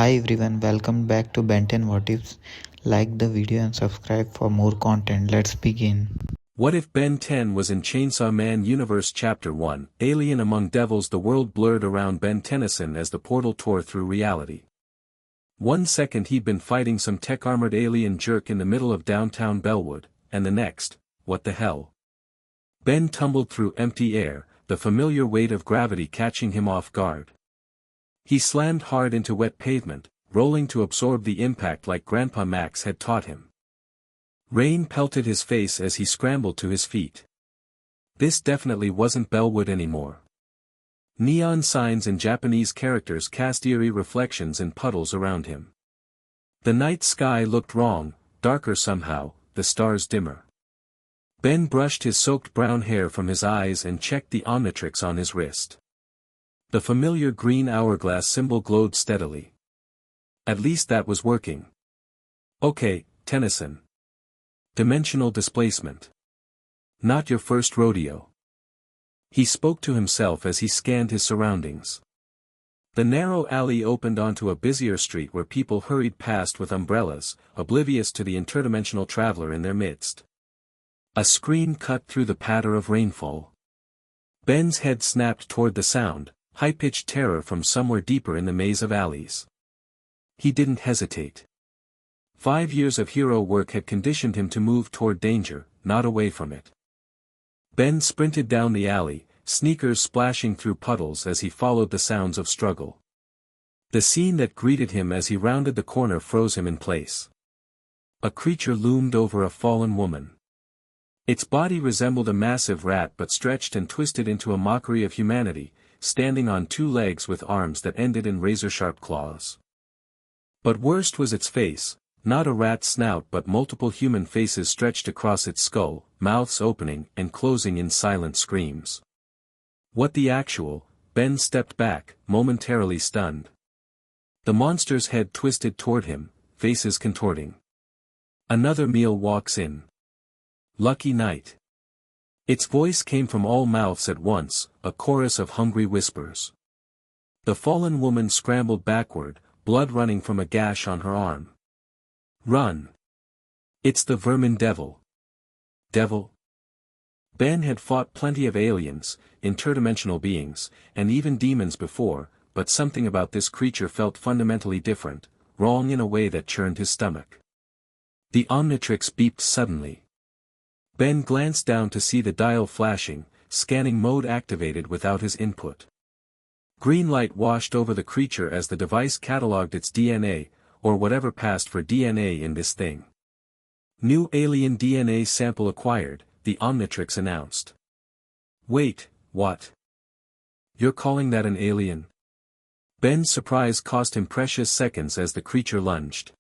Hi everyone, welcome back to Benton What Ifs. Like the video and subscribe for more content. Let's begin. What if Ben 10 was in Chainsaw Man Universe Chapter 1, Alien Among Devils? The world blurred around Ben Tennyson as the portal tore through reality. 1 second he'd been fighting some tech-armored alien jerk in the middle of downtown Bellwood, and the next, what the hell? Ben tumbled through empty air, the familiar weight of gravity catching him off guard. He slammed hard into wet pavement, rolling to absorb the impact like Grandpa Max had taught him. Rain pelted his face as he scrambled to his feet. This definitely wasn't Bellwood anymore. Neon signs and Japanese characters cast eerie reflections in puddles around him. The night sky looked wrong, darker somehow, the stars dimmer. Ben brushed his soaked brown hair from his eyes and checked the Omnitrix on his wrist. The familiar green hourglass symbol glowed steadily. At least that was working. Okay, Tennyson. Dimensional displacement. Not your first rodeo. He spoke to himself as he scanned his surroundings. The narrow alley opened onto a busier street where people hurried past with umbrellas, oblivious to the interdimensional traveler in their midst. A scream cut through the patter of rainfall. Ben's head snapped toward the sound, high-pitched terror from somewhere deeper in the maze of alleys. He didn't hesitate. 5 years of hero work had conditioned him to move toward danger, not away from it. Ben sprinted down the alley, sneakers splashing through puddles as he followed the sounds of struggle. The scene that greeted him as he rounded the corner froze him in place. A creature loomed over a fallen woman. Its body resembled a massive rat but stretched and twisted into a mockery of humanity, standing on 2 legs with arms that ended in razor-sharp claws. But worst was its face, not a rat's snout but multiple human faces stretched across its skull, mouths opening and closing in silent screams. What the actual? Ben stepped back, momentarily stunned. The monster's head twisted toward him, faces contorting. Another meal walks in. Lucky night. Its voice came from all mouths at once, a chorus of hungry whispers. The fallen woman scrambled backward, blood running from a gash on her arm. Run! It's the vermin devil. Devil? Ben had fought plenty of aliens, interdimensional beings, and even demons before, but something about this creature felt fundamentally different, wrong in a way that churned his stomach. The Omnitrix beeped suddenly. Ben glanced down to see the dial flashing, scanning mode activated without his input. Green light washed over the creature as the device cataloged its DNA, or whatever passed for DNA in this thing. New alien DNA sample acquired, the Omnitrix announced. Wait, what? You're calling that an alien? Ben's surprise cost him precious seconds as the creature lunged.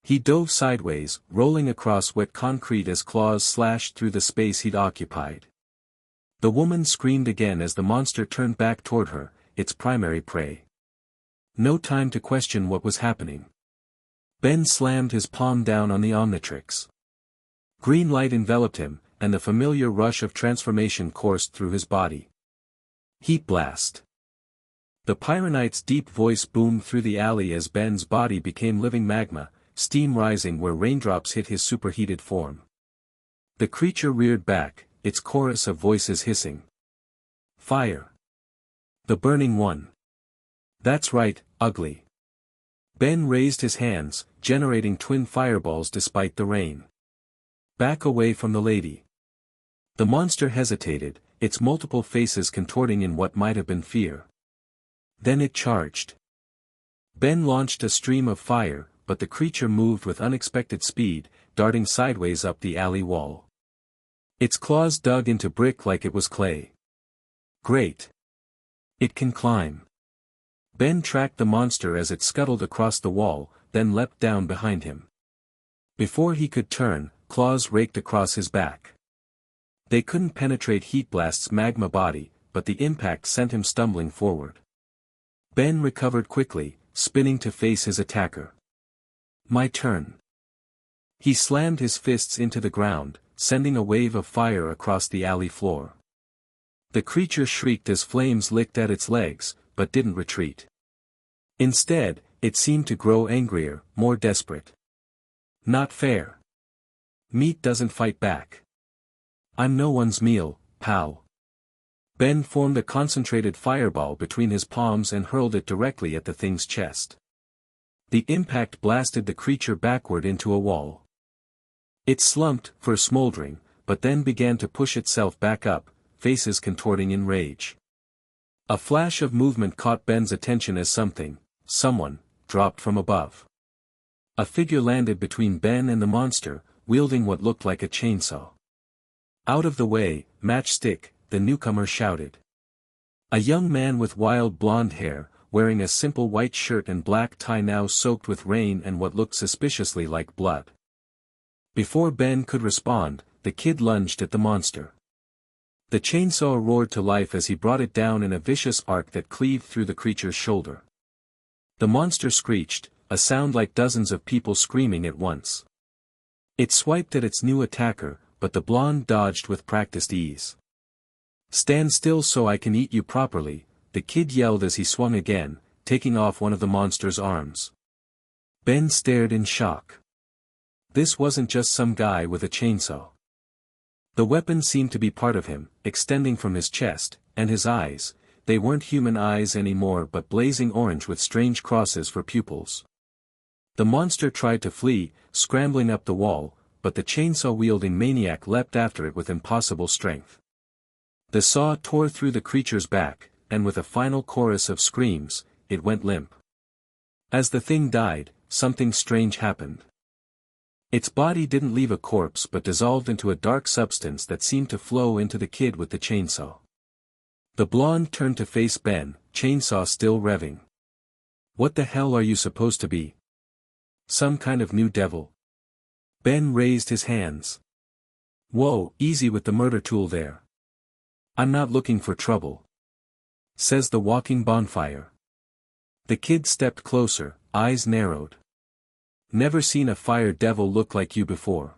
He dove sideways, rolling across wet concrete as claws slashed through the space he'd occupied. The woman screamed again as the monster turned back toward her, its primary prey. No time to question what was happening. Ben slammed his palm down on the Omnitrix. Green light enveloped him, and the familiar rush of transformation coursed through his body. Heat blast. The Pyronite's deep voice boomed through the alley as Ben's body became living magma, steam rising where raindrops hit his superheated form. The creature reared back, its chorus of voices hissing. Fire. The burning one. That's right, ugly. Ben raised his hands, generating twin fireballs despite the rain. Back away from the lady. The monster hesitated, its multiple faces contorting in what might have been fear. Then it charged. Ben launched a stream of fire, but the creature moved with unexpected speed, darting sideways up the alley wall. Its claws dug into brick like it was clay. Great. It can climb. Ben tracked the monster as it scuttled across the wall, then leapt down behind him. Before he could turn, claws raked across his back. They couldn't penetrate Heat Blast's magma body, but the impact sent him stumbling forward. Ben recovered quickly, spinning to face his attacker. My turn. He slammed his fists into the ground, sending a wave of fire across the alley floor. The creature shrieked as flames licked at its legs, but didn't retreat. Instead, it seemed to grow angrier, more desperate. Not fair. Meat doesn't fight back. I'm no one's meal, pal. Ben formed a concentrated fireball between his palms and hurled it directly at the thing's chest. The impact blasted the creature backward into a wall. It slumped, for smoldering, but then began to push itself back up, faces contorting in rage. A flash of movement caught Ben's attention as someone, dropped from above. A figure landed between Ben and the monster, wielding what looked like a chainsaw. Out of the way, Matchstick, the newcomer shouted. A young man with wild blonde hair, wearing a simple white shirt and black tie now soaked with rain and what looked suspiciously like blood. Before Ben could respond, the kid lunged at the monster. The chainsaw roared to life as he brought it down in a vicious arc that cleaved through the creature's shoulder. The monster screeched, a sound like dozens of people screaming at once. It swiped at its new attacker, but the blonde dodged with practiced ease. Stand still so I can eat you properly, the kid yelled as he swung again, taking off one of the monster's arms. Ben stared in shock. This wasn't just some guy with a chainsaw. The weapon seemed to be part of him, extending from his chest, and his eyes, they weren't human eyes anymore but blazing orange with strange crosses for pupils. The monster tried to flee, scrambling up the wall, but the chainsaw-wielding maniac leapt after it with impossible strength. The saw tore through the creature's back, and with a final chorus of screams, it went limp. As the thing died, something strange happened. Its body didn't leave a corpse but dissolved into a dark substance that seemed to flow into the kid with the chainsaw. The blonde turned to face Ben, chainsaw still revving. What the hell are you supposed to be? Some kind of new devil? Ben raised his hands. Whoa, easy with the murder tool there. I'm not looking for trouble. Says the walking bonfire. The kid stepped closer, eyes narrowed. Never seen a fire devil look like you before.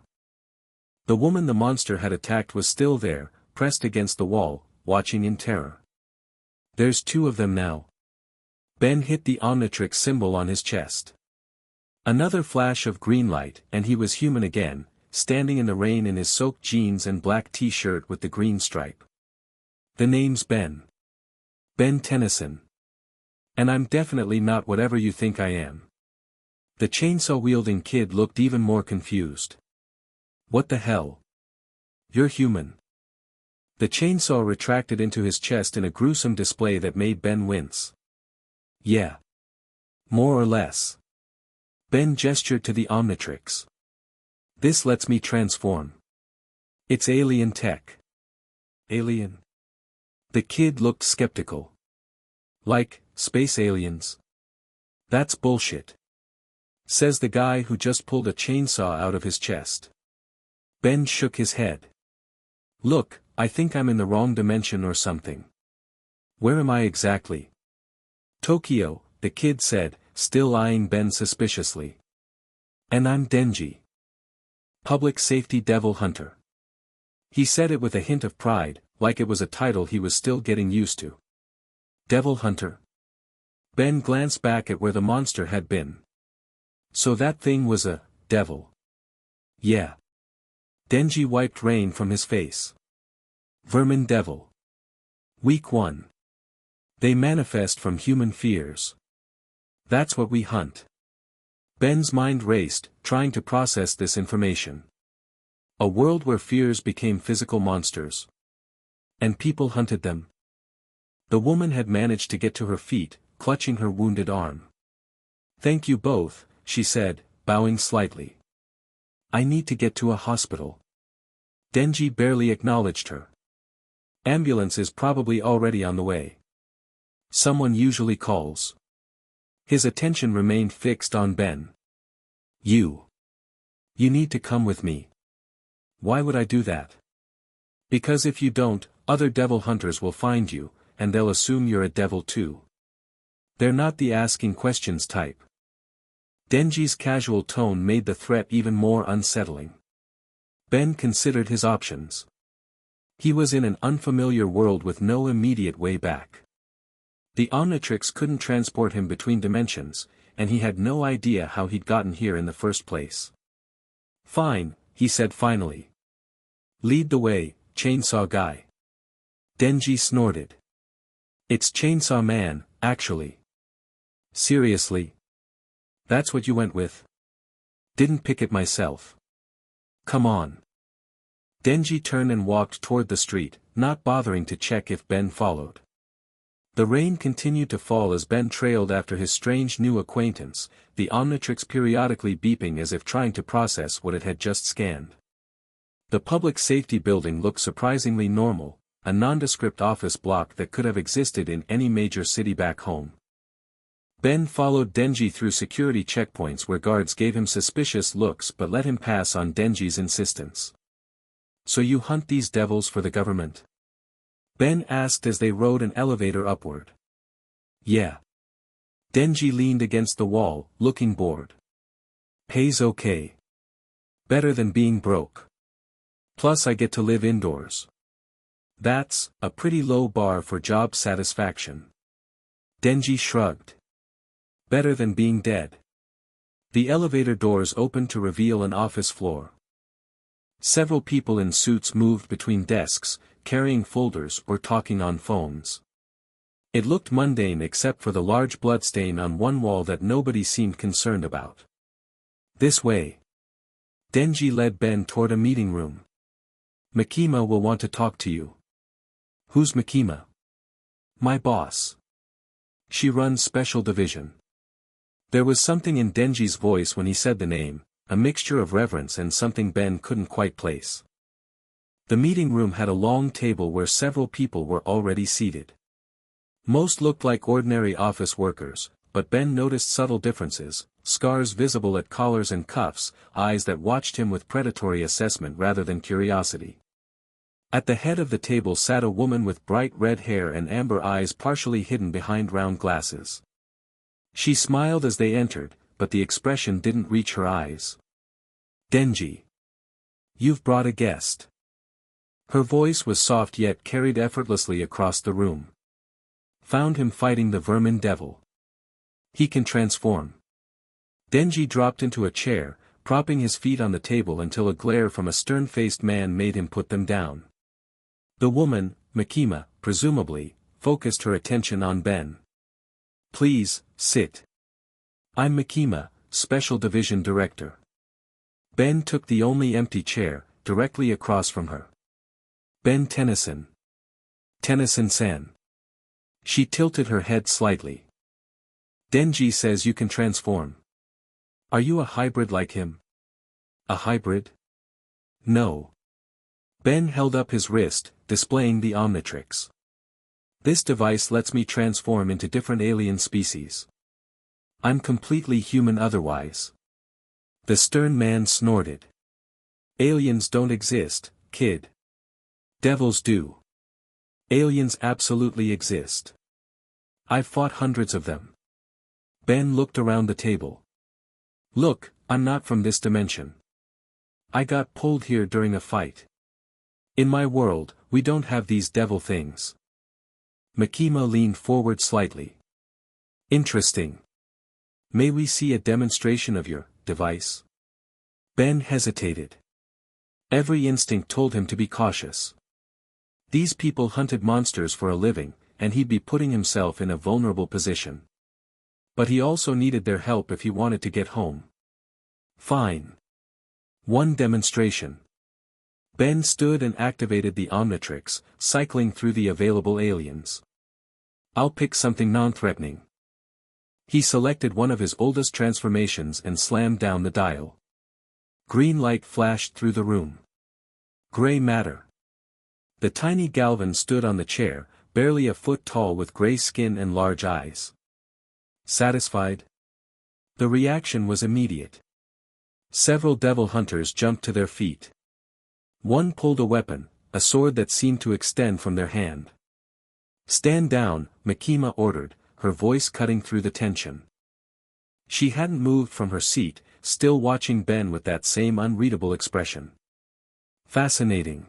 The woman the monster had attacked was still there, pressed against the wall, watching in terror. There's two of them now. Ben hit the Omnitrix symbol on his chest. Another flash of green light, and he was human again, standing in the rain in his soaked jeans and black t-shirt with the green stripe. The name's Ben. Ben Tennyson. And I'm definitely not whatever you think I am. The chainsaw-wielding kid looked even more confused. What the hell? You're human. The chainsaw retracted into his chest in a gruesome display that made Ben wince. Yeah. More or less. Ben gestured to the Omnitrix. This lets me transform. It's alien tech. Alien? The kid looked skeptical. Like, space aliens? That's bullshit. Says the guy who just pulled a chainsaw out of his chest. Ben shook his head. Look, I think I'm in the wrong dimension or something. Where am I exactly? Tokyo, the kid said, still eyeing Ben suspiciously. And I'm Denji. Public Safety Devil Hunter. He said it with a hint of pride, like it was a title he was still getting used to. Devil Hunter? Ben glanced back at where the monster had been. So that thing was a devil. Yeah. Denji wiped rain from his face. Vermin devil. Week 1. They manifest from human fears. That's what we hunt. Ben's mind raced, trying to process this information. A world where fears became physical monsters. And people hunted them. The woman had managed to get to her feet, clutching her wounded arm. Thank you both, she said, bowing slightly. I need to get to a hospital. Denji barely acknowledged her. Ambulance is probably already on the way. Someone usually calls. His attention remained fixed on Ben. You need to come with me. Why would I do that? Because if you don't, other devil hunters will find you, and they'll assume you're a devil too. They're not the asking questions type. Denji's casual tone made the threat even more unsettling. Ben considered his options. He was in an unfamiliar world with no immediate way back. The Omnitrix couldn't transport him between dimensions, and he had no idea how he'd gotten here in the first place. "Fine," he said finally. "Lead the way, Chainsaw Guy." Denji snorted. "It's Chainsaw Man, actually." "Seriously? That's what you went with?" "Didn't pick it myself." "Come on." Denji turned and walked toward the street, not bothering to check if Ben followed. The rain continued to fall as Ben trailed after his strange new acquaintance, the Omnitrix periodically beeping as if trying to process what it had just scanned. The public safety building looked surprisingly normal, a nondescript office block that could have existed in any major city back home. Ben followed Denji through security checkpoints where guards gave him suspicious looks but let him pass on Denji's insistence. "So you hunt these devils for the government?" Ben asked as they rode an elevator upward. "Yeah." Denji leaned against the wall, looking bored. "Pays okay. Better than being broke. Plus I get to live indoors." "That's a pretty low bar for job satisfaction." Denji shrugged. "Better than being dead." The elevator doors opened to reveal an office floor. Several people in suits moved between desks, carrying folders or talking on phones. It looked mundane except for the large bloodstain on one wall that nobody seemed concerned about. "This way." Denji led Ben toward a meeting room. "Makima will want to talk to you." "Who's Makima?" "My boss. She runs Special Division." There was something in Denji's voice when he said the name, a mixture of reverence and something Ben couldn't quite place. The meeting room had a long table where several people were already seated. Most looked like ordinary office workers, but Ben noticed subtle differences, scars visible at collars and cuffs, eyes that watched him with predatory assessment rather than curiosity. At the head of the table sat a woman with bright red hair and amber eyes partially hidden behind round glasses. She smiled as they entered, but the expression didn't reach her eyes. "Denji. You've brought a guest." Her voice was soft yet carried effortlessly across the room. "Found him fighting the vermin devil. He can transform." Denji dropped into a chair, propping his feet on the table until a glare from a stern-faced man made him put them down. The woman, Makima, presumably, focused her attention on Ben. "Please, sit. I'm Makima, Special Division Director." Ben took the only empty chair, directly across from her. "Ben Tennyson." "Tennyson-san." She tilted her head slightly. "Denji says you can transform. Are you a hybrid like him?" "A hybrid? No." Ben held up his wrist, displaying the Omnitrix. "This device lets me transform into different alien species. I'm completely human otherwise." The stern man snorted. "Aliens don't exist, kid. Devils do. Aliens absolutely exist. I've fought hundreds of them." Ben looked around the table. "Look, I'm not from this dimension. I got pulled here during a fight. In my world, we don't have these devil things." Makima leaned forward slightly. "Interesting. May we see a demonstration of your device?" Ben hesitated. Every instinct told him to be cautious. These people hunted monsters for a living, and he'd be putting himself in a vulnerable position. But he also needed their help if he wanted to get home. "Fine. One demonstration." Ben stood and activated the Omnitrix, cycling through the available aliens. "I'll pick something non-threatening." He selected one of his oldest transformations and slammed down the dial. Green light flashed through the room. Gray matter. The tiny Galvan stood on the chair, barely a foot tall with gray skin and large eyes. "Satisfied?" The reaction was immediate. Several devil hunters jumped to their feet. One pulled a weapon, a sword that seemed to extend from their hand. "Stand down," Makima ordered, her voice cutting through the tension. She hadn't moved from her seat, still watching Ben with that same unreadable expression. "Fascinating."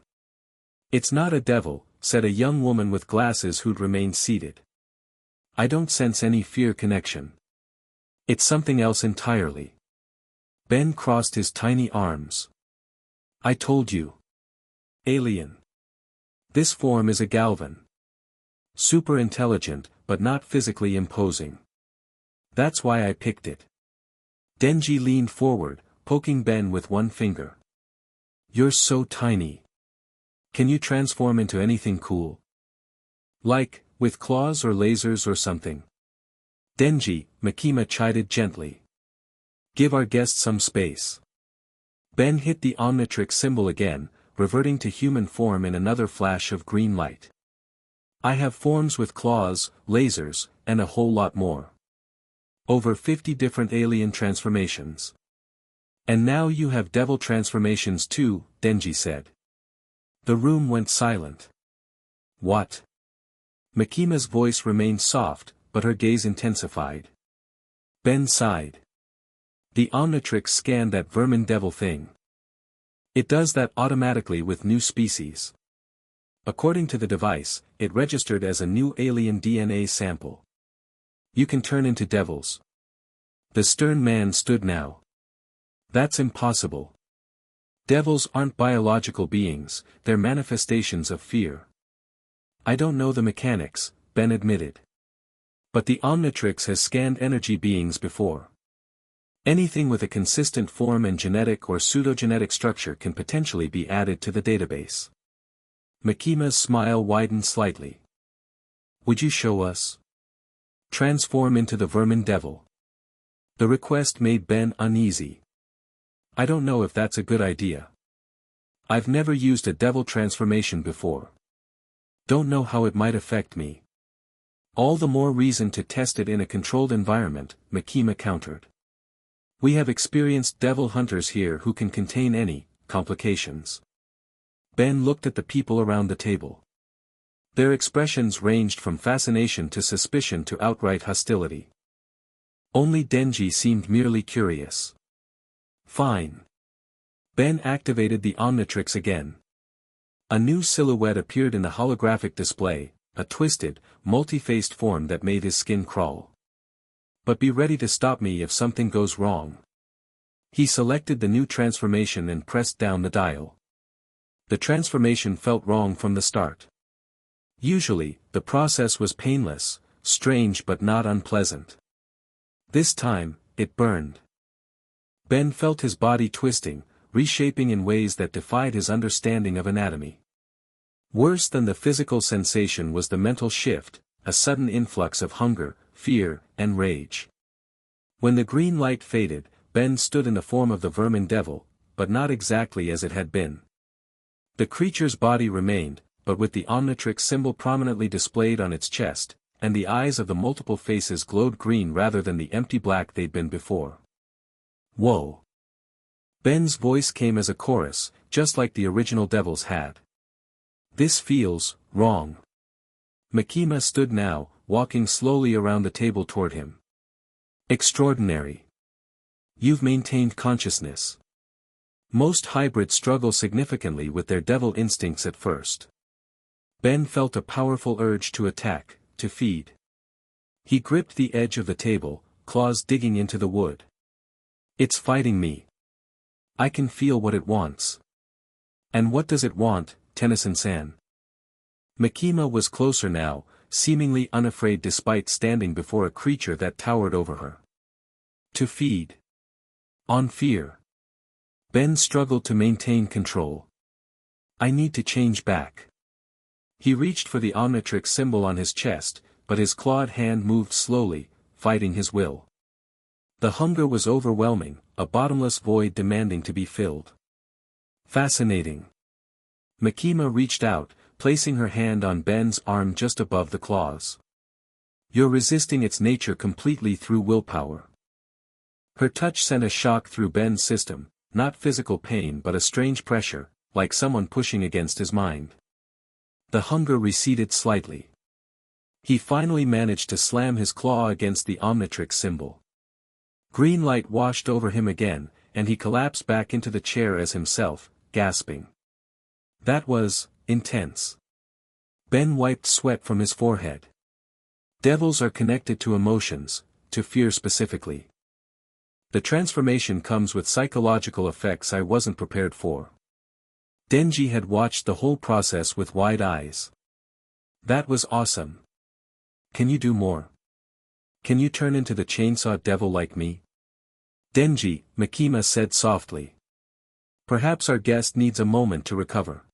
"It's not a devil," said a young woman with glasses who'd remained seated. "I don't sense any fear connection." It's something else entirely. Ben crossed his tiny arms. I told you. Alien. This form is a Galvan. Super intelligent, but not physically imposing. That's why I picked it. Denji leaned forward, poking Ben with one finger. You're so tiny. Can you transform into anything cool? Like, with claws or lasers or something? Denji, Makima chided gently. Give our guest some space. Ben hit the Omnitrix symbol again, reverting to human form in another flash of green light. I have forms with claws, lasers, and a whole lot more. Over 50 different alien transformations. And now you have devil transformations too, Denji said. The room went silent. What? Makima's voice remained soft, but her gaze intensified. Ben sighed. The Omnitrix scanned that vermin devil thing. It does that automatically with new species. According to the device, it registered as a new alien DNA sample. You can turn into devils. The stern man stood now. That's impossible. Devils aren't biological beings, they're manifestations of fear. I don't know the mechanics, Ben admitted. But the Omnitrix has scanned energy beings before. Anything with a consistent form and genetic or pseudogenetic structure can potentially be added to the database. Makima's smile widened slightly. Would you show us? Transform into the vermin devil. The request made Ben uneasy. I don't know if that's a good idea. I've never used a devil transformation before. Don't know how it might affect me. All the more reason to test it in a controlled environment, Makima countered. We have experienced devil hunters here who can contain any complications. Ben looked at the people around the table. Their expressions ranged from fascination to suspicion to outright hostility. Only Denji seemed merely curious. Fine. Ben activated the Omnitrix again. A new silhouette appeared in the holographic display, a twisted, multi-faced form that made his skin crawl. But be ready to stop me if something goes wrong. He selected the new transformation and pressed down the dial. The transformation felt wrong from the start. Usually, the process was painless, strange but not unpleasant. This time, it burned. Ben felt his body twisting, reshaping in ways that defied his understanding of anatomy. Worse than the physical sensation was the mental shift, a sudden influx of hunger, fear, and rage. When the green light faded, Ben stood in the form of the vermin devil, but not exactly as it had been. The creature's body remained, but with the Omnitrix symbol prominently displayed on its chest, and the eyes of the multiple faces glowed green rather than the empty black they'd been before. Whoa! Ben's voice came as a chorus, just like the original devils had. This feels wrong. Makima stood now, walking slowly around the table toward him. Extraordinary. You've maintained consciousness. Most hybrids struggle significantly with their devil instincts at first. Ben felt a powerful urge to attack, to feed. He gripped the edge of the table, claws digging into the wood. It's fighting me. I can feel what it wants. And what does it want, Tennyson-san? Makima was closer now, seemingly unafraid despite standing before a creature that towered over her. To feed. On fear. Ben struggled to maintain control. I need to change back. He reached for the Omnitrix symbol on his chest, but his clawed hand moved slowly, fighting his will. The hunger was overwhelming, a bottomless void demanding to be filled. Fascinating. Makima reached out, placing her hand on Ben's arm just above the claws. You're resisting its nature completely through willpower. Her touch sent a shock through Ben's system, not physical pain but a strange pressure, like someone pushing against his mind. The hunger receded slightly. He finally managed to slam his claw against the Omnitrix symbol. Green light washed over him again, and he collapsed back into the chair as himself, gasping. That was intense. Ben wiped sweat from his forehead. Devils are connected to emotions, to fear specifically. The transformation comes with psychological effects I wasn't prepared for. Denji had watched the whole process with wide eyes. That was awesome. Can you do more? Can you turn into the chainsaw devil like me? Denji, Makima said softly. Perhaps our guest needs a moment to recover.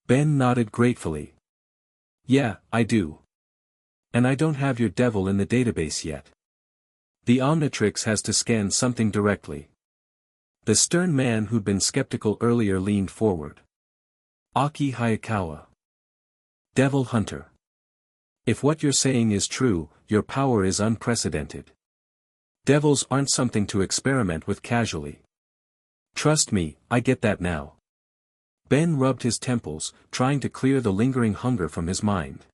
Ben nodded gratefully. Yeah, I do. And I don't have your devil in the database yet. The Omnitrix has to scan something directly. The stern man who'd been skeptical earlier leaned forward. Aki Hayakawa. Devil Hunter. If what you're saying is true, your power is unprecedented. Devils aren't something to experiment with casually. Trust me, I get that now. Ben rubbed his temples, trying to clear the lingering hunger from his mind.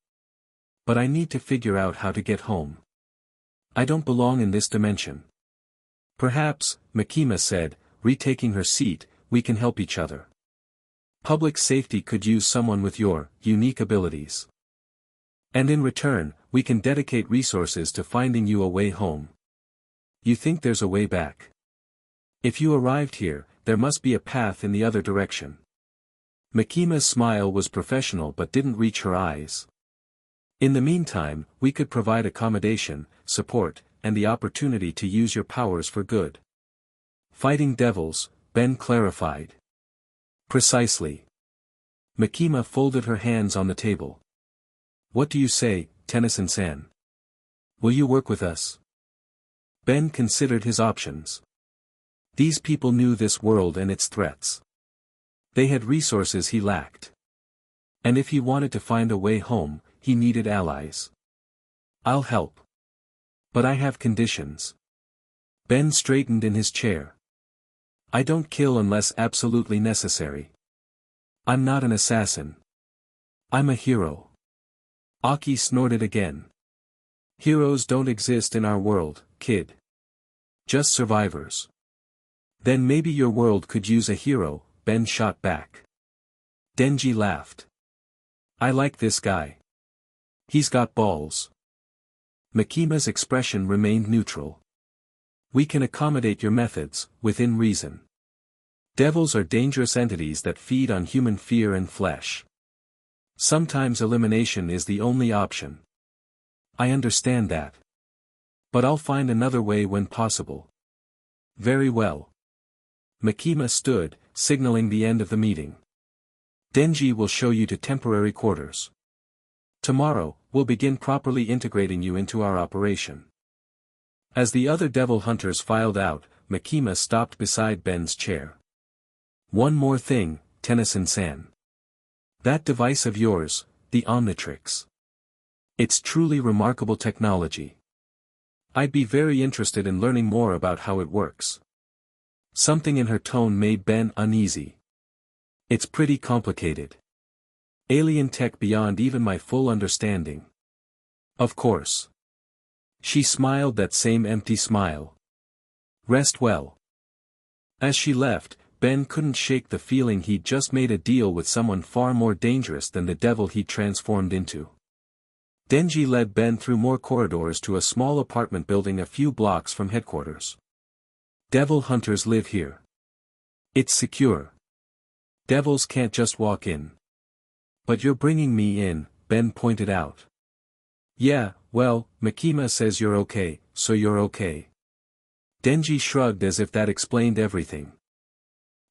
But I need to figure out how to get home. I don't belong in this dimension. Perhaps, Makima said, retaking her seat, we can help each other. Public safety could use someone with your unique abilities. And in return, we can dedicate resources to finding you a way home. You think there's a way back? If you arrived here, there must be a path in the other direction. Makima's smile was professional but didn't reach her eyes. In the meantime, we could provide accommodation, support, and the opportunity to use your powers for good. Fighting devils, Ben clarified. Precisely. Makima folded her hands on the table. What do you say, Tennyson-san? Will you work with us? Ben considered his options. These people knew this world and its threats. They had resources he lacked. And if he wanted to find a way home, he needed allies. I'll help. But I have conditions. Ben straightened in his chair. I don't kill unless absolutely necessary. I'm not an assassin. I'm a hero. Aki snorted again. Heroes don't exist in our world, kid. Just survivors. Then maybe your world could use a hero, Ben shot back. Denji laughed. I like this guy. He's got balls. Makima's expression remained neutral. We can accommodate your methods, within reason. Devils are dangerous entities that feed on human fear and flesh. Sometimes elimination is the only option. I understand that. But I'll find another way when possible. Very well. Makima stood, signaling the end of the meeting. Denji will show you to temporary quarters. Tomorrow, we'll begin properly integrating you into our operation. As the other devil hunters filed out, Makima stopped beside Ben's chair. One more thing, Tennyson-san. That device of yours, the Omnitrix. It's truly remarkable technology. I'd be very interested in learning more about how it works. Something in her tone made Ben uneasy. It's pretty complicated. Alien tech beyond even my full understanding. Of course. She smiled that same empty smile. Rest well. As she left, Ben couldn't shake the feeling he'd just made a deal with someone far more dangerous than the devil he'd transformed into. Denji led Ben through more corridors to a small apartment building a few blocks from headquarters. Devil hunters live here. It's secure. Devils can't just walk in. But you're bringing me in, Ben pointed out. Yeah, well, Makima says you're okay, so you're okay. Denji shrugged as if that explained everything.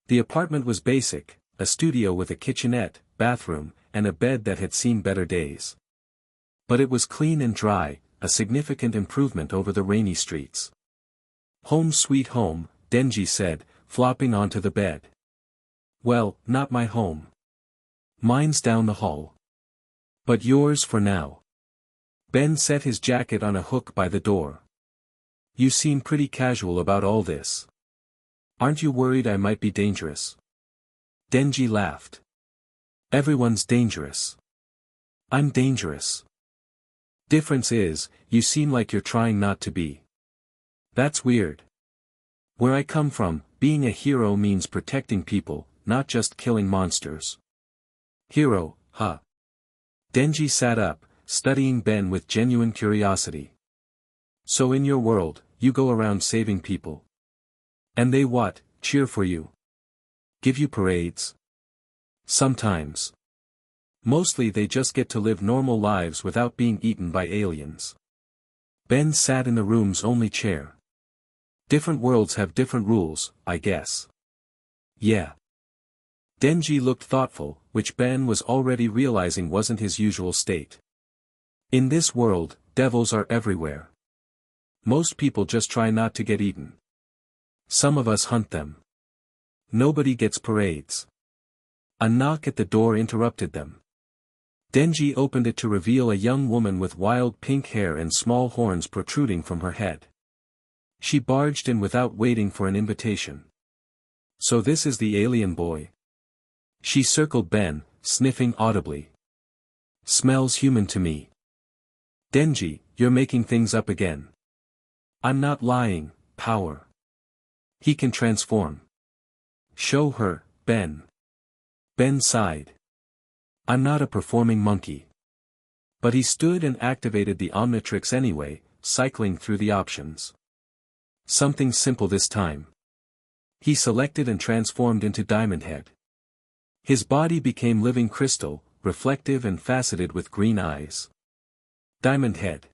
The apartment was basic, a studio with a kitchenette, bathroom, and a bed that had seen better days. But it was clean and dry, a significant improvement over the rainy streets. Home sweet home, Denji said, flopping onto the bed. Well, not my home. Mine's down the hall. But yours for now. Ben set his jacket on a hook by the door. You seem pretty casual about all this. Aren't you worried I might be dangerous? Denji laughed. Everyone's dangerous. I'm dangerous. Difference is, you seem like you're trying not to be. That's weird. Where I come from, being a hero means protecting people, not just killing monsters. Hero, huh? Denji sat up, studying Ben with genuine curiosity. So in your world, you go around saving people. And they what, cheer for you? Give you parades? Sometimes. Mostly they just get to live normal lives without being eaten by aliens. Ben sat in the room's only chair. Different worlds have different rules, I guess. Yeah. Denji looked thoughtful, which Ben was already realizing wasn't his usual state. In this world, devils are everywhere. Most people just try not to get eaten. Some of us hunt them. Nobody gets parades. A knock at the door interrupted them. Denji opened it to reveal a young woman with wild pink hair and small horns protruding from her head. She barged in without waiting for an invitation. So this is the alien boy. She circled Ben, sniffing audibly. Smells human to me. Denji, you're making things up again. I'm not lying, power. He can transform. Show her, Ben. Ben sighed. I'm not a performing monkey. But he stood and activated the Omnitrix anyway, cycling through the options. Something simple this time. He selected and transformed into Diamond Head. His body became living crystal, reflective and faceted with green eyes. Diamond Head.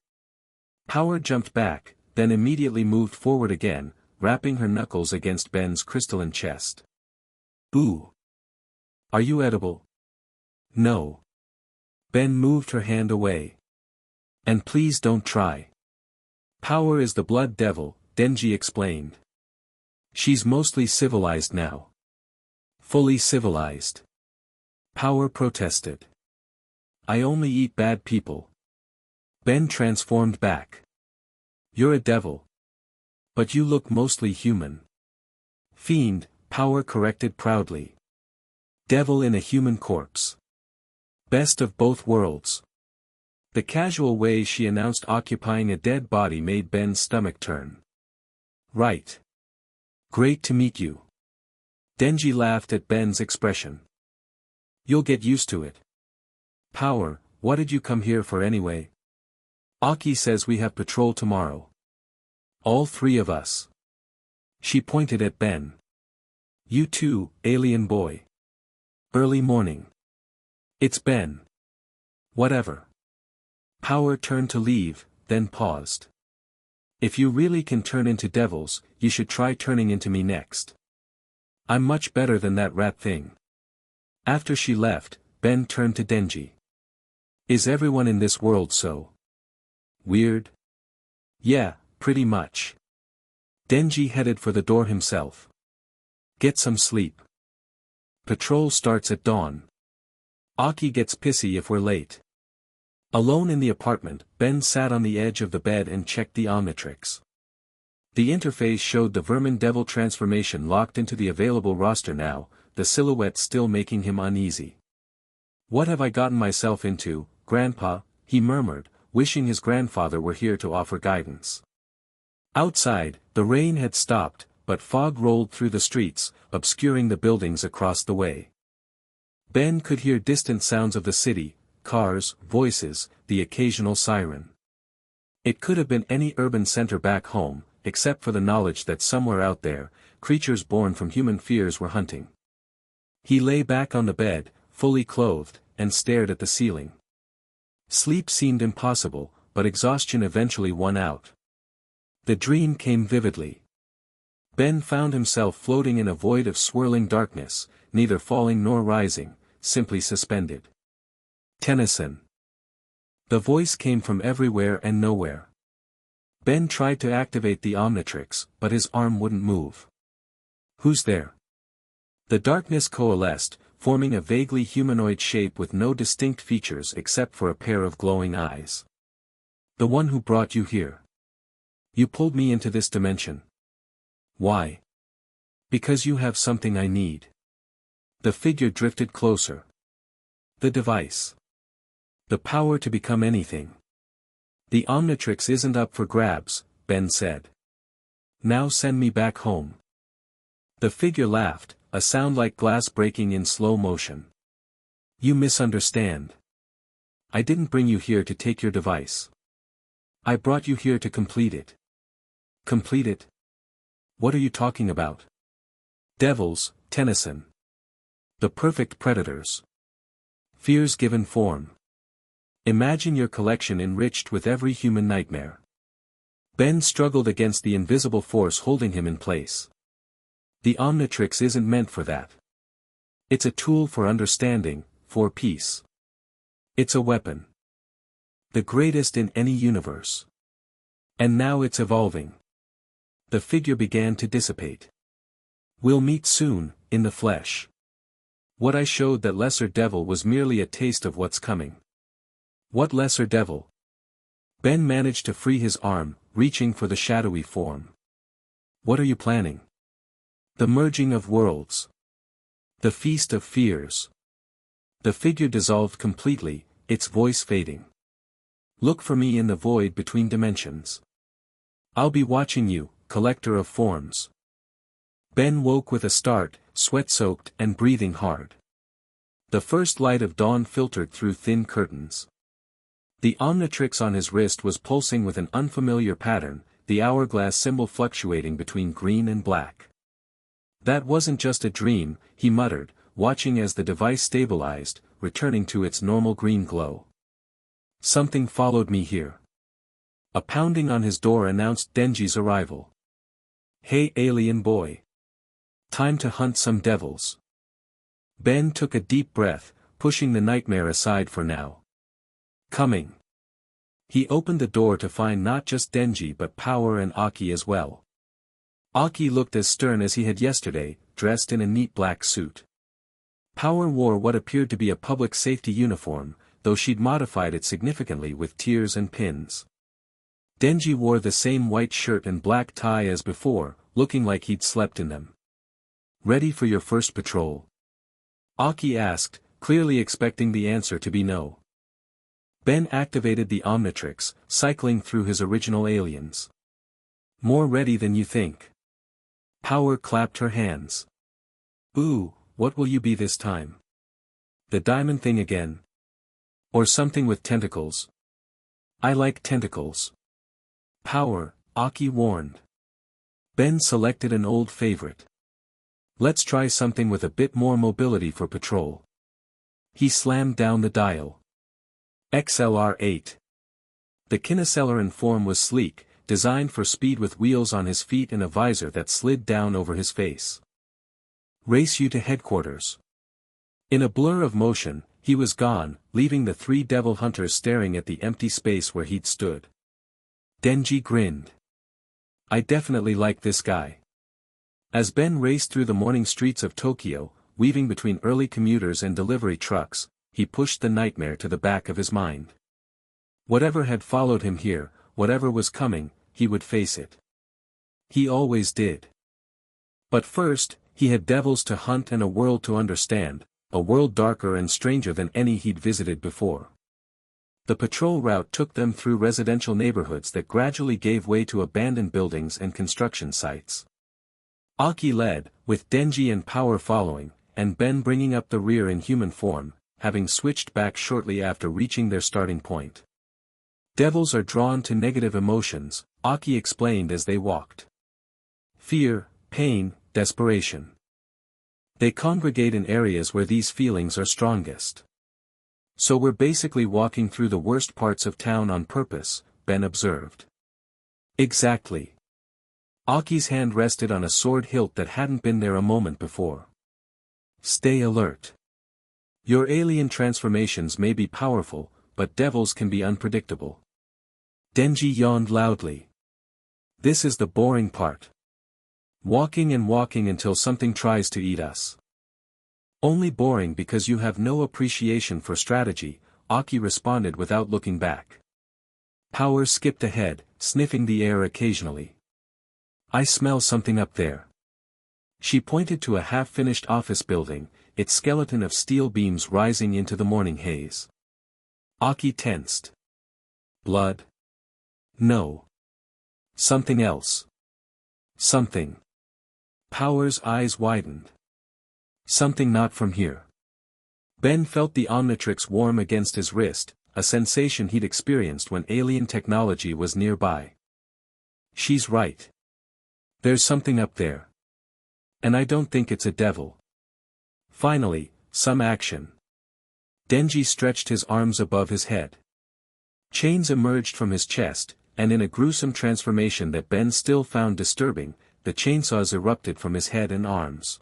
Power jumped back, then immediately moved forward again, rapping her knuckles against Ben's crystalline chest. Ooh. Are you edible? No. Ben moved her hand away. And please don't try. Power is the blood devil, Denji explained. She's mostly civilized now. Fully civilized. Power protested. I only eat bad people. Ben transformed back. You're a devil. But you look mostly human. Fiend, Power corrected proudly. Devil in a human corpse. Best of both worlds. The casual way she announced occupying a dead body made Ben's stomach turn. Right. Great to meet you. Denji laughed at Ben's expression. You'll get used to it. Power, what did you come here for anyway? Aki says we have patrol tomorrow. All three of us. She pointed at Ben. You too, alien boy. Early morning. It's Ben. Whatever. Power turned to leave, then paused. If you really can turn into devils, you should try turning into me next. I'm much better than that rat thing. After she left, Ben turned to Denji. Is everyone in this world so weird? Yeah, pretty much. Denji headed for the door himself. Get some sleep. Patrol starts at dawn. Aki gets pissy if we're late. Alone in the apartment, Ben sat on the edge of the bed and checked the Omnitrix. The interface showed the Vermin Devil transformation locked into the available roster now, the silhouette still making him uneasy. What have I gotten myself into, Grandpa? He murmured, wishing his grandfather were here to offer guidance. Outside, the rain had stopped, but fog rolled through the streets, obscuring the buildings across the way. Ben could hear distant sounds of the city, cars, voices, the occasional siren. It could have been any urban center back home, except for the knowledge that somewhere out there, creatures born from human fears were hunting. He lay back on the bed, fully clothed, and stared at the ceiling. Sleep seemed impossible, but exhaustion eventually won out. The dream came vividly. Ben found himself floating in a void of swirling darkness, neither falling nor rising, simply suspended. Tennyson. The voice came from everywhere and nowhere. Ben tried to activate the Omnitrix, but his arm wouldn't move. Who's there? The darkness coalesced, forming a vaguely humanoid shape with no distinct features except for a pair of glowing eyes. The one who brought you here. You pulled me into this dimension. Why? Because you have something I need. The figure drifted closer. The device. The power to become anything. The Omnitrix isn't up for grabs, Ben said. Now send me back home. The figure laughed, a sound like glass breaking in slow motion. You misunderstand. I didn't bring you here to take your device. I brought you here to complete it. Complete it? What are you talking about? Devils, Tennyson. The perfect predators. Fears given form. Imagine your collection enriched with every human nightmare. Ben struggled against the invisible force holding him in place. The Omnitrix isn't meant for that. It's a tool for understanding, for peace. It's a weapon. The greatest in any universe. And now it's evolving. The figure began to dissipate. We'll meet soon, in the flesh. What I showed that lesser devil was merely a taste of what's coming. What lesser devil? Ben managed to free his arm, reaching for the shadowy form. What are you planning? The merging of worlds. The feast of fears. The figure dissolved completely, its voice fading. Look for me in the void between dimensions. I'll be watching you, collector of forms. Ben woke with a start, sweat-soaked and breathing hard. The first light of dawn filtered through thin curtains. The Omnitrix on his wrist was pulsing with an unfamiliar pattern, the hourglass symbol fluctuating between green and black. That wasn't just a dream, he muttered, watching as the device stabilized, returning to its normal green glow. Something followed me here. A pounding on his door announced Denji's arrival. Hey alien boy. Time to hunt some devils. Ben took a deep breath, pushing the nightmare aside for now. Coming. He opened the door to find not just Denji but Power and Aki as well. Aki looked as stern as he had yesterday, dressed in a neat black suit. Power wore what appeared to be a public safety uniform, though she'd modified it significantly with tiers and pins. Denji wore the same white shirt and black tie as before, looking like he'd slept in them. Ready for your first patrol? Aki asked, clearly expecting the answer to be no. Ben activated the Omnitrix, cycling through his original aliens. More ready than you think. Power clapped her hands. Ooh, what will you be this time? The diamond thing again? Or something with tentacles? I like tentacles. Power, Aki warned. Ben selected an old favorite. Let's try something with a bit more mobility for patrol. He slammed down the dial. XLR-8. The Kinoceleran form was sleek, designed for speed with wheels on his feet and a visor that slid down over his face. Race you to headquarters. In a blur of motion, he was gone, leaving the three devil hunters staring at the empty space where he'd stood. Denji grinned. I definitely like this guy. As Ben raced through the morning streets of Tokyo, weaving between early commuters and delivery trucks, he pushed the nightmare to the back of his mind. Whatever had followed him here, whatever was coming, he would face it. He always did. But first, he had devils to hunt and a world to understand, a world darker and stranger than any he'd visited before. The patrol route took them through residential neighborhoods that gradually gave way to abandoned buildings and construction sites. Aki led, with Denji and Power following, and Ben bringing up the rear in human form, having switched back shortly after reaching their starting point. Devils are drawn to negative emotions, Aki explained as they walked. Fear, pain, desperation. They congregate in areas where these feelings are strongest. So we're basically walking through the worst parts of town on purpose, Ben observed. Exactly. Aki's hand rested on a sword hilt that hadn't been there a moment before. Stay alert. Your alien transformations may be powerful, but devils can be unpredictable. Denji yawned loudly. This is the boring part. Walking and walking until something tries to eat us. Only boring because you have no appreciation for strategy, Aki responded without looking back. Power skipped ahead, sniffing the air occasionally. I smell something up there. She pointed to a half-finished office building, its skeleton of steel beams rising into the morning haze. Aki tensed. Blood? No. Something else. Something. Power's eyes widened. Something not from here. Ben felt the Omnitrix warm against his wrist, a sensation he'd experienced when alien technology was nearby. She's right. There's something up there. And I don't think it's a devil. Finally, some action. Denji stretched his arms above his head. Chains emerged from his chest, and in a gruesome transformation that Ben still found disturbing, the chainsaws erupted from his head and arms.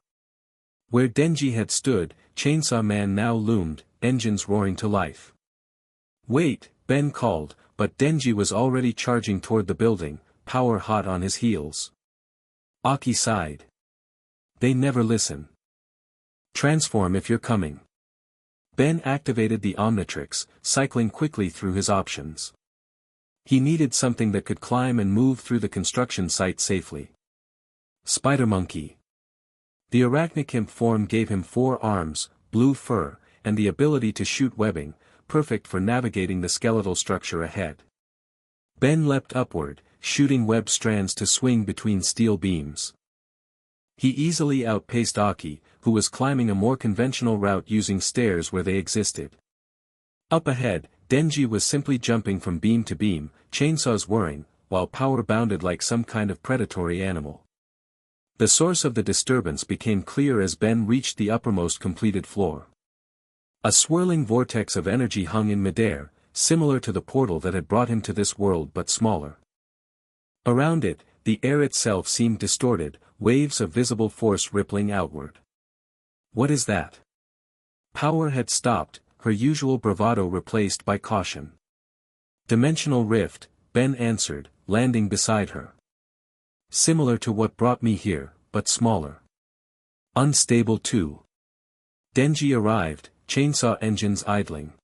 Where Denji had stood, Chainsaw Man now loomed, engines roaring to life. Wait, Ben called, but Denji was already charging toward the building, power hot on his heels. Aki sighed. They never listen. Transform if you're coming. Ben activated the Omnitrix, cycling quickly through his options. He needed something that could climb and move through the construction site safely. Spider Monkey. The arachnikimp form gave him 4 arms, blue fur, and the ability to shoot webbing, perfect for navigating the skeletal structure ahead. Ben leapt upward, shooting web strands to swing between steel beams. He easily outpaced Aki, who was climbing a more conventional route using stairs where they existed. Up ahead, Denji was simply jumping from beam to beam, chainsaws whirring, while power bounded like some kind of predatory animal. The source of the disturbance became clear as Ben reached the uppermost completed floor. A swirling vortex of energy hung in midair, similar to the portal that had brought him to this world but smaller. Around it, the air itself seemed distorted, waves of visible force rippling outward. What is that? Power had stopped, her usual bravado replaced by caution. Dimensional rift, Ben answered, landing beside her. Similar to what brought me here, but smaller. Unstable too. Denji arrived, chainsaw engines idling.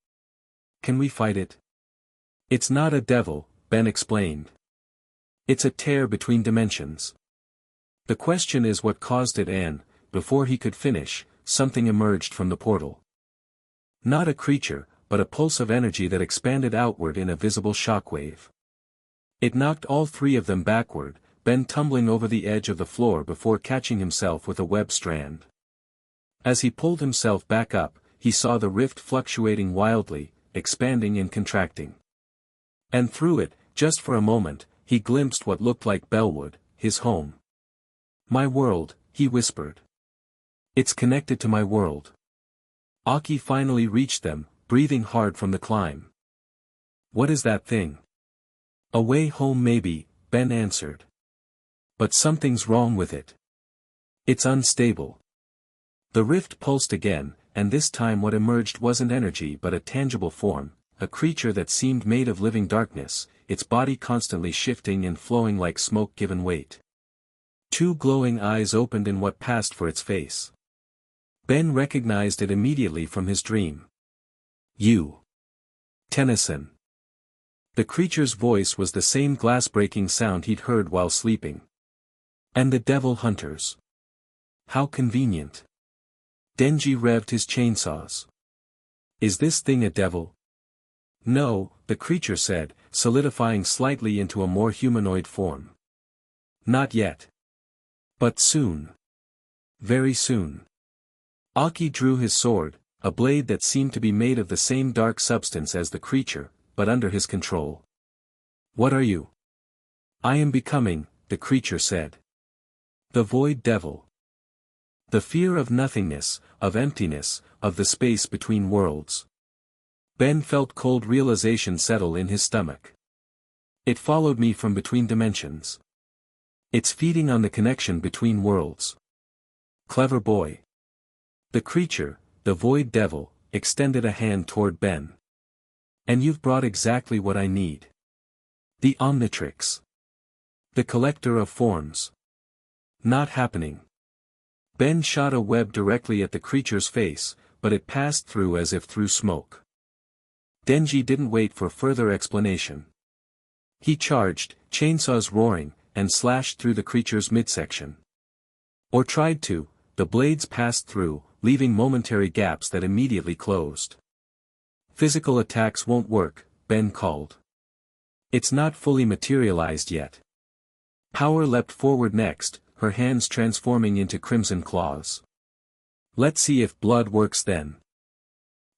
Can we fight it? It's not a devil, Ben explained. It's a tear between dimensions. The question is what caused it and, before he could finish, something emerged from the portal. Not a creature, but a pulse of energy that expanded outward in a visible shockwave. It knocked all 3 of them backward, Ben tumbling over the edge of the floor before catching himself with a web strand. As he pulled himself back up, he saw the rift fluctuating wildly, expanding and contracting. And through it, just for a moment, he glimpsed what looked like Bellwood, his home. My world, he whispered. It's connected to my world. Aki finally reached them, breathing hard from the climb. What is that thing? A way home maybe, Ben answered. But something's wrong with it. It's unstable. The rift pulsed again, and this time what emerged wasn't energy but a tangible form, a creature that seemed made of living darkness, its body constantly shifting and flowing like smoke given weight. 2 glowing eyes opened in what passed for its face. Ben recognized it immediately from his dream. You. Tennyson. The creature's voice was the same glass-breaking sound he'd heard while sleeping. And the devil hunters. How convenient. Denji revved his chainsaws. Is this thing a devil? No, the creature said, solidifying slightly into a more humanoid form. Not yet. But soon. Very soon. Aki drew his sword, a blade that seemed to be made of the same dark substance as the creature, but under his control. What are you? I am becoming, the creature said. The Void Devil. The fear of nothingness, of emptiness, of the space between worlds. Ben felt cold realization settle in his stomach. It followed me from between dimensions. It's feeding on the connection between worlds. Clever boy. The creature, the Void Devil, extended a hand toward Ben. And you've brought exactly what I need. The Omnitrix. The collector of forms. Not happening. Ben shot a web directly at the creature's face, but it passed through as if through smoke. Denji didn't wait for further explanation. He charged, chainsaws roaring, and slashed through the creature's midsection. Or tried to, the blades passed through, leaving momentary gaps that immediately closed. Physical attacks won't work, Ben called. It's not fully materialized yet. Power leapt forward next, her hands transforming into crimson claws. Let's see if blood works then.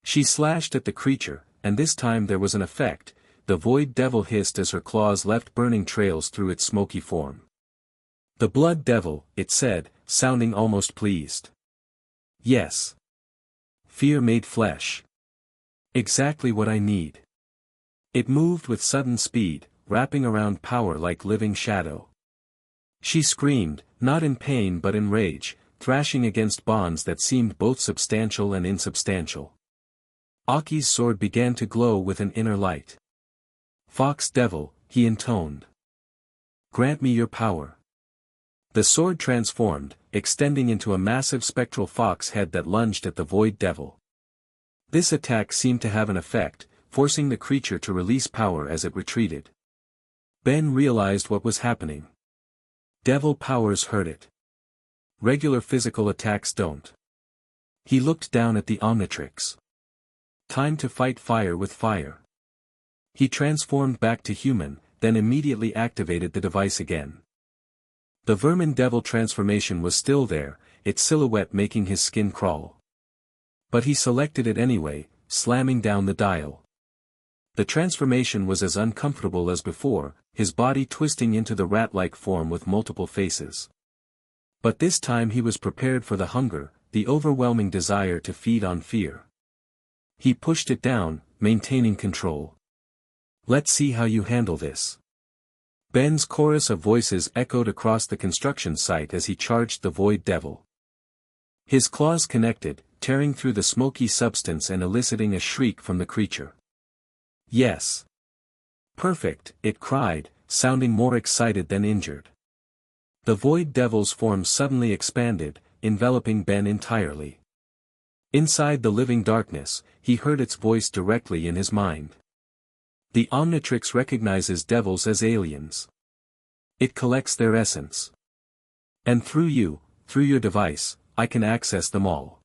She slashed at the creature, and this time there was an effect. The Void Devil hissed as her claws left burning trails through its smoky form. The blood devil, it said, sounding almost pleased. Yes. Fear made flesh. Exactly what I need. It moved with sudden speed, wrapping around Power like living shadow. She screamed, not in pain but in rage, thrashing against bonds that seemed both substantial and insubstantial. Aki's sword began to glow with an inner light. Fox devil, he intoned. Grant me your power. The sword transformed, extending into a massive spectral fox head that lunged at the void devil. This attack seemed to have an effect, forcing the creature to release power as it retreated. Ben realized what was happening. Devil powers hurt it. Regular physical attacks don't. He looked down at the Omnitrix. Time to fight fire with fire. He transformed back to human, then immediately activated the device again. The vermin devil transformation was still there, its silhouette making his skin crawl. But he selected it anyway, slamming down the dial. The transformation was as uncomfortable as before, his body twisting into the rat-like form with multiple faces. But this time he was prepared for the hunger, the overwhelming desire to feed on fear. He pushed it down, maintaining control. Let's see how you handle this. Ben's chorus of voices echoed across the construction site as he charged the void devil. His claws connected, tearing through the smoky substance and eliciting a shriek from the creature. Yes. Perfect, it cried, sounding more excited than injured. The void devil's form suddenly expanded, enveloping Ben entirely. Inside the living darkness, he heard its voice directly in his mind. The Omnitrix recognizes devils as aliens. It collects their essence. And through your device, I can access them all.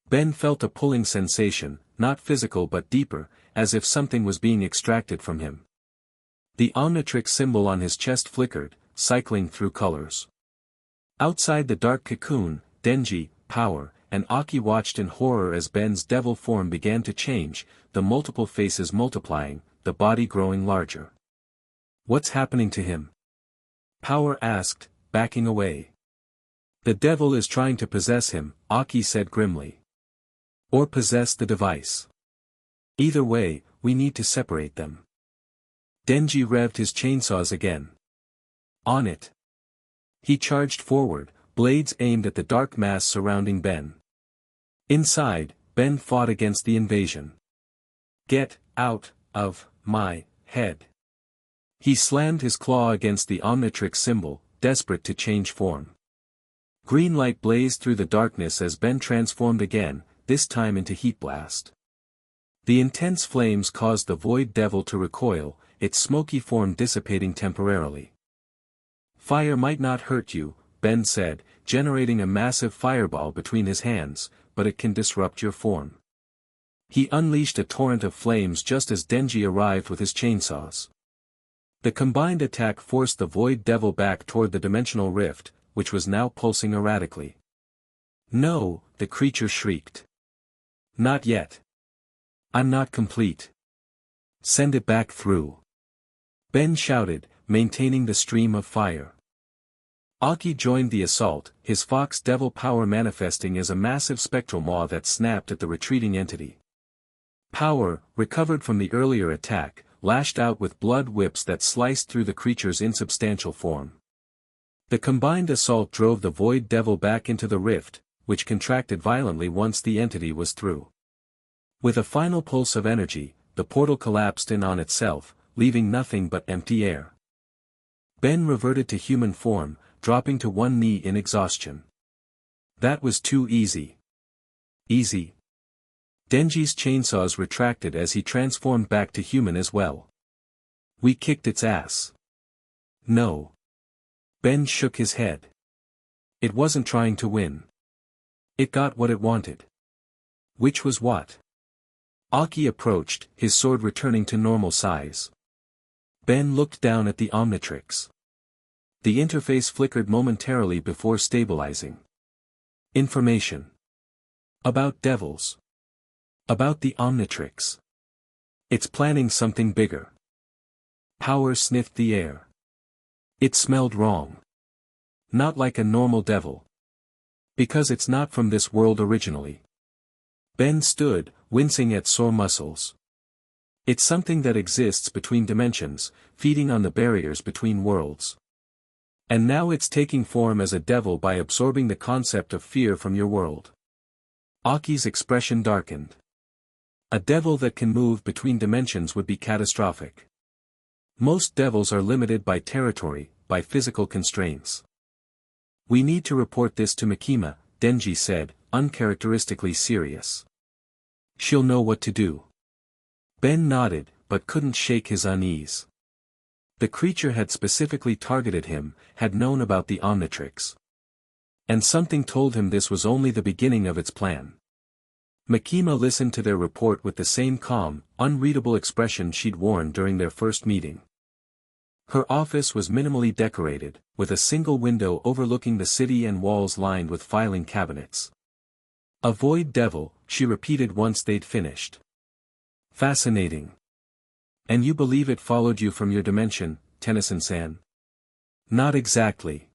Ben felt a pulling sensation, not physical but deeper, as if something was being extracted from him. The Omnitrix symbol on his chest flickered, cycling through colors. Outside the dark cocoon, Denji, Power, and Aki watched in horror as Ben's devil form began to change, the multiple faces multiplying, the body growing larger. What's happening to him? Power asked, backing away. The devil is trying to possess him, Aki said grimly. Or possess the device. Either way, we need to separate them. Denji revved his chainsaws again. On it. He charged forward, blades aimed at the dark mass surrounding Ben. Inside, Ben fought against the invasion. Get out of my head. He slammed his claw against the Omnitrix symbol, desperate to change form. Green light blazed through the darkness as Ben transformed again, this time into Heat Blast. The intense flames caused the void devil to recoil, its smoky form dissipating temporarily. Fire might not hurt you, Ben said, generating a massive fireball between his hands, but it can disrupt your form. He unleashed a torrent of flames just as Denji arrived with his chainsaws. The combined attack forced the void devil back toward the dimensional rift, which was now pulsing erratically. No, the creature shrieked. Not yet. I'm not complete. Send it back through. Ben shouted, maintaining the stream of fire. Aki joined the assault, his fox devil power manifesting as a massive spectral maw that snapped at the retreating entity. Power, recovered from the earlier attack, lashed out with blood whips that sliced through the creature's insubstantial form. The combined assault drove the void devil back into the rift, which contracted violently once the entity was through. With a final pulse of energy, the portal collapsed in on itself, leaving nothing but empty air. Ben reverted to human form, dropping to one knee in exhaustion. That was too easy. Easy. Denji's chainsaws retracted as he transformed back to human as well. We kicked its ass. No. Ben shook his head. It wasn't trying to win. It got what it wanted. Which was what? Aki approached, his sword returning to normal size. Ben looked down at the Omnitrix. The interface flickered momentarily before stabilizing. Information. About devils. About the Omnitrix. It's planning something bigger. Power sniffed the air. It smelled wrong. Not like a normal devil. Because it's not from this world originally. Ben stood, wincing at sore muscles. It's something that exists between dimensions, feeding on the barriers between worlds. And now it's taking form as a devil by absorbing the concept of fear from your world. Aki's expression darkened. A devil that can move between dimensions would be catastrophic. Most devils are limited by territory, by physical constraints. We need to report this to Makima, Denji said, uncharacteristically serious. She'll know what to do. Ben nodded, but couldn't shake his unease. The creature had specifically targeted him, had known about the Omnitrix. And something told him this was only the beginning of its plan. Makima listened to their report with the same calm, unreadable expression she'd worn during their first meeting. Her office was minimally decorated, with a single window overlooking the city and walls lined with filing cabinets. A void devil, she repeated once they'd finished. Fascinating. And you believe it followed you from your dimension, Tennyson-san? Not exactly.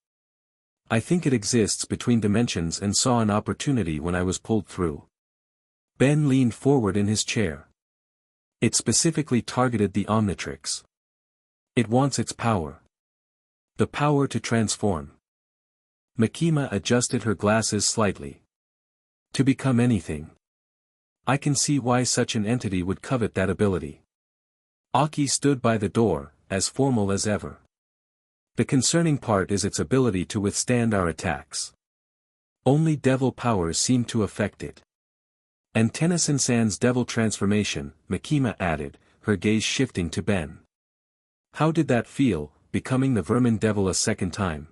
I think it exists between dimensions and saw an opportunity when I was pulled through. Ben leaned forward in his chair. It specifically targeted the Omnitrix. It wants its power. The power to transform. Makima adjusted her glasses slightly. To become anything. I can see why such an entity would covet that ability. Aki stood by the door, as formal as ever. The concerning part is its ability to withstand our attacks. Only devil powers seem to affect it. And Tennyson-san's devil transformation, Makima added, her gaze shifting to Ben. How did that feel, becoming the vermin devil a second time?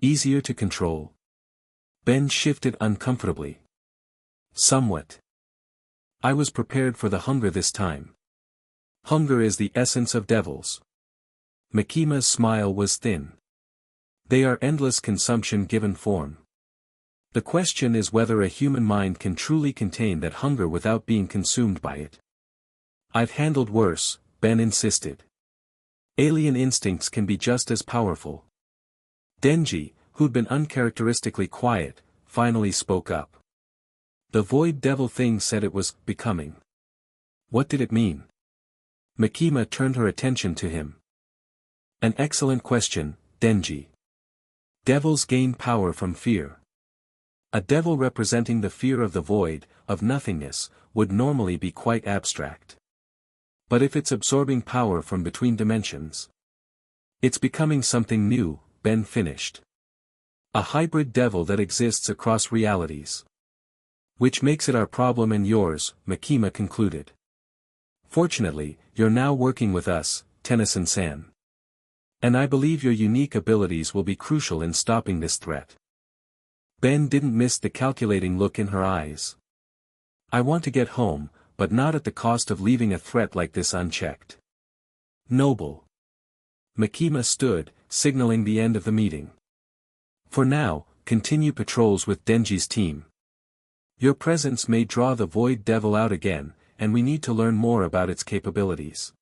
Easier to control? Ben shifted uncomfortably. Somewhat. I was prepared for the hunger this time. Hunger is the essence of devils. Makima's smile was thin. They are endless consumption given form. The question is whether a human mind can truly contain that hunger without being consumed by it. I've handled worse, Ben insisted. Alien instincts can be just as powerful. Denji, who'd been uncharacteristically quiet, finally spoke up. The void devil thing said it was becoming. What did it mean? Makima turned her attention to him. An excellent question, Denji. Devils gain power from fear. A devil representing the fear of the void, of nothingness, would normally be quite abstract. But if it's absorbing power from between dimensions, it's becoming something new, Ben finished. A hybrid devil that exists across realities. Which makes it our problem and yours, Makima concluded. Fortunately, you're now working with us, Tennyson-san. And I believe your unique abilities will be crucial in stopping this threat. Ben didn't miss the calculating look in her eyes. I want to get home, but not at the cost of leaving a threat like this unchecked. Noble. Makima stood, signaling the end of the meeting. For now, continue patrols with Denji's team. Your presence may draw the void devil out again, and we need to learn more about its capabilities.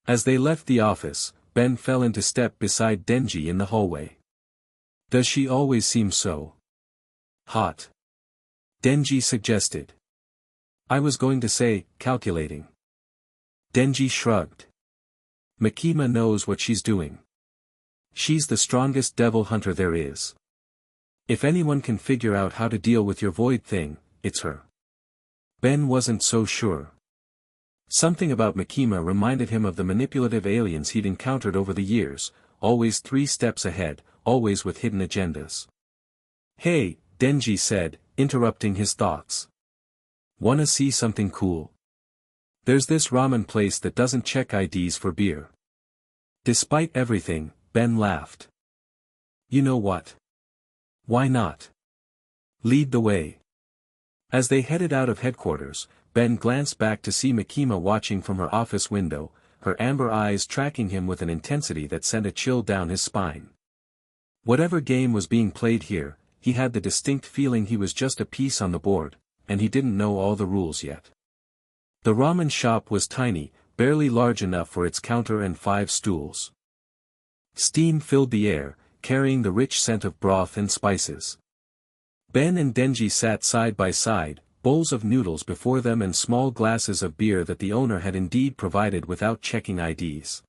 As they left the office, Ben fell into step beside Denji in the hallway. Does she always seem so hot? Denji suggested. I was going to say, calculating. Denji shrugged. Makima knows what she's doing. She's the strongest devil hunter there is. If anyone can figure out how to deal with your void thing, it's her. Ben wasn't so sure. Something about Makima reminded him of the manipulative aliens he'd encountered over the years, always 3 steps ahead, always with hidden agendas. Hey, Denji said, interrupting his thoughts. Wanna see something cool? There's this ramen place that doesn't check IDs for beer. Despite everything, Ben laughed. You know what? Why not? Lead the way. As they headed out of headquarters, Ben glanced back to see Makima watching from her office window, her amber eyes tracking him with an intensity that sent a chill down his spine. Whatever game was being played here, he had the distinct feeling he was just a piece on the board, and he didn't know all the rules yet. The ramen shop was tiny, barely large enough for its counter and 5 stools. Steam filled the air, carrying the rich scent of broth and spices. Ben and Denji sat side by side, bowls of noodles before them and small glasses of beer that the owner had indeed provided without checking IDs.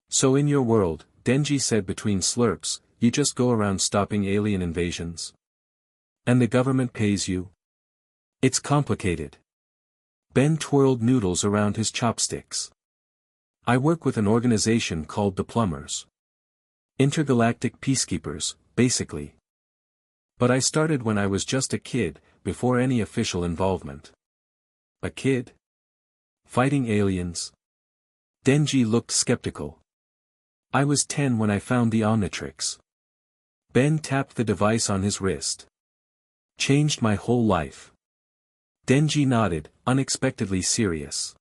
"So in your world," Denji said between slurps, "you just go around stopping alien invasions? And the government pays you?" "It's complicated." Ben twirled noodles around his chopsticks. "I work with an organization called the Plumbers. Intergalactic peacekeepers, basically. But I started when I was just a kid, before any official involvement." "A kid? Fighting aliens?" Denji looked skeptical. "I was 10 when I found the Omnitrix." Ben tapped the device on his wrist. "Changed my whole life." Denji nodded, unexpectedly serious.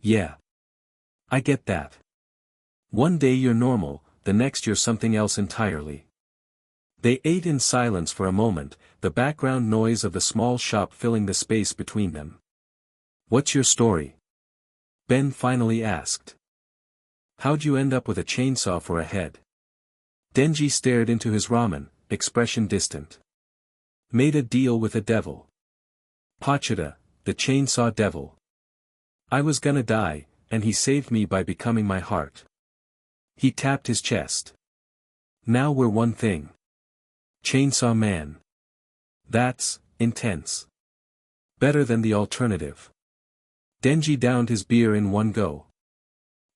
"Yeah. I get that. One day you're normal, the next you're something else entirely." They ate in silence for a moment, the background noise of the small shop filling the space between them. "What's your story?" Ben finally asked. "How'd you end up with a chainsaw for a head?" Denji stared into his ramen, expression distant. "Made a deal with a devil. Pachita, the chainsaw devil. I was gonna die, and he saved me by becoming my heart." He tapped his chest. "Now we're one thing. Chainsaw Man. That's intense. Better than the alternative." Denji downed his beer in one go.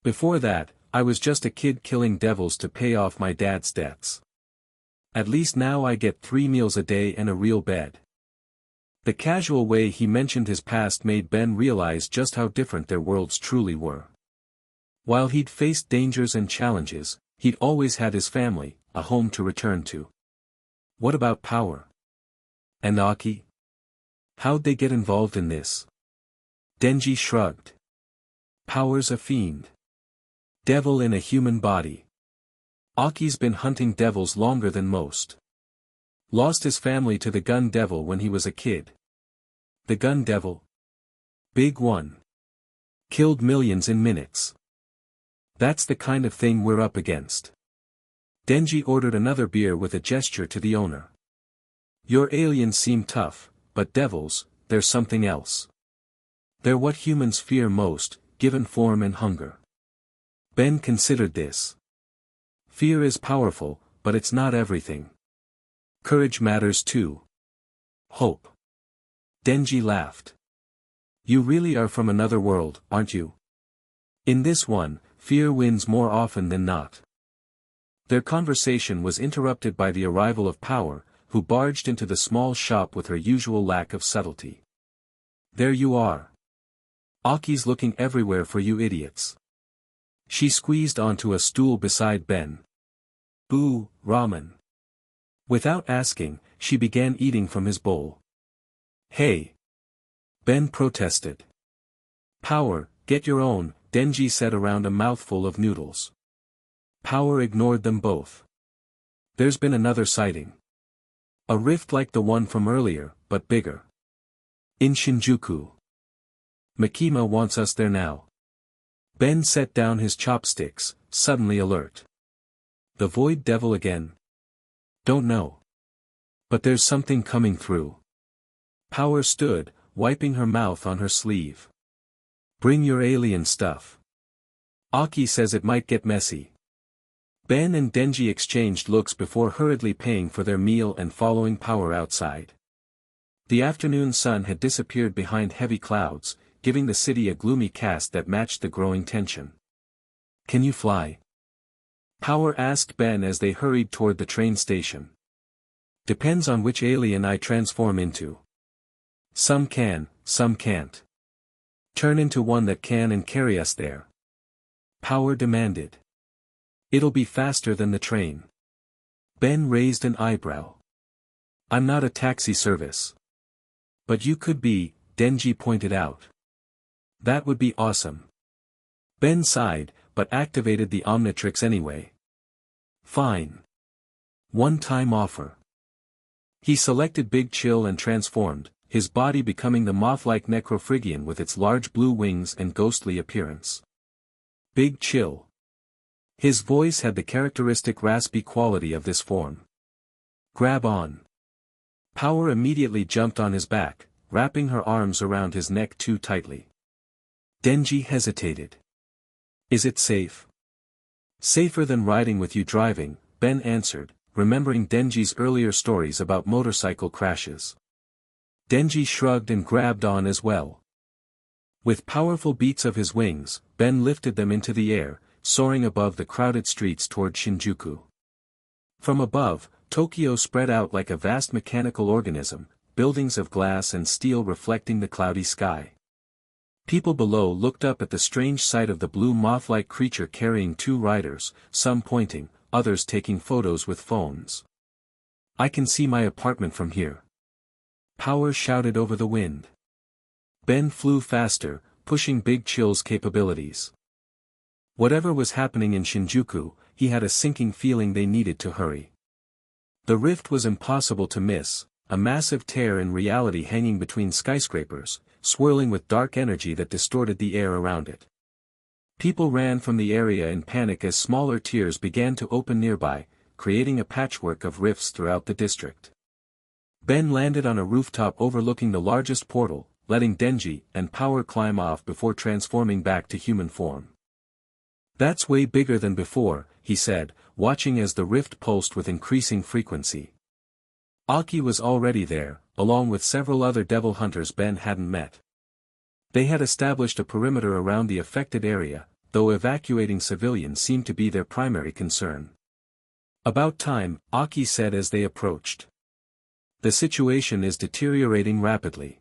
"Before that, I was just a kid killing devils to pay off my dad's debts. At least now I get 3 meals a day and a real bed." The casual way he mentioned his past made Ben realize just how different their worlds truly were. While he'd faced dangers and challenges, he'd always had his family, a home to return to. What about Power? And Aki? How'd they get involved in this? Denji shrugged. "Power's a fiend. Devil in a human body. Aki's been hunting devils longer than most. Lost his family to the gun devil when he was a kid." "The gun devil? Big one. Killed millions in minutes. That's the kind of thing we're up against." Denji ordered another beer with a gesture to the owner. "Your aliens seem tough, but devils, they're something else. They're what humans fear most, given form and hunger." Ben considered this. Fear is powerful, but it's not everything. Courage matters too. Hope. Denji laughed. "You really are from another world, aren't you? In this one, fear wins more often than not." Their conversation was interrupted by the arrival of Power, who barged into the small shop with her usual lack of subtlety. "There you are. Aki's looking everywhere for you idiots." She squeezed onto a stool beside Ben. "Boo, ramen." Without asking, she began eating from his bowl. "Hey!" Ben protested. "Power, get your own," Denji said around a mouthful of noodles. Power ignored them both. "There's been another sighting. A rift like the one from earlier, but bigger. In Shinjuku. Makima wants us there now." Ben set down his chopsticks, suddenly alert. "The Void Devil again?" "Don't know. But there's something coming through." Power stood, wiping her mouth on her sleeve. "Bring your alien stuff. Aki says it might get messy." Ben and Denji exchanged looks before hurriedly paying for their meal and following Power outside. The afternoon sun had disappeared behind heavy clouds, giving the city a gloomy cast that matched the growing tension. "Can you fly?" Power asked Ben as they hurried toward the train station. "Depends on which alien I transform into. Some can, some can't. Turn into one that can and carry us there." Power demanded. "It'll be faster than the train." Ben raised an eyebrow. "I'm not a taxi service." "But you could be," Denji pointed out. "That would be awesome." Ben sighed, but activated the Omnitrix anyway. "Fine. One-time offer." He selected Big Chill and transformed, his body becoming the moth-like Necrophrygian with its large blue wings and ghostly appearance. "Big Chill." His voice had the characteristic raspy quality of this form. Grab on. Power immediately jumped on his back, wrapping her arms around his neck too tightly. Denji hesitated. Is it safe? Safer than riding with you driving, Ben answered, remembering Denji's earlier stories about motorcycle crashes. Denji shrugged and grabbed on as well. With powerful beats of his wings, Ben lifted them into the air, soaring above the crowded streets toward Shinjuku. From above, Tokyo spread out like a vast mechanical organism, buildings of glass and steel reflecting the cloudy sky. People below looked up at the strange sight of the blue moth-like creature carrying two riders, some pointing, others taking photos with phones. I can see my apartment from here. Power shouted over the wind. Ben flew faster, pushing Big Chill's capabilities. Whatever was happening in Shinjuku, he had a sinking feeling they needed to hurry. The rift was impossible to miss, a massive tear in reality hanging between skyscrapers, swirling with dark energy that distorted the air around it. People ran from the area in panic as smaller tiers began to open nearby, creating a patchwork of rifts throughout the district. Ben landed on a rooftop overlooking the largest portal, letting Denji and Power climb off before transforming back to human form. That's way bigger than before, he said, watching as the rift pulsed with increasing frequency. Aki was already there, along with several other devil hunters Ben hadn't met. They had established a perimeter around the affected area, though evacuating civilians seemed to be their primary concern. About time, Aki said as they approached. The situation is deteriorating rapidly.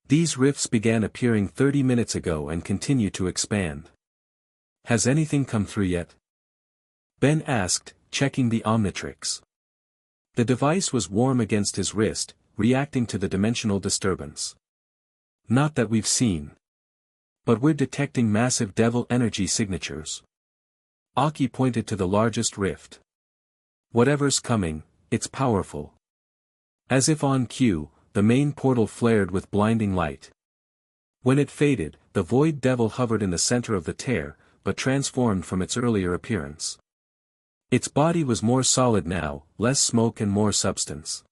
These rifts began appearing 30 minutes ago and continue to expand. Has anything come through yet? Ben asked, checking the Omnitrix. The device was warm against his wrist, reacting to the dimensional disturbance. Not that we've seen. But we're detecting massive devil energy signatures. Aki pointed to the largest rift. Whatever's coming, it's powerful. As if on cue, the main portal flared with blinding light. When it faded, the void devil hovered in the center of the tear, but transformed from its earlier appearance. Its body was more solid now, less smoke and more substance.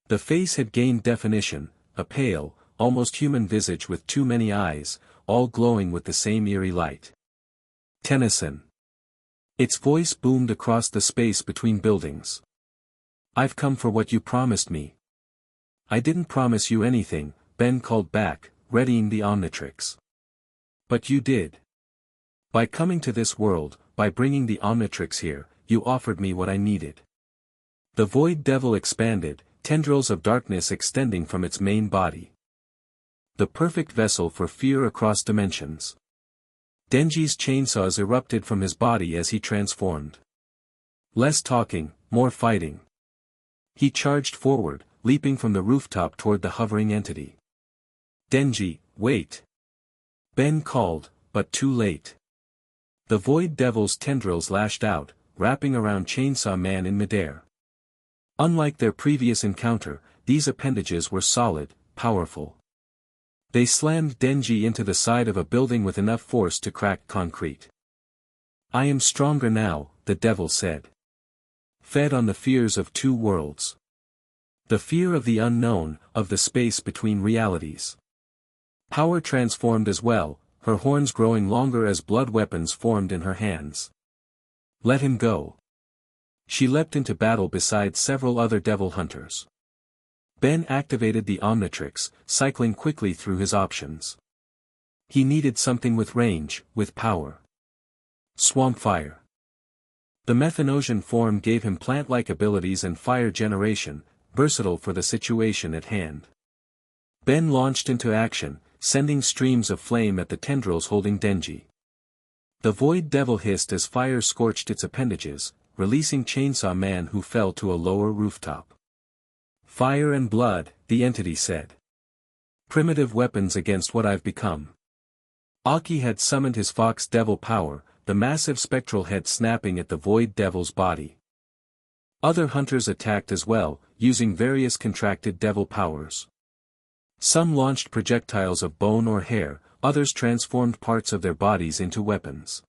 The face had gained definition, a pale, almost human visage with too many eyes, all glowing with the same eerie light. Tennyson. Its voice boomed across the space between buildings. I've come for what you promised me. I didn't promise you anything, Ben called back, readying the Omnitrix. But you did. By coming to this world, by bringing the Omnitrix here, you offered me what I needed. The void devil expanded, tendrils of darkness extending from its main body. The perfect vessel for fear across dimensions. Denji's chainsaws erupted from his body as he transformed. Less talking, more fighting. He charged forward, leaping from the rooftop toward the hovering entity. Denji, wait. Ben called, but too late. The void devil's tendrils lashed out, wrapping around Chainsaw Man in midair. Unlike their previous encounter, these appendages were solid, powerful. They slammed Denji into the side of a building with enough force to crack concrete. I am stronger now, the devil said. Fed on the fears of two worlds. The fear of the unknown, of the space between realities. Power transformed as well, her horns growing longer as blood weapons formed in her hands. Let him go. She leapt into battle beside several other devil hunters. Ben activated the Omnitrix, cycling quickly through his options. He needed something with range, with power. Swamp fire. The Methanosian form gave him plant-like abilities and fire generation, versatile for the situation at hand. Ben launched into action, sending streams of flame at the tendrils holding Denji. The void devil hissed as fire scorched its appendages, releasing Chainsaw Man, who fell to a lower rooftop. Fire and blood, the entity said. Primitive weapons against what I've become. Aki had summoned his fox devil power, the massive spectral head snapping at the void devil's body. Other hunters attacked as well, using various contracted devil powers. Some launched projectiles of bone or hair, others transformed parts of their bodies into weapons.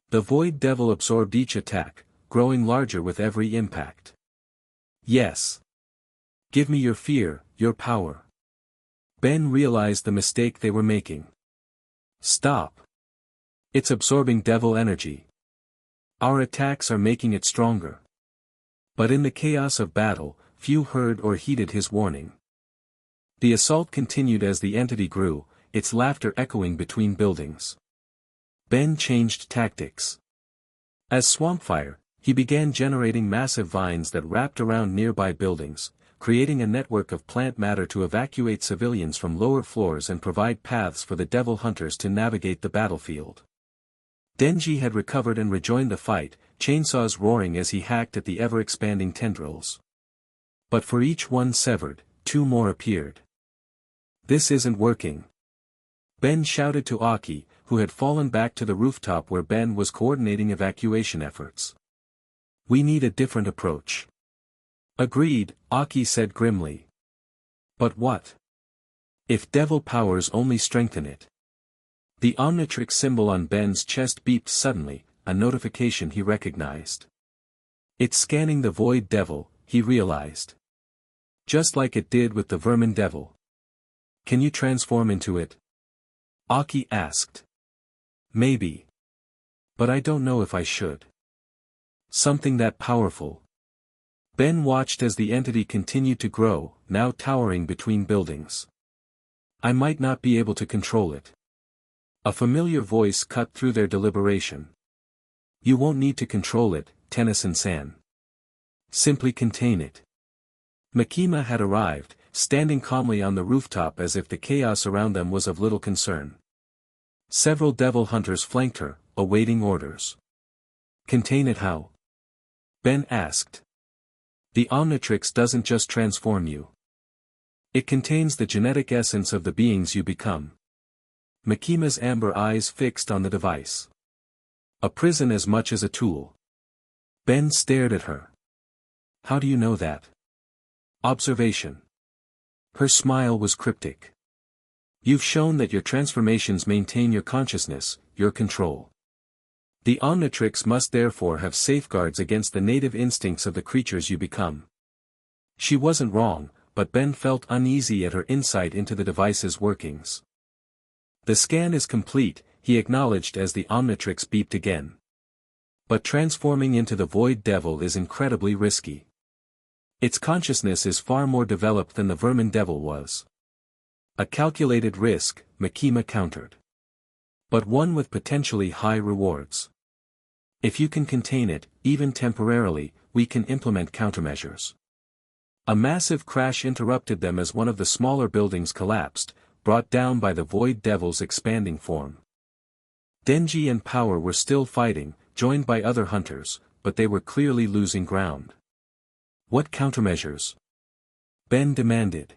The Void Devil absorbed each attack, growing larger with every impact. Yes. Give me your fear, your power. Ben realized the mistake they were making. Stop. It's absorbing devil energy. Our attacks are making it stronger. But in the chaos of battle, few heard or heeded his warning. The assault continued as the entity grew, its laughter echoing between buildings. Ben changed tactics. As Swampfire, he began generating massive vines that wrapped around nearby buildings, creating a network of plant matter to evacuate civilians from lower floors and provide paths for the devil hunters to navigate the battlefield. Denji had recovered and rejoined the fight, chainsaws roaring as he hacked at the ever-expanding tendrils. But for each one severed, two more appeared. This isn't working. Ben shouted to Aki, who had fallen back to the rooftop where Ben was coordinating evacuation efforts. We need a different approach. Agreed, Aki said grimly. But what? If devil powers only strengthen it? The Omnitrix symbol on Ben's chest beeped suddenly, a notification he recognized. It's scanning the Void Devil, he realized. Just like it did with the Vermin Devil. Can you transform into it? Aki asked. Maybe. But I don't know if I should. Something that powerful. Ben watched as the entity continued to grow, now towering between buildings. I might not be able to control it. A familiar voice cut through their deliberation. You won't need to control it, Tennyson-san. Simply contain it. Makima had arrived, standing calmly on the rooftop as if the chaos around them was of little concern. Several devil hunters flanked her, awaiting orders. Contain it how? Ben asked. The Omnitrix doesn't just transform you. It contains the genetic essence of the beings you become. Makima's amber eyes fixed on the device. A prison as much as a tool. Ben stared at her. How do you know that? Observation. Her smile was cryptic. You've shown that your transformations maintain your consciousness, your control. The Omnitrix must therefore have safeguards against the native instincts of the creatures you become. She wasn't wrong, but Ben felt uneasy at her insight into the device's workings. The scan is complete, he acknowledged as the Omnitrix beeped again. But transforming into the Void Devil is incredibly risky. Its consciousness is far more developed than the Vermin Devil was. A calculated risk, Makima countered. But one with potentially high rewards. If you can contain it, even temporarily, we can implement countermeasures. A massive crash interrupted them as one of the smaller buildings collapsed, brought down by the Void Devil's expanding form. Denji and Power were still fighting, joined by other hunters, but they were clearly losing ground. What countermeasures? Ben demanded.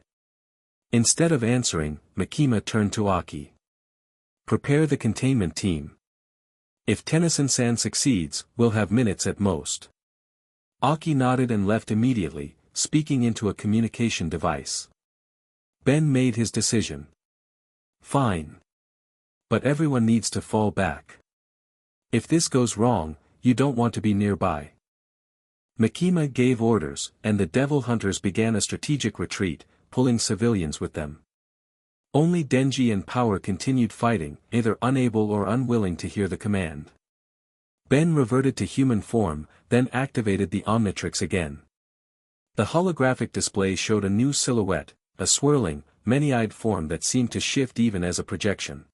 Instead of answering, Makima turned to Aki. Prepare the containment team. If Tennyson-san succeeds, we'll have minutes at most. Aki nodded and left immediately, speaking into a communication device. Ben made his decision. Fine. But everyone needs to fall back. If this goes wrong, you don't want to be nearby. Makima gave orders, and the devil hunters began a strategic retreat, pulling civilians with them. Only Denji and Power continued fighting, either unable or unwilling to hear the command. Ben reverted to human form, then activated the Omnitrix again. The holographic display showed a new silhouette, a swirling, many-eyed form that seemed to shift even as a projection.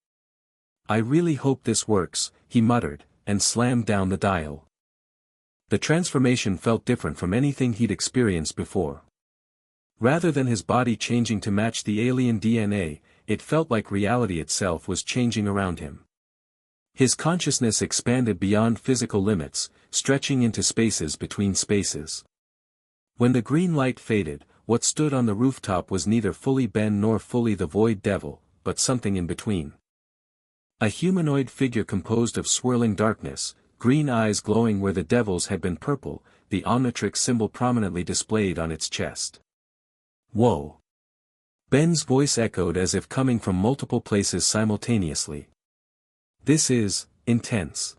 I really hope this works, he muttered, and slammed down the dial. The transformation felt different from anything he'd experienced before. Rather than his body changing to match the alien DNA, it felt like reality itself was changing around him. His consciousness expanded beyond physical limits, stretching into spaces between spaces. When the green light faded, what stood on the rooftop was neither fully Ben nor fully the Void Devil, but something in between. A humanoid figure composed of swirling darkness, green eyes glowing where the devil's had been purple, the Omnitrix symbol prominently displayed on its chest. Whoa! Ben's voice echoed as if coming from multiple places simultaneously. This is intense.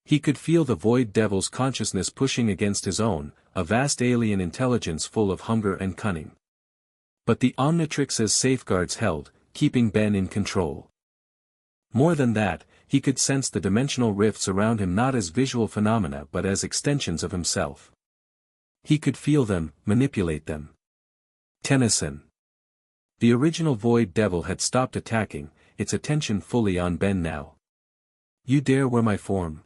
He could feel the Void Devil's consciousness pushing against his own, a vast alien intelligence full of hunger and cunning. But the Omnitrix's safeguards held, keeping Ben in control. More than that, he could sense the dimensional rifts around him not as visual phenomena but as extensions of himself. He could feel them, manipulate them. Tennyson. The original Void Devil had stopped attacking, its attention fully on Ben now. "You dare wear my form?"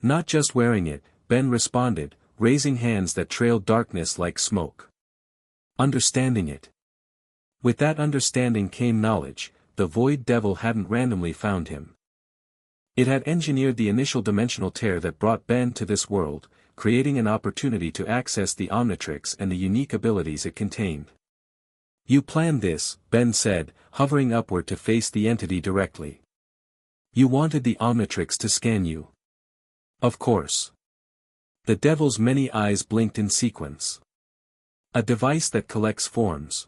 "Not just wearing it," Ben responded, raising hands that trailed darkness like smoke. "Understanding it." With that understanding came knowledge. The Void Devil hadn't randomly found him. It had engineered the initial dimensional tear that brought Ben to this world, creating an opportunity to access the Omnitrix and the unique abilities it contained. "You planned this," Ben said, hovering upward to face the entity directly. "You wanted the Omnitrix to scan you." "Of course." The Devil's many eyes blinked in sequence. "A device that collects forms.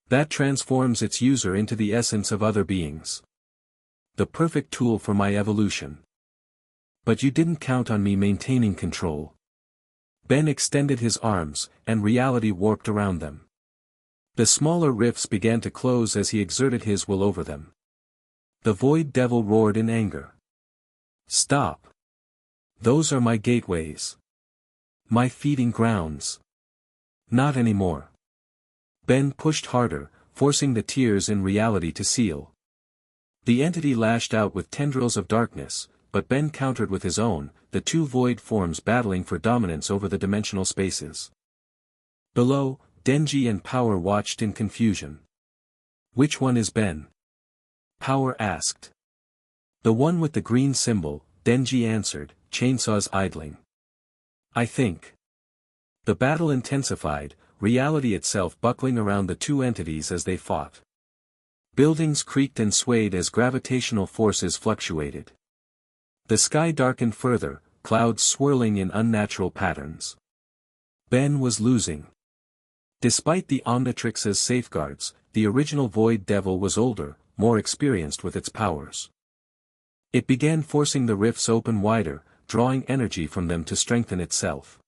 That transforms its user into the essence of other beings. The perfect tool for my evolution. But you didn't count on me maintaining control." Ben extended his arms, and reality warped around them. The smaller rifts began to close as he exerted his will over them. The Void Devil roared in anger. "Stop! Those are my gateways. My feeding grounds. Not anymore." Ben pushed harder, forcing the tears in reality to seal. The entity lashed out with tendrils of darkness, but Ben countered with his own, the two void forms battling for dominance over the dimensional spaces. Below, Denji and Power watched in confusion. "Which one is Ben?" Power asked. "The one with the green symbol," Denji answered, chainsaws idling. "I think." The battle intensified, reality itself buckling around the two entities as they fought. Buildings creaked and swayed as gravitational forces fluctuated. The sky darkened further, clouds swirling in unnatural patterns. Ben was losing. Despite the Omnitrix's safeguards, the original Void Devil was older, more experienced with its powers. It began forcing the rifts open wider, drawing energy from them to strengthen itself.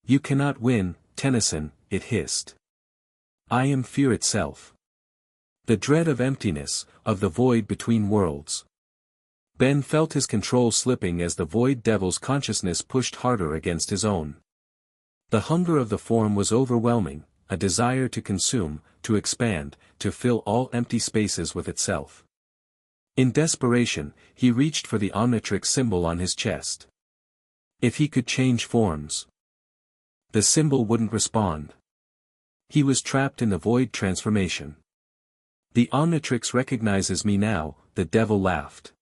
"You cannot win, Tennyson," it hissed. "I am fear itself. The dread of emptiness, of the void between worlds." Ben felt his control slipping as the Void Devil's consciousness pushed harder against his own. The hunger of the form was overwhelming, a desire to consume, to expand, to fill all empty spaces with itself. In desperation, he reached for the Omnitrix symbol on his chest. If he could change forms. The symbol wouldn't respond. He was trapped in the void transformation. "The Omnitrix recognizes me now," the devil laughed.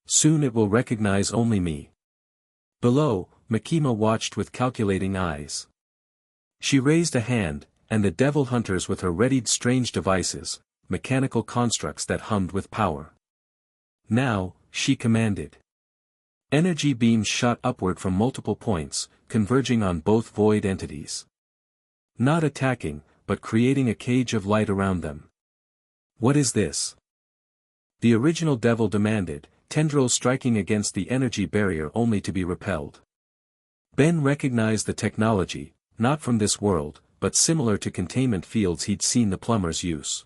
"Soon it will recognize only me." Below, Makima watched with calculating eyes. She raised a hand, and the devil hunters with her readied strange devices, mechanical constructs that hummed with power. "Now," she commanded. Energy beams shot upward from multiple points, converging on both void entities. Not attacking, but creating a cage of light around them. "What is this?" The original devil demanded, tendrils striking against the energy barrier only to be repelled. Ben recognized the technology, not from this world, but similar to containment fields he'd seen the plumbers use.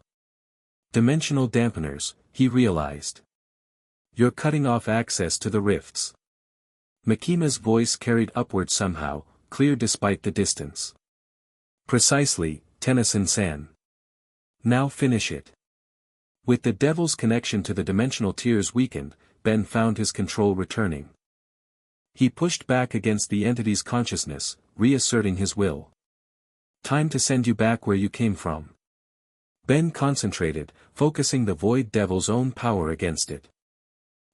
Dimensional dampeners, he realized. "You're cutting off access to the rifts." Makima's voice carried upward somehow, clear despite the distance. "Precisely, Tennyson-san. Now finish it." With the devil's connection to the dimensional tiers weakened, Ben found his control returning. He pushed back against the entity's consciousness, reasserting his will. "Time to send you back where you came from." Ben concentrated, focusing the Void Devil's own power against it.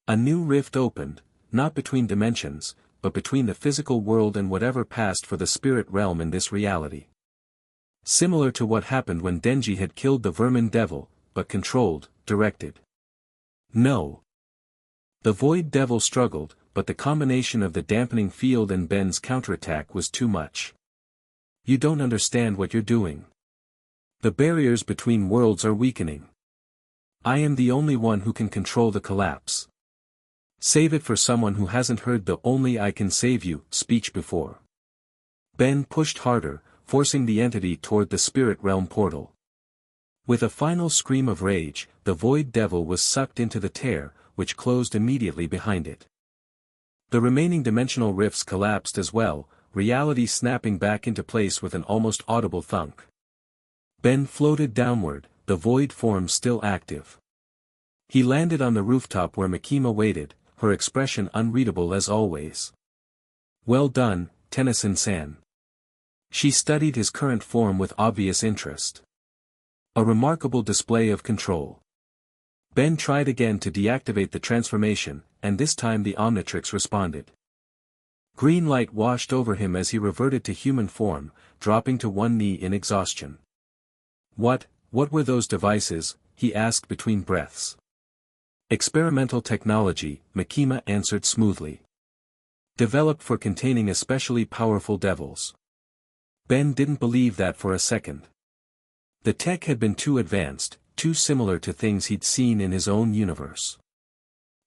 A new rift opened, not between dimensions, but between the physical world and whatever passed for the spirit realm in this reality. Similar to what happened when Denji had killed the vermin devil, but controlled, directed. No. The Void Devil struggled, but the combination of the dampening field and Ben's counterattack was too much. "You don't understand what you're doing. The barriers between worlds are weakening. I am the only one who can control the collapse." Save it for someone who hasn't heard the "only I can save you" speech before. Ben pushed harder, forcing the entity toward the spirit realm portal. With a final scream of rage, the void devil was sucked into the tear, which closed immediately behind it. The remaining dimensional rifts collapsed as well, reality snapping back into place with an almost audible thunk. Ben floated downward, the void form still active. He landed on the rooftop where Makima waited, her expression unreadable as always. "Well done, Tennyson-san." She studied his current form with obvious interest. A remarkable display of control. Ben tried again to deactivate the transformation, and this time the Omnitrix responded. Green light washed over him as he reverted to human form, dropping to one knee in exhaustion. What were those devices?" he asked between breaths. "Experimental technology," Makima answered smoothly. "Developed for containing especially powerful devils." Ben didn't believe that for a second. The tech had been too advanced, too similar to things he'd seen in his own universe.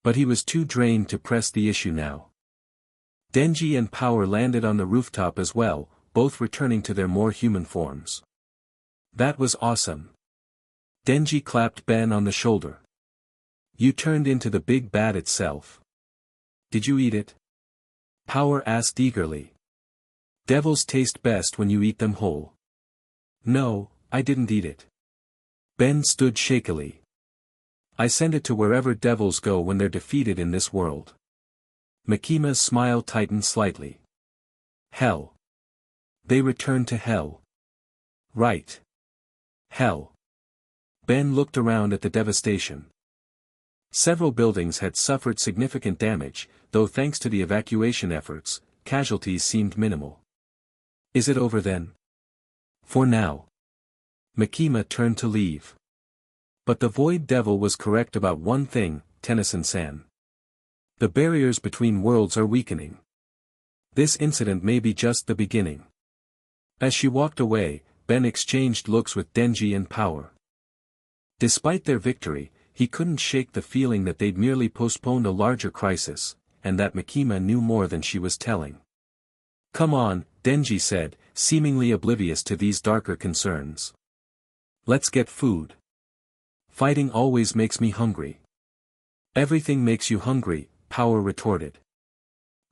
But he was too drained to press the issue now. Denji and Power landed on the rooftop as well, both returning to their more human forms. "That was awesome." Denji clapped Ben on the shoulder. "You turned into the big bat itself." "Did you eat it?" Power asked eagerly. "Devils taste best when you eat them whole." "No, I didn't eat it." Ben stood shakily. "I send it to wherever devils go when they're defeated in this world." Makima's smile tightened slightly. "Hell. They return to hell." "Right. Hell." Ben looked around at the devastation. Several buildings had suffered significant damage, though thanks to the evacuation efforts, casualties seemed minimal. "Is it over then?" "For now." Makima turned to leave. But the Void Devil was correct about one thing, Tennyson-san. The barriers between worlds are weakening. This incident may be just the beginning. As she walked away, Ben exchanged looks with Denji and Power. Despite their victory, he couldn't shake the feeling that they'd merely postponed a larger crisis, and that Makima knew more than she was telling. "Come on," Denji said, seemingly oblivious to these darker concerns. "Let's get food. Fighting always makes me hungry." "Everything makes you hungry," Power retorted.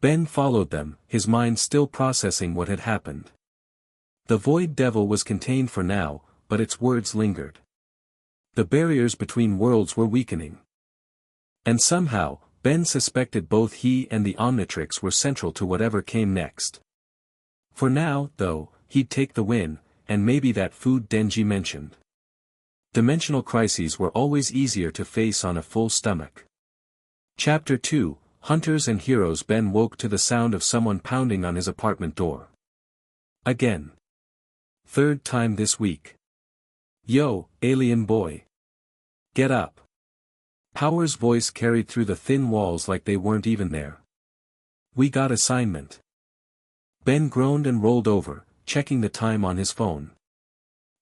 Ben followed them, his mind still processing what had happened. The Void Devil was contained for now, but its words lingered. The barriers between worlds were weakening. And somehow, Ben suspected both he and the Omnitrix were central to whatever came next. For now, though, he'd take the win, and maybe that food Denji mentioned. Dimensional crises were always easier to face on a full stomach. Chapter 2, Hunters and Heroes. Ben woke to the sound of someone pounding on his apartment door. Again. Third time this week. "Yo, alien boy. Get up." Power's voice carried through the thin walls like they weren't even there. "We got assignment." Ben groaned and rolled over, checking the time on his phone.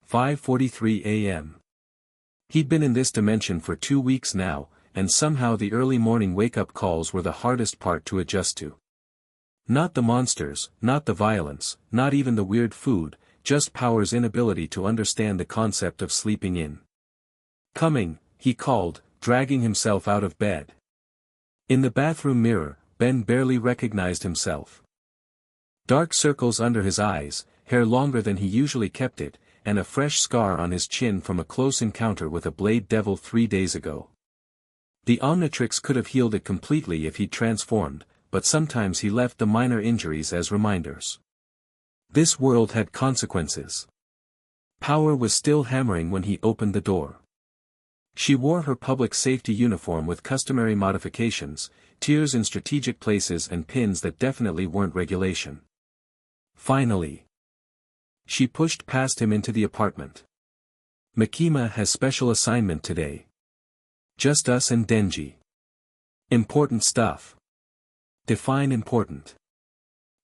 5:43 a.m. He'd been in this dimension for 2 weeks now, and somehow the early morning wake-up calls were the hardest part to adjust to. Not the monsters, not the violence, not even the weird food, just Power's inability to understand the concept of sleeping in. "Coming," he called, dragging himself out of bed. In the bathroom mirror, Ben barely recognized himself. Dark circles under his eyes, hair longer than he usually kept it, and a fresh scar on his chin from a close encounter with a Blade Devil 3 days ago. The Omnitrix could have healed it completely if he'd transformed, but sometimes he left the minor injuries as reminders. This world had consequences. Power was still hammering when he opened the door. She wore her public safety uniform with customary modifications, tears in strategic places and pins that definitely weren't regulation. Finally. She pushed past him into the apartment. "Makima has special assignment today. Just us and Denji. Important stuff." Define important.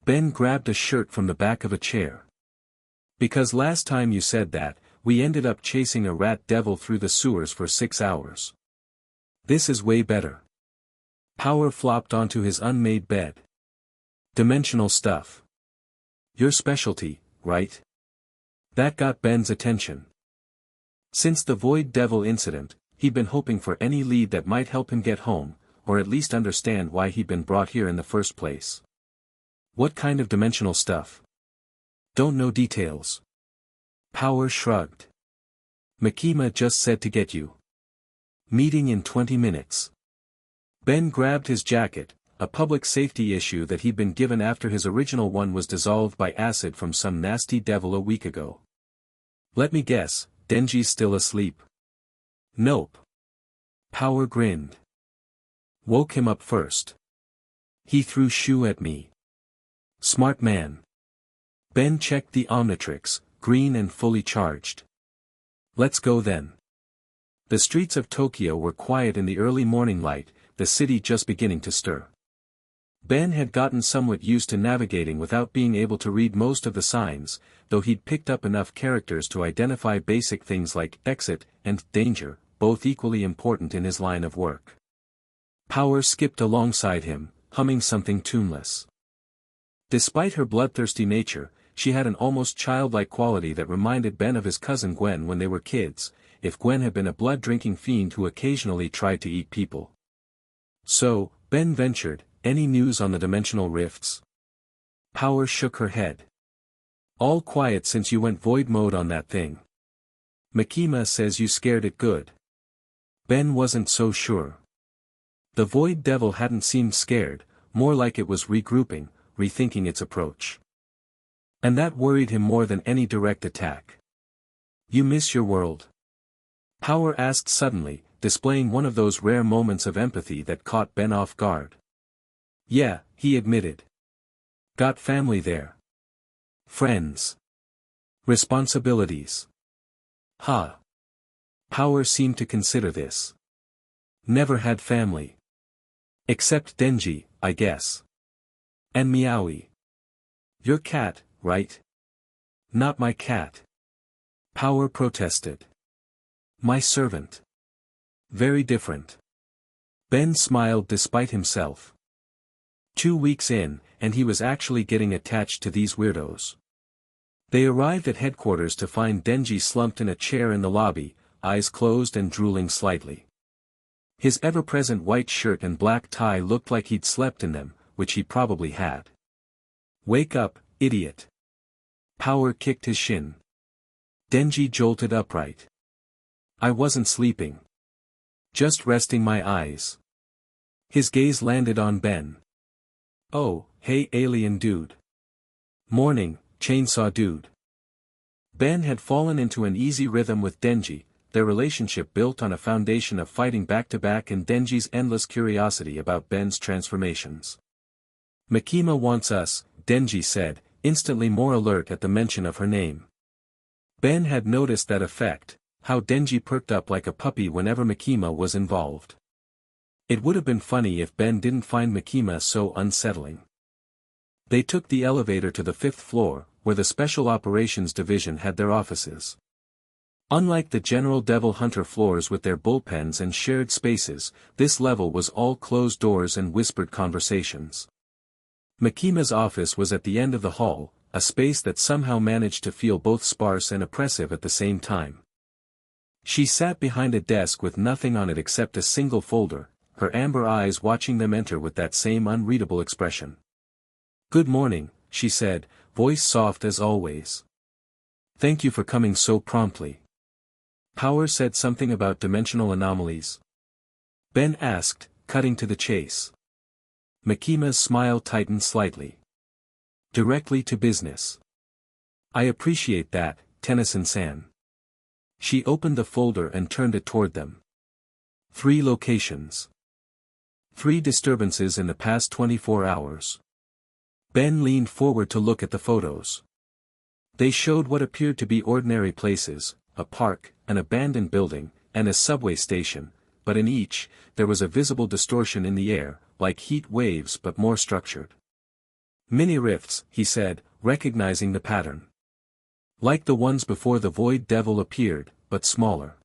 Ben grabbed a shirt from the back of a chair. "Because last time you said that, we ended up chasing a rat devil through the sewers for 6 hours. This is way better." Power flopped onto his unmade bed. Dimensional stuff. Your specialty, right? That got Ben's attention. Since the Void Devil incident, he'd been hoping for any lead that might help him get home, or at least understand why he'd been brought here in the first place. What kind of dimensional stuff? Don't know details. Power shrugged. Makima just said to get you. Meeting in 20 minutes. Ben grabbed his jacket, a public safety issue that he'd been given after his original one was dissolved by acid from some nasty devil a week ago. Let me guess, Denji's still asleep. Nope. Power grinned. Woke him up first. He threw shoe at me. Smart man. Ben checked the Omnitrix, green and fully charged. Let's go then. The streets of Tokyo were quiet in the early morning light, the city just beginning to stir. Ben had gotten somewhat used to navigating without being able to read most of the signs, though he'd picked up enough characters to identify basic things like exit and danger, both equally important in his line of work. Power skipped alongside him, humming something tuneless. Despite her bloodthirsty nature, she had an almost childlike quality that reminded Ben of his cousin Gwen when they were kids, if Gwen had been a blood-drinking fiend who occasionally tried to eat people. So, Ben ventured, any news on the dimensional rifts? Power shook her head. All quiet since you went void mode on that thing. Makima says you scared it good. Ben wasn't so sure. The Void Devil hadn't seemed scared, more like it was regrouping, rethinking its approach. And that worried him more than any direct attack. You miss your world? Power asked suddenly, displaying one of those rare moments of empathy that caught Ben off guard. Yeah, he admitted. Got family there. Friends. Responsibilities. Ha. Power seemed to consider this. Never had family. Except Denji, I guess. And Meowie. Your cat, right? Not my cat. Power protested. My servant. Very different. Ben smiled despite himself. 2 weeks in, and he was actually getting attached to these weirdos. They arrived at headquarters to find Denji slumped in a chair in the lobby, eyes closed and drooling slightly. His ever-present white shirt and black tie looked like he'd slept in them, which he probably had. Wake up, idiot. Power kicked his shin. Denji jolted upright. I wasn't sleeping. Just resting my eyes. His gaze landed on Ben. Oh, hey alien dude. Morning, chainsaw dude. Ben had fallen into an easy rhythm with Denji, their relationship built on a foundation of fighting back-to-back and Denji's endless curiosity about Ben's transformations. Makima wants us, Denji said, instantly more alert at the mention of her name. Ben had noticed that effect, how Denji perked up like a puppy whenever Makima was involved. It would have been funny if Ben didn't find Makima so unsettling. They took the elevator to the 5th floor, where the Special Operations Division had their offices. Unlike the General Devil Hunter floors with their bullpens and shared spaces, this level was all closed doors and whispered conversations. Makima's office was at the end of the hall, a space that somehow managed to feel both sparse and oppressive at the same time. She sat behind a desk with nothing on it except a single folder, her amber eyes watching them enter with that same unreadable expression. Good morning, she said, voice soft as always. Thank you for coming so promptly. Power said something about dimensional anomalies. Ben asked, cutting to the chase. Makima's smile tightened slightly. Directly to business. I appreciate that, Tennyson-san. She opened the folder and turned it toward them. 3 locations. 3 disturbances in the past 24 hours. Ben leaned forward to look at the photos. They showed what appeared to be ordinary places, a park, an abandoned building, and a subway station, but in each, there was a visible distortion in the air, like heat waves but more structured. Mini rifts, he said, recognizing the pattern. Like the ones before the Void Devil appeared, but smaller.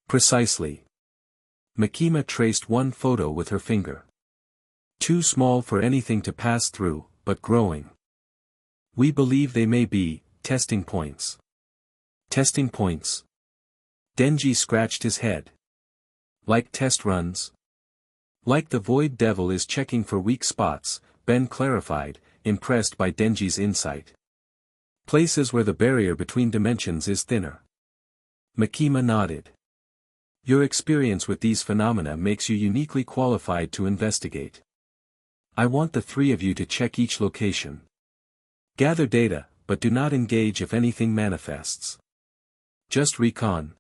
Precisely. Makima traced one photo with her finger. Too small for anything to pass through, but growing. We believe they may be testing points. Testing points. Denji scratched his head. Like test runs? Like the Void Devil is checking for weak spots, Ben clarified, impressed by Denji's insight. Places where the barrier between dimensions is thinner. Makima nodded. Your experience with these phenomena makes you uniquely qualified to investigate. I want the three of you to check each location. Gather data, but do not engage if anything manifests. Just recon.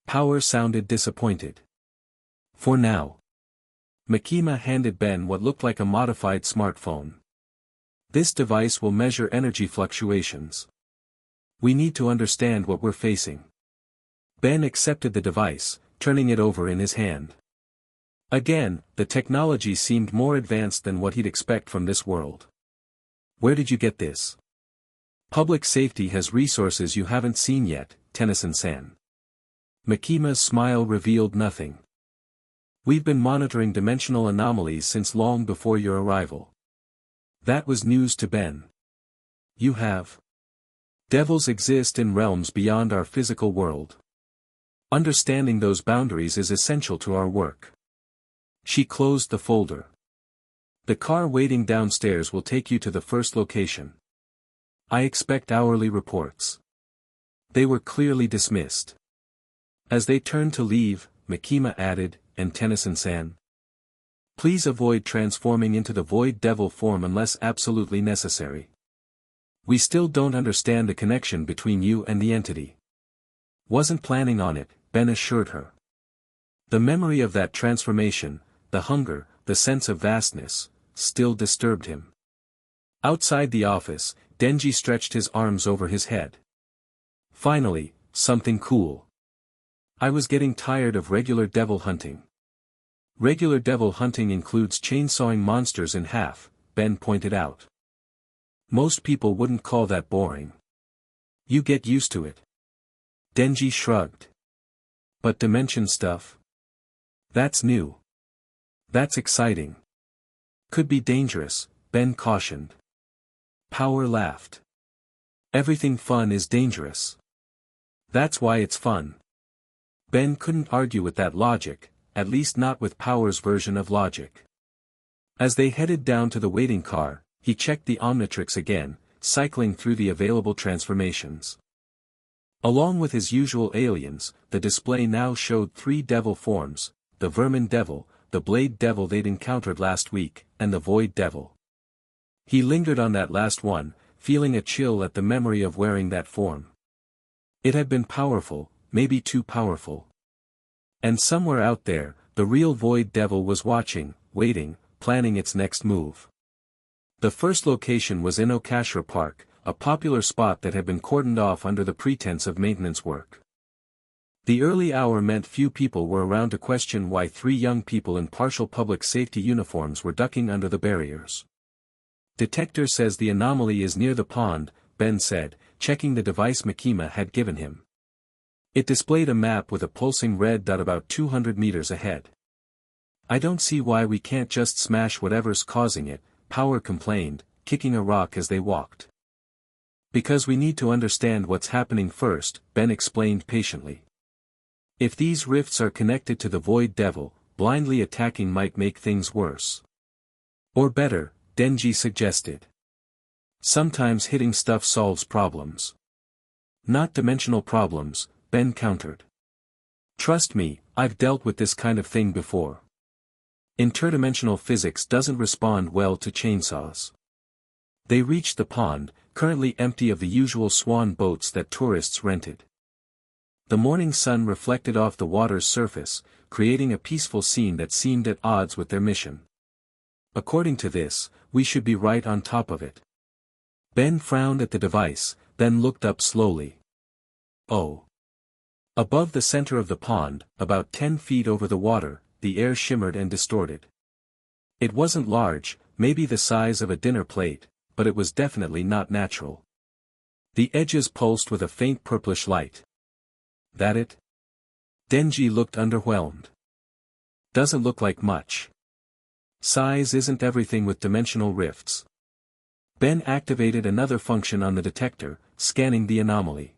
Power sounded disappointed. For now. Makima handed Ben what looked like a modified smartphone. This device will measure energy fluctuations. We need to understand what we're facing. Ben accepted the device, turning it over in his hand. Again, the technology seemed more advanced than what he'd expect from this world. Where did you get this? Public safety has resources you haven't seen yet, Tennyson-san. Makima's smile revealed nothing. We've been monitoring dimensional anomalies since long before your arrival. That was news to Ben. You have. Devils exist in realms beyond our physical world. Understanding those boundaries is essential to our work. She closed the folder. The car waiting downstairs will take you to the first location. I expect hourly reports. They were clearly dismissed. As they turned to leave, Makima added, and Tennyson-san. Please avoid transforming into the Void Devil form unless absolutely necessary. We still don't understand the connection between you and the entity. Wasn't planning on it, Ben assured her. The memory of that transformation, the hunger, the sense of vastness, still disturbed him. Outside the office, Denji stretched his arms over his head. Finally, something cool. I was getting tired of regular devil hunting. Regular devil hunting includes chainsawing monsters in half, Ben pointed out. Most people wouldn't call that boring. You get used to it. Denji shrugged. But dimension stuff? That's new. That's exciting. Could be dangerous, Ben cautioned. Power laughed. Everything fun is dangerous. That's why it's fun. Ben couldn't argue with that logic, at least not with Power's version of logic. As they headed down to the waiting car, he checked the Omnitrix again, cycling through the available transformations. Along with his usual aliens, the display now showed 3 devil forms, the Vermin Devil, the Blade Devil they'd encountered last week, and the Void Devil. He lingered on that last one, feeling a chill at the memory of wearing that form. It had been powerful, maybe too powerful. And somewhere out there, the real Void Devil was watching, waiting, planning its next move. The first location was in Okashira Park, a popular spot that had been cordoned off under the pretense of maintenance work. The early hour meant few people were around to question why 3 young people in partial public safety uniforms were ducking under the barriers. Detector says the anomaly is near the pond, Ben said, checking the device Makima had given him. It displayed a map with a pulsing red dot about 200 meters ahead. I don't see why we can't just smash whatever's causing it, Power complained, kicking a rock as they walked. Because we need to understand what's happening first, Ben explained patiently. If these rifts are connected to the Void Devil, blindly attacking might make things worse. Or better, Denji suggested. Sometimes hitting stuff solves problems. Not dimensional problems, Ben countered. Trust me, I've dealt with this kind of thing before. Interdimensional physics doesn't respond well to chainsaws. They reached the pond, currently empty of the usual swan boats that tourists rented. The morning sun reflected off the water's surface, creating a peaceful scene that seemed at odds with their mission. According to this, we should be right on top of it. Ben frowned at the device, then looked up slowly. Oh. Above the center of the pond, about 10 feet over the water, the air shimmered and distorted. It wasn't large, maybe the size of a dinner plate, but it was definitely not natural. The edges pulsed with a faint purplish light. That it? Denji looked underwhelmed. Doesn't look like much. Size isn't everything with dimensional rifts. Ben activated another function on the detector, scanning the anomaly.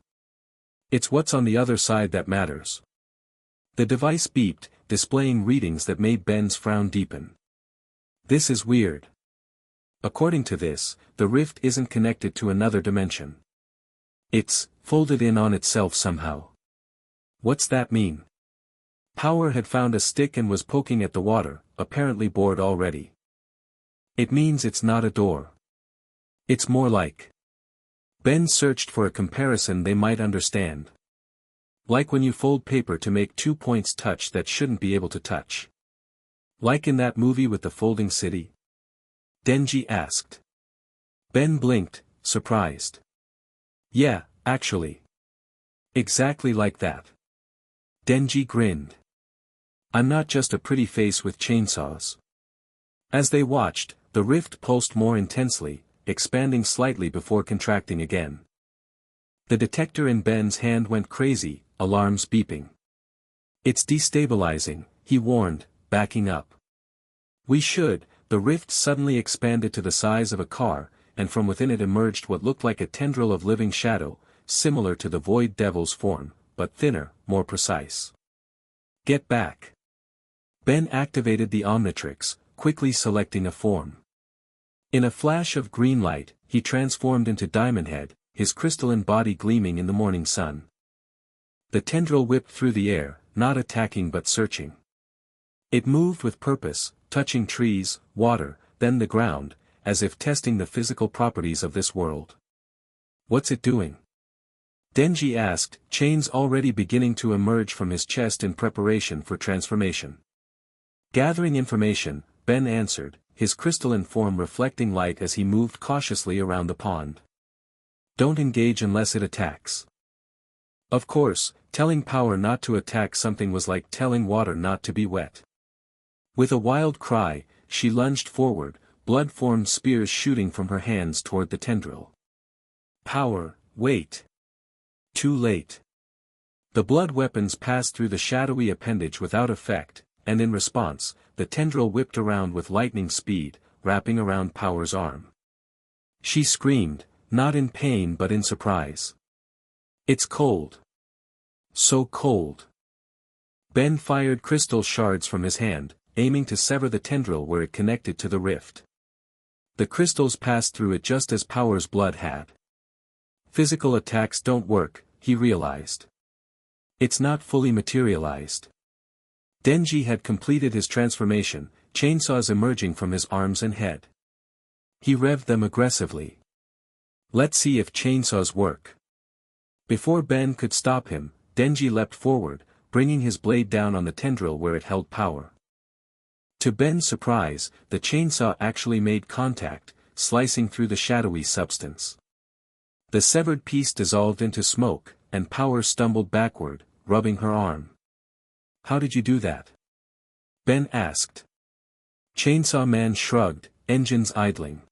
It's what's on the other side that matters. The device beeped, displaying readings that made Ben's frown deepen. This is weird. According to this, the rift isn't connected to another dimension. It's folded in on itself somehow. What's that mean? Power had found a stick and was poking at the water, apparently bored already. It means it's not a door. It's more like. Ben searched for a comparison they might understand. Like when you fold paper to make 2 points touch that shouldn't be able to touch. Like in that movie with the folding city? Denji asked. Ben blinked, surprised. Yeah, actually. Exactly like that. Denji grinned. I'm not just a pretty face with chainsaws. As they watched, the rift pulsed more intensely, expanding slightly before contracting again. The detector in Ben's hand went crazy, alarms beeping. It's destabilizing, he warned, backing up. We should. The rift suddenly expanded to the size of a car, and from within it emerged what looked like a tendril of living shadow, similar to the Void Devil's form, but thinner, more precise. Get back. Ben activated the Omnitrix, quickly selecting a form. In a flash of green light, he transformed into Diamond Head, his crystalline body gleaming in the morning sun. The tendril whipped through the air, not attacking but searching. It moved with purpose, touching trees, water, then the ground, as if testing the physical properties of this world. What's it doing? Denji asked, chains already beginning to emerge from his chest in preparation for transformation. Gathering information, Ben answered, his crystalline form reflecting light as he moved cautiously around the pond. Don't engage unless it attacks. Of course, telling Power not to attack something was like telling water not to be wet. With a wild cry, she lunged forward, blood-formed spears shooting from her hands toward the tendril. Power, wait. Too late. The blood weapons passed through the shadowy appendage without effect, and in response, the tendril whipped around with lightning speed, wrapping around Power's arm. She screamed, not in pain but in surprise. It's cold. So cold. Ben fired crystal shards from his hand, aiming to sever the tendril where it connected to the rift. The crystals passed through it just as Power's blood had. Physical attacks don't work, he realized. It's not fully materialized. Denji had completed his transformation, chainsaws emerging from his arms and head. He revved them aggressively. Let's see if chainsaws work. Before Ben could stop him, Denji leapt forward, bringing his blade down on the tendril where it held Power. To Ben's surprise, the chainsaw actually made contact, slicing through the shadowy substance. The severed piece dissolved into smoke, and Power stumbled backward, rubbing her arm. How did you do that? Ben asked. Chainsaw Man shrugged, engines idling.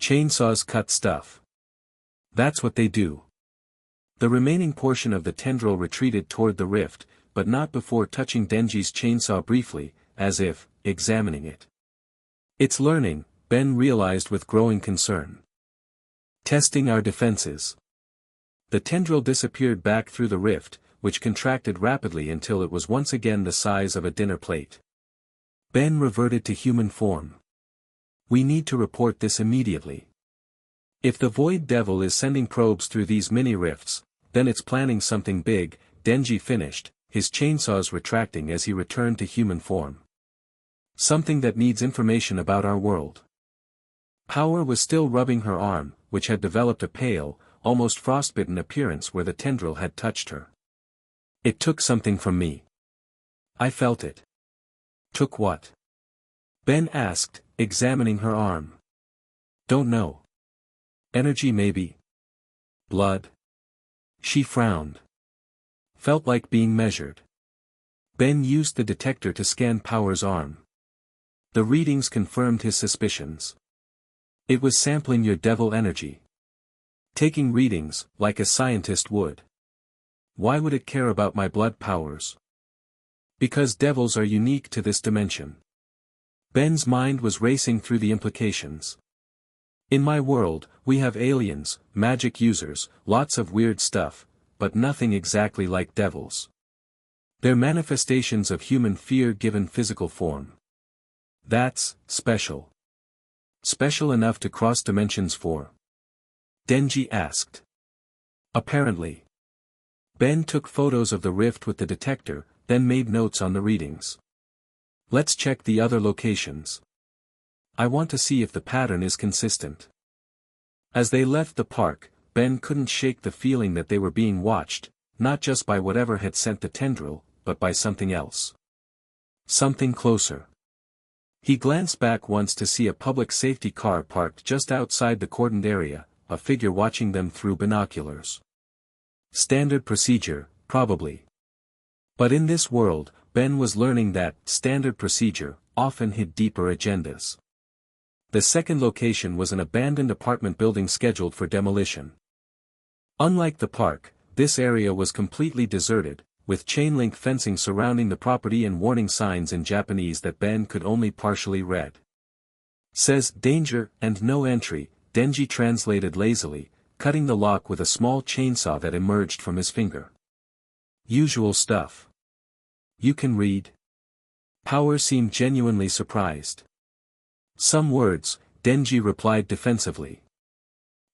Chainsaws cut stuff. That's what they do. The remaining portion of the tendril retreated toward the rift, but not before touching Denji's chainsaw briefly, as if examining it. It's learning, Ben realized with growing concern. Testing our defenses. The tendril disappeared back through the rift, which contracted rapidly until it was once again the size of a dinner plate. Ben reverted to human form. We need to report this immediately. If the Void Devil is sending probes through these mini-rifts, then it's planning something big, Denji finished, his chainsaws retracting as he returned to human form. Something that needs information about our world. Power was still rubbing her arm, which had developed a pale, almost frostbitten appearance where the tendril had touched her. It took something from me. I felt it. Took what? Ben asked, examining her arm. Don't know. Energy maybe. Blood. She frowned. Felt like being measured. Ben used the detector to scan Power's arm. The readings confirmed his suspicions. It was sampling your devil energy. Taking readings, like a scientist would. Why would it care about my blood powers? Because devils are unique to this dimension. Ben's mind was racing through the implications. In my world, we have aliens, magic users, lots of weird stuff, but nothing exactly like devils. They're manifestations of human fear given physical form. That's special. Special enough to cross dimensions for? Denji asked. Apparently. Ben took photos of the rift with the detector, then made notes on the readings. Let's check the other locations. I want to see if the pattern is consistent. As they left the park, Ben couldn't shake the feeling that they were being watched, not just by whatever had sent the tendril, but by something else. Something closer. He glanced back once to see a public safety car parked just outside the cordoned area, a figure watching them through binoculars. Standard procedure, probably. But in this world, Ben was learning that standard procedure often hid deeper agendas. The second location was an abandoned apartment building scheduled for demolition. Unlike the park, this area was completely deserted, with chain-link fencing surrounding the property and warning signs in Japanese that Ben could only partially read. Says danger and no entry, Denji translated lazily, cutting the lock with a small chainsaw that emerged from his finger. Usual stuff. You can read? Power seemed genuinely surprised. Some words, Denji replied defensively.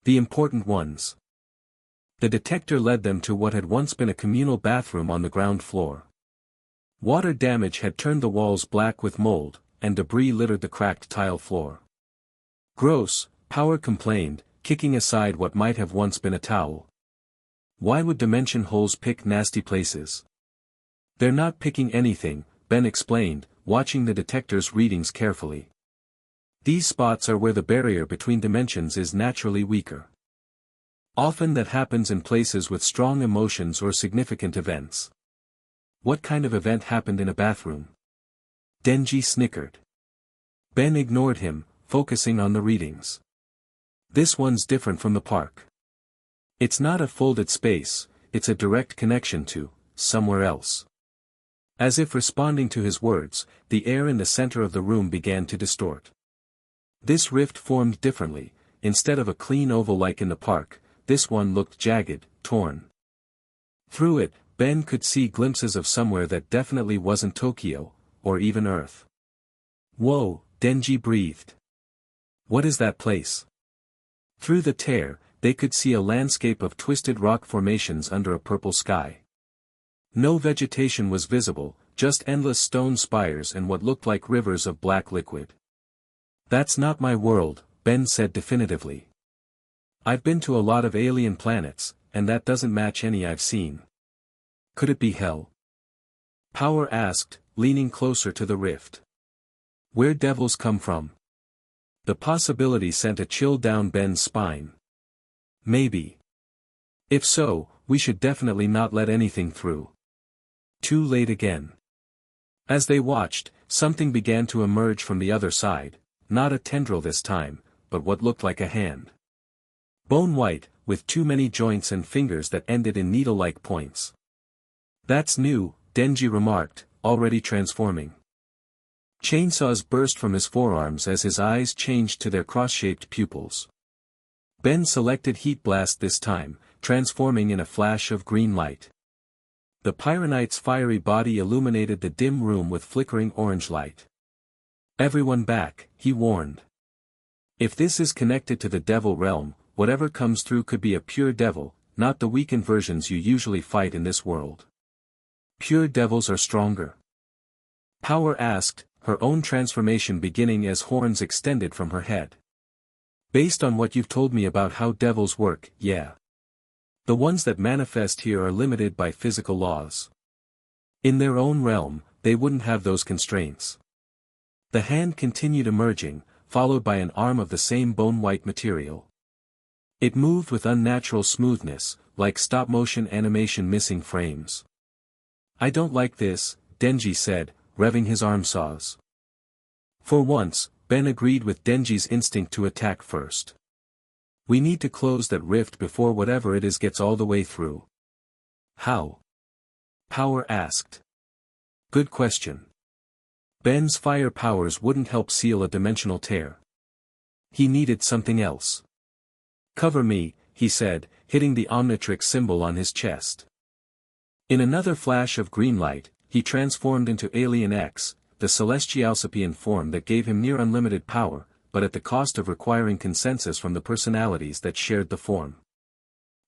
The important ones. The detector led them to what had once been a communal bathroom on the ground floor. Water damage had turned the walls black with mold, and debris littered the cracked tile floor. Gross, Power complained, kicking aside what might have once been a towel. Why would dimension holes pick nasty places? They're not picking anything, Ben explained, watching the detector's readings carefully. These spots are where the barrier between dimensions is naturally weaker. Often that happens in places with strong emotions or significant events. What kind of event happened in a bathroom? Denji snickered. Ben ignored him, focusing on the readings. This one's different from the park. It's not a folded space, it's a direct connection to somewhere else. As if responding to his words, the air in the center of the room began to distort. This rift formed differently. Instead of a clean oval like in the park, this one looked jagged, torn. Through it, Ben could see glimpses of somewhere that definitely wasn't Tokyo, or even Earth. Whoa, Denji breathed. What is that place? Through the tear, they could see a landscape of twisted rock formations under a purple sky. No vegetation was visible, just endless stone spires and what looked like rivers of black liquid. That's not my world, Ben said definitively. I've been to a lot of alien planets, and that doesn't match any I've seen. Could it be hell? Power asked, leaning closer to the rift. Where devils come from? The possibility sent a chill down Ben's spine. Maybe. If so, we should definitely not let anything through. Too late again. As they watched, something began to emerge from the other side, not a tendril this time, but what looked like a hand. Bone white, with too many joints and fingers that ended in needle-like points. That's new, Denji remarked, already transforming. Chainsaws burst from his forearms as his eyes changed to their cross-shaped pupils. Ben selected Heat Blast this time, transforming in a flash of green light. The Pyronite's fiery body illuminated the dim room with flickering orange light. Everyone back, he warned. If this is connected to the devil realm, whatever comes through could be a pure devil, not the weakened versions you usually fight in this world. Pure devils are stronger? Power asked, her own transformation beginning as horns extended from her head. Based on what you've told me about how devils work, yeah. The ones that manifest here are limited by physical laws. In their own realm, they wouldn't have those constraints. The hand continued emerging, followed by an arm of the same bone-white material. It moved with unnatural smoothness, like stop-motion animation missing frames. I don't like this, Denji said, revving his arm saws. For once, Ben agreed with Denji's instinct to attack first. We need to close that rift before whatever it is gets all the way through. How? Power asked. Good question. Ben's fire powers wouldn't help seal a dimensional tear. He needed something else. "Cover me," he said, hitting the Omnitrix symbol on his chest. In another flash of green light, he transformed into Alien X, the Celestialsapian form that gave him near unlimited power, but at the cost of requiring consensus from the personalities that shared the form.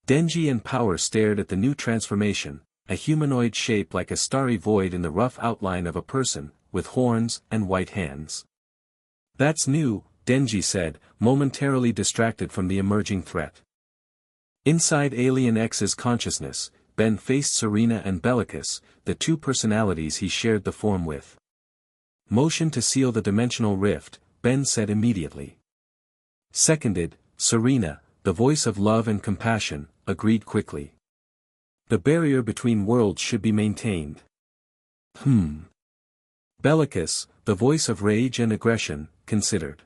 Denji and Power stared at the new transformation, a humanoid shape like a starry void in the rough outline of a person, with horns and white hands. "That's new," Denji said, momentarily distracted from the emerging threat. Inside Alien X's consciousness, Ben faced Serena and Bellicus, the two personalities he shared the form with. "Motion to seal the dimensional rift," Ben said immediately. Seconded, Serena, the voice of love and compassion, agreed quickly. "The barrier between worlds should be maintained." Bellicus, the voice of rage and aggression, considered.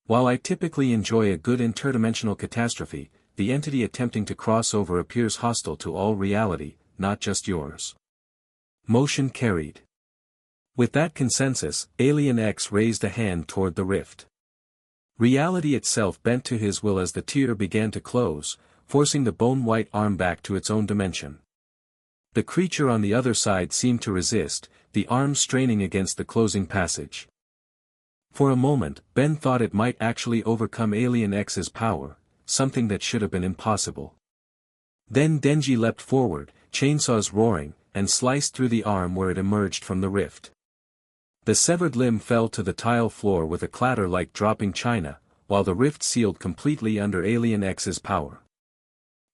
"While I typically enjoy a good interdimensional catastrophe, the entity attempting to cross over appears hostile to all reality, not just yours." Motion carried. With that consensus, Alien X raised a hand toward the rift. Reality itself bent to his will as the tear began to close, forcing the bone-white arm back to its own dimension. The creature on the other side seemed to resist, the arm straining against the closing passage. For a moment, Ben thought it might actually overcome Alien X's power, something that should have been impossible. Then Denji leapt forward, chainsaws roaring, and sliced through the arm where it emerged from the rift. The severed limb fell to the tile floor with a clatter like dropping china, while the rift sealed completely under Alien X's power.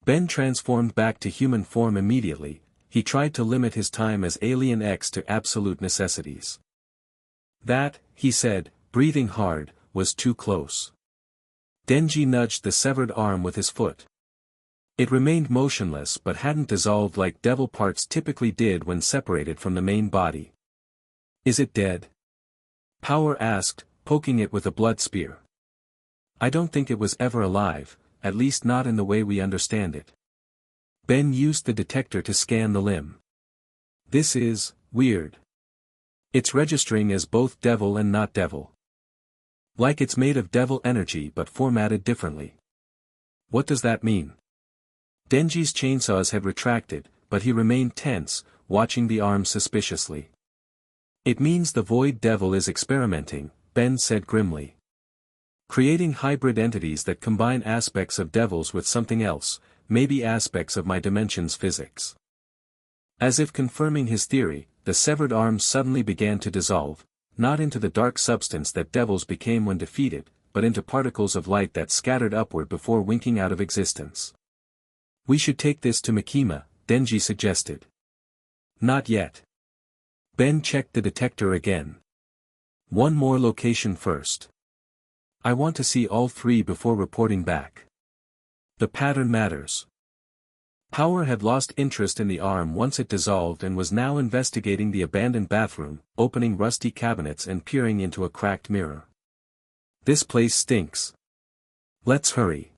Ben transformed back to human form immediately. He tried to limit his time as Alien X to absolute necessities. That, he said, breathing hard, was too close. Denji nudged the severed arm with his foot. It remained motionless but hadn't dissolved like devil parts typically did when separated from the main body. "Is it dead?" Power asked, poking it with a blood spear. "I don't think it was ever alive, at least not in the way we understand it." Ben used the detector to scan the limb. "This is weird. It's registering as both devil and not devil. Like it's made of devil energy but formatted differently." "What does that mean?" Denji's chainsaws had retracted, but he remained tense, watching the arm suspiciously. "It means the Void Devil is experimenting," Ben said grimly. "Creating hybrid entities that combine aspects of devils with something else, maybe aspects of my dimension's physics." As if confirming his theory, the severed arm suddenly began to dissolve, not into the dark substance that devils became when defeated, but into particles of light that scattered upward before winking out of existence. "We should take this to Makima," Denji suggested. "Not yet." Ben checked the detector again. "One more location first. I want to see all three before reporting back. The pattern matters." Power had lost interest in the arm once it dissolved and was now investigating the abandoned bathroom, opening rusty cabinets and peering into a cracked mirror. "This place stinks. Let's hurry."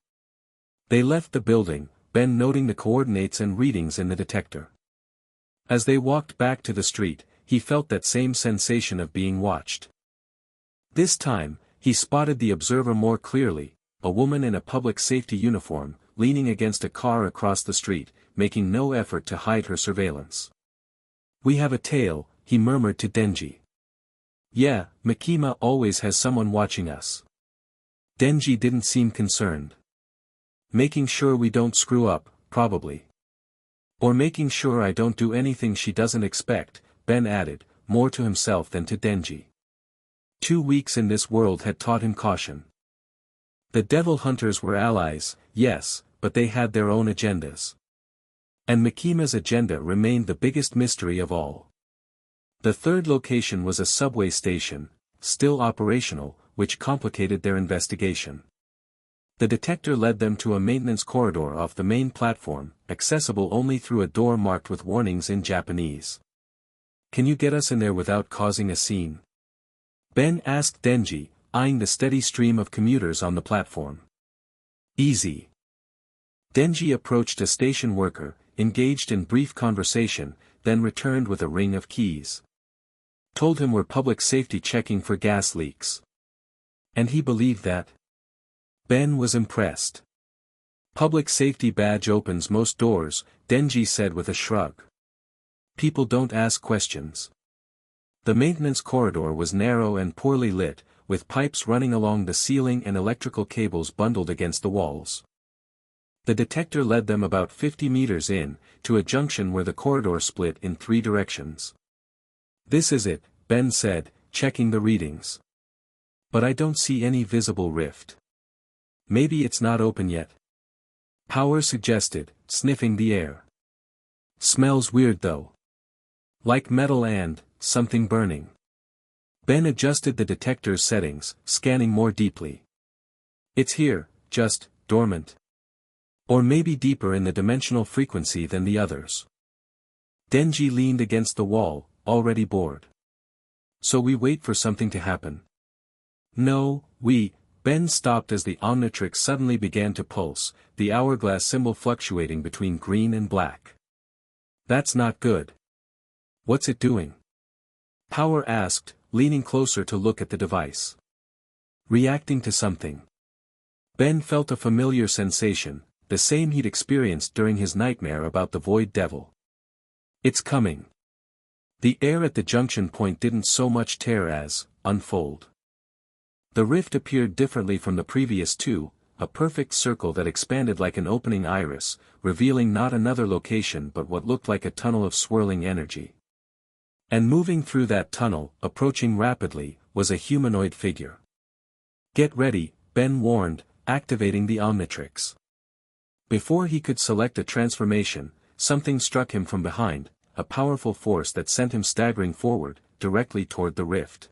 They left the building, Ben noting the coordinates and readings in the detector. As they walked back to the street, he felt that same sensation of being watched. This time, he spotted the observer more clearly, a woman in a public safety uniform, leaning against a car across the street, making no effort to hide her surveillance. "We have a tail," he murmured to Denji. "Yeah, Makima always has someone watching us." Denji didn't seem concerned. "Making sure we don't screw up, probably. Or making sure I don't do anything she doesn't expect," Ben added, more to himself than to Denji. 2 weeks in this world had taught him caution. The devil hunters were allies, yes, but they had their own agendas. And Makima's agenda remained the biggest mystery of all. The third location was a subway station, still operational, which complicated their investigation. The detector led them to a maintenance corridor off the main platform, accessible only through a door marked with warnings in Japanese. "Can you get us in there without causing a scene?" Ben asked Denji, eyeing the steady stream of commuters on the platform. "Easy." Denji approached a station worker, engaged in brief conversation, then returned with a ring of keys. told him we're public safety checking for gas leaks. And he believed that? Ben was impressed. Public safety badge opens most doors, Denji said with a shrug. People don't ask questions. The maintenance corridor was narrow and poorly lit, with pipes running along the ceiling and electrical cables bundled against the walls. The detector led them about 50 meters in, to a junction where the corridor split in 3 directions. This is it, Ben said, checking the readings. But I don't see any visible rift. Maybe it's not open yet. Power suggested, sniffing the air. Smells weird though. Like metal and something burning. Ben adjusted the detector's settings, scanning more deeply. It's here, just dormant. Or maybe deeper in the dimensional frequency than the others. Denji leaned against the wall, already bored. So we wait for something to happen. No, Ben stopped as the Omnitrix suddenly began to pulse, the hourglass symbol fluctuating between green and black. That's not good. What's it doing? Power asked, leaning closer to look at the device. Reacting to something. Ben felt a familiar sensation, the same he'd experienced during his nightmare about the Void Devil. It's coming. The air at the junction point didn't so much tear as unfold. The rift appeared differently from the previous 2, a perfect circle that expanded like an opening iris, revealing not another location but what looked like a tunnel of swirling energy. And moving through that tunnel, approaching rapidly, was a humanoid figure. Get ready, Ben warned, activating the Omnitrix. Before he could select a transformation, something struck him from behind, a powerful force that sent him staggering forward, directly toward the rift.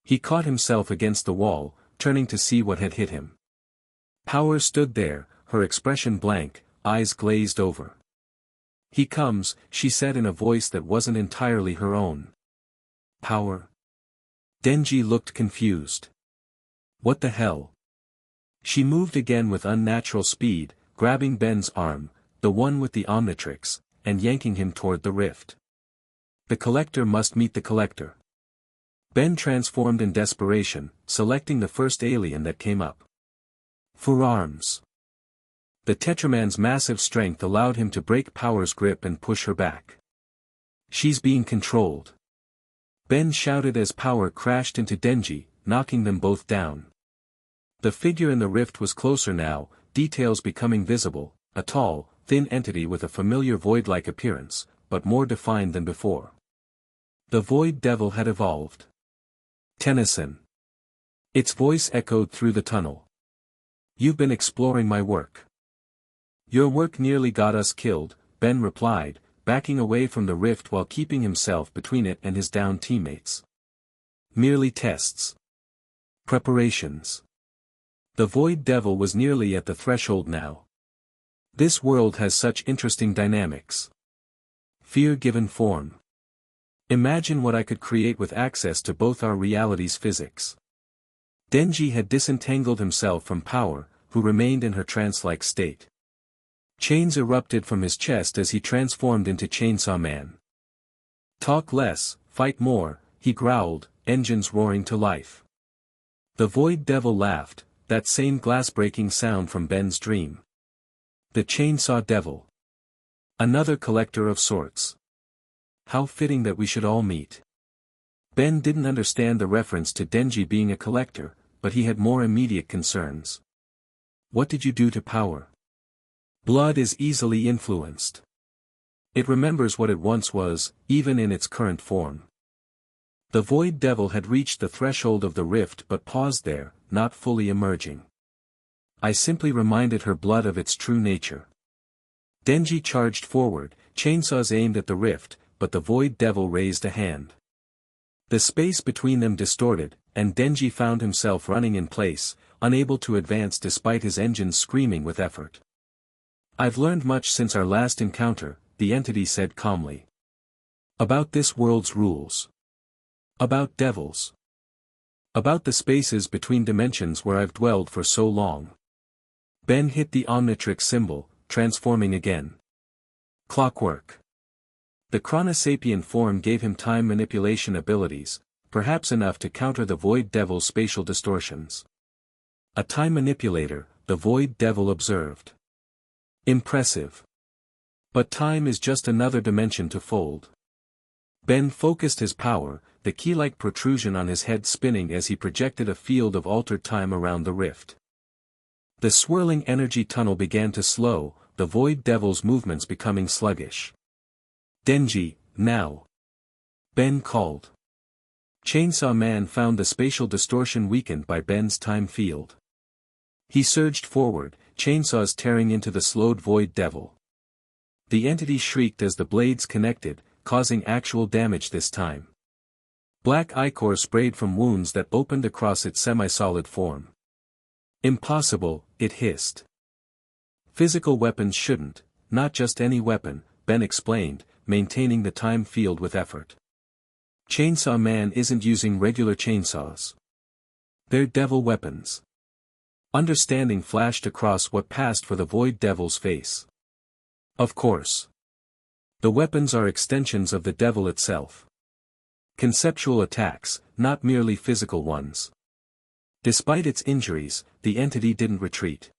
He caught himself against the wall, turning to see what had hit him. Power stood there, her expression blank, eyes glazed over. He comes, she said in a voice that wasn't entirely her own. Power? Denji looked confused. What the hell? She moved again with unnatural speed, grabbing Ben's arm, the one with the Omnitrix, and yanking him toward the rift. The collector must meet the collector. Ben transformed in desperation, selecting the first alien that came up. For arms. The Tetraman's massive strength allowed him to break Power's grip and push her back. She's being controlled. Ben shouted as Power crashed into Denji, knocking them both down. The figure in the rift was closer now, details becoming visible, a tall, thin entity with a familiar void-like appearance, but more defined than before. The Void Devil had evolved. Tennyson. Its voice echoed through the tunnel. You've been exploring my work. Your work nearly got us killed, Ben replied, backing away from the rift while keeping himself between it and his downed teammates. Merely tests. Preparations. The Void Devil was nearly at the threshold now. This world has such interesting dynamics. Fear given form. Imagine what I could create with access to both our realities' physics. Denji had disentangled himself from Power, who remained in her trance-like state. Chains erupted from his chest as he transformed into Chainsaw Man. Talk less, fight more, he growled, engines roaring to life. The Void Devil laughed, that same glass-breaking sound from Ben's dream. The Chainsaw Devil. Another collector of sorts. How fitting that we should all meet. Ben didn't understand the reference to Denji being a collector, but he had more immediate concerns. What did you do to Power? Blood is easily influenced. It remembers what it once was, even in its current form. The Void Devil had reached the threshold of the rift but paused there, not fully emerging. I simply reminded her blood of its true nature. Denji charged forward, chainsaws aimed at the rift, but the Void Devil raised a hand. The space between them distorted, and Denji found himself running in place, unable to advance despite his engines screaming with effort. I've learned much since our last encounter, the entity said calmly. About this world's rules. About devils. About the spaces between dimensions where I've dwelled for so long. Ben hit the Omnitrix symbol, transforming again. Clockwork. The Chronosapien form gave him time manipulation abilities, perhaps enough to counter the Void Devil's spatial distortions. A time manipulator, the Void Devil observed. Impressive. But time is just another dimension to fold. Ben focused his power, the key-like protrusion on his head spinning as he projected a field of altered time around the rift. The swirling energy tunnel began to slow, the Void Devil's movements becoming sluggish. Denji, now. Ben called. Chainsaw Man found the spatial distortion weakened by Ben's time field. He surged forward, chainsaws tearing into the slowed Void Devil. The entity shrieked as the blades connected, causing actual damage this time. Black ichor sprayed from wounds that opened across its semi-solid form. Impossible, it hissed. Physical weapons shouldn't, not just any weapon, Ben explained, maintaining the time field with effort. Chainsaw Man isn't using regular chainsaws. They're devil weapons. Understanding flashed across what passed for the Void Devil's face. Of course. The weapons are extensions of the devil itself. Conceptual attacks, not merely physical ones. Despite its injuries, the entity didn't retreat.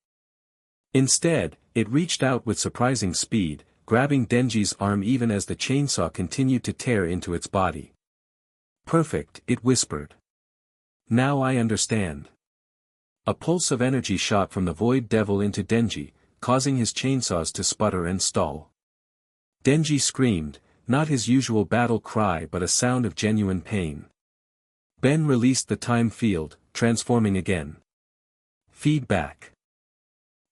Instead, it reached out with surprising speed, grabbing Denji's arm even as the chainsaw continued to tear into its body. Perfect, it whispered. Now I understand. A pulse of energy shot from the Void Devil into Denji, causing his chainsaws to sputter and stall. Denji screamed, not his usual battle cry but a sound of genuine pain. Ben released the time field, transforming again. Feedback.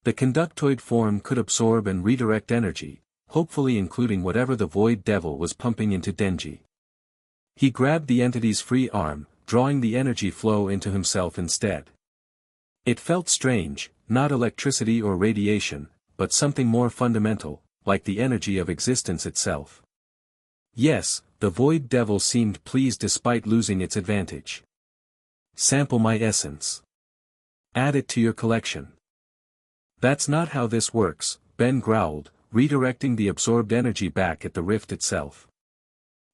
The conductoid form could absorb and redirect energy, hopefully including whatever the Void Devil was pumping into Denji. He grabbed the entity's free arm, drawing the energy flow into himself instead. It felt strange, not electricity or radiation, but something more fundamental, like the energy of existence itself. Yes, the Void Devil seemed pleased despite losing its advantage. Sample my essence. Add it to your collection. That's not how this works, Ben growled, redirecting the absorbed energy back at the rift itself.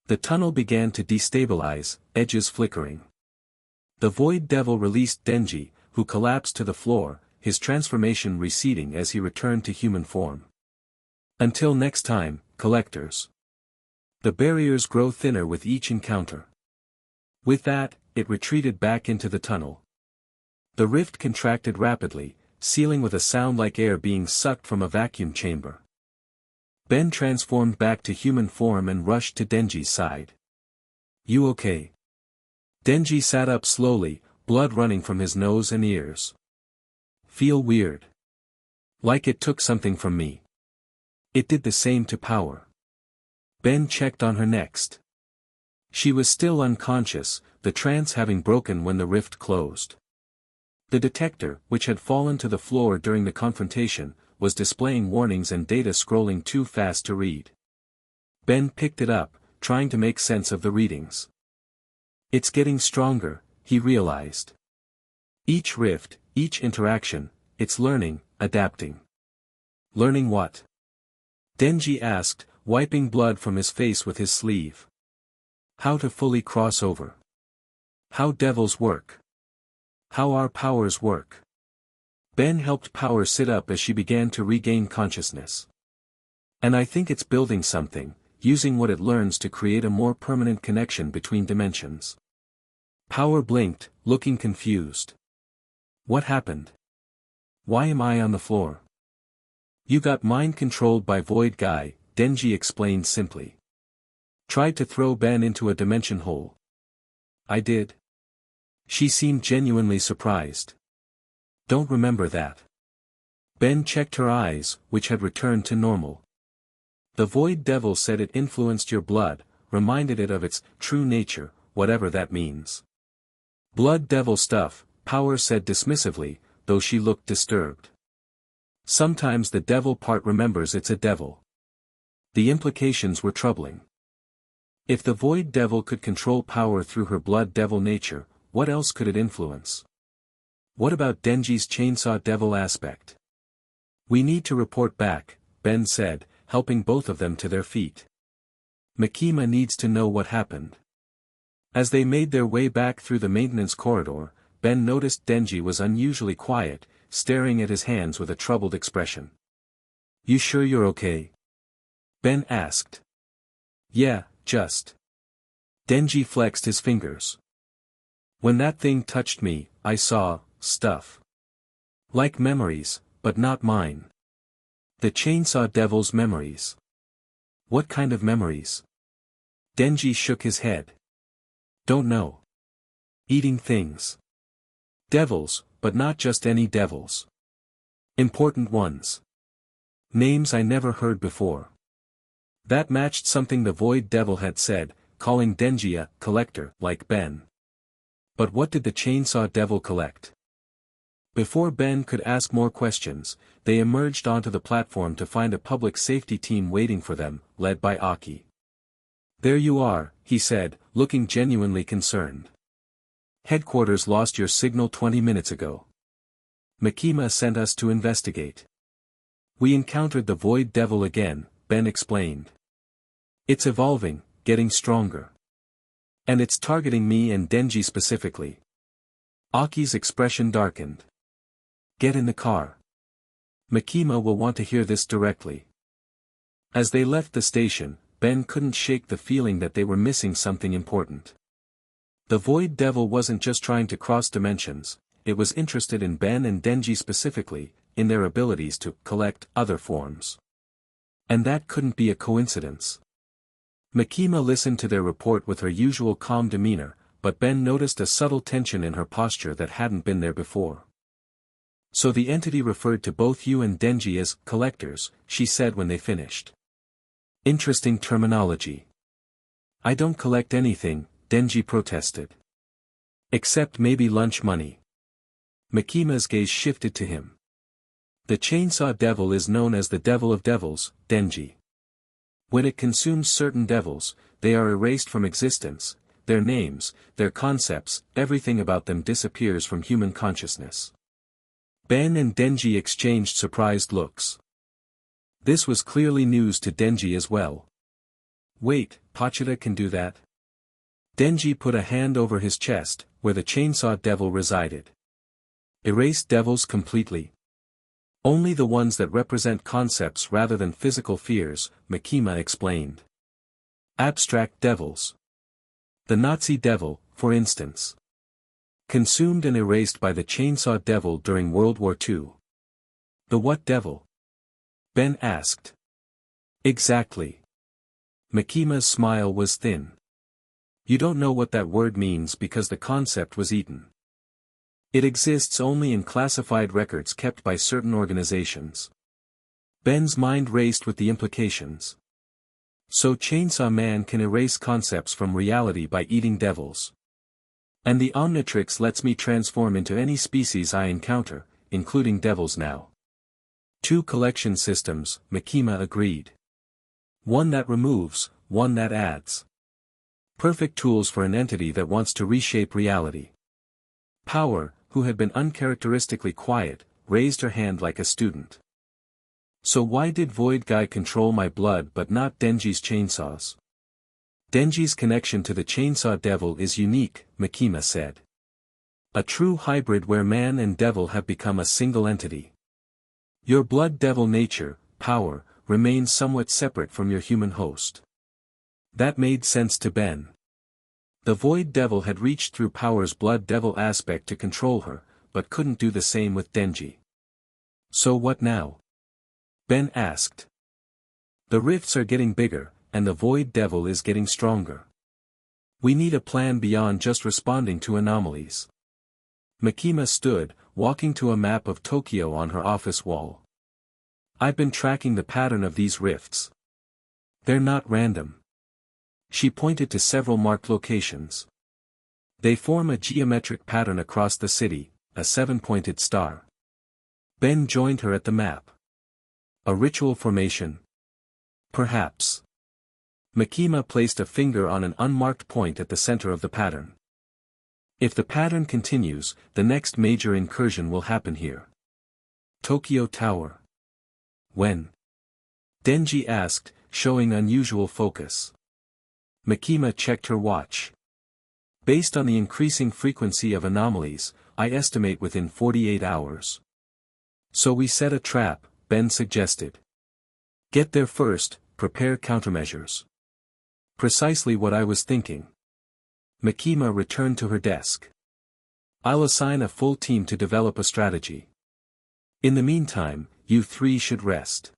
The tunnel began to destabilize, edges flickering. The Void Devil released Denji, who collapsed to the floor, his transformation receding as he returned to human form. Until next time, collectors. The barriers grow thinner with each encounter. With that, it retreated back into the tunnel. The rift contracted rapidly, sealing with a sound like air being sucked from a vacuum chamber. Ben transformed back to human form and rushed to Denji's side. You okay? Denji sat up slowly, blood running from his nose and ears. Feel weird. Like it took something from me. It did the same to Power. Ben checked on her next. She was still unconscious, the trance having broken when the rift closed. The detector, which had fallen to the floor during the confrontation, was displaying warnings and data scrolling too fast to read. Ben picked it up, trying to make sense of the readings. It's getting stronger, he realized. Each rift, each interaction, it's learning, adapting. Learning what? Denji asked, wiping blood from his face with his sleeve. How to fully cross over. How devils work. How our powers work. Ben helped Power sit up as she began to regain consciousness. And I think it's building something, using what it learns to create a more permanent connection between dimensions. Power blinked, looking confused. What happened? Why am I on the floor? You got mind-controlled by Void Guy, Denji explained simply. Tried to throw Ben into a dimension hole. I did. She seemed genuinely surprised. Don't remember that. Ben checked her eyes, which had returned to normal. The Void Devil said it influenced your blood, reminded it of its true nature, whatever that means. Blood devil stuff, Power said dismissively, though she looked disturbed. Sometimes the devil part remembers it's a devil. The implications were troubling. If the Void Devil could control Power through her blood devil nature, what else could it influence? What about Denji's chainsaw devil aspect? We need to report back, Ben said, helping both of them to their feet. Makima needs to know what happened. As they made their way back through the maintenance corridor, Ben noticed Denji was unusually quiet, staring at his hands with a troubled expression. "You sure you're okay?" Ben asked. "Yeah, just." Denji flexed his fingers. "When that thing touched me, I saw stuff. Like memories, but not mine. The Chainsaw Devil's memories." "What kind of memories?" Denji shook his head. "Don't know. Eating things. Devils, but not just any devils. Important ones. Names I never heard before." That matched something the Void Devil had said, calling Denji a collector like Ben. But what did the Chainsaw Devil collect? Before Ben could ask more questions, they emerged onto the platform to find a public safety team waiting for them, led by Aki. "There you are," he said, looking genuinely concerned. "Headquarters lost your signal 20 minutes ago. Makima sent us to investigate. We encountered the Void Devil again," Ben explained. "It's evolving, getting stronger. And it's targeting me and Denji specifically." Aki's expression darkened. "Get in the car. Makima will want to hear this directly." As they left the station, Ben couldn't shake the feeling that they were missing something important. The Void Devil wasn't just trying to cross dimensions, it was interested in Ben and Denji specifically, in their abilities to collect other forms. And that couldn't be a coincidence. Makima listened to their report with her usual calm demeanor, but Ben noticed a subtle tension in her posture that hadn't been there before. "So the entity referred to both you and Denji as collectors," she said when they finished. "Interesting terminology." "I don't collect anything," Denji protested. "Except maybe lunch money." Makima's gaze shifted to him. "The Chainsaw Devil is known as the Devil of Devils, Denji. When it consumes certain devils, they are erased from existence, their names, their concepts, everything about them disappears from human consciousness." Ben and Denji exchanged surprised looks. This was clearly news to Denji as well. "Wait, Pochita can do that?" Denji put a hand over his chest, where the Chainsaw Devil resided. "Erase devils completely? Only the ones that represent concepts rather than physical fears," Makima explained. "Abstract devils. The Nazi devil, for instance. Consumed and erased by the Chainsaw Devil during World War II." "The what devil?" Ben asked. "Exactly." Makima's smile was thin. "You don't know what that word means because the concept was eaten. It exists only in classified records kept by certain organizations." Ben's mind raced with the implications. So Chainsaw Man can erase concepts from reality by eating devils. And the Omnitrix lets me transform into any species I encounter, including devils now. Two collection systems, Makima agreed. One that removes, one that adds. Perfect tools for an entity that wants to reshape reality. Power, who had been uncharacteristically quiet, raised her hand like a student. "So why did Void Guy control my blood but not Denji's chainsaws?" "Denji's connection to the Chainsaw Devil is unique," Makima said. "A true hybrid where man and devil have become a single entity. Your blood devil nature, power, remains somewhat separate from your human host." That made sense to Ben. The Void Devil had reached through Power's blood devil aspect to control her, but couldn't do the same with Denji. "So what now?" Ben asked. "The rifts are getting bigger, and the Void Devil is getting stronger. We need a plan beyond just responding to anomalies." Makima stood, walking to a map of Tokyo on her office wall. "I've been tracking the pattern of these rifts. They're not random." She pointed to several marked locations. "They form a geometric pattern across the city, a 7-pointed star." Ben joined her at the map. "A ritual formation?" "Perhaps." Makima placed a finger on an unmarked point at the center of the pattern. "If the pattern continues, the next major incursion will happen here." "Tokyo Tower." "When?" Denji asked, showing unusual focus. Makima checked her watch. Based on the increasing frequency of anomalies, I estimate within 48 hours. So we set a trap, Ben suggested. Get there first, prepare countermeasures. Precisely what I was thinking. Makima returned to her desk. I'll assign a full team to develop a strategy. In the meantime, you three should rest.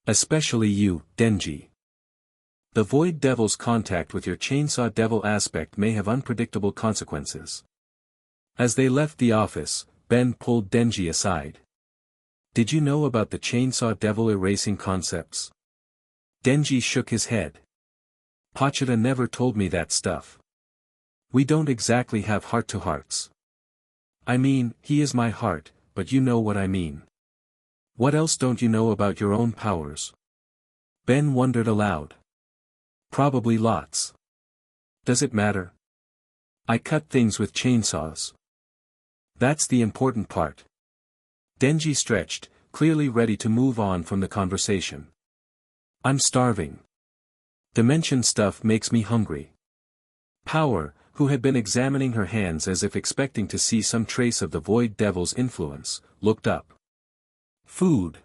Especially you, Denji. The Void Devil's contact with your Chainsaw Devil aspect may have unpredictable consequences. As they left the office, Ben pulled Denji aside. Did you know about the Chainsaw Devil erasing concepts? Denji shook his head. Pochita never told me that stuff. We don't exactly have heart-to-hearts. I mean, he is my heart, but you know what I mean. What else don't you know about your own powers? Ben wondered aloud. Probably lots. Does it matter? I cut things with chainsaws. That's the important part. Denji stretched, clearly ready to move on from the conversation. I'm starving. Dimension stuff makes me hungry. Power, who had been examining her hands as if expecting to see some trace of the Void Devil's influence, looked up. Food.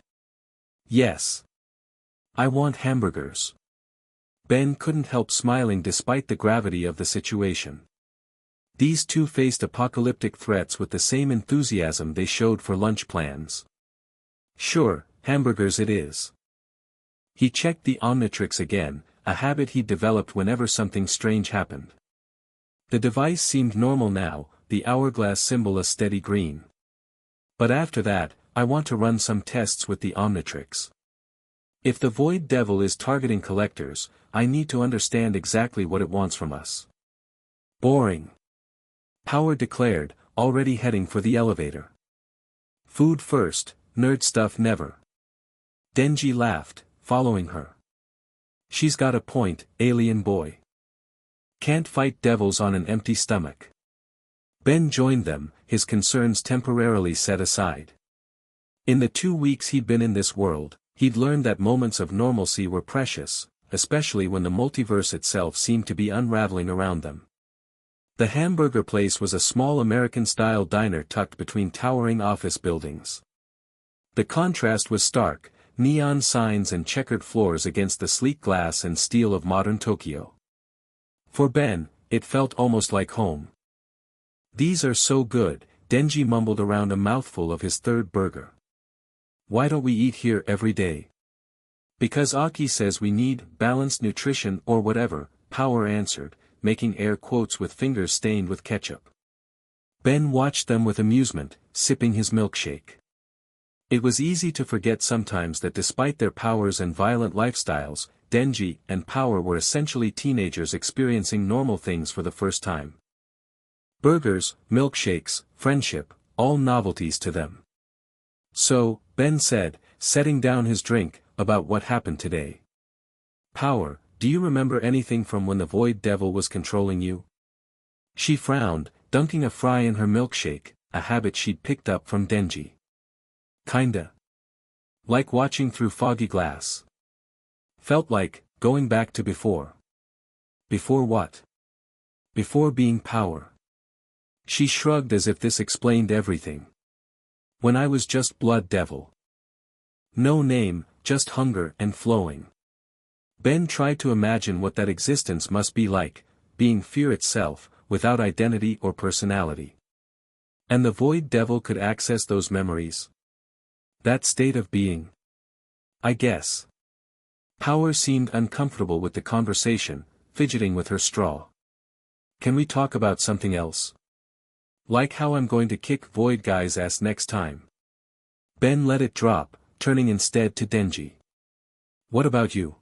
Yes. I want hamburgers. Ben couldn't help smiling despite the gravity of the situation. These two faced apocalyptic threats with the same enthusiasm they showed for lunch plans. Sure, hamburgers it is. He checked the Omnitrix again, a habit he'd developed whenever something strange happened. The device seemed normal now, the hourglass symbol a steady green. But after that, I want to run some tests with the Omnitrix. If the Void Devil is targeting collectors, I need to understand exactly what it wants from us. Boring. Power declared, already heading for the elevator. Food first, nerd stuff never. Denji laughed, following her. She's got a point, alien boy. Can't fight devils on an empty stomach. Ben joined them, his concerns temporarily set aside. In the 2 weeks he'd been in this world, he'd learned that moments of normalcy were precious, especially when the multiverse itself seemed to be unraveling around them. The hamburger place was a small American-style diner tucked between towering office buildings. The contrast was stark, neon signs and checkered floors against the sleek glass and steel of modern Tokyo. For Ben, it felt almost like home. These are so good, Denji mumbled around a mouthful of his third burger. Why don't we eat here every day? Because Aki says we need balanced nutrition or whatever, Power answered, making air quotes with fingers stained with ketchup. Ben watched them with amusement, sipping his milkshake. It was easy to forget sometimes that despite their powers and violent lifestyles, Denji and Power were essentially teenagers experiencing normal things for the first time. Burgers, milkshakes, friendship, all novelties to them. So, Ben said, setting down his drink, about what happened today. Power, do you remember anything from when the Void Devil was controlling you? She frowned, dunking a fry in her milkshake, a habit she'd picked up from Denji. Kinda. Like watching through foggy glass. Felt like, going back to before. Before what? Before being Power. She shrugged as if this explained everything. When I was just Blood Devil. No name, just hunger and flowing. Ben tried to imagine what that existence must be like, being fear itself, without identity or personality. And the Void Devil could access those memories. That state of being. I guess. Power seemed uncomfortable with the conversation, fidgeting with her straw. Can we talk about something else? Like how I'm going to kick Void Guy's ass next time. Ben let it drop, turning instead to Denji. What about you?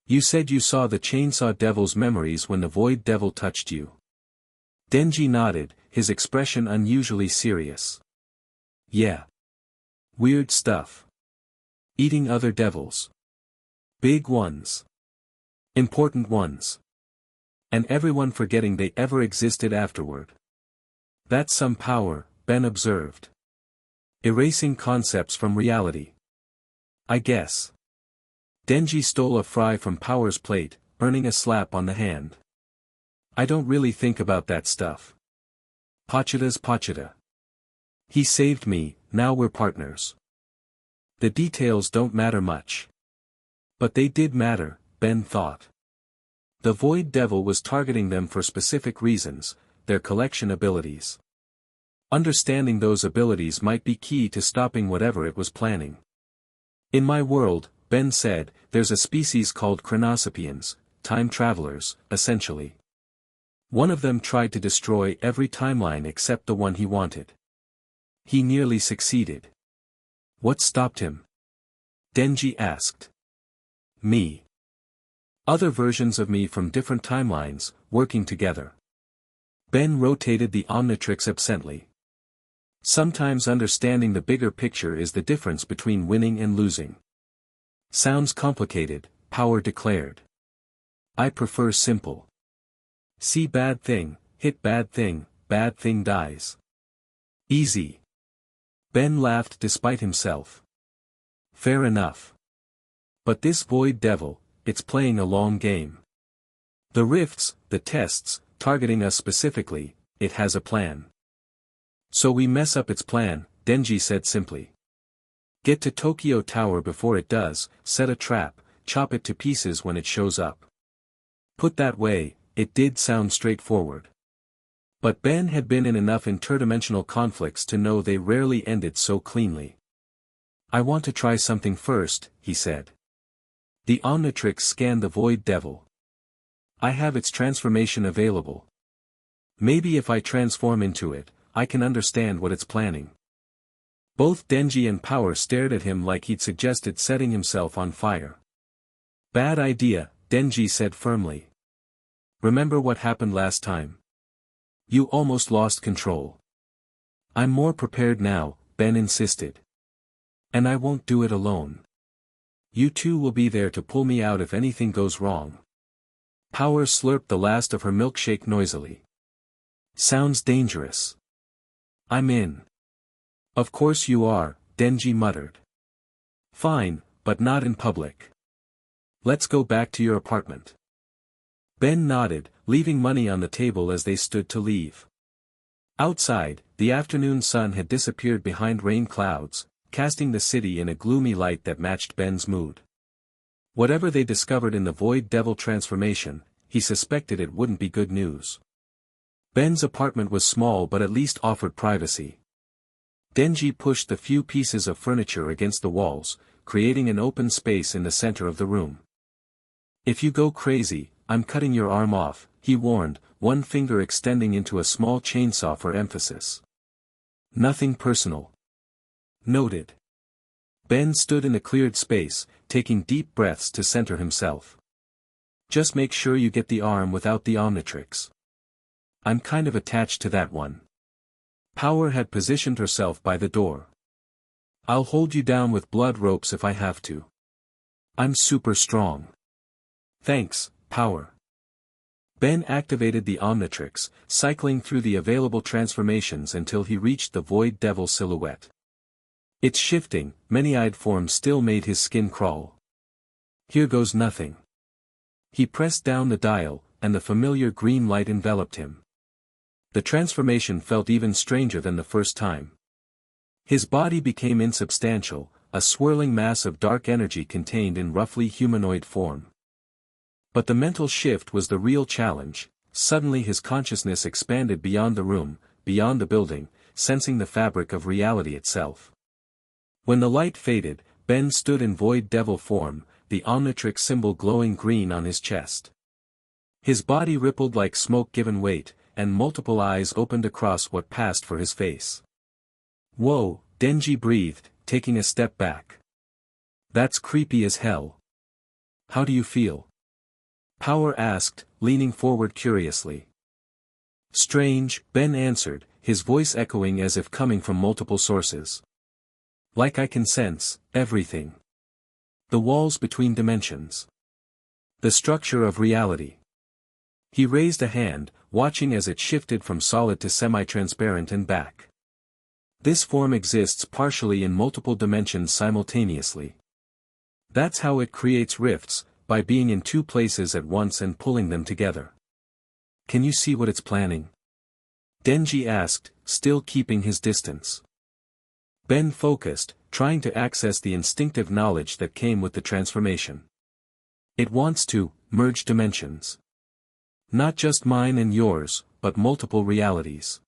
You said you saw the Chainsaw Devil's memories when the Void Devil touched you. Denji nodded, his expression unusually serious. Yeah. Weird stuff. Eating other devils. Big ones. Important ones. And everyone forgetting they ever existed afterward. That's some power, Ben observed. Erasing concepts from reality. I guess. Denji stole a fry from Power's plate, earning a slap on the hand. I don't really think about that stuff. Pachita's Pachita. He saved me, now we're partners. The details don't matter much. But they did matter, Ben thought. The Void Devil was targeting them for specific reasons, their collection abilities. Understanding those abilities might be key to stopping whatever it was planning. In my world, Ben said, there's a species called Chronosapiens, time travelers, essentially. One of them tried to destroy every timeline except the one he wanted. He nearly succeeded. What stopped him? Denji asked. Me. Other versions of me from different timelines, working together. Ben rotated the Omnitrix absently. Sometimes understanding the bigger picture is the difference between winning and losing. Sounds complicated, Power declared. I prefer simple. See bad thing, hit bad thing dies. Easy. Ben laughed despite himself. Fair enough. But this Void Devil, it's playing a long game. The rifts, the tests, targeting us specifically, it has a plan. So we mess up its plan, Denji said simply. Get to Tokyo Tower before it does, set a trap, chop it to pieces when it shows up. Put that way, it did sound straightforward. But Ben had been in enough interdimensional conflicts to know they rarely ended so cleanly. I want to try something first, he said. The Omnitrix scanned the Void Devil. I have its transformation available. Maybe if I transform into it, I can understand what it's planning. Both Denji and Power stared at him like he'd suggested setting himself on fire. Bad idea, Denji said firmly. Remember what happened last time? You almost lost control. I'm more prepared now, Ben insisted. And I won't do it alone. You two will be there to pull me out if anything goes wrong. Power slurped the last of her milkshake noisily. Sounds dangerous. I'm in. Of course you are, Denji muttered. Fine, but not in public. Let's go back to your apartment. Ben nodded, leaving money on the table as they stood to leave. Outside, the afternoon sun had disappeared behind rain clouds, casting the city in a gloomy light that matched Ben's mood. Whatever they discovered in the Void Devil transformation, he suspected it wouldn't be good news. Ben's apartment was small but at least offered privacy. Denji pushed the few pieces of furniture against the walls, creating an open space in the center of the room. If you go crazy, I'm cutting your arm off, he warned, one finger extending into a small chainsaw for emphasis. Nothing personal. Noted. Ben stood in a cleared space, taking deep breaths to center himself. Just make sure you get the arm without the Omnitrix. I'm kind of attached to that one. Power had positioned herself by the door. I'll hold you down with blood ropes if I have to. I'm super strong. Thanks, Power. Ben activated the Omnitrix, cycling through the available transformations until he reached the Void Devil silhouette. Its shifting, many-eyed form still made his skin crawl. Here goes nothing. He pressed down the dial, and the familiar green light enveloped him. The transformation felt even stranger than the first time. His body became insubstantial, a swirling mass of dark energy contained in roughly humanoid form. But the mental shift was the real challenge. Suddenly his consciousness expanded beyond the room, beyond the building, sensing the fabric of reality itself. When the light faded, Ben stood in Void Devil form, the Omnitrix symbol glowing green on his chest. His body rippled like smoke given weight, and multiple eyes opened across what passed for his face. Whoa, Denji breathed, taking a step back. That's creepy as hell. How do you feel? Power asked, leaning forward curiously. Strange, Ben answered, his voice echoing as if coming from multiple sources. Like I can sense everything. The walls between dimensions. The structure of reality. He raised a hand, watching as it shifted from solid to semi-transparent and back. This form exists partially in multiple dimensions simultaneously. That's how it creates rifts, by being in two places at once and pulling them together. Can you see what it's planning? Denji asked, still keeping his distance. Ben focused, trying to access the instinctive knowledge that came with the transformation. It wants to merge dimensions. Not just mine and yours, but multiple realities.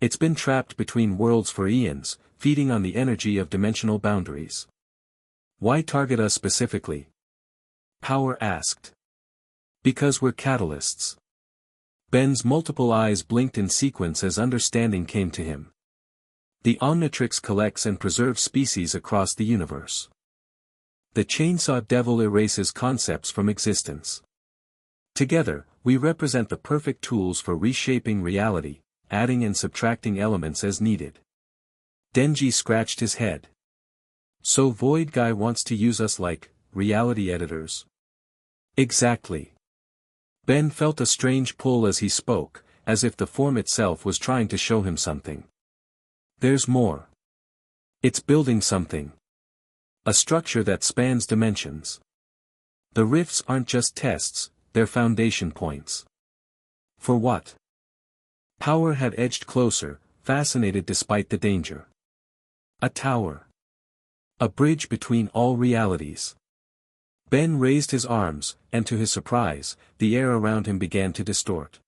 It's been trapped between worlds for eons, feeding on the energy of dimensional boundaries. Why target us specifically? Power asked. Because we're catalysts. Ben's multiple eyes blinked in sequence as understanding came to him. The Omnitrix collects and preserves species across the universe. The Chainsaw Devil erases concepts from existence. Together, we represent the perfect tools for reshaping reality, adding and subtracting elements as needed. Denji scratched his head. So Void Guy wants to use us like reality editors? Exactly. Ben felt a strange pull as he spoke, as if the form itself was trying to show him something. There's more. It's building something. A structure that spans dimensions. The rifts aren't just tests, they're foundation points. For what? Power had edged closer, fascinated despite the danger. A tower. A bridge between all realities. Ben raised his arms, and to his surprise, the air around him began to distort.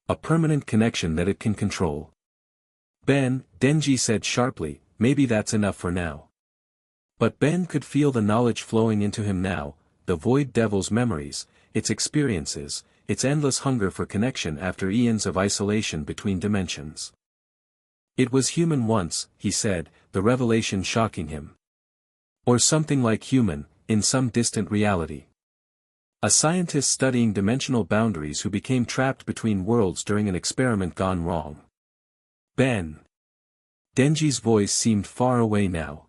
A permanent connection that it can control. Ben, Denji said sharply, maybe that's enough for now. But Ben could feel the knowledge flowing into him now, the Void Devil's memories, its experiences, its endless hunger for connection after eons of isolation between dimensions. It was human once, he said, the revelation shocking him. Or something like human, in some distant reality. A scientist studying dimensional boundaries who became trapped between worlds during an experiment gone wrong. Ben. Denji's voice seemed far away now.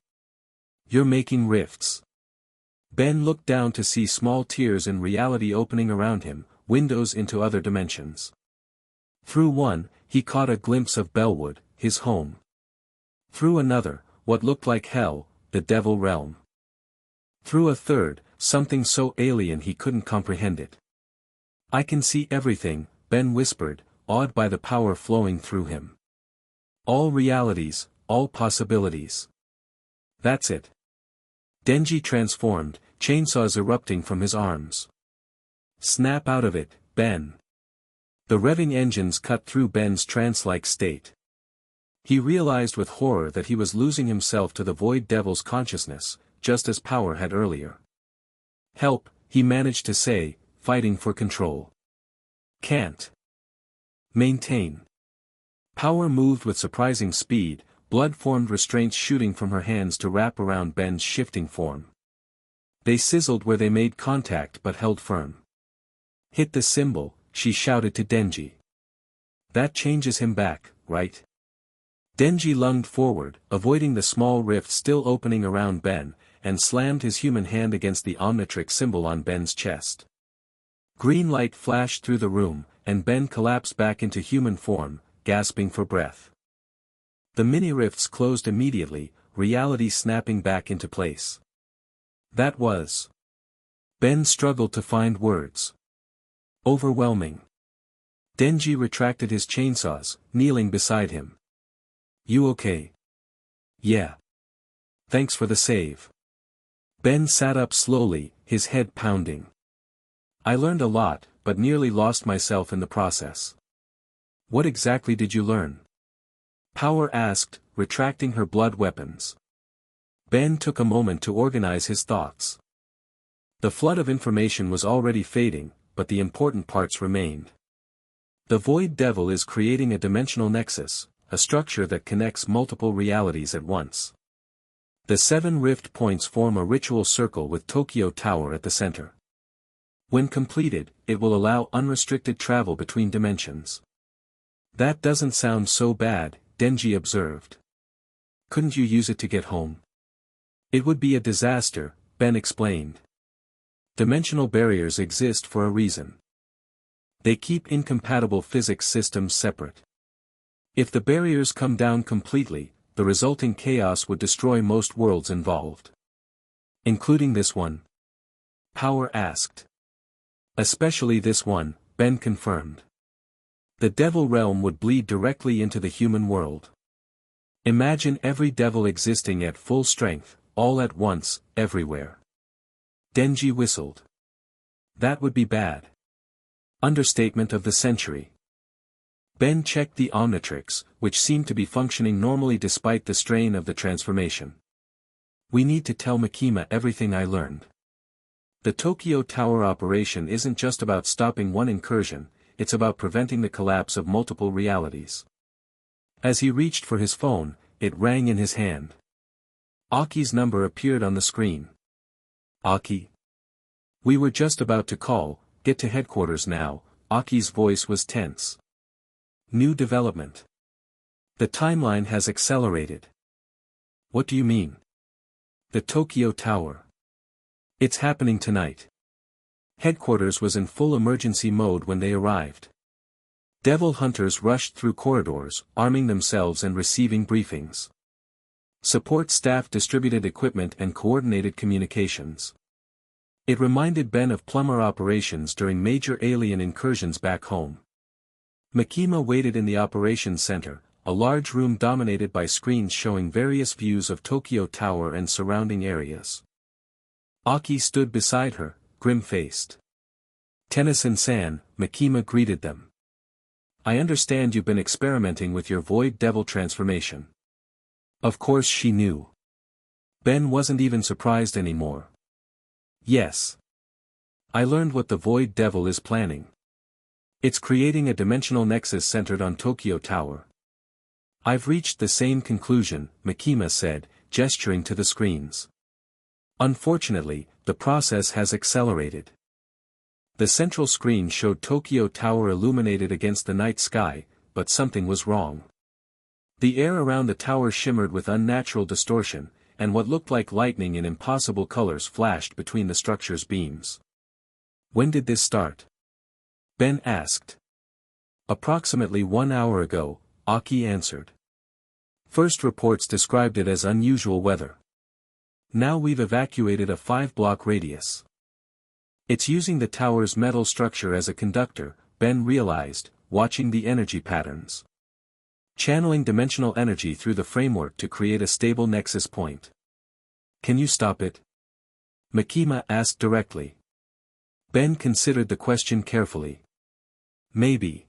You're making rifts. Ben looked down to see small tears in reality opening around him, windows into other dimensions. Through one, he caught a glimpse of Bellwood, his home. Through another, what looked like hell, the Devil Realm. Through a third, something so alien he couldn't comprehend it. I can see everything, Ben whispered, awed by the power flowing through him. All realities, all possibilities. That's it. Denji transformed, chainsaws erupting from his arms. Snap out of it, Ben. The revving engines cut through Ben's trance-like state. He realized with horror that he was losing himself to the Void Devil's consciousness, just as Power had earlier. Help, he managed to say, fighting for control. Can't. Maintain. Power moved with surprising speed, blood-formed restraints shooting from her hands to wrap around Ben's shifting form. They sizzled where they made contact but held firm. Hit the symbol, she shouted to Denji. That changes him back, right? Denji lunged forward, avoiding the small rift still opening around Ben, and slammed his human hand against the Omnitrix symbol on Ben's chest. Green light flashed through the room, and Ben collapsed back into human form, gasping for breath. The mini-rifts closed immediately, reality snapping back into place. That was. Ben struggled to find words. Overwhelming. Denji retracted his chainsaws, kneeling beside him. You okay? Yeah. Thanks for the save. Ben sat up slowly, his head pounding. I learned a lot, but nearly lost myself in the process. What exactly did you learn? Power asked, retracting her blood weapons. Ben took a moment to organize his thoughts. The flood of information was already fading, but the important parts remained. The Void Devil is creating a dimensional nexus, a structure that connects multiple realities at once. The 7 rift points form a ritual circle with Tokyo Tower at the center. When completed, it will allow unrestricted travel between dimensions. That doesn't sound so bad, Denji observed. Couldn't you use it to get home? It would be a disaster, Ben explained. Dimensional barriers exist for a reason. They keep incompatible physics systems separate. If the barriers come down completely, the resulting chaos would destroy most worlds involved. Including this one. Power asked. Especially this one, Ben confirmed. The devil realm would bleed directly into the human world. Imagine every devil existing at full strength, all at once, everywhere. Denji whistled. That would be bad. Understatement of the century. Ben checked the Omnitrix, which seemed to be functioning normally despite the strain of the transformation. We need to tell Makima everything I learned. The Tokyo Tower operation isn't just about stopping one incursion, it's about preventing the collapse of multiple realities. As he reached for his phone, it rang in his hand. Aki's number appeared on the screen. Aki. We were just about to call, get to headquarters now. Aki's voice was tense. New development. The timeline has accelerated. What do you mean? The Tokyo Tower. It's happening tonight. Headquarters was in full emergency mode when they arrived. Devil hunters rushed through corridors, arming themselves and receiving briefings. Support staff distributed equipment and coordinated communications. It reminded Ben of plumber operations during major alien incursions back home. Makima waited in the operations center, a large room dominated by screens showing various views of Tokyo Tower and surrounding areas. Aki stood beside her, grim-faced. Tennyson-san, Makima greeted them. I understand you've been experimenting with your Void Devil transformation. Of course she knew. Ben wasn't even surprised anymore. Yes. I learned what the Void Devil is planning. It's creating a dimensional nexus centered on Tokyo Tower. I've reached the same conclusion, Makima said, gesturing to the screens. Unfortunately, the process has accelerated. The central screen showed Tokyo Tower illuminated against the night sky, but something was wrong. The air around the tower shimmered with unnatural distortion, and what looked like lightning in impossible colors flashed between the structure's beams. When did this start? Ben asked. Approximately 1 hour ago, Aki answered. First reports described it as unusual weather. Now we've evacuated a 5-block radius. It's using the tower's metal structure as a conductor, Ben realized, watching the energy patterns. Channeling dimensional energy through the framework to create a stable nexus point. Can you stop it? Makima asked directly. Ben considered the question carefully. Maybe.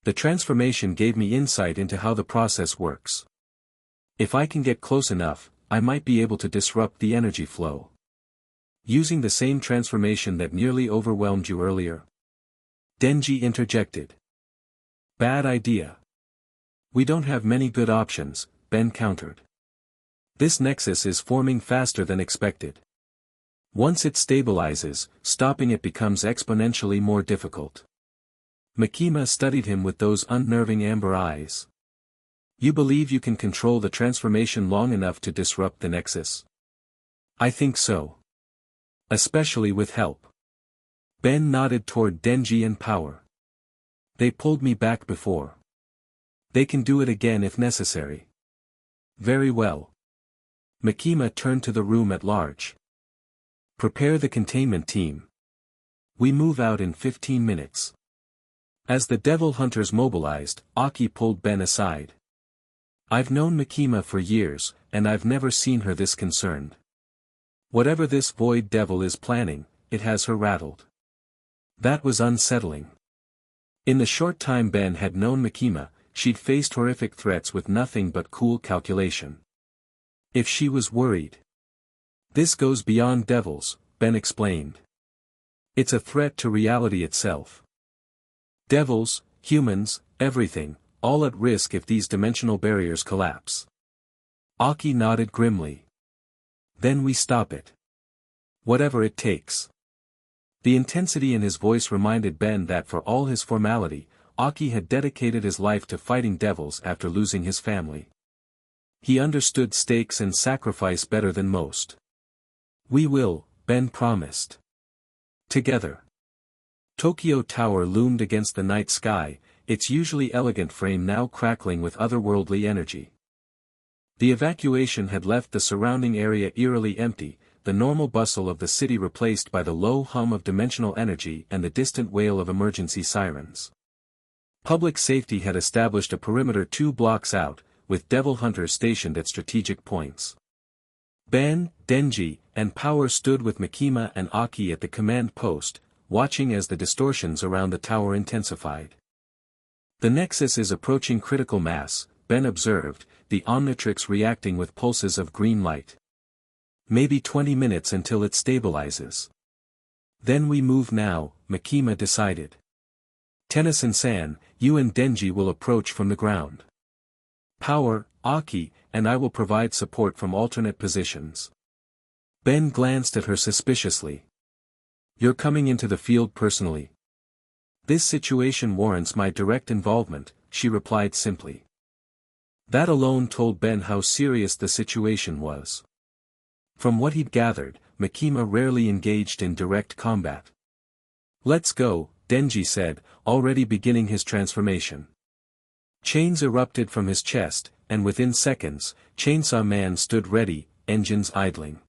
The transformation gave me insight into how the process works. If I can get close enough, I might be able to disrupt the energy flow. Using the same transformation that nearly overwhelmed you earlier. Denji interjected. Bad idea. We don't have many good options, Ben countered. This nexus is forming faster than expected. Once it stabilizes, stopping it becomes exponentially more difficult. Makima studied him with those unnerving amber eyes. You believe you can control the transformation long enough to disrupt the nexus? I think so. Especially with help. Ben nodded toward Denji and Power. They pulled me back before. They can do it again if necessary. Very well. Makima turned to the room at large. Prepare the containment team. We move out in 15 minutes. As the devil hunters mobilized, Aki pulled Ben aside. I've known Makima for years, and I've never seen her this concerned. Whatever this Void Devil is planning, it has her rattled. That was unsettling. In the short time Ben had known Makima, she'd faced horrific threats with nothing but cool calculation. If she was worried. This goes beyond devils, Ben explained. It's a threat to reality itself. Devils, humans, everything, all at risk if these dimensional barriers collapse. Aki nodded grimly. Then we stop it. Whatever it takes. The intensity in his voice reminded Ben that for all his formality, Aki had dedicated his life to fighting devils after losing his family. He understood stakes and sacrifice better than most. We will, Ben promised. Together. Tokyo Tower loomed against the night sky, its usually elegant frame now crackling with otherworldly energy. The evacuation had left the surrounding area eerily empty, the normal bustle of the city replaced by the low hum of dimensional energy and the distant wail of emergency sirens. Public safety had established a perimeter 2 blocks out, with devil hunters stationed at strategic points. Ben, Denji, and Power stood with Makima and Aki at the command post, watching as the distortions around the tower intensified. The Nexus is approaching critical mass, Ben observed, the Omnitrix reacting with pulses of green light. Maybe 20 minutes until it stabilizes. Then we move now, Makima decided. Tennyson-san, you and Denji will approach from the ground. Power, Aki, and I will provide support from alternate positions. Ben glanced at her suspiciously. You're coming into the field personally. This situation warrants my direct involvement, she replied simply. That alone told Ben how serious the situation was. From what he'd gathered, Makima rarely engaged in direct combat. Let's go, Denji said, already beginning his transformation. Chains erupted from his chest, and within seconds, Chainsaw Man stood ready, engines idling.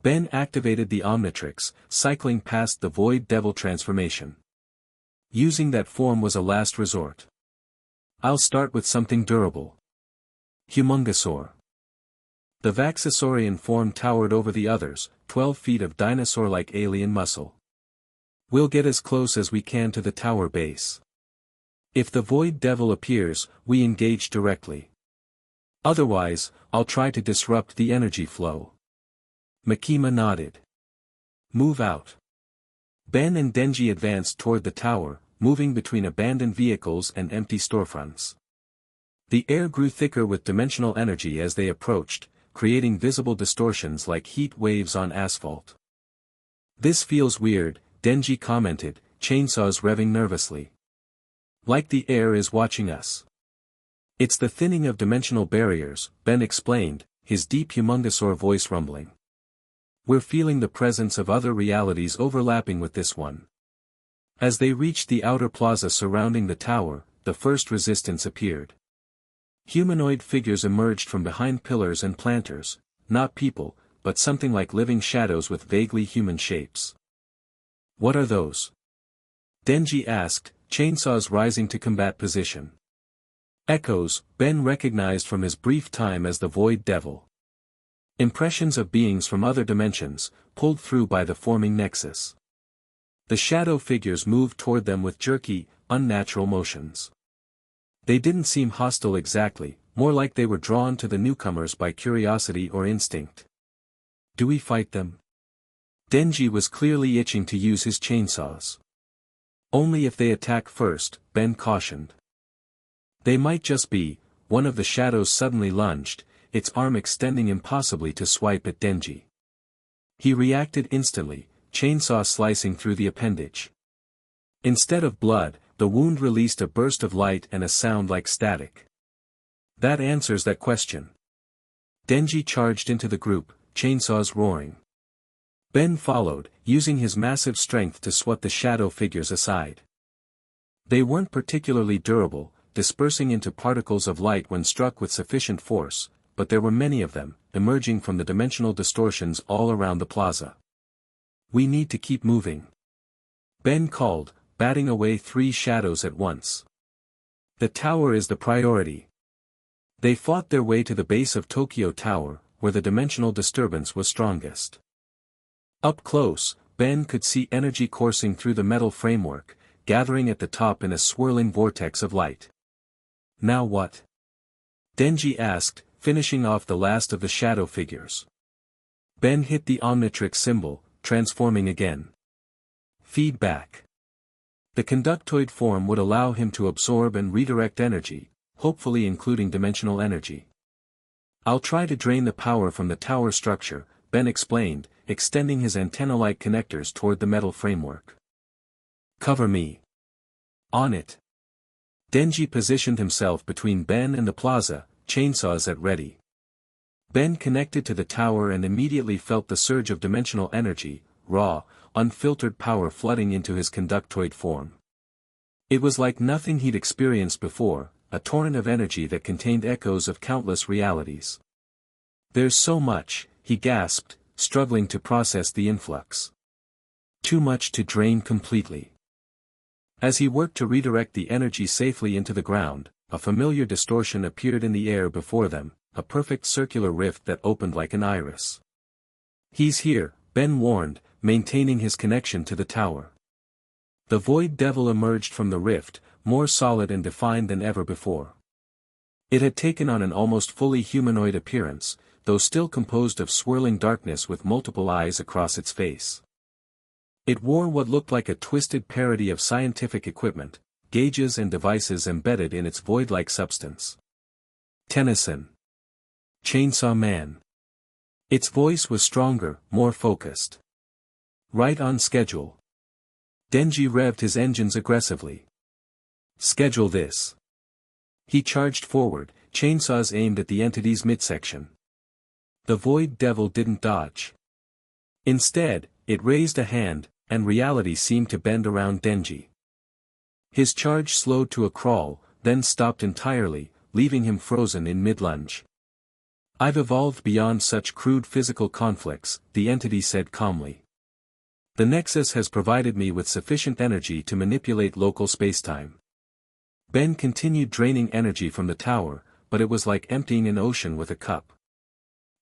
Ben activated the Omnitrix, cycling past the Void Devil transformation. Using that form was a last resort. I'll start with something durable. Humongosaur. The Vaxasaurian form towered over the others, 12 feet of dinosaur-like alien muscle. We'll get as close as we can to the tower base. If the Void Devil appears, we engage directly. Otherwise, I'll try to disrupt the energy flow. Makima nodded. Move out. Ben and Denji advanced toward the tower, moving between abandoned vehicles and empty storefronts. The air grew thicker with dimensional energy as they approached, creating visible distortions like heat waves on asphalt. This feels weird, Denji commented, chainsaws revving nervously. Like the air is watching us. It's the thinning of dimensional barriers, Ben explained, his deep Humongosaur voice rumbling. We're feeling the presence of other realities overlapping with this one. As they reached the outer plaza surrounding the tower, the first resistance appeared. Humanoid figures emerged from behind pillars and planters, not people, but something like living shadows with vaguely human shapes. What are those? Denji asked, chainsaws rising to combat position. Echoes, Ben recognized from his brief time as the Void Devil. Impressions of beings from other dimensions, pulled through by the forming nexus. The shadow figures moved toward them with jerky, unnatural motions. They didn't seem hostile exactly, more like they were drawn to the newcomers by curiosity or instinct. Do we fight them? Denji was clearly itching to use his chainsaws. Only if they attack first, Ben cautioned. They might just be. One of the shadows suddenly lunged, its arm extending impossibly to swipe at Denji. He reacted instantly, chainsaw slicing through the appendage. Instead of blood, the wound released a burst of light and a sound like static. That answers that question. Denji charged into the group, chainsaws roaring. Ben followed, using his massive strength to swat the shadow figures aside. They weren't particularly durable, dispersing into particles of light when struck with sufficient force, but there were many of them, emerging from the dimensional distortions all around the plaza. We need to keep moving. Ben called, batting away 3 shadows at once. The tower is the priority. They fought their way to the base of Tokyo Tower, where the dimensional disturbance was strongest. Up close, Ben could see energy coursing through the metal framework, gathering at the top in a swirling vortex of light. Now what? Denji asked, finishing off the last of the shadow figures. Ben hit the Omnitrix symbol, transforming again. Feedback. The conductoid form would allow him to absorb and redirect energy, hopefully including dimensional energy. I'll try to drain the power from the tower structure, Ben explained, extending his antenna-like connectors toward the metal framework. Cover me. On it. Denji positioned himself between Ben and the plaza, chainsaws at ready. Ben connected to the tower and immediately felt the surge of dimensional energy, raw, unfiltered power flooding into his conductoid form. It was like nothing he'd experienced before, a torrent of energy that contained echoes of countless realities. There's so much, he gasped, struggling to process the influx. Too much to drain completely. As he worked to redirect the energy safely into the ground, a familiar distortion appeared in the air before them, a perfect circular rift that opened like an iris. "He's here," Ben warned, maintaining his connection to the tower. The Void Devil emerged from the rift, more solid and defined than ever before. It had taken on an almost fully humanoid appearance, though still composed of swirling darkness with multiple eyes across its face. It wore what looked like a twisted parody of scientific equipment, gauges and devices embedded in its void-like substance. "Tennyson. Chainsaw Man." Its voice was stronger, more focused. "Right on schedule." Denji revved his engines aggressively. "Schedule this." He charged forward, chainsaws aimed at the entity's midsection. The Void Devil didn't dodge. Instead, it raised a hand, and reality seemed to bend around Denji. His charge slowed to a crawl, then stopped entirely, leaving him frozen in mid-lunge. "I've evolved beyond such crude physical conflicts," the entity said calmly. "The Nexus has provided me with sufficient energy to manipulate local spacetime." Ben continued draining energy from the tower, but it was like emptying an ocean with a cup.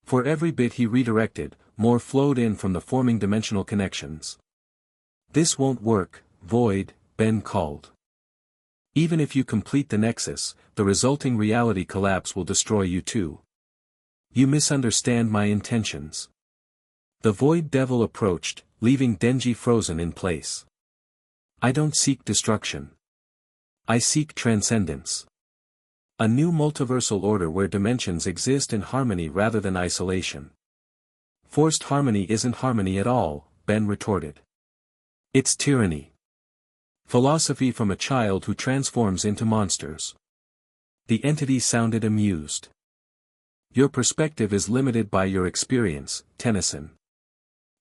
For every bit he redirected, more flowed in from the forming dimensional connections. "This won't work, Void," Ben called. "Even if you complete the Nexus, the resulting reality collapse will destroy you too. You misunderstand my intentions." The Void Devil approached, leaving Denji frozen in place. "I don't seek destruction. I seek transcendence. A new multiversal order where dimensions exist in harmony rather than isolation." "Forced harmony isn't harmony at all," Ben retorted. "It's tyranny. Philosophy from a child who transforms into monsters." The entity sounded amused. "Your perspective is limited by your experience, Tennyson.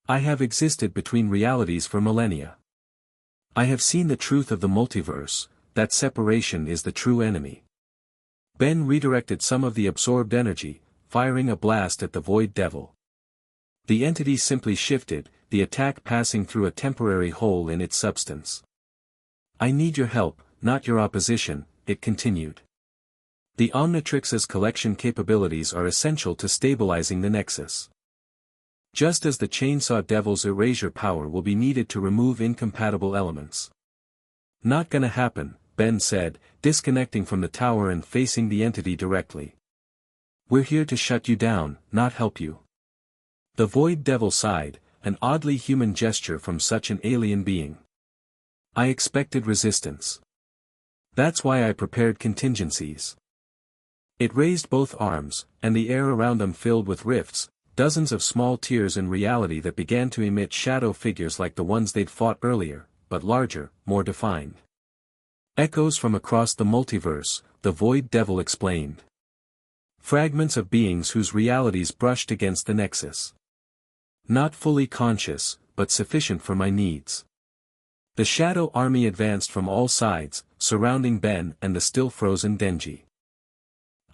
I have existed between realities for millennia. I have seen the truth of the multiverse, that separation is the true enemy." Ben redirected some of the absorbed energy, firing a blast at the Void Devil. The entity simply shifted, the attack passing through a temporary hole in its substance. "I need your help, not your opposition," it continued. "The Omnitrix's collection capabilities are essential to stabilizing the Nexus. Just as the Chainsaw Devil's erasure power will be needed to remove incompatible elements." "Not gonna happen," Ben said, disconnecting from the tower and facing the entity directly. "We're here to shut you down, not help you." The Void Devil sighed, an oddly human gesture from such an alien being. "I expected resistance. That's why I prepared contingencies." It raised both arms, and the air around them filled with rifts, dozens of small tears in reality that began to emit shadow figures like the ones they'd fought earlier, but larger, more defined. "Echoes from across the multiverse," the Void Devil explained. "Fragments of beings whose realities brushed against the Nexus. Not fully conscious, but sufficient for my needs." The Shadow Army advanced from all sides, surrounding Ben and the still frozen Denji.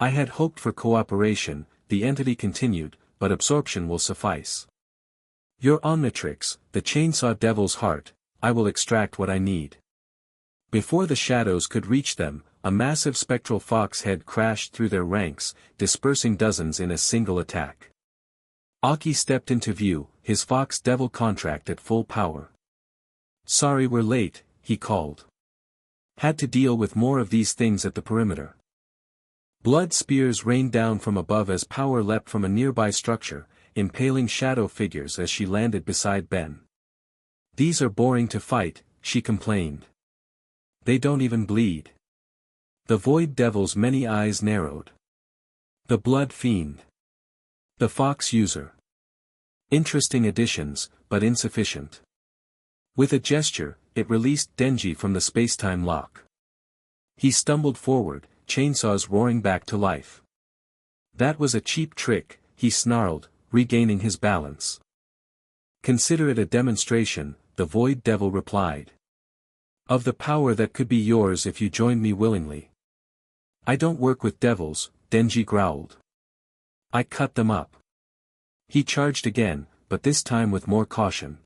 "I had hoped for cooperation," the entity continued, "but absorption will suffice. Your Omnitrix, the Chainsaw Devil's heart, I will extract what I need." Before the shadows could reach them, a massive spectral fox head crashed through their ranks, dispersing dozens in a single attack. Aki stepped into view, his Fox Devil contract at full power. "Sorry we're late," he called. "Had to deal with more of these things at the perimeter." Blood spears rained down from above as power leapt from a nearby structure, impaling shadow figures as she landed beside Ben. "These are boring to fight," she complained. "They don't even bleed." The Void Devil's many eyes narrowed. "The Blood Fiend. The Fox User. Interesting additions, but insufficient." With a gesture, it released Denji from the spacetime lock. He stumbled forward, chainsaws roaring back to life. "That was a cheap trick," he snarled, regaining his balance. "Consider it a demonstration," the Void Devil replied. "Of the power that could be yours if you joined me willingly." "I don't work with devils," Denji growled. "I cut them up." He charged again, but this time with more caution.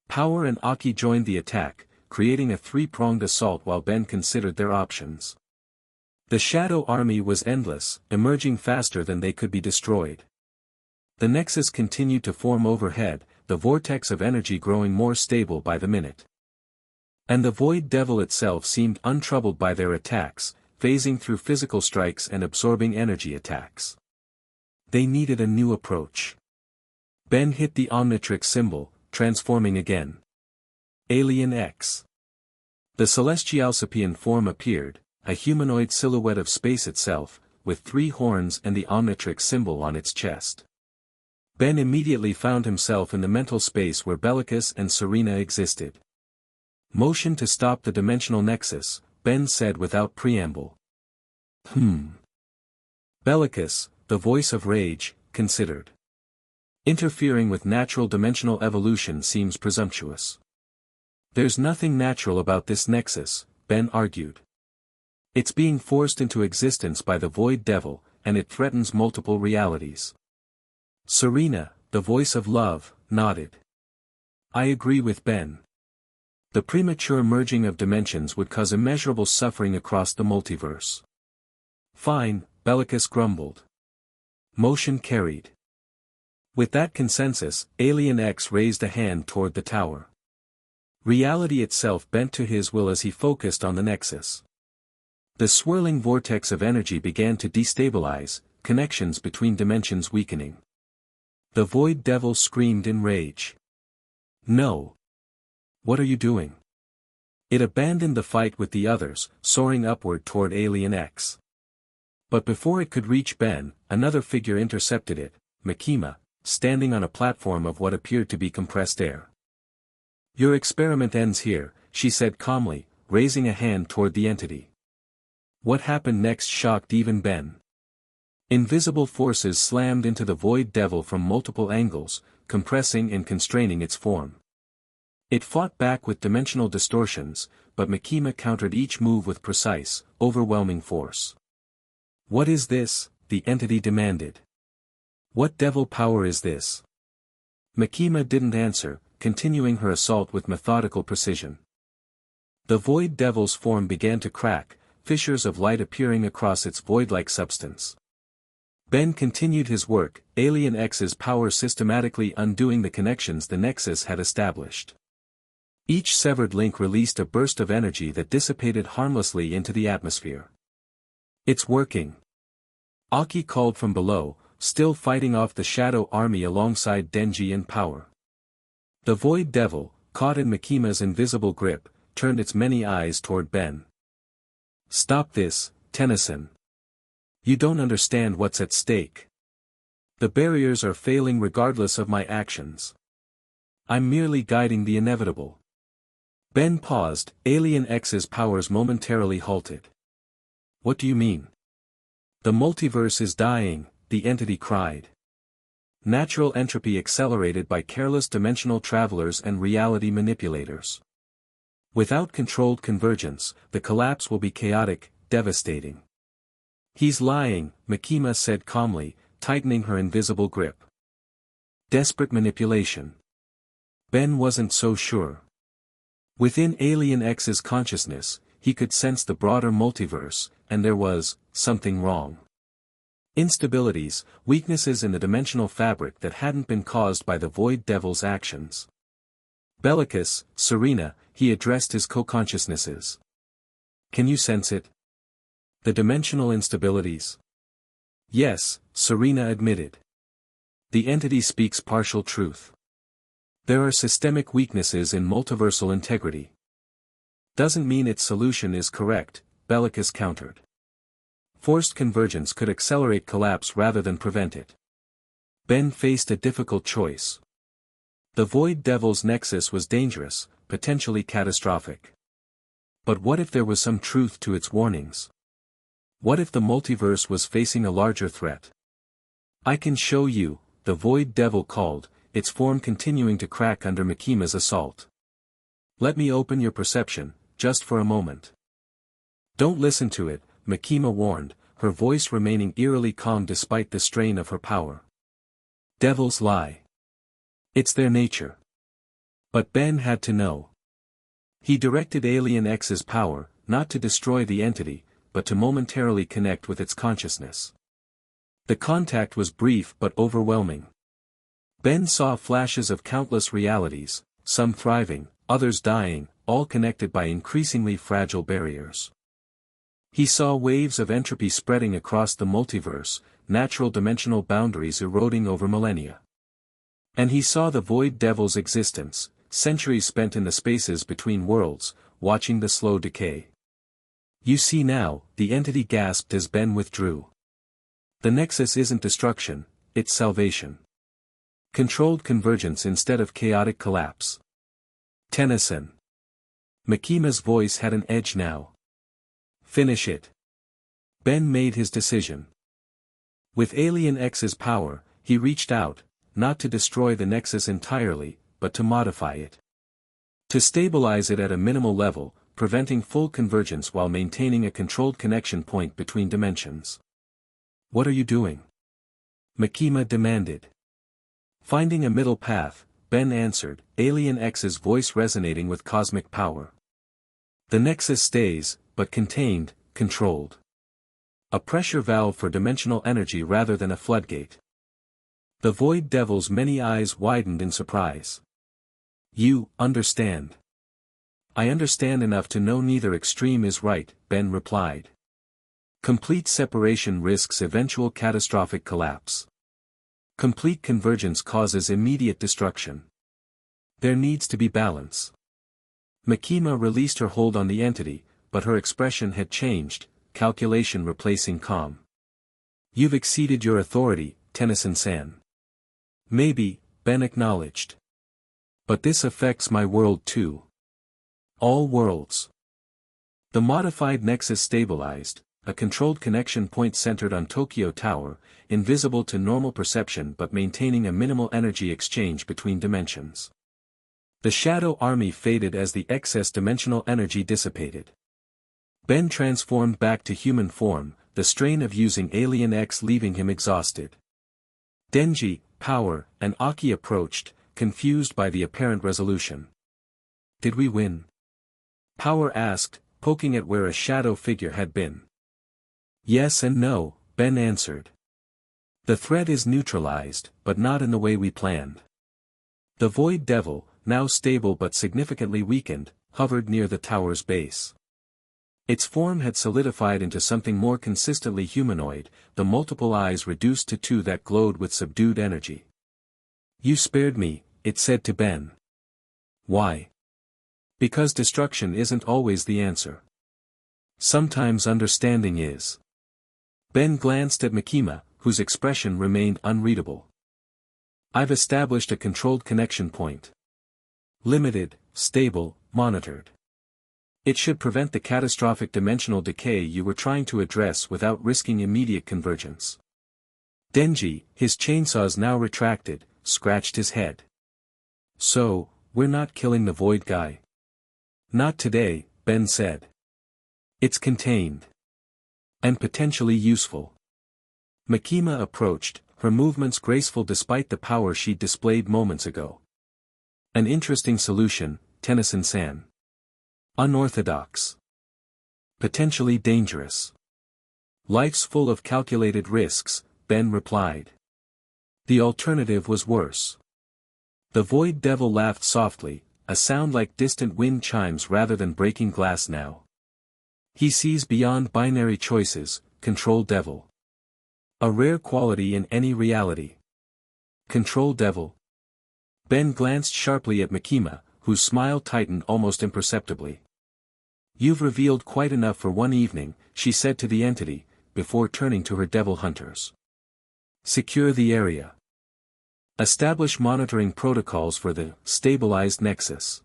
Power and Aki joined the attack, creating a three-pronged assault while Ben considered their options. The Shadow Army was endless, emerging faster than they could be destroyed. The Nexus continued to form overhead, the vortex of energy growing more stable by the minute. And the Void Devil itself seemed untroubled by their attacks, phasing through physical strikes and absorbing energy attacks. They needed a new approach. Ben hit the Omnitrix symbol, transforming again. Alien X. The Celestialsapian form appeared, a humanoid silhouette of space itself, with 3 horns and the Omnitrix symbol on its chest. Ben immediately found himself in the mental space where Bellicus and Serena existed. Motion to stop the dimensional nexus, Ben said without preamble. Bellicus, the voice of rage, considered. Interfering with natural dimensional evolution seems presumptuous. There's nothing natural about this nexus, Ben argued. It's being forced into existence by the Void Devil, and it threatens multiple realities. Serena, the voice of love, nodded. I agree with Ben. The premature merging of dimensions would cause immeasurable suffering across the multiverse. Fine, Bellicus grumbled. Motion carried. With that consensus, Alien X raised a hand toward the tower. Reality itself bent to his will as he focused on the nexus. The swirling vortex of energy began to destabilize, connections between dimensions weakening. The Void Devil screamed in rage. No. What are you doing? It abandoned the fight with the others, soaring upward toward Alien X. But before it could reach Ben, another figure intercepted it, Makima, standing on a platform of what appeared to be compressed air. Your experiment ends here, she said calmly, raising a hand toward the entity. What happened next shocked even Ben. Invisible forces slammed into the Void Devil from multiple angles, compressing and constraining its form. It fought back with dimensional distortions, but Makima countered each move with precise, overwhelming force. What is this? The entity demanded. What devil power is this? Makima didn't answer, continuing her assault with methodical precision. The Void Devil's form began to crack, fissures of light appearing across its void-like substance. Ben continued his work, Alien X's power systematically undoing the connections the Nexus had established. Each severed link released a burst of energy that dissipated harmlessly into the atmosphere. It's working. Aki called from below, still fighting off the Shadow Army alongside Denji and Power. The Void Devil, caught in Makima's invisible grip, turned its many eyes toward Ben. Stop this, Tennyson. You don't understand what's at stake. The barriers are failing regardless of my actions. I'm merely guiding the inevitable. Ben paused, Alien X's powers momentarily halted. What do you mean? The multiverse is dying, the entity cried. Natural entropy accelerated by careless dimensional travelers and reality manipulators. Without controlled convergence, the collapse will be chaotic, devastating. He's lying, Makima said calmly, tightening her invisible grip. Desperate manipulation. Ben wasn't so sure. Within Alien X's consciousness, he could sense the broader multiverse, and there was something wrong. Instabilities, weaknesses in the dimensional fabric that hadn't been caused by the Void Devil's actions. Bellicus, Serena, he addressed his co-consciousnesses. Can you sense it? The dimensional instabilities? Yes, Serena admitted. The entity speaks partial truth. There are systemic weaknesses in multiversal integrity. Doesn't mean its solution is correct, Bellicus countered. Forced convergence could accelerate collapse rather than prevent it. Ben faced a difficult choice. The Void Devil's nexus was dangerous, potentially catastrophic. But what if there was some truth to its warnings? What if the multiverse was facing a larger threat? I can show you, the Void Devil called, its form continuing to crack under Makima's assault. Let me open your perception, just for a moment. Don't listen to it, Makima warned, her voice remaining eerily calm despite the strain of her power. Devils lie. It's their nature. But Ben had to know. He directed Alien X's power, not to destroy the entity, but to momentarily connect with its consciousness. The contact was brief but overwhelming. Ben saw flashes of countless realities, some thriving, others dying, all connected by increasingly fragile barriers. He saw waves of entropy spreading across the multiverse, natural dimensional boundaries eroding over millennia. And he saw the Void Devil's existence, centuries spent in the spaces between worlds, watching the slow decay. You see now, the entity gasped as Ben withdrew. The Nexus isn't destruction, it's salvation. Controlled convergence instead of chaotic collapse. Tennyson. Makima's voice had an edge now. Finish it. Ben made his decision. With Alien X's power, he reached out, not to destroy the Nexus entirely, but to modify it. To stabilize it at a minimal level, preventing full convergence while maintaining a controlled connection point between dimensions. What are you doing? Makima demanded. Finding a middle path, Ben answered, Alien X's voice resonating with cosmic power. The Nexus stays, but contained, controlled. A pressure valve for dimensional energy rather than a floodgate. The Void Devil's many eyes widened in surprise. You understand. I understand enough to know neither extreme is right, Ben replied. Complete separation risks eventual catastrophic collapse. Complete convergence causes immediate destruction. There needs to be balance. Makima released her hold on the entity, but her expression had changed, calculation replacing calm. You've exceeded your authority, Tennyson-san. Maybe, Ben acknowledged. But this affects my world too. All worlds. The modified Nexus stabilized, a controlled connection point centered on Tokyo Tower, invisible to normal perception but maintaining a minimal energy exchange between dimensions. The Shadow Army faded as the excess dimensional energy dissipated. Ben transformed back to human form, the strain of using Alien X leaving him exhausted. Denji, Power, and Aki approached, confused by the apparent resolution. Did we win? Power asked, poking at where a shadow figure had been. Yes and no, Ben answered. The threat is neutralized, but not in the way we planned. The Void Devil, now stable but significantly weakened, hovered near the tower's base. Its form had solidified into something more consistently humanoid, the multiple eyes reduced to two that glowed with subdued energy. You spared me, it said to Ben. Why? Because destruction isn't always the answer. Sometimes understanding is. Ben glanced at Makima, whose expression remained unreadable. I've established a controlled connection point. Limited, stable, monitored. It should prevent the catastrophic dimensional decay you were trying to address without risking immediate convergence. Denji, his chainsaws now retracted, scratched his head. So, we're not killing the Void guy? Not today, Ben said. It's contained. And potentially useful. Makima approached, her movements graceful despite the power she'd displayed moments ago. An interesting solution, Tennyson-san. Unorthodox. Potentially dangerous. Life's full of calculated risks, Ben replied. The alternative was worse. The Void Devil laughed softly, a sound like distant wind chimes rather than breaking glass now. He sees beyond binary choices, Control Devil. A rare quality in any reality. Control Devil. Ben glanced sharply at Makima, whose smile tightened almost imperceptibly. You've revealed quite enough for one evening, she said to the entity, before turning to her devil hunters. Secure the area. Establish monitoring protocols for the stabilized Nexus.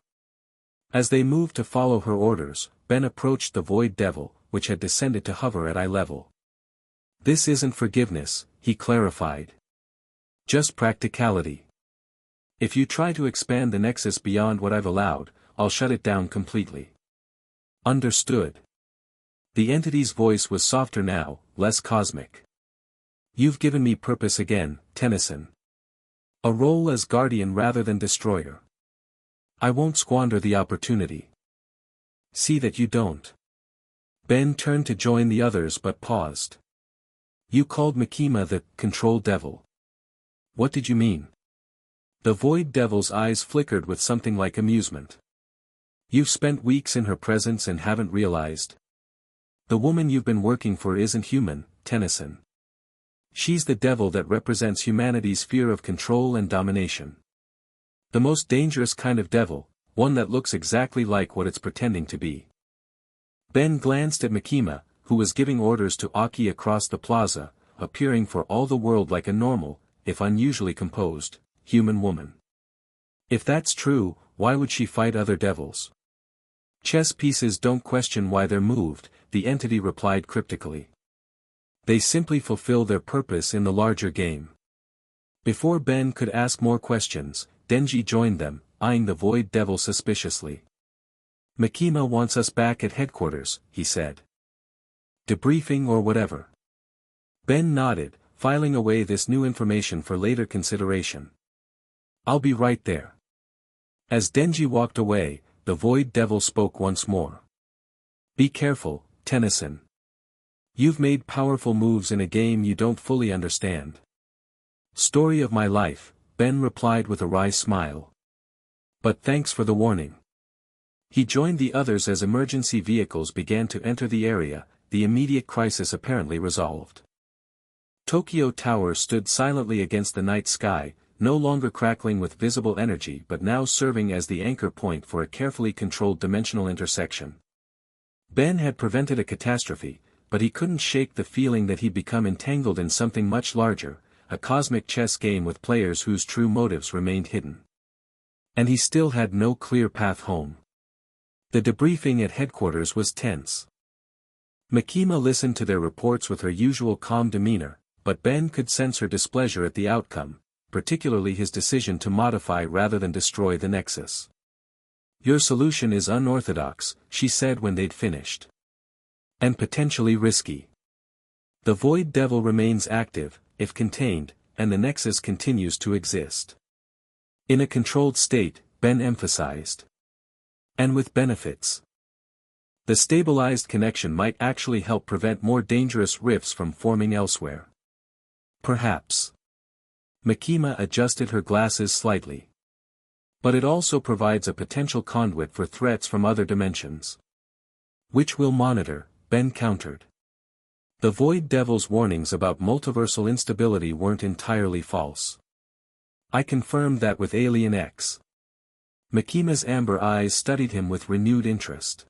As they moved to follow her orders, Ben approached the Void Devil, which had descended to hover at eye level. This isn't forgiveness, he clarified. Just practicality. If you try to expand the Nexus beyond what I've allowed, I'll shut it down completely. Understood. The entity's voice was softer now, less cosmic. You've given me purpose again, Tennyson. A role as guardian rather than destroyer. I won't squander the opportunity. See that you don't. Ben turned to join the others but paused. You called Makima the control devil. What did you mean? The Void Devil's eyes flickered with something like amusement. You've spent weeks in her presence and haven't realized. The woman you've been working for isn't human, Tennyson. She's the devil that represents humanity's fear of control and domination. The most dangerous kind of devil, one that looks exactly like what it's pretending to be. Ben glanced at Makima, who was giving orders to Aki across the plaza, appearing for all the world like a normal, if unusually composed, human woman. If that's true, why would she fight other devils? Chess pieces don't question why they're moved, the entity replied cryptically. They simply fulfill their purpose in the larger game. Before Ben could ask more questions, Denji joined them, eyeing the Void Devil suspiciously. Makima wants us back at headquarters, he said. Debriefing or whatever. Ben nodded, filing away this new information for later consideration. I'll be right there. As Denji walked away, the Void Devil spoke once more. Be careful, Tennyson. You've made powerful moves in a game you don't fully understand. Story of my life, Ben replied with a wry smile. But thanks for the warning. He joined the others as emergency vehicles began to enter the area, the immediate crisis apparently resolved. Tokyo Tower stood silently against the night sky, no longer crackling with visible energy but now serving as the anchor point for a carefully controlled dimensional intersection. Ben had prevented a catastrophe, but he couldn't shake the feeling that he'd become entangled in something much larger, a cosmic chess game with players whose true motives remained hidden. And he still had no clear path home. The debriefing at headquarters was tense. Makima listened to their reports with her usual calm demeanor, but Ben could sense her displeasure at the outcome, particularly his decision to modify rather than destroy the Nexus. Your solution is unorthodox, she said when they'd finished. And potentially risky. The Void Devil remains active, if contained, and the Nexus continues to exist. In a controlled state, Ben emphasized. And with benefits. The stabilized connection might actually help prevent more dangerous rifts from forming elsewhere. Perhaps. Makima adjusted her glasses slightly. But it also provides a potential conduit for threats from other dimensions. Which we'll monitor, Ben countered. The Void Devil's warnings about multiversal instability weren't entirely false. I confirmed that with Alien X. Makima's amber eyes studied him with renewed interest.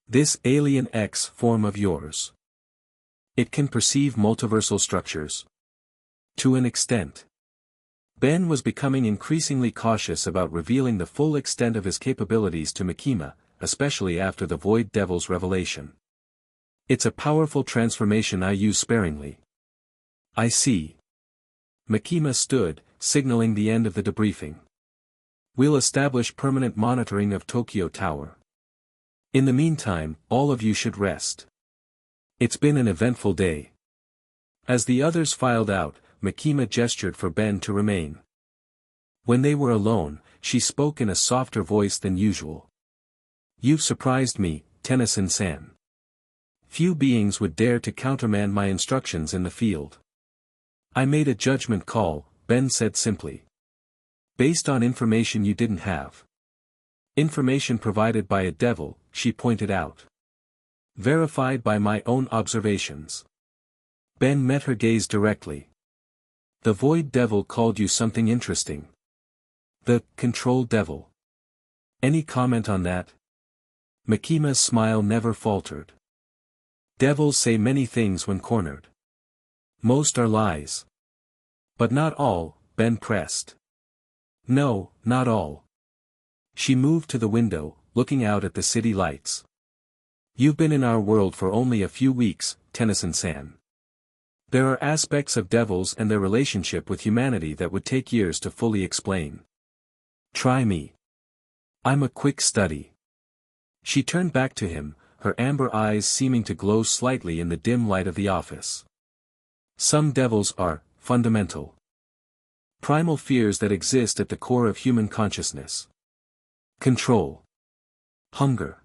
This Alien X form of yours. It can perceive multiversal structures. To an extent. Ben was becoming increasingly cautious about revealing the full extent of his capabilities to Makima, especially after the Void Devil's revelation. It's a powerful transformation I use sparingly. I see. Makima stood, signaling the end of the debriefing. We'll establish permanent monitoring of Tokyo Tower. In the meantime, all of you should rest. It's been an eventful day. As the others filed out, Makima gestured for Ben to remain. When they were alone, she spoke in a softer voice than usual. You've surprised me, Tennyson-san. Few beings would dare to countermand my instructions in the field. I made a judgment call, Ben said simply. Based on information you didn't have. Information provided by a devil, she pointed out. Verified by my own observations. Ben met her gaze directly. The Void Devil called you something interesting. The Control Devil. Any comment on that? Makima's smile never faltered. Devils say many things when cornered. Most are lies. But not all, Ben pressed. No, not all. She moved to the window, looking out at the city lights. You've been in our world for only a few weeks, Tennyson-san. There are aspects of devils and their relationship with humanity that would take years to fully explain. Try me. I'm a quick study. She turned back to him, her amber eyes seeming to glow slightly in the dim light of the office. Some devils are fundamental. Primal fears that exist at the core of human consciousness. Control. Hunger.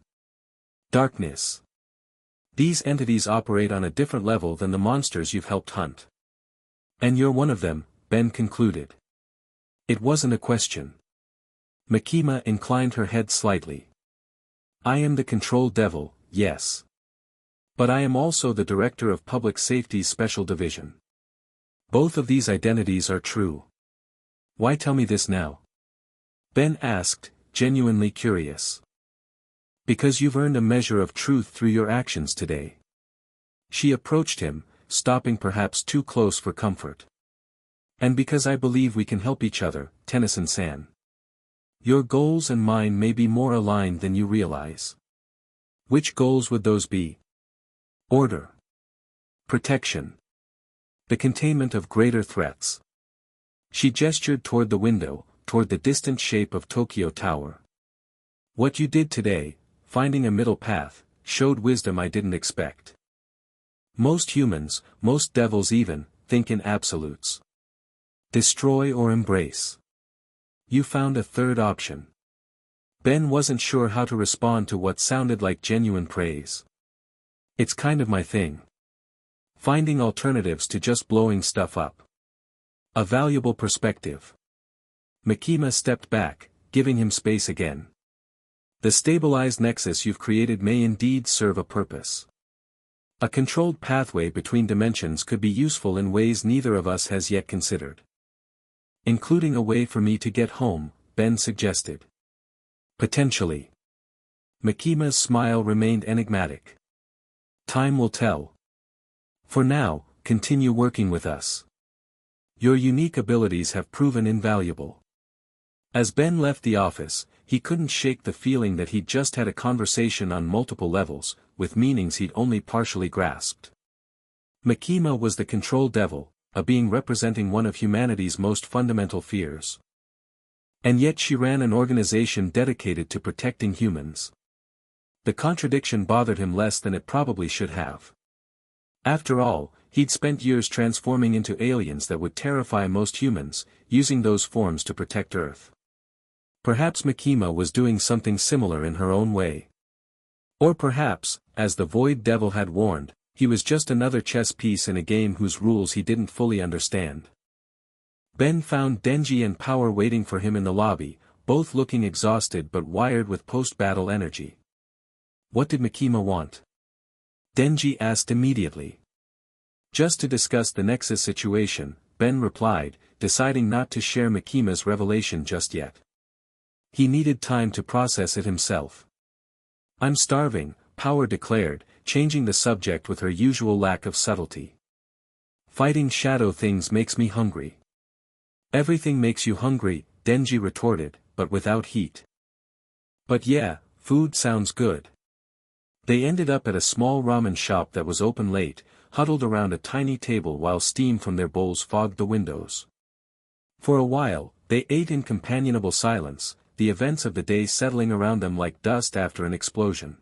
Darkness. These entities operate on a different level than the monsters you've helped hunt. And you're one of them, Ben concluded. It wasn't a question. Makima inclined her head slightly. I am the control devil, yes. But I am also the director of Public Safety's Special Division. Both of these identities are true. Why tell me this now? Ben asked, genuinely curious. Because you've earned a measure of truth through your actions today. She approached him, stopping perhaps too close for comfort. And because I believe we can help each other, Tennyson-san. Your goals and mine may be more aligned than you realize. Which goals would those be? Order. Protection. The containment of greater threats. She gestured toward the window, toward the distant shape of Tokyo Tower. What you did today, finding a middle path, showed wisdom I didn't expect. Most humans, most devils even, think in absolutes. Destroy or embrace. You found a third option. Ben wasn't sure how to respond to what sounded like genuine praise. It's kind of my thing. Finding alternatives to just blowing stuff up. A valuable perspective. Makima stepped back, giving him space again. The stabilized nexus you've created may indeed serve a purpose. A controlled pathway between dimensions could be useful in ways neither of us has yet considered. Including a way for me to get home, Ben suggested. Potentially. Makima's smile remained enigmatic. Time will tell. For now, continue working with us. Your unique abilities have proven invaluable. As Ben left the office, he couldn't shake the feeling that he'd just had a conversation on multiple levels, with meanings he'd only partially grasped. Makima was the control devil, a being representing one of humanity's most fundamental fears. And yet she ran an organization dedicated to protecting humans. The contradiction bothered him less than it probably should have. After all, he'd spent years transforming into aliens that would terrify most humans, using those forms to protect Earth. Perhaps Makima was doing something similar in her own way. Or perhaps, as the Void Devil had warned, he was just another chess piece in a game whose rules he didn't fully understand. Ben found Denji and Power waiting for him in the lobby, both looking exhausted but wired with post-battle energy. What did Makima want? Denji asked immediately. Just to discuss the Nexus situation, Ben replied, deciding not to share Makima's revelation just yet. He needed time to process it himself. I'm starving, Power declared, changing the subject with her usual lack of subtlety. Fighting shadow things makes me hungry. Everything makes you hungry, Denji retorted, but without heat. But yeah, food sounds good. They ended up at a small ramen shop that was open late, huddled around a tiny table while steam from their bowls fogged the windows. For a while, they ate in companionable silence, the events of the day settling around them like dust after an explosion.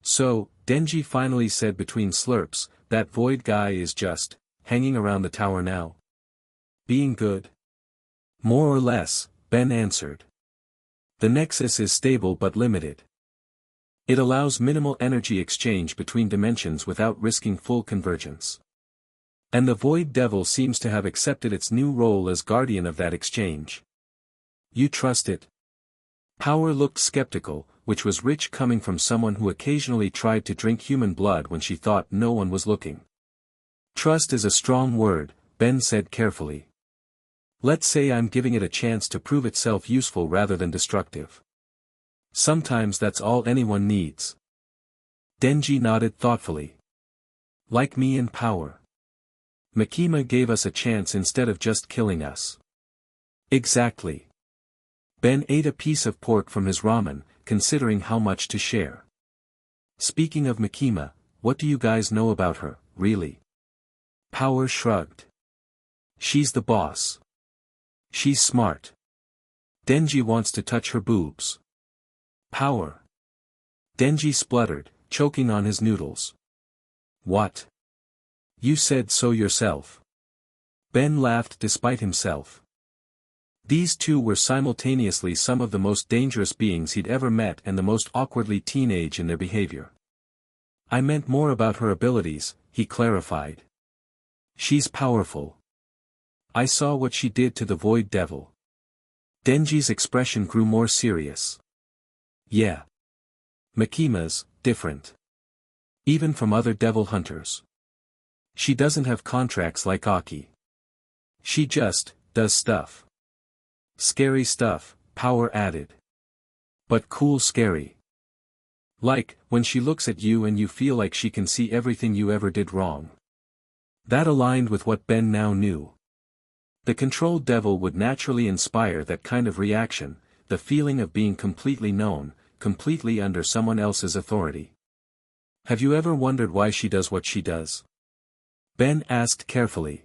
So, Denji finally said between slurps, that Void guy is just, hanging around the tower now. Being good? More or less, Ben answered. The Nexus is stable but limited. It allows minimal energy exchange between dimensions without risking full convergence. And the Void Devil seems to have accepted its new role as guardian of that exchange. You trust it? Power looked skeptical, which was rich coming from someone who occasionally tried to drink human blood when she thought no one was looking. Trust is a strong word, Ben said carefully. Let's say I'm giving it a chance to prove itself useful rather than destructive. Sometimes that's all anyone needs. Denji nodded thoughtfully. Like me and Power. Makima gave us a chance instead of just killing us. Exactly. Ben ate a piece of pork from his ramen, considering how much to share. Speaking of Makima, what do you guys know about her, really? Power shrugged. She's the boss. She's smart. Denji wants to touch her boobs. Power. Denji spluttered, choking on his noodles. What? You said so yourself. Ben laughed despite himself. These two were simultaneously some of the most dangerous beings he'd ever met and the most awkwardly teenage in their behavior. I meant more about her abilities, he clarified. She's powerful. I saw what she did to the Void Devil. Denji's expression grew more serious. Yeah. Mikima's different. Even from other devil hunters. She doesn't have contracts like Aki. She just does stuff. Scary stuff, Power added. But cool scary. Like, when she looks at you and you feel like she can see everything you ever did wrong. That aligned with what Ben now knew. The controlled devil would naturally inspire that kind of reaction, the feeling of being completely known, completely under someone else's authority. Have you ever wondered why she does what she does? Ben asked carefully.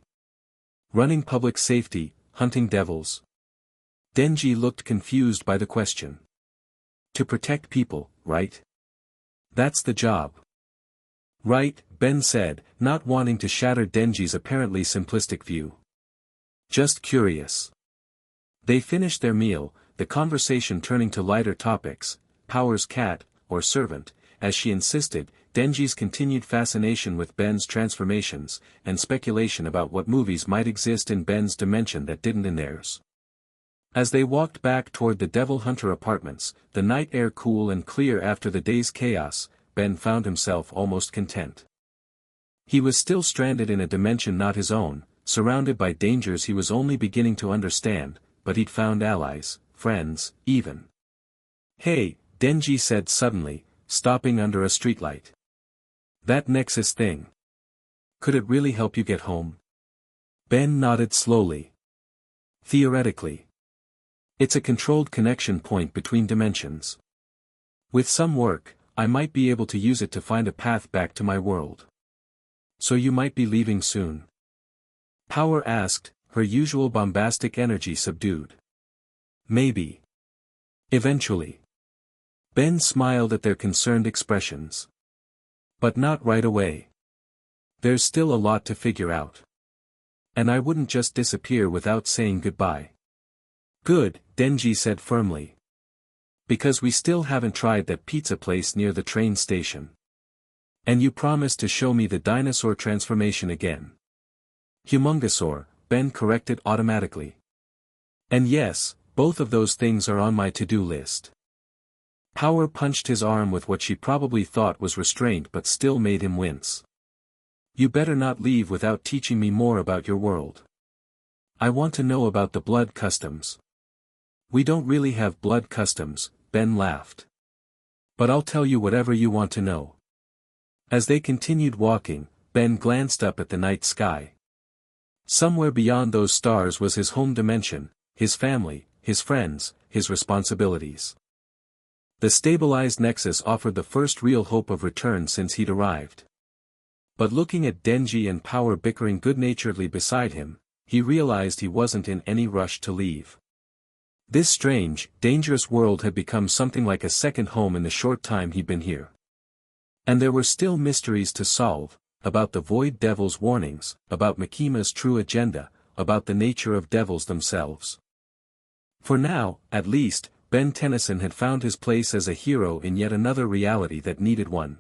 Running public safety, hunting devils. Denji looked confused by the question. To protect people, right? That's the job. Right, Ben said, not wanting to shatter Denji's apparently simplistic view. Just curious. They finished their meal, the conversation turning to lighter topics, Power's cat, or servant, as she insisted, Denji's continued fascination with Ben's transformations, and speculation about what movies might exist in Ben's dimension that didn't in theirs. As they walked back toward the Devil Hunter apartments, the night air cool and clear after the day's chaos, Ben found himself almost content. He was still stranded in a dimension not his own, surrounded by dangers he was only beginning to understand, but he'd found allies, friends, even. Hey, Denji said suddenly, stopping under a streetlight. That Nexus thing. Could it really help you get home? Ben nodded slowly. Theoretically. It's a controlled connection point between dimensions. With some work, I might be able to use it to find a path back to my world. So you might be leaving soon? Power asked, her usual bombastic energy subdued. Maybe. Eventually. Ben smiled at their concerned expressions. But not right away. There's still a lot to figure out. And I wouldn't just disappear without saying goodbye. Good, Denji said firmly. Because we still haven't tried that pizza place near the train station. And you promised to show me the dinosaur transformation again. Humongousaur, Ben corrected automatically. And yes, both of those things are on my to-do list. Power punched his arm with what she probably thought was restraint but still made him wince. You better not leave without teaching me more about your world. I want to know about the blood customs. We don't really have blood customs, Ben laughed. But I'll tell you whatever you want to know. As they continued walking, Ben glanced up at the night sky. Somewhere beyond those stars was his home dimension, his family, his friends, his responsibilities. The stabilized Nexus offered the first real hope of return since he'd arrived. But looking at Denji and Power bickering good-naturedly beside him, he realized he wasn't in any rush to leave. This strange, dangerous world had become something like a second home in the short time he'd been here. And there were still mysteries to solve, about the Void Devil's warnings, about Mikima's true agenda, about the nature of devils themselves. For now, at least, Ben Tennyson had found his place as a hero in yet another reality that needed one.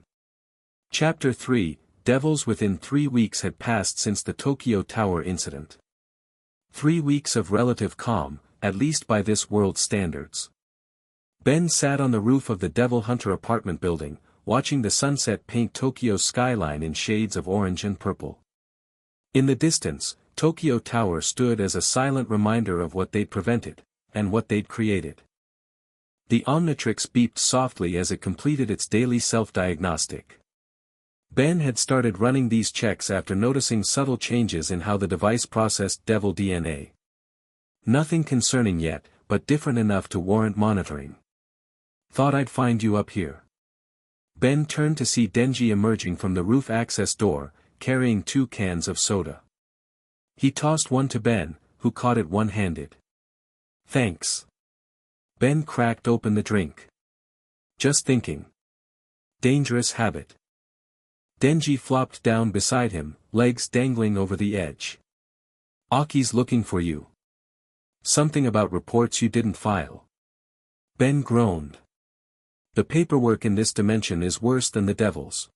Chapter 3, Devils. Within 3 weeks had passed since the Tokyo Tower incident. 3 weeks of relative calm, at least by this world's standards. Ben sat on the roof of the Devil Hunter apartment building, watching the sunset paint Tokyo's skyline in shades of orange and purple. In the distance, Tokyo Tower stood as a silent reminder of what they'd prevented, and what they'd created. The Omnitrix beeped softly as it completed its daily self-diagnostic. Ben had started running these checks after noticing subtle changes in how the device processed devil DNA. Nothing concerning yet, but different enough to warrant monitoring. Thought I'd find you up here. Ben turned to see Denji emerging from the roof access door, carrying 2 cans of soda. He tossed one to Ben, who caught it one-handed. Thanks. Ben cracked open the drink. Just thinking. Dangerous habit. Denji flopped down beside him, legs dangling over the edge. Aki's looking for you. Something about reports you didn't file. Ben groaned. The paperwork in this dimension is worse than the devil's.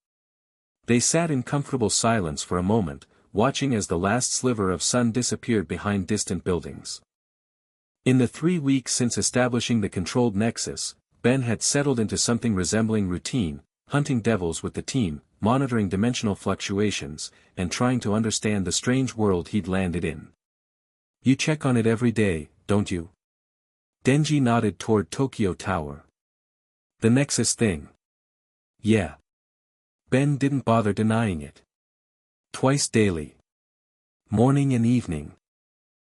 They sat in comfortable silence for a moment, watching as the last sliver of sun disappeared behind distant buildings. In the 3 weeks since establishing the controlled nexus, Ben had settled into something resembling routine, hunting devils with the team, monitoring dimensional fluctuations, and trying to understand the strange world he'd landed in. You check on it every day, don't you? Denji nodded toward Tokyo Tower. The nexus thing. Yeah. Ben didn't bother denying it. Twice daily. Morning and evening.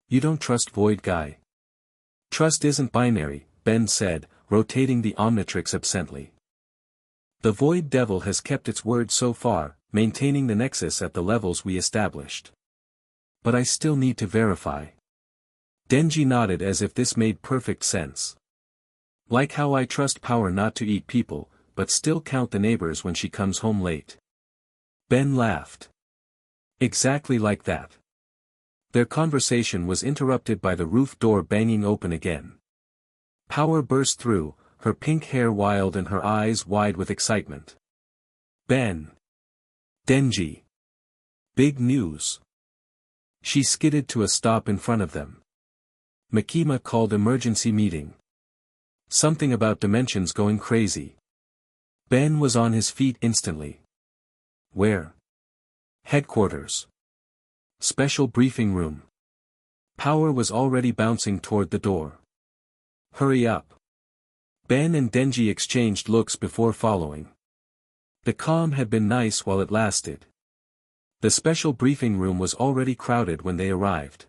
You don't trust Void Guy? Trust isn't binary, Ben said, rotating the Omnitrix absently. The Void Devil has kept its word so far, maintaining the nexus at the levels we established. But I still need to verify. Denji nodded as if this made perfect sense. Like how I trust Power not to eat people, but still count the neighbors when she comes home late. Ben laughed. Exactly like that. Their conversation was interrupted by the roof door banging open again. Power burst through, her pink hair wild and her eyes wide with excitement. Ben. Denji. Big news. She skidded to a stop in front of them. Makima called emergency meeting. Something about dimensions going crazy. Ben was on his feet instantly. Where? Headquarters. Special briefing room. Power was already bouncing toward the door. Hurry up. Ben and Denji exchanged looks before following. The calm had been nice while it lasted. The special briefing room was already crowded when they arrived.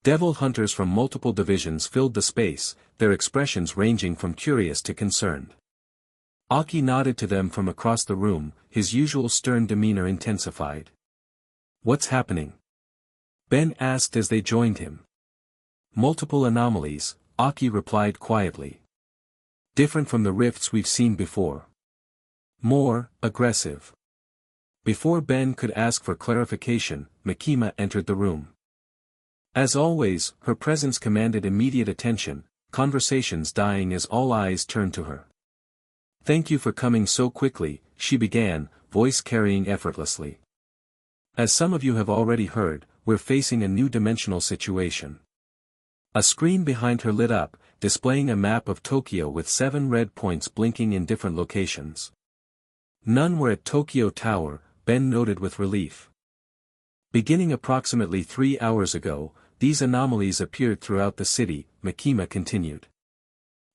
Devil hunters from multiple divisions filled the space, their expressions ranging from curious to concerned. Aki nodded to them from across the room, his usual stern demeanor intensified. What's happening? Ben asked as they joined him. Multiple anomalies, Aki replied quietly. Different from the rifts we've seen before. More aggressive. Before Ben could ask for clarification, Makima entered the room. As always, her presence commanded immediate attention, conversations dying as all eyes turned to her. Thank you for coming so quickly, she began, voice carrying effortlessly. As some of you have already heard, we're facing a new dimensional situation. A screen behind her lit up, displaying a map of Tokyo with 7 red points blinking in different locations. None were at Tokyo Tower, Ben noted with relief. Beginning approximately 3 hours ago, these anomalies appeared throughout the city, Makima continued.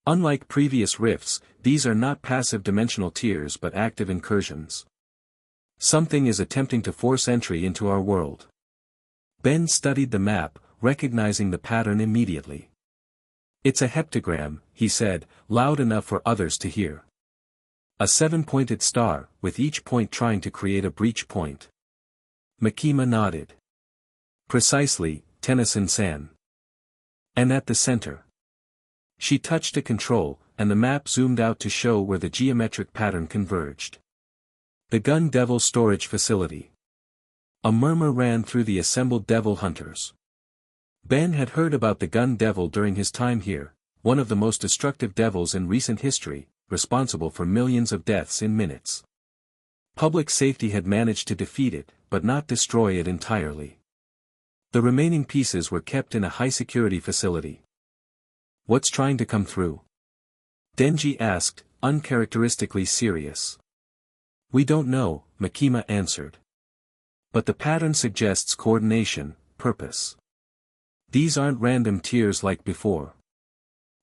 Unlike previous rifts, these are not passive dimensional tiers but active incursions. Something is attempting to force entry into our world. Ben studied the map, recognizing the pattern immediately. It's a heptagram, he said, loud enough for others to hear. A 7-pointed star, with each point trying to create a breach point. Makima nodded. Precisely, Tennyson-san. And at the center. She touched a control, and the map zoomed out to show where the geometric pattern converged. The Gun Devil Storage Facility. A murmur ran through the assembled devil hunters. Ben had heard about the Gun Devil during his time here, one of the most destructive devils in recent history, responsible for millions of deaths in minutes. Public safety had managed to defeat it, but not destroy it entirely. The remaining pieces were kept in a high-security facility. What's trying to come through? Denji asked, uncharacteristically serious. We don't know, Makima answered. But the pattern suggests coordination, purpose. These aren't random tiers like before.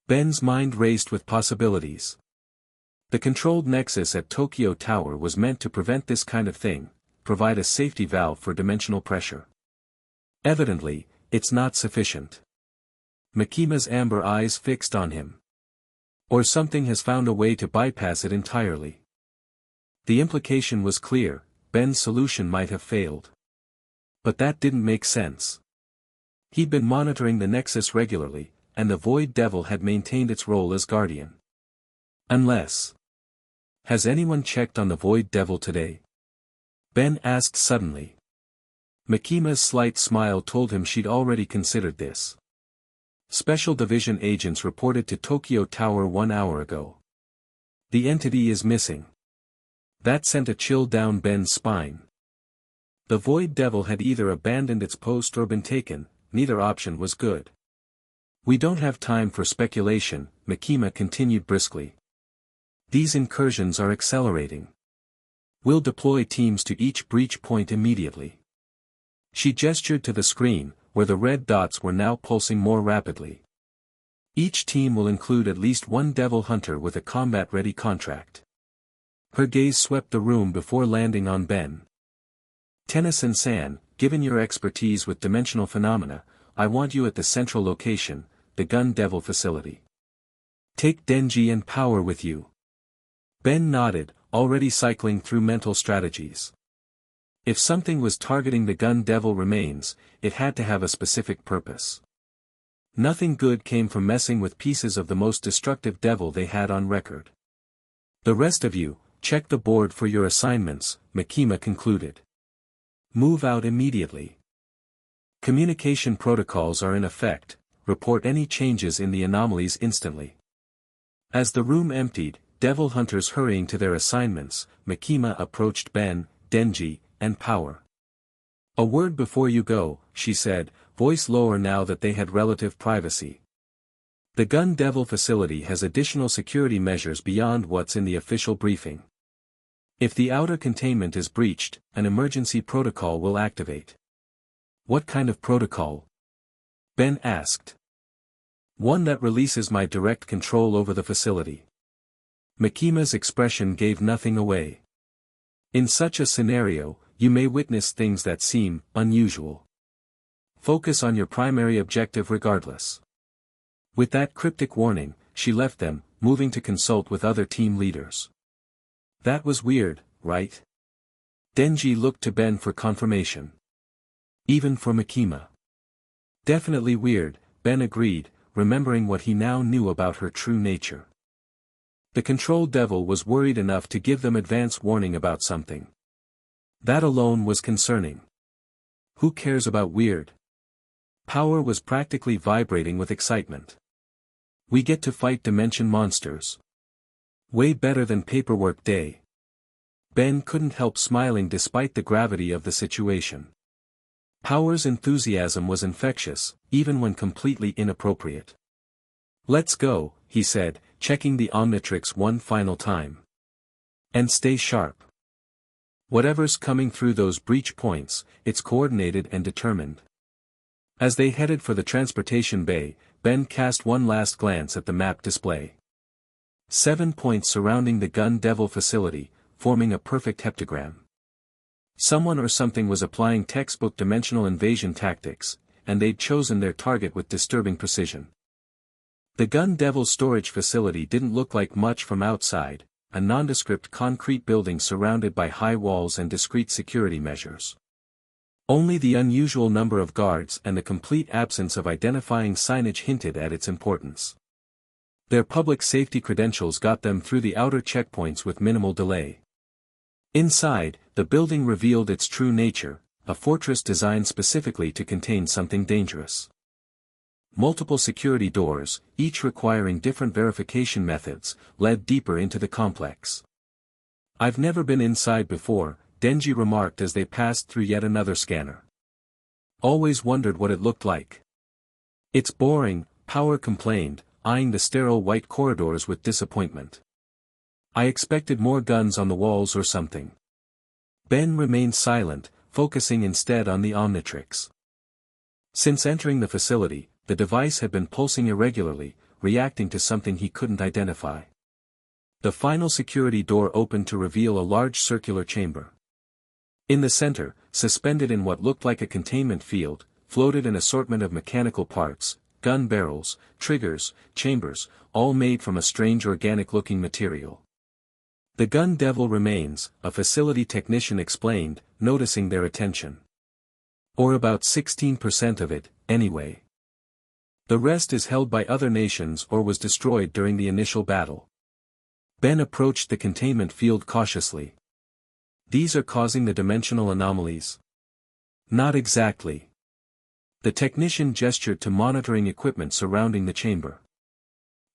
Ben's mind raced with possibilities. The controlled nexus at Tokyo Tower was meant to prevent this kind of thing, provide a safety valve for dimensional pressure. Evidently, it's not sufficient. Makima's amber eyes fixed on him. Or something has found a way to bypass it entirely. The implication was clear, Ben's solution might have failed. But that didn't make sense. He'd been monitoring the Nexus regularly, and the Void Devil had maintained its role as guardian. Unless... Has anyone checked on the Void Devil today? Ben asked suddenly. Makima's slight smile told him she'd already considered this. Special Division agents reported to Tokyo Tower 1 hour ago. The entity is missing. That sent a chill down Ben's spine. The Void Devil had either abandoned its post or been taken, neither option was good. We don't have time for speculation, Makima continued briskly. These incursions are accelerating. We'll deploy teams to each breach point immediately. She gestured to the screen, where the red dots were now pulsing more rapidly. Each team will include at least one Devil Hunter with a combat-ready contract. Her gaze swept the room before landing on Ben. Tennyson-san, given your expertise with dimensional phenomena, I want you at the central location, the Gun Devil facility. Take Denji and Power with you. Ben nodded, already cycling through mental strategies. If something was targeting the Gun Devil remains, it had to have a specific purpose. Nothing good came from messing with pieces of the most destructive devil they had on record. The rest of you, check the board for your assignments, Makima concluded. Move out immediately. Communication protocols are in effect, report any changes in the anomalies instantly. As the room emptied, Devil Hunters hurrying to their assignments, Makima approached Ben, Denji, and Power. A word before you go, she said, voice lower now that they had relative privacy. The Gun Devil facility has additional security measures beyond what's in the official briefing. If the outer containment is breached, an emergency protocol will activate. What kind of protocol? Ben asked. One that releases my direct control over the facility. Makima's expression gave nothing away. In such a scenario, you may witness things that seem unusual. Focus on your primary objective regardless. With that cryptic warning, she left them, moving to consult with other team leaders. That was weird, right? Denji looked to Ben for confirmation. Even for Makima. Definitely weird, Ben agreed, remembering what he now knew about her true nature. The Control Devil was worried enough to give them advance warning about something. That alone was concerning. Who cares about weird? Power was practically vibrating with excitement. We get to fight dimension monsters. Way better than Paperwork Day. Ben couldn't help smiling despite the gravity of the situation. Power's enthusiasm was infectious, even when completely inappropriate. Let's go, he said, checking the Omnitrix one final time. And stay sharp. Whatever's coming through those breach points, it's coordinated and determined. As they headed for the transportation bay, Ben cast one last glance at the map display. 7 points surrounding the Gun Devil facility, forming a perfect heptagram. Someone or something was applying textbook dimensional invasion tactics, and they'd chosen their target with disturbing precision. The Gun Devil storage facility didn't look like much from outside, a nondescript concrete building surrounded by high walls and discreet security measures. Only the unusual number of guards and the complete absence of identifying signage hinted at its importance. Their public safety credentials got them through the outer checkpoints with minimal delay. Inside, the building revealed its true nature, a fortress designed specifically to contain something dangerous. Multiple security doors, each requiring different verification methods, led deeper into the complex. I've never been inside before, Denji remarked as they passed through yet another scanner. Always wondered what it looked like. It's boring, Power complained, eyeing the sterile white corridors with disappointment. I expected more guns on the walls or something. Ben remained silent, focusing instead on the Omnitrix. Since entering the facility, the device had been pulsing irregularly, reacting to something he couldn't identify. The final security door opened to reveal a large circular chamber. In the center, suspended in what looked like a containment field, floated an assortment of mechanical parts, gun barrels, triggers, chambers, all made from a strange organic-looking material. The Gun Devil remains, a facility technician explained, noticing their attention. Or about 16% of it, anyway. The rest is held by other nations or was destroyed during the initial battle. Ben approached the containment field cautiously. These are causing the dimensional anomalies? Not exactly. The technician gestured to monitoring equipment surrounding the chamber.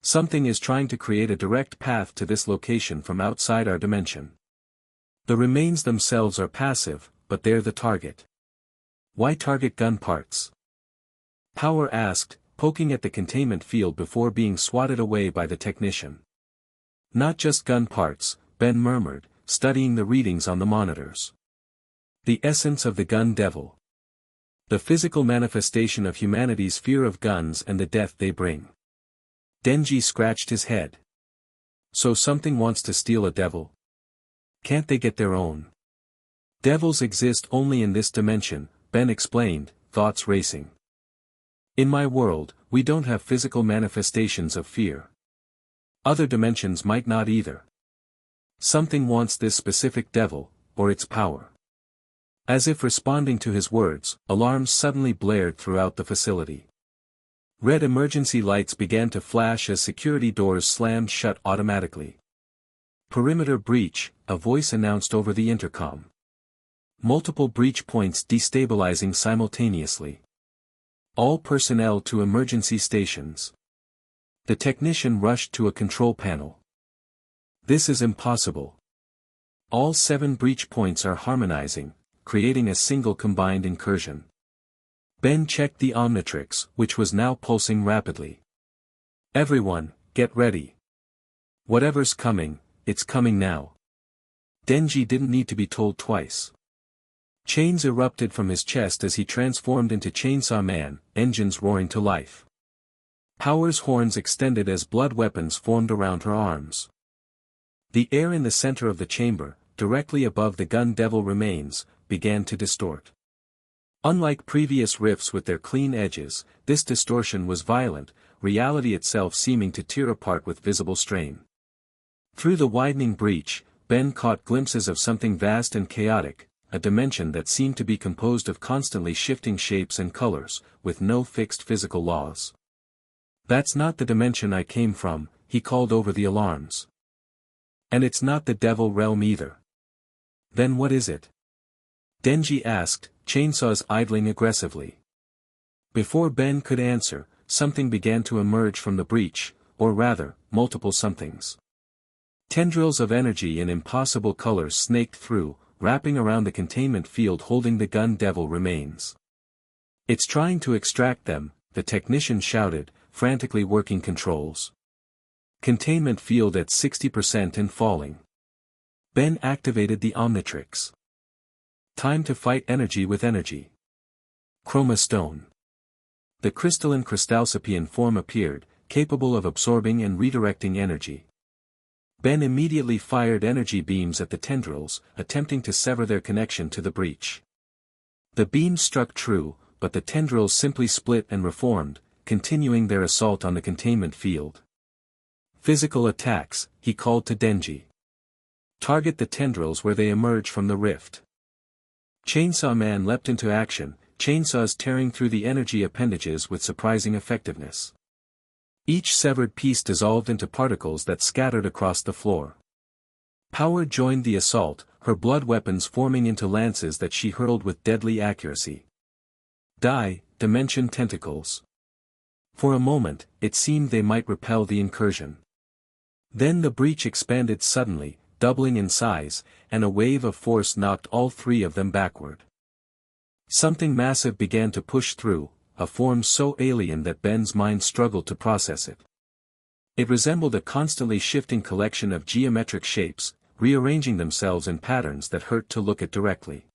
Something is trying to create a direct path to this location from outside our dimension. The remains themselves are passive, but they're the target. Why target gun parts? Power asked, poking at the containment field before being swatted away by the technician. Not just gun parts, Ben murmured, studying the readings on the monitors. The essence of the gun devil. The physical manifestation of humanity's fear of guns and the death they bring. Denji scratched his head. So something wants to steal a devil? Can't they get their own? Devils exist only in this dimension, Ben explained, thoughts racing. In my world, we don't have physical manifestations of fear. Other dimensions might not either. Something wants this specific devil, or its power. As if responding to his words, alarms suddenly blared throughout the facility. Red emergency lights began to flash as security doors slammed shut automatically. Perimeter breach, a voice announced over the intercom. Multiple breach points destabilizing simultaneously. All personnel to emergency stations. The technician rushed to a control panel. This is impossible. All 7 breach points are harmonizing, creating a single combined incursion. Ben checked the Omnitrix, which was now pulsing rapidly. Everyone, get ready. Whatever's coming, it's coming now. Denji didn't need to be told twice. Chains erupted from his chest as he transformed into Chainsaw Man, engines roaring to life. Power's horns extended as blood weapons formed around her arms. The air in the center of the chamber, directly above the gun devil remains, began to distort. Unlike previous rifts with their clean edges, this distortion was violent, reality itself seeming to tear apart with visible strain. Through the widening breach, Ben caught glimpses of something vast and chaotic, a dimension that seemed to be composed of constantly shifting shapes and colors, with no fixed physical laws. That's not the dimension I came from, he called over the alarms. And it's not the devil realm either. Then what is it? Denji asked, chainsaws idling aggressively. Before Ben could answer, something began to emerge from the breach, or rather, multiple somethings. Tendrils of energy in impossible colors snaked through, wrapping around the containment field holding the gun devil remains. It's trying to extract them, the technician shouted, frantically working controls. Containment field at 60% and falling. Ben activated the Omnitrix. Time to fight energy with energy. Chroma Stone. The crystalline Crystalcipian form appeared, capable of absorbing and redirecting energy. Ben immediately fired energy beams at the tendrils, attempting to sever their connection to the breach. The beams struck true, but the tendrils simply split and reformed, continuing their assault on the containment field. Physical attacks, he called to Denji. Target the tendrils where they emerge from the rift. Chainsaw Man leapt into action, chainsaws tearing through the energy appendages with surprising effectiveness. Each severed piece dissolved into particles that scattered across the floor. Power joined the assault, her blood weapons forming into lances that she hurled with deadly accuracy. Dimension tentacles. For a moment, it seemed they might repel the incursion. Then the breach expanded suddenly, doubling in size, and a wave of force knocked all 3 of them backward. Something massive began to push through, a form so alien that Ben's mind struggled to process it. It resembled a constantly shifting collection of geometric shapes, rearranging themselves in patterns that hurt to look at directly.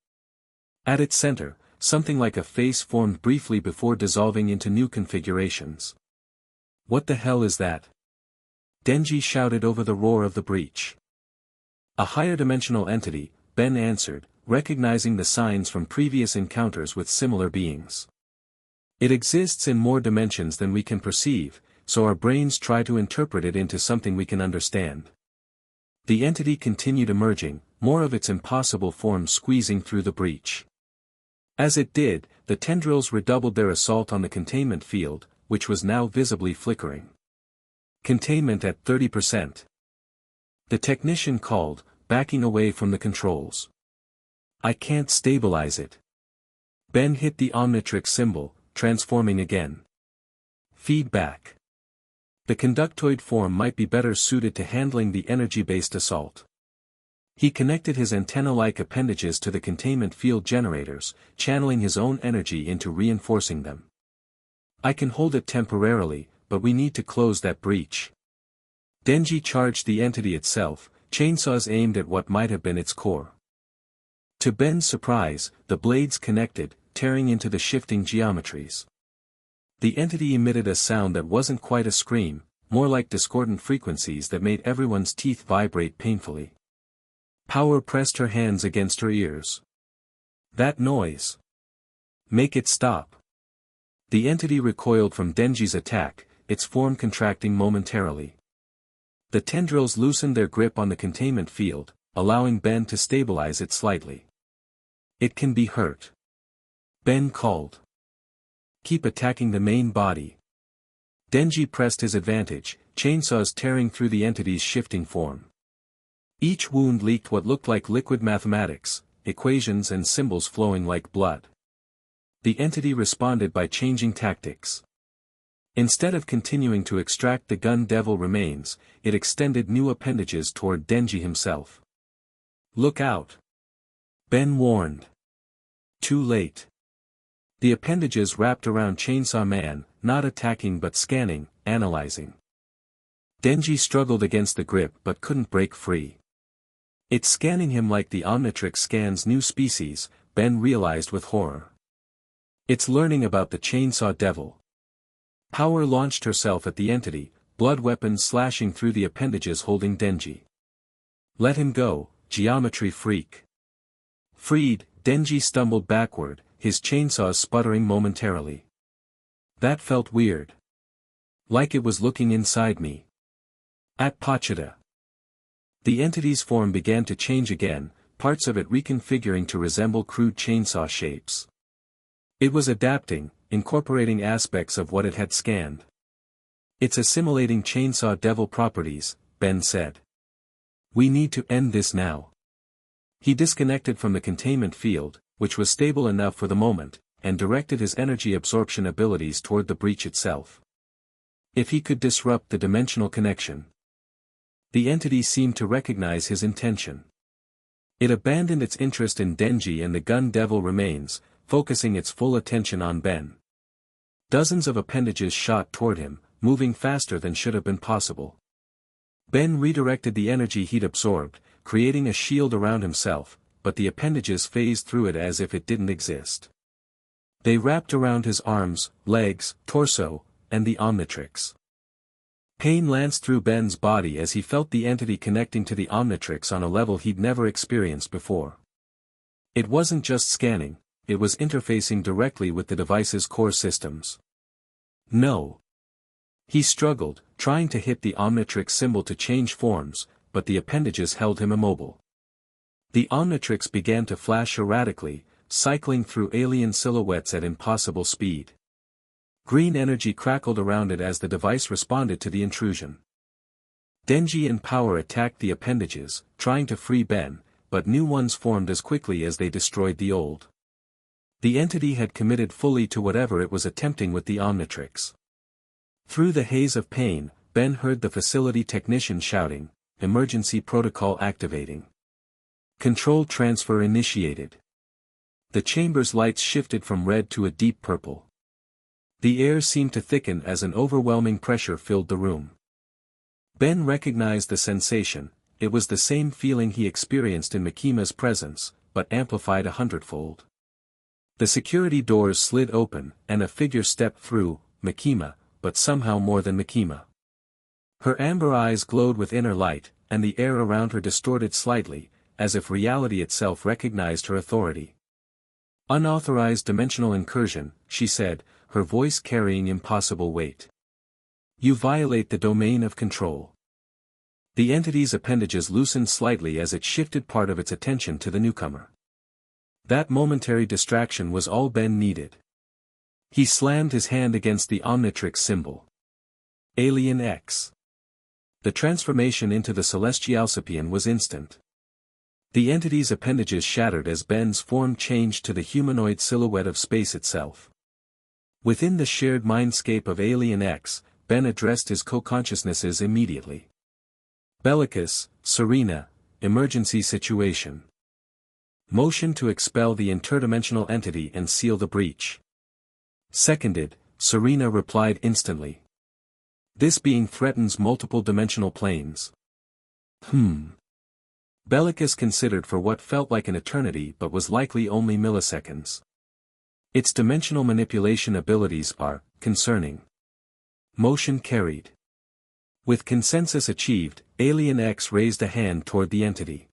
At its center, something like a face formed briefly before dissolving into new configurations. What the hell is that? Denji shouted over the roar of the breach. A higher dimensional entity, Ben answered, recognizing the signs from previous encounters with similar beings. It exists in more dimensions than we can perceive, so our brains try to interpret it into something we can understand. The entity continued emerging, more of its impossible form squeezing through the breach. As it did, the tendrils redoubled their assault on the containment field, which was now visibly flickering. Containment at 30%. The technician called, backing away from the controls. I can't stabilize it. Ben hit the Omnitrix symbol, transforming again. Feedback. The conductoid form might be better suited to handling the energy-based assault. He connected his antenna-like appendages to the containment field generators, channeling his own energy into reinforcing them. I can hold it temporarily, but we need to close that breach. Denji charged the entity itself, chainsaws aimed at what might have been its core. To Ben's surprise, the blades connected, tearing into the shifting geometries. The entity emitted a sound that wasn't quite a scream, more like discordant frequencies that made everyone's teeth vibrate painfully. Power pressed her hands against her ears. That noise. Make it stop. The entity recoiled from Denji's attack, its form contracting momentarily. The tendrils loosened their grip on the containment field, allowing Ben to stabilize it slightly. It can be hurt. Ben called. Keep attacking the main body. Denji pressed his advantage, chainsaws tearing through the entity's shifting form. Each wound leaked what looked like liquid mathematics, equations and symbols flowing like blood. The entity responded by changing tactics. Instead of continuing to extract the gun devil remains, it extended new appendages toward Denji himself. Look out! Ben warned. Too late. The appendages wrapped around Chainsaw Man, not attacking but scanning, analyzing. Denji struggled against the grip but couldn't break free. It's scanning him like the Omnitrix scans new species, Ben realized with horror. It's learning about the Chainsaw Devil. Power launched herself at the entity, blood weapons slashing through the appendages holding Denji. Let him go, geometry freak. Freed, Denji stumbled backward, his chainsaws sputtering momentarily. That felt weird. Like it was looking inside me. At Pachita. The entity's form began to change again, parts of it reconfiguring to resemble crude chainsaw shapes. It was adapting, incorporating aspects of what it had scanned. It's assimilating Chainsaw Devil properties, Ben said. We need to end this now. He disconnected from the containment field, which was stable enough for the moment, and directed his energy absorption abilities toward the breach itself. If he could disrupt the dimensional connection. The entity seemed to recognize his intention. It abandoned its interest in Denji and the gun devil remains, focusing its full attention on Ben. Dozens of appendages shot toward him, moving faster than should have been possible. Ben redirected the energy he'd absorbed, creating a shield around himself, but the appendages phased through it as if it didn't exist. They wrapped around his arms, legs, torso, and the Omnitrix. Pain lanced through Ben's body as he felt the entity connecting to the Omnitrix on a level he'd never experienced before. It wasn't just scanning, it was interfacing directly with the device's core systems. No. He struggled, trying to hit the Omnitrix symbol to change forms, but the appendages held him immobile. The Omnitrix began to flash erratically, cycling through alien silhouettes at impossible speed. Green energy crackled around it as the device responded to the intrusion. Denji and Power attacked the appendages, trying to free Ben, but new ones formed as quickly as they destroyed the old. The entity had committed fully to whatever it was attempting with the Omnitrix. Through the haze of pain, Ben heard the facility technician shouting, "Emergency protocol activating. Control transfer initiated." The chamber's lights shifted from red to a deep purple. The air seemed to thicken as an overwhelming pressure filled the room. Ben recognized the sensation, it was the same feeling he experienced in Mikima's presence, but amplified 100-fold. The security doors slid open, and a figure stepped through, Mikima, but somehow more than Mikima. Her amber eyes glowed with inner light, and the air around her distorted slightly, as if reality itself recognized her authority. "Unauthorized dimensional incursion," she said, her voice carrying impossible weight. "You violate the domain of control." The entity's appendages loosened slightly as it shifted part of its attention to the newcomer. That momentary distraction was all Ben needed. He slammed his hand against the Omnitrix symbol. Alien X. The transformation into the Celestialcipian was instant. The entity's appendages shattered as Ben's form changed to the humanoid silhouette of space itself. Within the shared mindscape of Alien X, Ben addressed his co-consciousnesses immediately. Bellicus, Serena, emergency situation. Motion to expel the interdimensional entity and seal the breach. Seconded, Serena replied instantly. This being threatens multiple dimensional planes. Bellicus considered for what felt like an eternity but was likely only milliseconds. Its dimensional manipulation abilities are concerning. Motion carried. With consensus achieved, Alien X raised a hand toward the entity.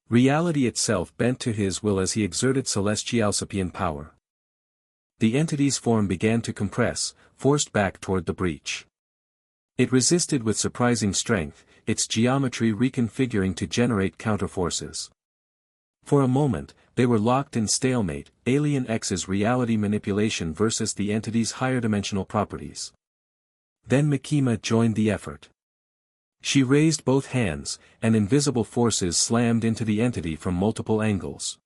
Reality itself bent to his will as he exerted celestialsapian power. The entity's form began to compress, forced back toward the breach. It resisted with surprising strength, its geometry reconfiguring to generate counterforces. For a moment, they were locked in stalemate, Alien X's reality manipulation versus the entity's higher dimensional properties. Then Makima joined the effort. She raised both hands, and invisible forces slammed into the entity from multiple angles.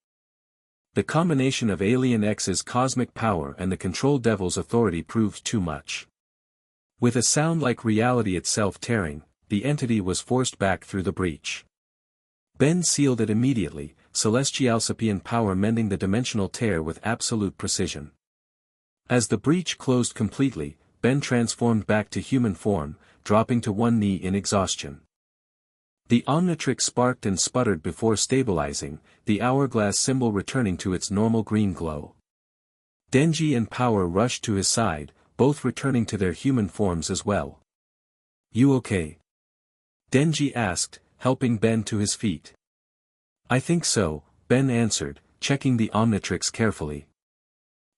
The combination of Alien X's cosmic power and the Control Devil's authority proved too much. With a sound like reality itself tearing, the entity was forced back through the breach. Ben sealed it immediately, celestialsapian power mending the dimensional tear with absolute precision. As the breach closed completely, Ben transformed back to human form, dropping to one knee in exhaustion. The Omnitrix sparked and sputtered before stabilizing, the hourglass symbol returning to its normal green glow. Denji and Power rushed to his side, both returning to their human forms as well. "You okay?" Denji asked, helping Ben to his feet. "I think so," Ben answered, checking the Omnitrix carefully.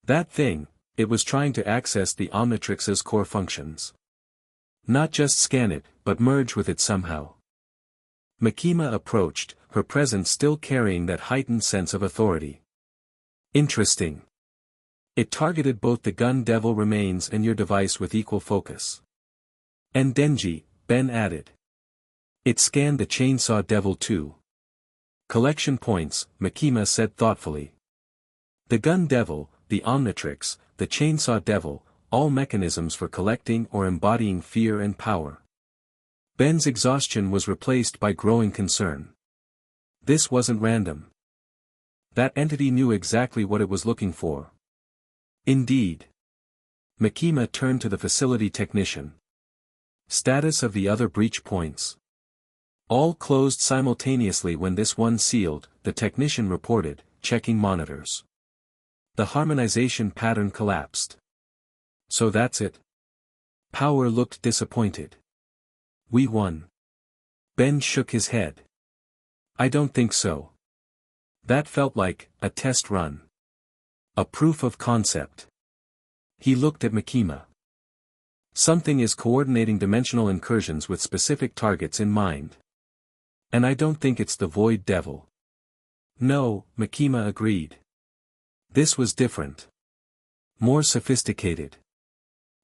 That thing, it was trying to access the Omnitrix's core functions. Not just scan it, but merge with it somehow. Makima approached, her presence still carrying that heightened sense of authority. "Interesting. It targeted both the Gun Devil remains and your device with equal focus." "And Denji," Ben added. "It scanned the Chainsaw Devil too." "Collection points," Makima said thoughtfully. "The Gun Devil, the Omnitrix, the Chainsaw Devil, all mechanisms for collecting or embodying fear and power." Ben's exhaustion was replaced by growing concern. This wasn't random. That entity knew exactly what it was looking for. Indeed. Makima turned to the facility technician. "Status of the other breach points." "All closed simultaneously when this one sealed," the technician reported, checking monitors. The harmonization pattern collapsed. "So that's it?" Power looked disappointed. "We won." Ben shook his head. "I don't think so. That felt like a test run. A proof of concept." He looked at Makima. "Something is coordinating dimensional incursions with specific targets in mind. And I don't think it's the Void Devil." "No," Makima agreed. "This was different. More sophisticated."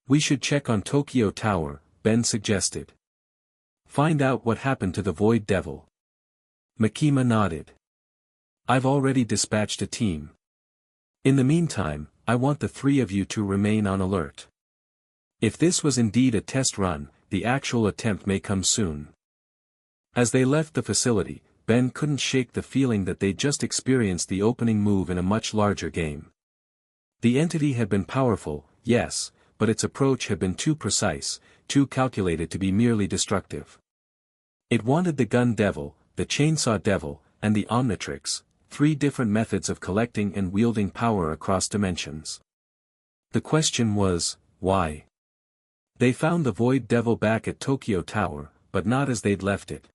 "We should check on Tokyo Tower," Ben suggested. "Find out what happened to the Void Devil." Makima nodded. "I've already dispatched a team. In the meantime, I want the three of you to remain on alert. If this was indeed a test run, the actual attempt may come soon." As they left the facility, Ben couldn't shake the feeling that they'd just experienced the opening move in a much larger game. The entity had been powerful, yes, but its approach had been too precise, too calculated to be merely destructive. It wanted the Gun Devil, the Chainsaw Devil, and the Omnitrix, three different methods of collecting and wielding power across dimensions. The question was, why? They found the Void Devil back at Tokyo Tower, but not as they'd left it.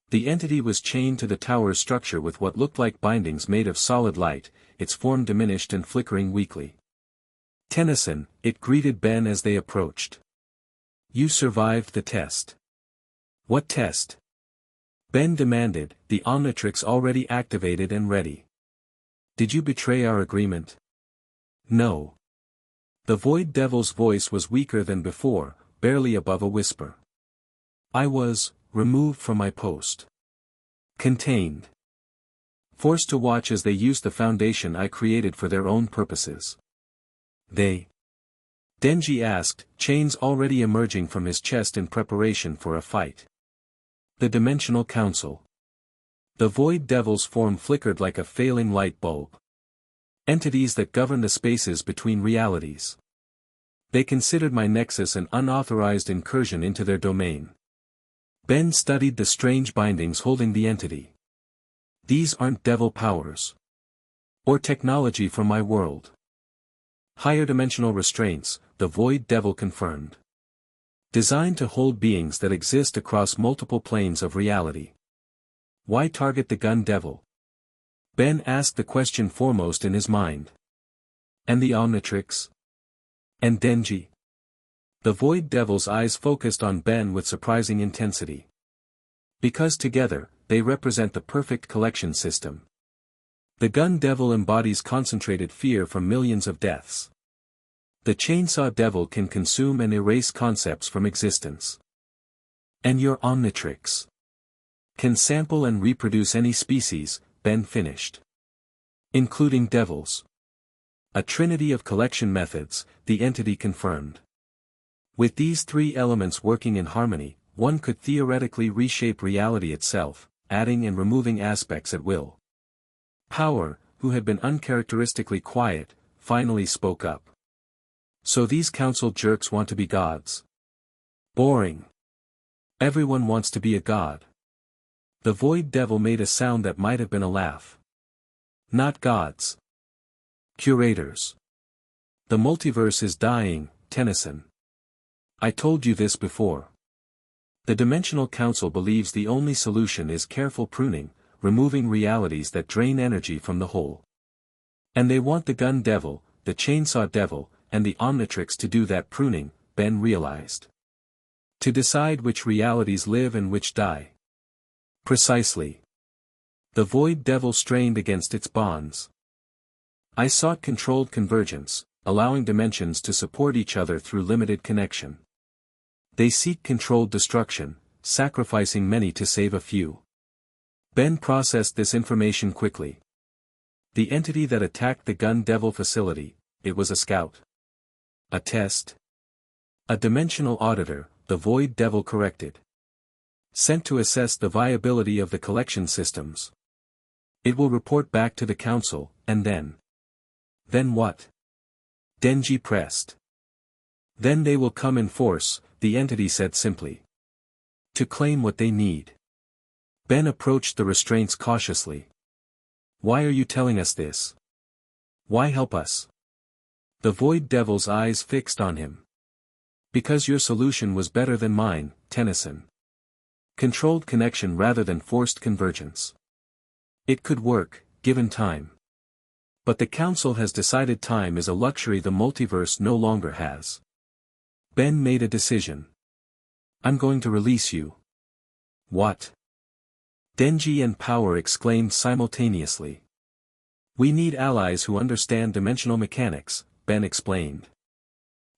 The entity was chained to the tower's structure with what looked like bindings made of solid light, its form diminished and flickering weakly. "Tennyson," it greeted Ben as they approached. "You survived the test." "What test?" Ben demanded, the Omnitrix already activated and ready. "Did you betray our agreement?" "No." The Void Devil's voice was weaker than before, barely above a whisper. "I was removed from my post. Contained. Forced to watch as they used the foundation I created for their own purposes." They? Denji asked, chains already emerging from his chest in preparation for a fight. The Dimensional Council. The Void Devil's form flickered like a failing light bulb. Entities that govern the spaces between realities. They considered my nexus an unauthorized incursion into their domain. Ben studied the strange bindings holding the entity. These aren't devil powers. Or technology from my world. Higher dimensional restraints, the Void Devil confirmed. Designed to hold beings that exist across multiple planes of reality. Why target the Gun Devil? Ben asked the question foremost in his mind. And the Omnitrix? And Denji? The Void Devil's eyes focused on Ben with surprising intensity. Because together, they represent the perfect collection system. The Gun Devil embodies concentrated fear from millions of deaths. The Chainsaw Devil can consume and erase concepts from existence. And your Omnitrix can sample and reproduce any species, Ben finished. Including devils. A trinity of collection methods, the entity confirmed. With these three elements working in harmony, one could theoretically reshape reality itself, adding and removing aspects at will. Power, who had been uncharacteristically quiet, finally spoke up. So these council jerks want to be gods. Boring. Everyone wants to be a god. The Void Devil made a sound that might have been a laugh. Not gods. Curators. The multiverse is dying, Tennyson. I told you this before. The Dimensional Council believes the only solution is careful pruning, removing realities that drain energy from the whole. And they want the Gun Devil, the Chainsaw Devil, and the Omnitrix to do that pruning, Ben realized. To decide which realities live and which die. Precisely. The Void Devil strained against its bonds. I sought controlled convergence, allowing dimensions to support each other through limited connection. They seek controlled destruction, sacrificing many to save a few. Ben processed this information quickly. The entity that attacked the Gun Devil facility, it was a scout. A test. A dimensional auditor, the Void Devil corrected. Sent to assess the viability of the collection systems. It will report back to the council, and then. Then what? Denji pressed. Then they will come in force, the entity said simply. To claim what they need. Ben approached the restraints cautiously. Why are you telling us this? Why help us? The Void Devil's eyes fixed on him. Because your solution was better than mine, Tennyson. Controlled connection rather than forced convergence. It could work, given time. But the Council has decided time is a luxury the multiverse no longer has. Ben made a decision. I'm going to release you. What? Denji and Power exclaimed simultaneously. We need allies who understand dimensional mechanics, Ben explained.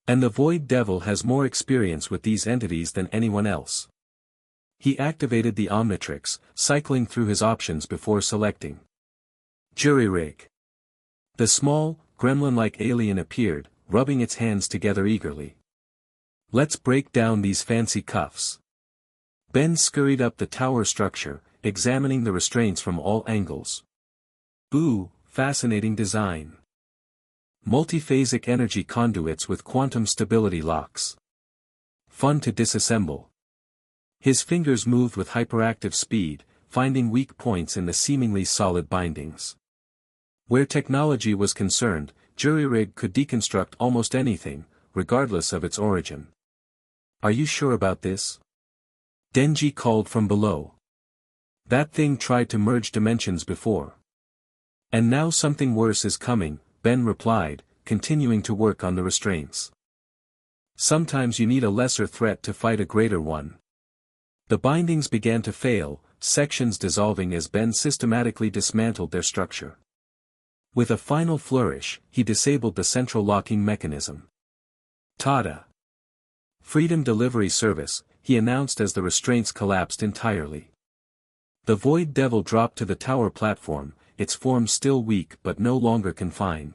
And the Void Devil has more experience with these entities than anyone else. He activated the Omnitrix, cycling through his options before selecting. Jury-rig. The small, gremlin-like alien appeared, rubbing its hands together eagerly. Let's break down these fancy cuffs. Ben scurried up the tower structure, examining the restraints from all angles. Ooh, fascinating design. Multiphasic energy conduits with quantum stability locks. Fun to disassemble. His fingers moved with hyperactive speed, finding weak points in the seemingly solid bindings. Where technology was concerned, Jury-rig could deconstruct almost anything, regardless of its origin. Are you sure about this? Denji called from below. That thing tried to merge dimensions before. And now something worse is coming, Ben replied, continuing to work on the restraints. Sometimes you need a lesser threat to fight a greater one. The bindings began to fail, sections dissolving as Ben systematically dismantled their structure. With a final flourish, he disabled the central locking mechanism. Tada! Freedom Delivery Service, he announced as the restraints collapsed entirely. The Void Devil dropped to the tower platform, its form still weak but no longer confined.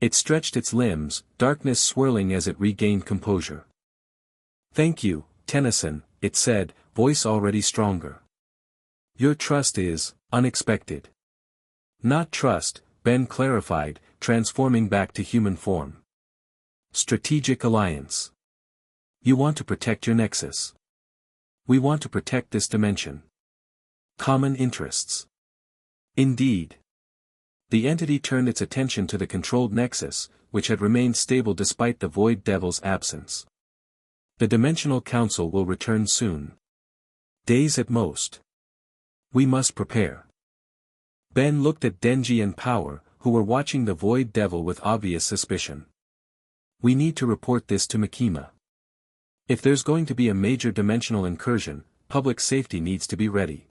It stretched its limbs, darkness swirling as it regained composure. "Thank you, Tennyson," it said, voice already stronger. "Your trust is unexpected." "Not trust," Ben clarified, transforming back to human form. "Strategic alliance. You want to protect your nexus. We want to protect this dimension. Common interests." "Indeed." The entity turned its attention to the controlled nexus, which had remained stable despite the Void Devil's absence. "The Dimensional Council will return soon. Days at most. We must prepare." Ben looked at Denji and Power, who were watching the Void Devil with obvious suspicion. "We need to report this to Makima. If there's going to be a major dimensional incursion, public safety needs to be ready."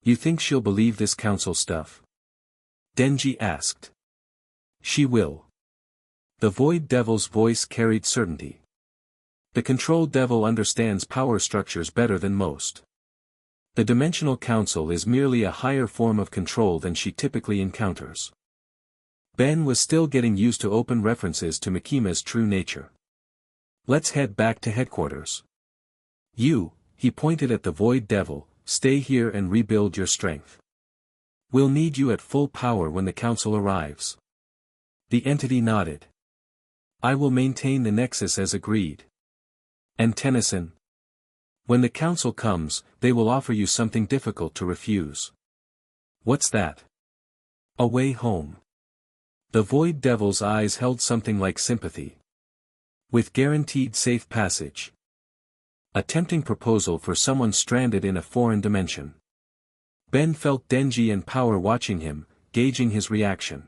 "You think she'll believe this council stuff?" Denji asked. "She will." The Void Devil's voice carried certainty. "The Control Devil understands power structures better than most. The Dimensional Council is merely a higher form of control than she typically encounters." Ben was still getting used to open references to Makima's true nature. "Let's head back to headquarters. You," he pointed at the Void Devil, "stay here and rebuild your strength. We'll need you at full power when the council arrives." The entity nodded. "I will maintain the nexus as agreed." "And Tennyson? When the council comes, they will offer you something difficult to refuse." "What's that?" "A way home." The Void Devil's eyes held something like sympathy. "With guaranteed safe passage. A tempting proposal for someone stranded in a foreign dimension." Ben felt Denji and Power watching him, gauging his reaction.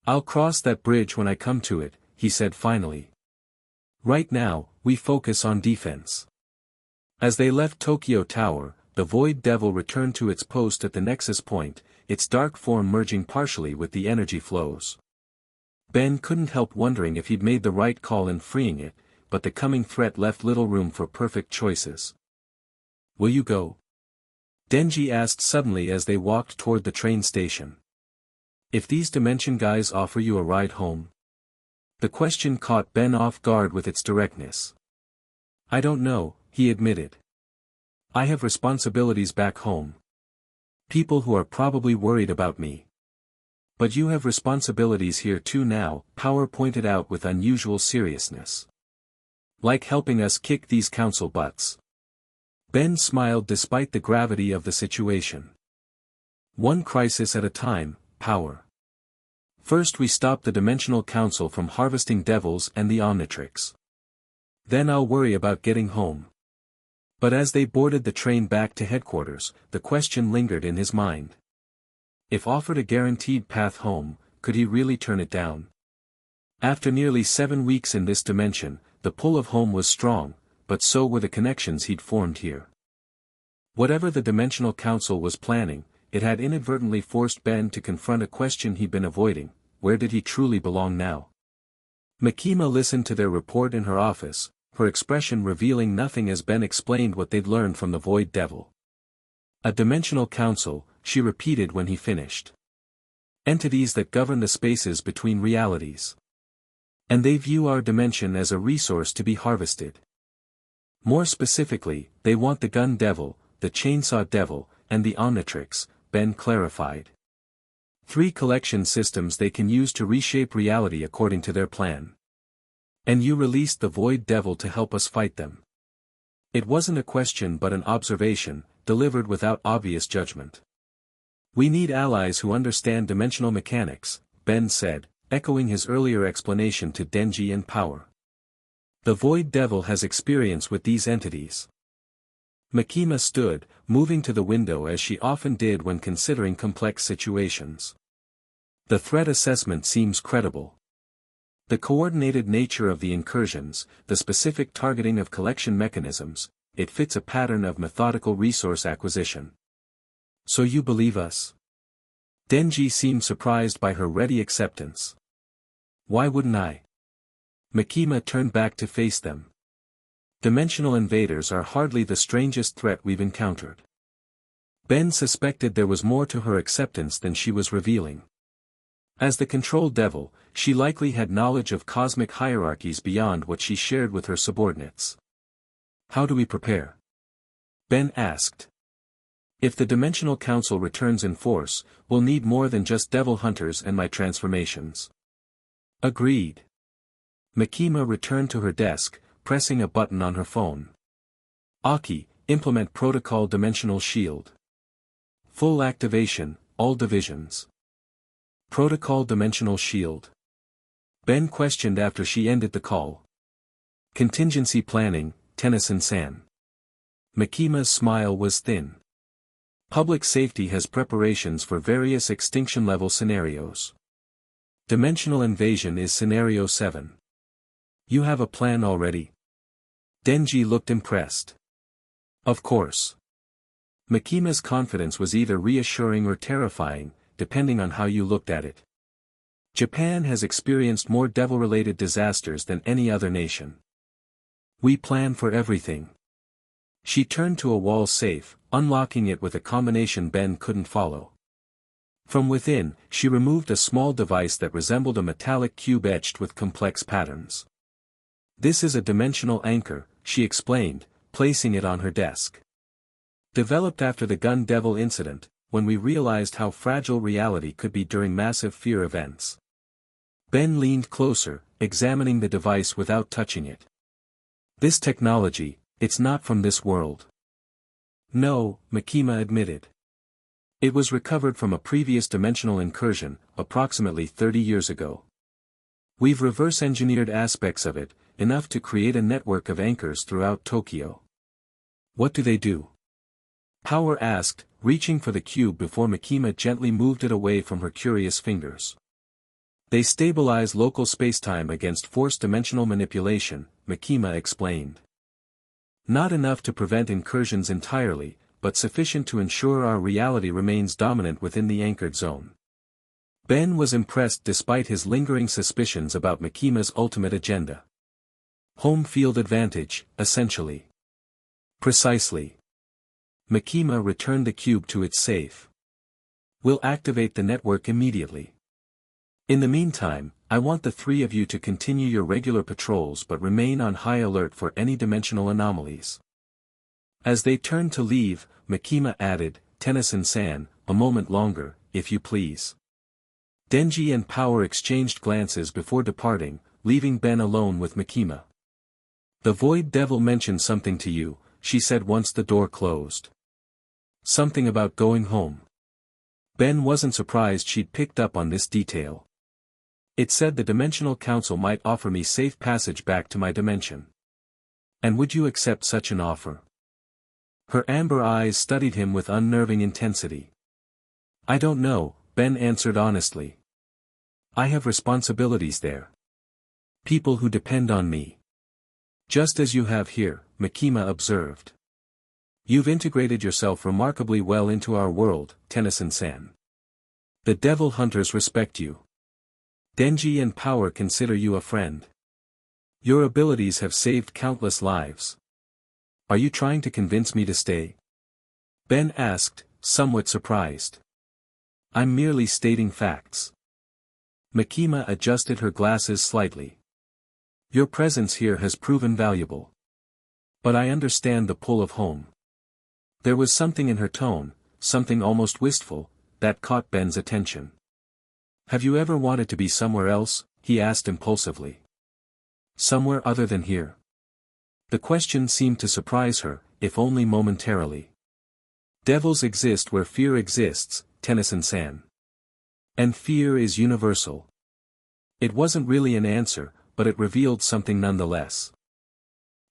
"I'll cross that bridge when I come to it," he said finally. "Right now, we focus on defense." As they left Tokyo Tower, the Void Devil returned to its post at the nexus point, its dark form merging partially with the energy flows. Ben couldn't help wondering if he'd made the right call in freeing it, but the coming threat left little room for perfect choices. "Will you go?" Denji asked suddenly as they walked toward the train station. "If these Dimension guys offer you a ride home?" The question caught Ben off guard with its directness. "I don't know," he admitted. "I have responsibilities back home. People who are probably worried about me." "But you have responsibilities here too now," Power pointed out with unusual seriousness. "Like helping us kick these council butts." Ben smiled despite the gravity of the situation. "One crisis at a time, Power. First we stop the Dimensional Council from harvesting devils and the Omnitrix. Then I'll worry about getting home." But as they boarded the train back to headquarters, the question lingered in his mind. If offered a guaranteed path home, could he really turn it down? After nearly 7 weeks in this dimension, the pull of home was strong, but so were the connections he'd formed here. Whatever the Dimensional Council was planning, it had inadvertently forced Ben to confront a question he'd been avoiding: where did he truly belong now? Makima listened to their report in her office, her expression revealing nothing as Ben explained what they'd learned from the Void Devil. "A Dimensional Council," she repeated when he finished. "Entities that govern the spaces between realities. And they view our dimension as a resource to be harvested. More specifically, they want the Gun Devil, the Chainsaw Devil, and the Omnitrix," Ben clarified. 3 collection systems they can use to reshape reality according to their plan. And you released the Void Devil to help us fight them." It wasn't a question but an observation, delivered without obvious judgment. "We need allies who understand dimensional mechanics," Ben said, echoing his earlier explanation to Denji and Power. "The Void Devil has experience with these entities." Makima stood, moving to the window as she often did when considering complex situations. "The threat assessment seems credible. The coordinated nature of the incursions, the specific targeting of collection mechanisms, it fits a pattern of methodical resource acquisition." "So you believe us?" Denji seemed surprised by her ready acceptance. "Why wouldn't I?" Makima turned back to face them. "Dimensional invaders are hardly the strangest threat we've encountered." Ben suspected there was more to her acceptance than she was revealing. As the control devil, she likely had knowledge of cosmic hierarchies beyond what she shared with her subordinates. How do we prepare? Ben asked. If the Dimensional Council returns in force, we'll need more than just devil hunters and my transformations. Agreed. Makima returned to her desk, pressing a button on her phone. Aki, implement Protocol Dimensional Shield. Full activation, all divisions. Protocol Dimensional Shield. Ben questioned after she ended the call. Contingency planning, Tennyson-san. Makima's smile was thin. Public safety has preparations for various extinction-level scenarios. Dimensional invasion is Scenario 7. You have a plan already? Denji looked impressed. Of course. Makima's confidence was either reassuring or terrifying, depending on how you looked at it. Japan has experienced more devil-related disasters than any other nation. We plan for everything. She turned to a wall safe, unlocking it with a combination Ben couldn't follow. From within, she removed a small device that resembled a metallic cube etched with complex patterns. This is a dimensional anchor, she explained, placing it on her desk. Developed after the Gun Devil incident, when we realized how fragile reality could be during massive fear events. Ben leaned closer, examining the device without touching it. This technology, it's not from this world. No, Makima admitted. It was recovered from a previous dimensional incursion, approximately 30 years ago. We've reverse-engineered aspects of it, enough to create a network of anchors throughout Tokyo. What do they do? Power asked, reaching for the cube before Makima gently moved it away from her curious fingers. They stabilize local spacetime against force-dimensional manipulation, Makima explained. Not enough to prevent incursions entirely, but sufficient to ensure our reality remains dominant within the anchored zone. Ben was impressed despite his lingering suspicions about Makima's ultimate agenda. Home field advantage, essentially. Precisely. Makima returned the cube to its safe. We'll activate the network immediately. In the meantime, I want the three of you to continue your regular patrols but remain on high alert for any dimensional anomalies. As they turned to leave, Makima added, Tennyson-san, a moment longer, if you please. Denji and Power exchanged glances before departing, leaving Ben alone with Makima. The Void Devil mentioned something to you, she said once the door closed. Something about going home. Ben wasn't surprised she'd picked up on this detail. It said the Dimensional Council might offer me safe passage back to my dimension. And would you accept such an offer? Her amber eyes studied him with unnerving intensity. I don't know, Ben answered honestly. I have responsibilities there. People who depend on me. Just as you have here, Makima observed. You've integrated yourself remarkably well into our world, Tennyson-san. The Devil Hunters respect you. Denji and Power consider you a friend. Your abilities have saved countless lives. Are you trying to convince me to stay? Ben asked, somewhat surprised. I'm merely stating facts. Makima adjusted her glasses slightly. Your presence here has proven valuable. But I understand the pull of home. There was something in her tone, something almost wistful, that caught Ben's attention. Have you ever wanted to be somewhere else? He asked impulsively. Somewhere other than here. The question seemed to surprise her, if only momentarily. Devils exist where fear exists, Tennyson-san. And fear is universal. It wasn't really an answer, but it revealed something nonetheless.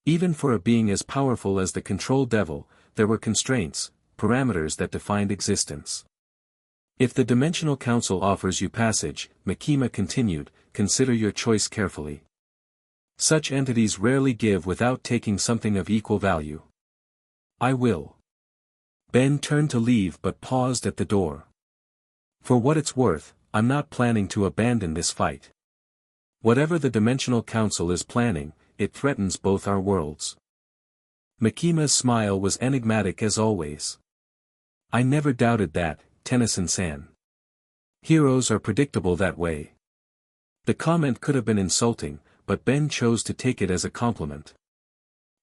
Even for a being as powerful as the Control Devil, there were constraints, parameters that defined existence. If the Dimensional Council offers you passage, Makima continued, consider your choice carefully. Such entities rarely give without taking something of equal value. I will. Ben turned to leave but paused at the door. For what it's worth, I'm not planning to abandon this fight. Whatever the Dimensional Council is planning, it threatens both our worlds. Makima's smile was enigmatic as always. I never doubted that, Tennyson-san. Heroes are predictable that way. The comment could have been insulting, but Ben chose to take it as a compliment.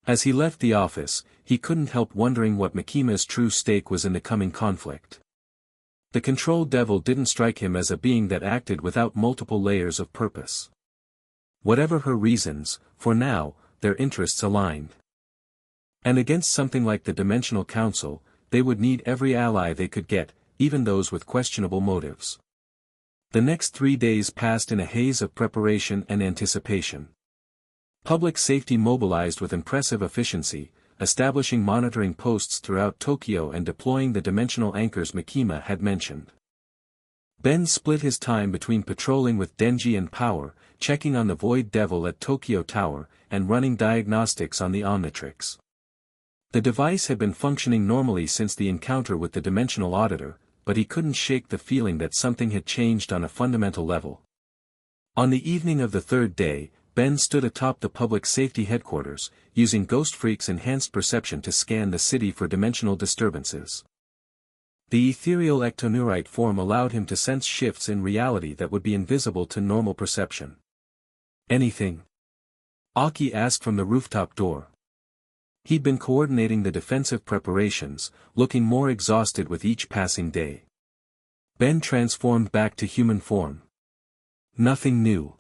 As he left the office, he couldn't help wondering what Mikima's true stake was in the coming conflict. The Control Devil didn't strike him as a being that acted without multiple layers of purpose. Whatever her reasons, for now, their interests aligned. And against something like the Dimensional Council, they would need every ally they could get, even those with questionable motives. The next 3 days passed in a haze of preparation and anticipation. Public safety mobilized with impressive efficiency, establishing monitoring posts throughout Tokyo and deploying the dimensional anchors Mikima had mentioned. Ben split his time between patrolling with Denji and Power, checking on the Void Devil at Tokyo Tower, and running diagnostics on the Omnitrix. The device had been functioning normally since the encounter with the Dimensional Auditor, but he couldn't shake the feeling that something had changed on a fundamental level. On the evening of the third day, Ben stood atop the public safety headquarters, using Ghost Freak's enhanced perception to scan the city for dimensional disturbances. The ethereal ectoneurite form allowed him to sense shifts in reality that would be invisible to normal perception. Anything? Aki asked from the rooftop door. He'd been coordinating the defensive preparations, looking more exhausted with each passing day. Ben transformed back to human form. Nothing new.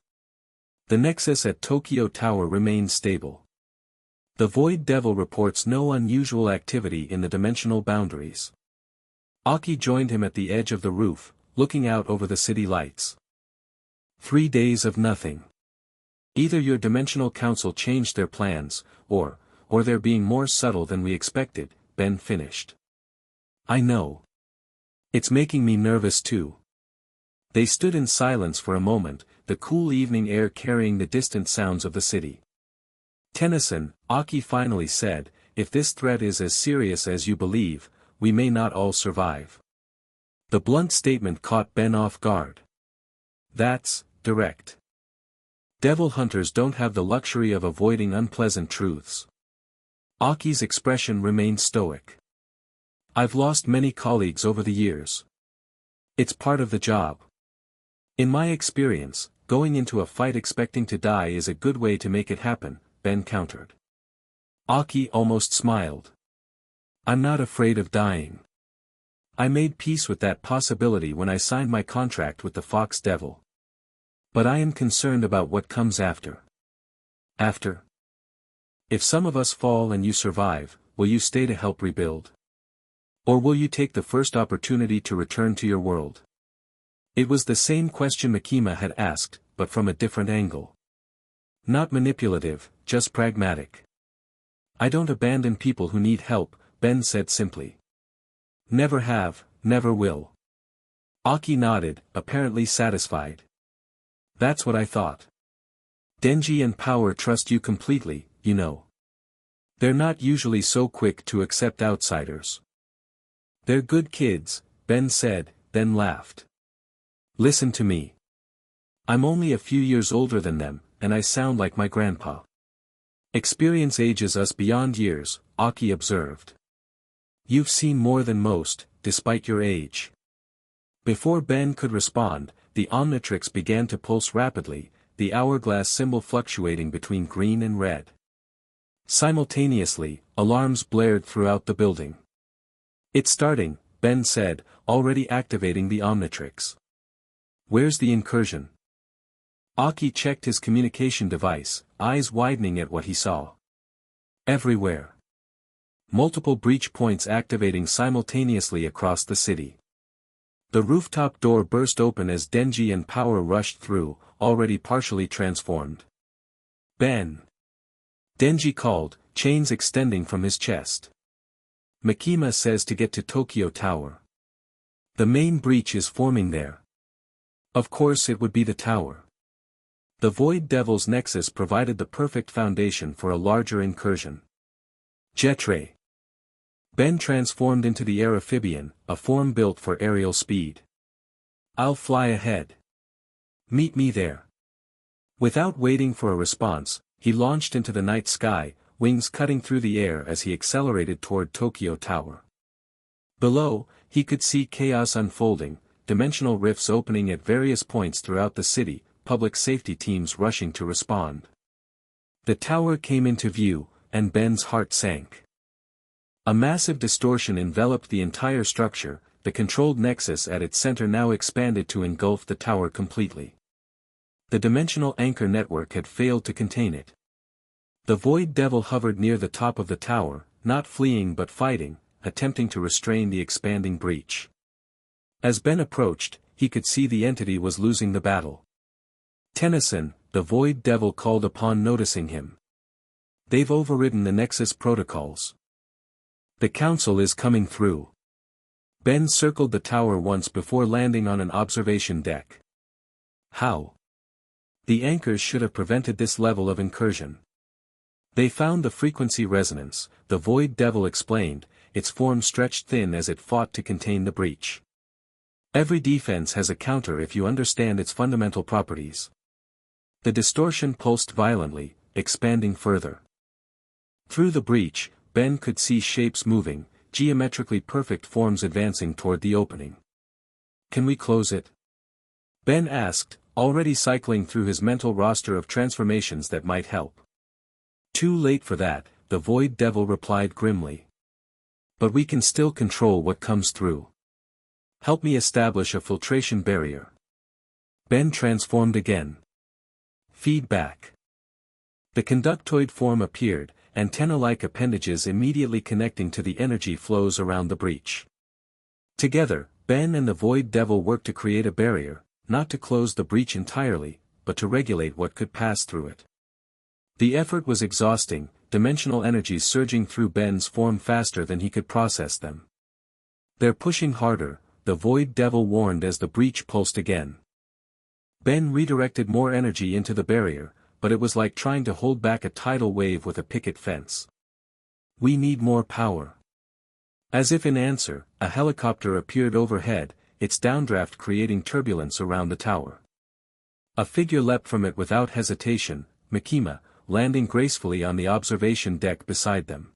The nexus at Tokyo Tower remained stable. The Void Devil reports no unusual activity in the dimensional boundaries. Aki joined him at the edge of the roof, looking out over the city lights. 3 days of nothing. Either your Dimensional Council changed their plans, or they're being more subtle than we expected, Ben finished. I know. It's making me nervous too. They stood in silence for a moment, the cool evening air carrying the distant sounds of the city. Tennyson, Aki finally said, if this threat is as serious as you believe, we may not all survive. The blunt statement caught Ben off guard. That's direct. Devil hunters don't have the luxury of avoiding unpleasant truths. Aki's expression remained stoic. I've lost many colleagues over the years. It's part of the job. In my experience, going into a fight expecting to die is a good way to make it happen, Ben countered. Aki almost smiled. I'm not afraid of dying. I made peace with that possibility when I signed my contract with the Fox Devil. But I am concerned about what comes after. After? If some of us fall and you survive, will you stay to help rebuild? Or will you take the first opportunity to return to your world? It was the same question Mikima had asked, but from a different angle. Not manipulative, just pragmatic. I don't abandon people who need help, Ben said simply. Never have, never will. Aki nodded, apparently satisfied. That's what I thought. Denji and Power trust you completely, you know. They're not usually so quick to accept outsiders. They're good kids, Ben said, then laughed. Listen to me. I'm only a few years older than them, and I sound like my grandpa. Experience ages us beyond years, Aki observed. You've seen more than most, despite your age. Before Ben could respond, the Omnitrix began to pulse rapidly, the hourglass symbol fluctuating between green and red. Simultaneously, alarms blared throughout the building. It's starting, Ben said, already activating the Omnitrix. Where's the incursion? Aki checked his communication device, eyes widening at what he saw. Everywhere. Multiple breach points activating simultaneously across the city. The rooftop door burst open as Denji and Power rushed through, already partially transformed. Ben! Denji called, chains extending from his chest. Mikima says to get to Tokyo Tower. The main breach is forming there. Of course it would be the tower. The Void Devil's nexus provided the perfect foundation for a larger incursion. Jetray. Ben transformed into the Aerophibian, a form built for aerial speed. I'll fly ahead. Meet me there. Without waiting for a response, he launched into the night sky, wings cutting through the air as he accelerated toward Tokyo Tower. Below, he could see chaos unfolding, dimensional rifts opening at various points throughout the city, public safety teams rushing to respond. The tower came into view, and Ben's heart sank. A massive distortion enveloped the entire structure, the controlled nexus at its center now expanded to engulf the tower completely. The dimensional anchor network had failed to contain it. The Void Devil hovered near the top of the tower, not fleeing but fighting, attempting to restrain the expanding breach. As Ben approached, he could see the entity was losing the battle. Tennyson, the Void Devil called upon, noticing him. They've overridden the Nexus protocols. The Council is coming through. Ben circled the tower once before landing on an observation deck. How? The anchors should have prevented this level of incursion. They found the frequency resonance, the Void Devil explained, its form stretched thin as it fought to contain the breach. Every defense has a counter if you understand its fundamental properties. The distortion pulsed violently, expanding further. Through the breach, Ben could see shapes moving, geometrically perfect forms advancing toward the opening. Can we close it? Ben asked, already cycling through his mental roster of transformations that might help. Too late for that, the Void Devil replied grimly. But we can still control what comes through. Help me establish a filtration barrier. Ben transformed again. Feedback. The conductoid form appeared, antenna-like appendages immediately connecting to the energy flows around the breach. Together, Ben and the Void Devil worked to create a barrier, not to close the breach entirely, but to regulate what could pass through it. The effort was exhausting, dimensional energies surging through Ben's form faster than he could process them. They're pushing harder, the Void Devil warned as the breach pulsed again. Ben redirected more energy into the barrier, but it was like trying to hold back a tidal wave with a picket fence. We need more power. As if in answer, a helicopter appeared overhead, its downdraft creating turbulence around the tower. A figure leapt from it without hesitation, Makima, landing gracefully on the observation deck beside them.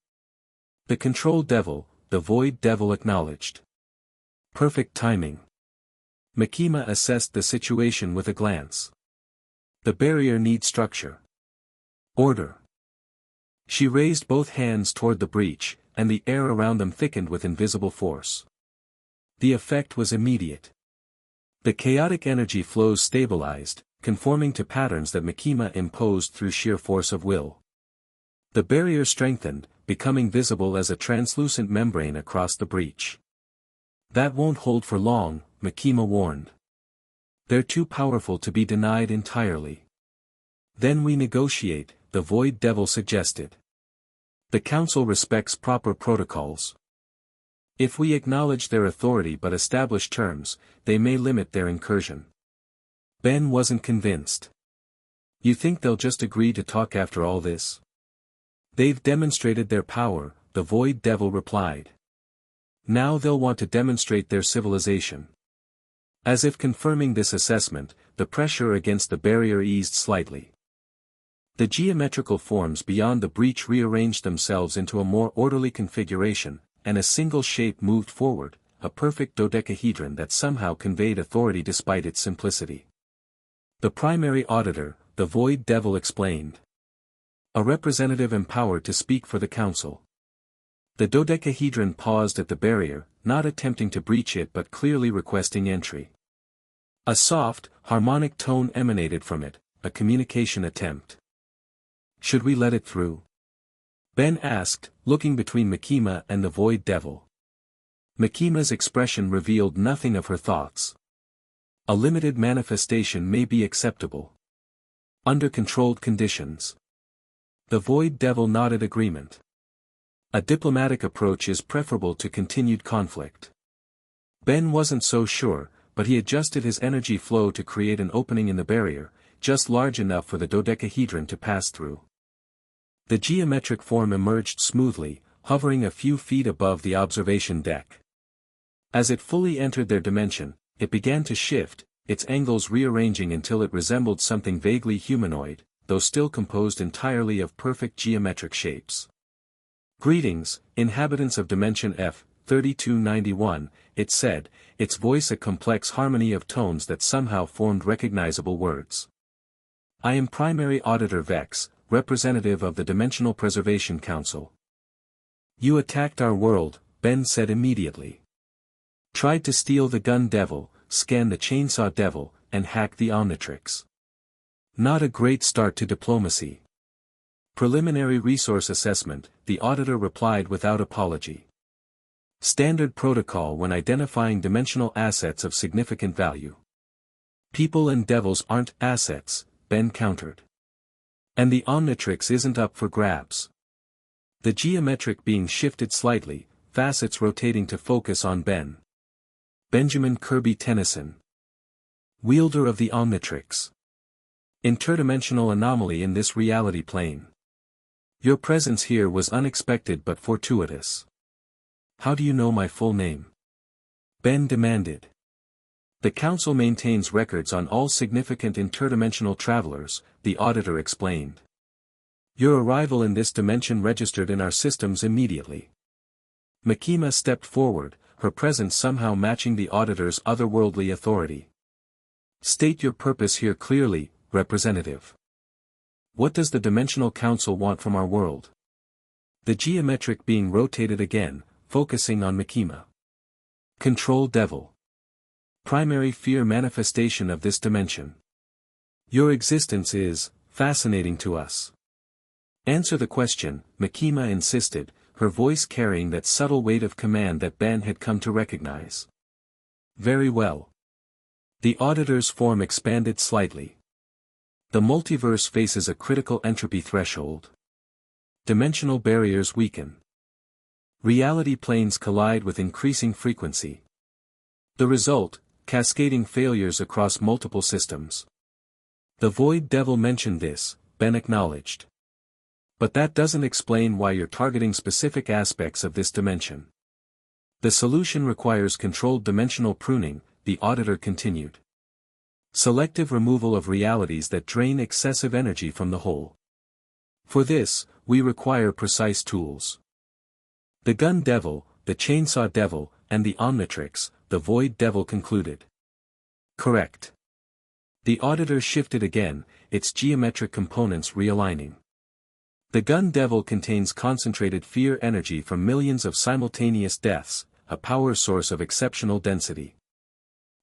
The Control Devil, the Void Devil acknowledged. Perfect timing. Makima assessed the situation with a glance. The barrier needs structure. Order. She raised both hands toward the breach, and the air around them thickened with invisible force. The effect was immediate. The chaotic energy flows stabilized, conforming to patterns that Makima imposed through sheer force of will. The barrier strengthened, becoming visible as a translucent membrane across the breach. That won't hold for long, Makima warned. They're too powerful to be denied entirely. Then we negotiate, the Void Devil suggested. The Council respects proper protocols. If we acknowledge their authority but establish terms, they may limit their incursion. Ben wasn't convinced. You think they'll just agree to talk after all this? They've demonstrated their power, the Void Devil replied. Now they'll want to demonstrate their civilization. As if confirming this assessment, the pressure against the barrier eased slightly. The geometrical forms beyond the breach rearranged themselves into a more orderly configuration, and a single shape moved forward, a perfect dodecahedron that somehow conveyed authority despite its simplicity. The primary auditor, the Void Devil explained. A representative empowered to speak for the Council. The dodecahedron paused at the barrier, not attempting to breach it but clearly requesting entry. A soft, harmonic tone emanated from it, a communication attempt. Should we let it through? Ben asked, looking between Makima and the Void Devil. Makima's expression revealed nothing of her thoughts. A limited manifestation may be acceptable. Under controlled conditions. The Void Devil nodded agreement. A diplomatic approach is preferable to continued conflict. Ben wasn't so sure, but he adjusted his energy flow to create an opening in the barrier, just large enough for the dodecahedron to pass through. The geometric form emerged smoothly, hovering a few feet above the observation deck. As it fully entered their dimension, it began to shift, its angles rearranging until it resembled something vaguely humanoid, though still composed entirely of perfect geometric shapes. Greetings, inhabitants of Dimension F, 3291, it said, its voice a complex harmony of tones that somehow formed recognizable words. I am Primary Auditor Vex, representative of the Dimensional Preservation Council. You attacked our world, Ben said immediately. Tried to steal the Gun Devil, scan the Chainsaw Devil, and hack the Omnitrix. Not a great start to diplomacy. Preliminary resource assessment, the auditor replied without apology. Standard protocol when identifying dimensional assets of significant value. People and devils aren't assets, Ben countered. And the Omnitrix isn't up for grabs. The geometric being shifted slightly, facets rotating to focus on Ben. Benjamin Kirby Tennyson. Wielder of the Omnitrix. Interdimensional anomaly in this reality plane. Your presence here was unexpected but fortuitous. How do you know my full name? Ben demanded. The Council maintains records on all significant interdimensional travelers, the auditor explained. Your arrival in this dimension registered in our systems immediately. Makima stepped forward, her presence somehow matching the auditor's otherworldly authority. State your purpose here clearly, Representative. What does the Dimensional Council want from our world? The geometric being rotated again, focusing on Makima. Control Devil. Primary fear manifestation of this dimension. Your existence is fascinating to us. Answer the question, Makima insisted, her voice carrying that subtle weight of command that Ben had come to recognize. Very well. The auditor's form expanded slightly. The multiverse faces a critical entropy threshold. Dimensional barriers weaken. Reality planes collide with increasing frequency. The result, cascading failures across multiple systems. The Void Devil mentioned this, Ben acknowledged. But that doesn't explain why you're targeting specific aspects of this dimension. The solution requires controlled dimensional pruning, the auditor continued. Selective removal of realities that drain excessive energy from the whole. For this, we require precise tools. The Gun Devil, the Chainsaw Devil, and the Omnitrix, the Void Devil concluded. Correct. The auditor shifted again, its geometric components realigning. The Gun Devil contains concentrated fear energy from millions of simultaneous deaths, a power source of exceptional density.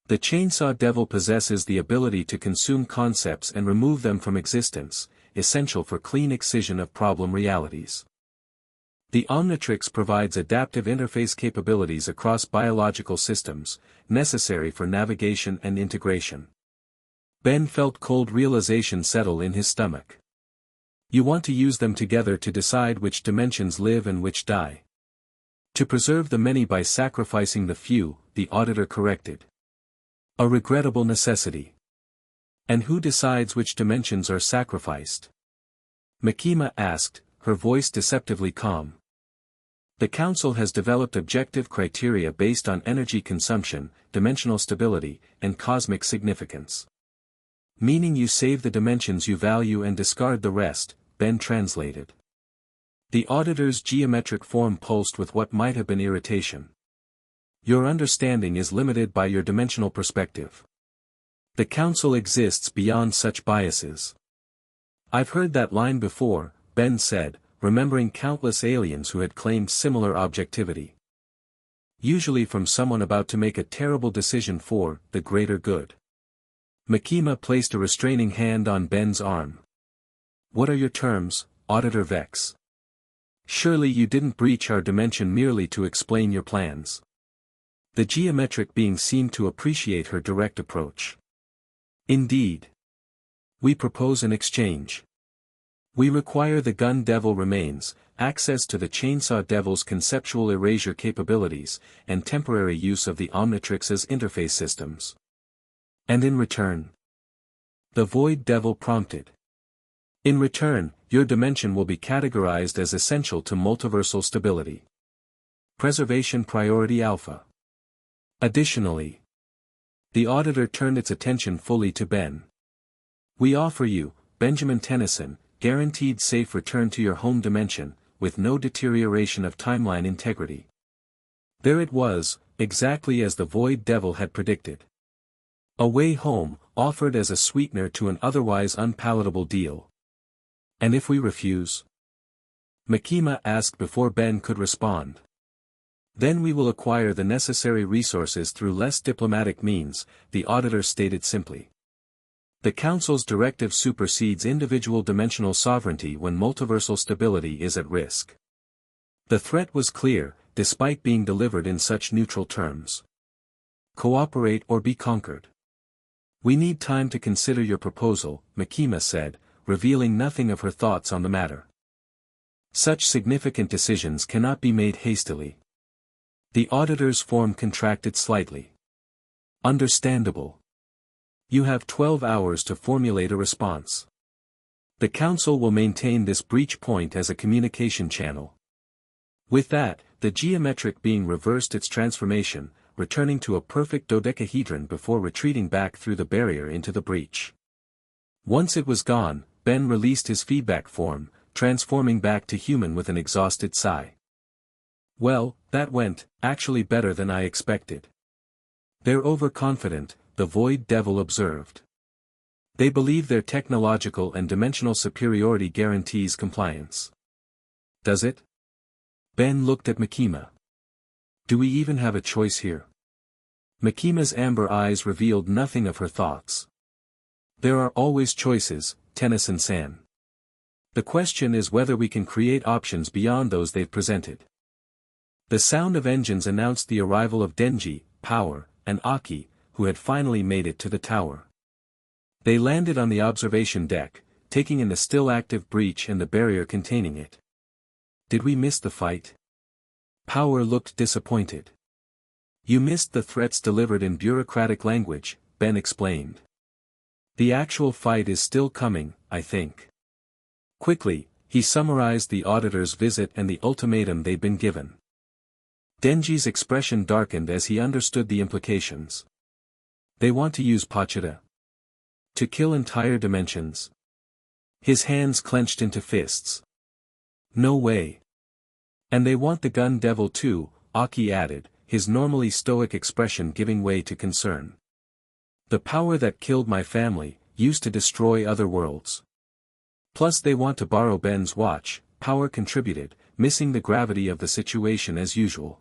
The Chainsaw Devil possesses the ability to consume concepts and remove them from existence, essential for clean excision of problem realities. The Omnitrix provides adaptive interface capabilities across biological systems, necessary for navigation and integration. Ben felt cold realization settle in his stomach. You want to use them together to decide which dimensions live and which die. To preserve the many by sacrificing the few, the auditor corrected. A regrettable necessity. And who decides which dimensions are sacrificed? Makima asked, her voice deceptively calm. The Council has developed objective criteria based on energy consumption, dimensional stability, and cosmic significance. Meaning you save the dimensions you value and discard the rest, Ben translated. The auditor's geometric form pulsed with what might have been irritation. Your understanding is limited by your dimensional perspective. The Council exists beyond such biases. I've heard that line before, Ben said, remembering countless aliens who had claimed similar objectivity. Usually from someone about to make a terrible decision for the greater good. Makima placed a restraining hand on Ben's arm. What are your terms, Auditor Vex? Surely you didn't breach our dimension merely to explain your plans. The geometric being seemed to appreciate her direct approach. Indeed. We propose an exchange. We require the Gun Devil remains, access to the Chainsaw Devil's conceptual erasure capabilities, and temporary use of the Omnitrix's interface systems. And in return? The Void Devil prompted. In return, your dimension will be categorized as essential to multiversal stability. Preservation Priority Alpha. Additionally, the auditor turned its attention fully to Ben. We offer you, Benjamin Tennyson, guaranteed safe return to your home dimension, with no deterioration of timeline integrity. There it was, exactly as the Void Devil had predicted. A way home, offered as a sweetener to an otherwise unpalatable deal. And if we refuse? Makima asked before Ben could respond. Then we will acquire the necessary resources through less diplomatic means, the auditor stated simply. The Council's directive supersedes individual dimensional sovereignty when multiversal stability is at risk. The threat was clear, despite being delivered in such neutral terms. Cooperate or be conquered. We need time to consider your proposal, Makima said, revealing nothing of her thoughts on the matter. Such significant decisions cannot be made hastily. The auditor's form contracted slightly. Understandable. You have 12 hours to formulate a response. The Council will maintain this breach point as a communication channel. With that, the geometric being reversed its transformation, returning to a perfect dodecahedron before retreating back through the barrier into the breach. Once it was gone, Ben released his feedback form, transforming back to human with an exhausted sigh. Well, that went, actually better than I expected. They're overconfident, the Void Devil observed. They believe their technological and dimensional superiority guarantees compliance. Does it? Ben looked at Makima. Do we even have a choice here? Makima's amber eyes revealed nothing of her thoughts. There are always choices, Tennyson-san. The question is whether we can create options beyond those they've presented. The sound of engines announced the arrival of Denji, Power, and Aki, who had finally made it to the tower. They landed on the observation deck, taking in the still active breach and the barrier containing it. Did we miss the fight? Power looked disappointed. You missed the threats delivered in bureaucratic language, Ben explained. The actual fight is still coming, I think. Quickly, he summarized the auditor's visit and the ultimatum they'd been given. Denji's expression darkened as he understood the implications. They want to use Pachita. To kill entire dimensions. His hands clenched into fists. No way. And they want the gun devil too, Aki added, his normally stoic expression giving way to concern. The power that killed my family, used to destroy other worlds. Plus they want to borrow Ben's watch, Power contributed, missing the gravity of the situation as usual.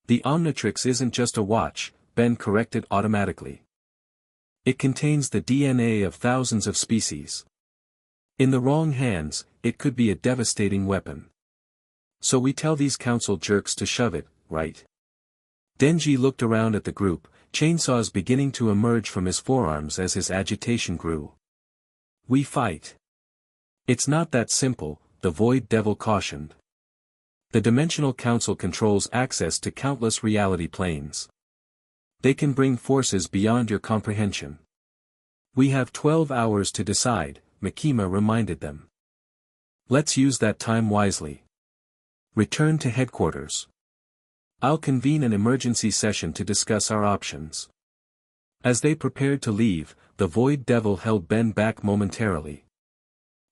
The Omnitrix isn't just a watch, Ben corrected automatically. It contains the DNA of thousands of species. In the wrong hands, it could be a devastating weapon. So we tell these council jerks to shove it, right? Denji looked around at the group, chainsaws beginning to emerge from his forearms as his agitation grew. We fight. It's not that simple, the Void Devil cautioned. The Dimensional Council controls access to countless reality planes. They can bring forces beyond your comprehension. We have 12 hours to decide, Makima reminded them. Let's use that time wisely. Return to headquarters. I'll convene an emergency session to discuss our options. As they prepared to leave, the Void Devil held Ben back momentarily.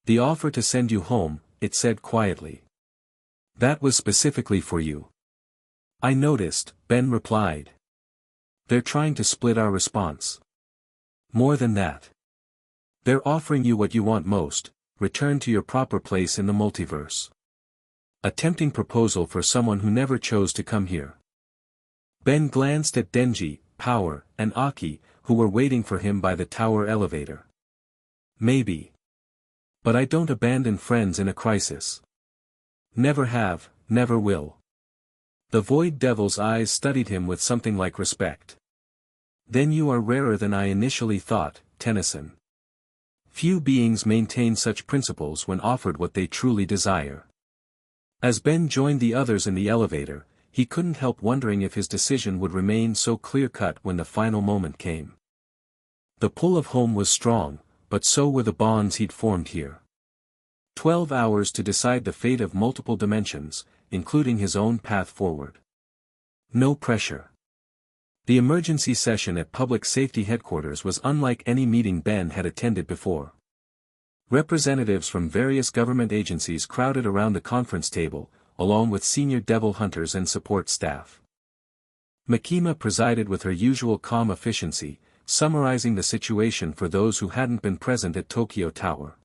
The offer to send you home, it said quietly. That was specifically for you. I noticed, Ben replied. They're trying to split our response. More than that. They're offering you what you want most, return to your proper place in the multiverse. A tempting proposal for someone who never chose to come here. Ben glanced at Denji, Power, and Aki, who were waiting for him by the tower elevator. Maybe. But I don't abandon friends in a crisis. Never have, never will. The Void Devil's eyes studied him with something like respect. Then you are rarer than I initially thought, Tennyson. Few beings maintain such principles when offered what they truly desire. As Ben joined the others in the elevator, he couldn't help wondering if his decision would remain so clear-cut when the final moment came. The pull of home was strong, but so were the bonds he'd formed here. 12 hours to decide the fate of multiple dimensions, including his own path forward. No pressure. The emergency session at Public Safety Headquarters was unlike any meeting Ben had attended before. Representatives from various government agencies crowded around the conference table, along with senior devil hunters and support staff. Makima presided with her usual calm efficiency, summarizing the situation for those who hadn't been present at Tokyo Tower.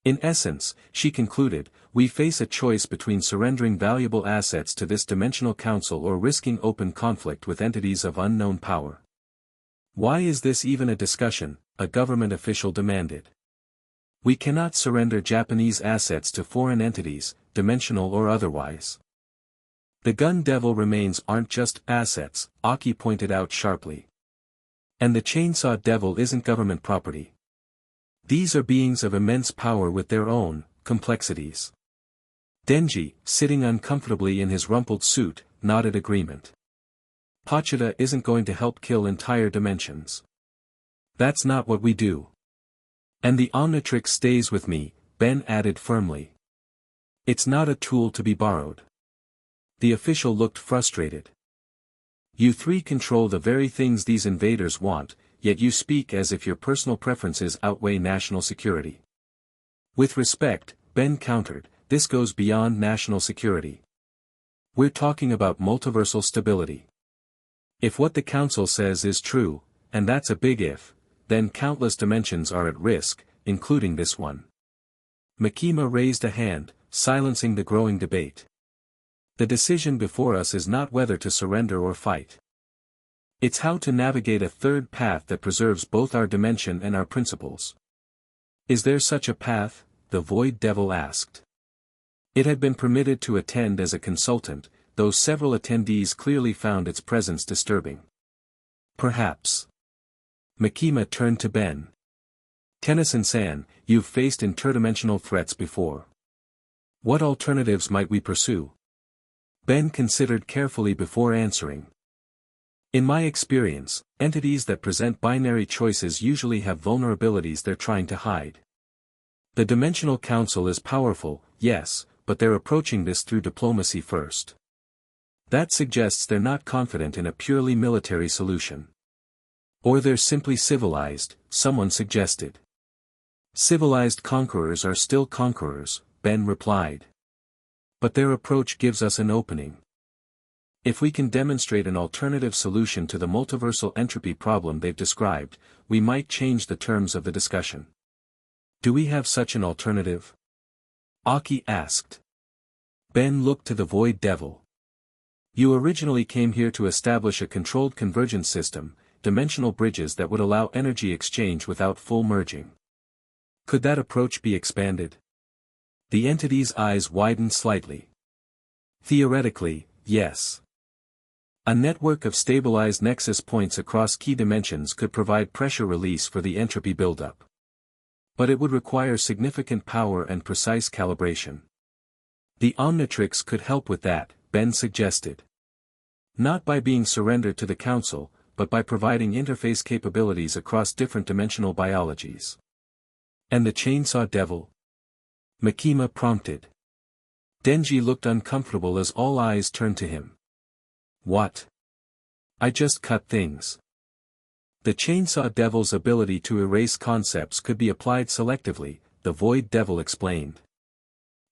In essence, she concluded, we face a choice between surrendering valuable assets to this dimensional council or risking open conflict with entities of unknown power. Why is this even a discussion? A government official demanded. We cannot surrender Japanese assets to foreign entities, dimensional or otherwise. The gun devil remains aren't just assets, Aki pointed out sharply. And the chainsaw devil isn't government property. These are beings of immense power with their own complexities. Denji, sitting uncomfortably in his rumpled suit, nodded agreement. Pochita isn't going to help kill entire dimensions. That's not what we do. And the Omnitrix stays with me, Ben added firmly. It's not a tool to be borrowed. The official looked frustrated. You three control the very things these invaders want, yet you speak as if your personal preferences outweigh national security. With respect, Ben countered, this goes beyond national security. We're talking about multiversal stability. If what the Council says is true, and that's a big if, then countless dimensions are at risk, including this one. Makima raised a hand, silencing the growing debate. The decision before us is not whether to surrender or fight. It's how to navigate a third path that preserves both our dimension and our principles. Is there such a path? The Void Devil asked. It had been permitted to attend as a consultant, though several attendees clearly found its presence disturbing. Perhaps. Makima turned to Ben. Tennyson-san, you've faced interdimensional threats before. What alternatives might we pursue? Ben considered carefully before answering. In my experience, entities that present binary choices usually have vulnerabilities they're trying to hide. The Dimensional Council is powerful, yes, but they're approaching this through diplomacy first. That suggests they're not confident in a purely military solution. Or they're simply civilized, someone suggested. Civilized conquerors are still conquerors, Ben replied. But their approach gives us an opening. If we can demonstrate an alternative solution to the multiversal entropy problem they've described, we might change the terms of the discussion. Do we have such an alternative? Aki asked. Ben looked to the Void Devil. You originally came here to establish a controlled convergence system, dimensional bridges that would allow energy exchange without full merging. Could that approach be expanded? The entity's eyes widened slightly. Theoretically, yes. A network of stabilized nexus points across key dimensions could provide pressure release for the entropy buildup. But it would require significant power and precise calibration. The Omnitrix could help with that, Ben suggested. Not by being surrendered to the Council, but by providing interface capabilities across different dimensional biologies. And the Chainsaw Devil? Makima prompted. Denji looked uncomfortable as all eyes turned to him. What? I just cut things. The Chainsaw Devil's ability to erase concepts could be applied selectively, the Void Devil explained.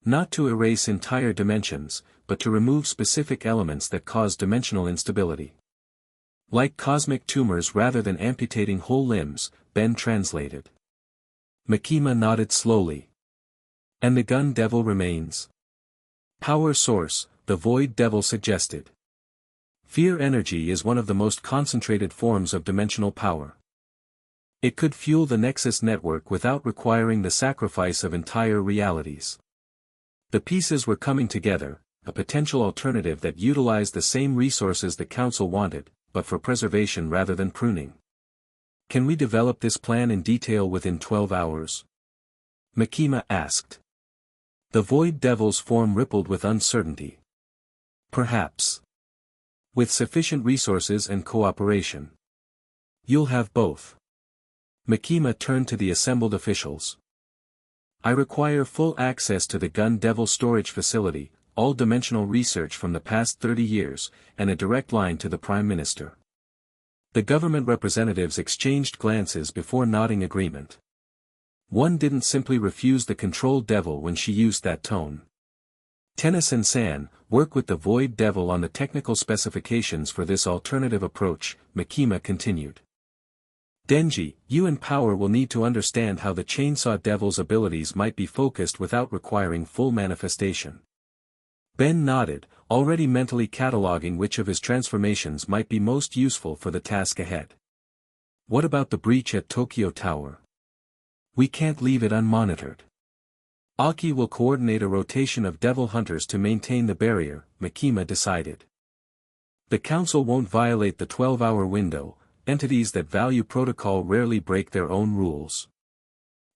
Not to erase entire dimensions, but to remove specific elements that cause dimensional instability. Like cosmic tumors rather than amputating whole limbs, Ben translated. Makima nodded slowly. And the Gun Devil remains. Power source, the Void Devil suggested. Fear energy is one of the most concentrated forms of dimensional power. It could fuel the Nexus network without requiring the sacrifice of entire realities. The pieces were coming together, a potential alternative that utilized the same resources the Council wanted, but for preservation rather than pruning. Can we develop this plan in detail within 12 hours? Makima asked. The Void Devil's form rippled with uncertainty. Perhaps. With sufficient resources and cooperation. You'll have both. Makima turned to the assembled officials. I require full access to the Gun Devil storage facility, all dimensional research from the past 30 years, and a direct line to the Prime Minister. The government representatives exchanged glances before nodding agreement. One didn't simply refuse the Control Devil when she used that tone. Tennyson-san, work with the Void Devil on the technical specifications for this alternative approach, Makima continued. Denji, you and Power will need to understand how the Chainsaw Devil's abilities might be focused without requiring full manifestation. Ben nodded, already mentally cataloging which of his transformations might be most useful for the task ahead. What about the breach at Tokyo Tower? We can't leave it unmonitored. Aki will coordinate a rotation of devil hunters to maintain the barrier, Makima decided. The council won't violate the 12-hour window. Entities that value protocol rarely break their own rules.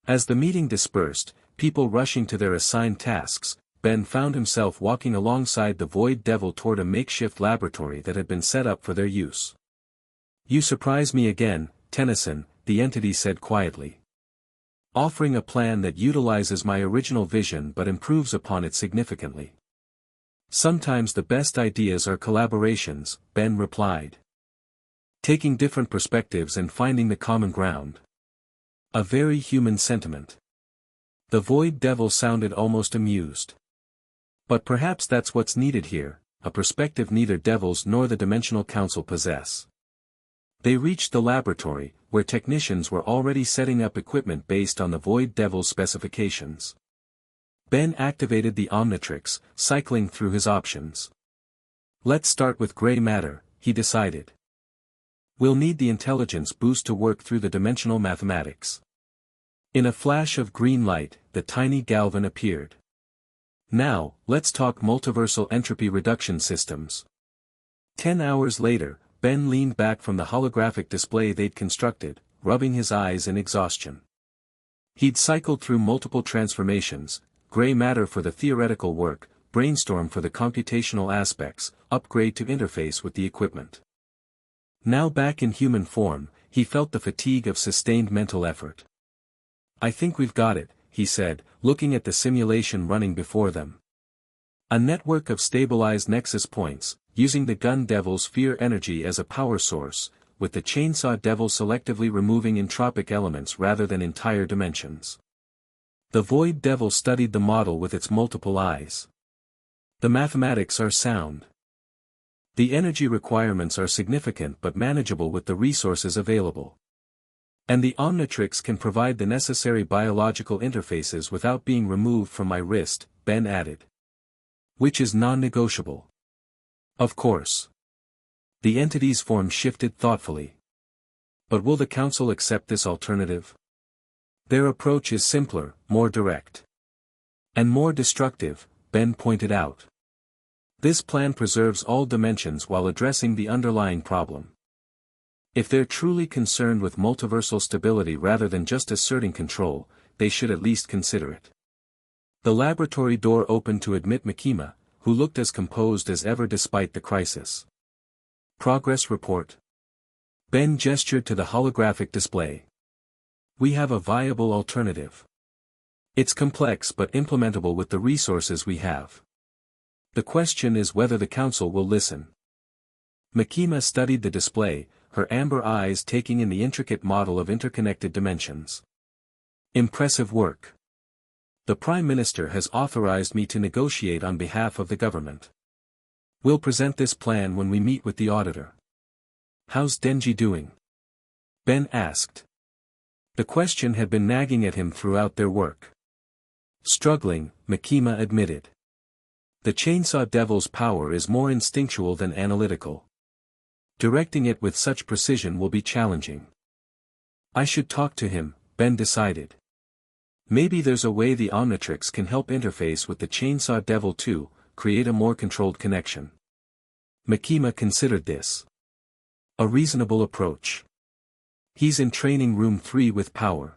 As the meeting dispersed, people rushing to their assigned tasks, Ben found himself walking alongside the Void Devil toward a makeshift laboratory that had been set up for their use. You surprise me again, Tennyson, the entity said quietly. Offering a plan that utilizes my original vision but improves upon it significantly. Sometimes the best ideas are collaborations, Ben replied. Taking different perspectives and finding the common ground. A very human sentiment. The Void Devil sounded almost amused. But perhaps that's what's needed here, a perspective neither devils nor the Dimensional Council possess. They reached the laboratory, where technicians were already setting up equipment based on the Void Devil's specifications. Ben activated the Omnitrix, cycling through his options. Let's start with gray matter, he decided. We'll need the intelligence boost to work through the dimensional mathematics. In a flash of green light, the tiny Galvan appeared. Now, let's talk multiversal entropy reduction systems. 10 hours later, Ben leaned back from the holographic display they'd constructed, rubbing his eyes in exhaustion. He'd cycled through multiple transformations, gray matter for the theoretical work, brainstorm for the computational aspects, upgrade to interface with the equipment. Now back in human form, he felt the fatigue of sustained mental effort. I think we've got it, he said, looking at the simulation running before them. A network of stabilized nexus points, using the Gun Devil's fear energy as a power source, with the Chainsaw Devil selectively removing entropic elements rather than entire dimensions. The Void Devil studied the model with its multiple eyes. The mathematics are sound. The energy requirements are significant but manageable with the resources available. And the Omnitrix can provide the necessary biological interfaces without being removed from my wrist, Ben added. Which is non-negotiable. Of course. The entity's form shifted thoughtfully. But will the council accept this alternative? Their approach is simpler, more direct. And more destructive, Ben pointed out. This plan preserves all dimensions while addressing the underlying problem. If they're truly concerned with multiversal stability rather than just asserting control, they should at least consider it. The laboratory door opened to admit Makima, who looked as composed as ever despite the crisis. Progress report. Ben gestured to the holographic display. We have a viable alternative. It's complex but implementable with the resources we have. The question is whether the council will listen. Makima studied the display, her amber eyes taking in the intricate model of interconnected dimensions. Impressive work. The Prime Minister has authorized me to negotiate on behalf of the government. We'll present this plan when we meet with the auditor. How's Denji doing? Ben asked. The question had been nagging at him throughout their work. Struggling, Makima admitted. The Chainsaw Devil's power is more instinctual than analytical. Directing it with such precision will be challenging. I should talk to him, Ben decided. Maybe there's a way the Omnitrix can help interface with the Chainsaw Devil too, create a more controlled connection. Makima considered this a reasonable approach. He's in training room 3 with Power.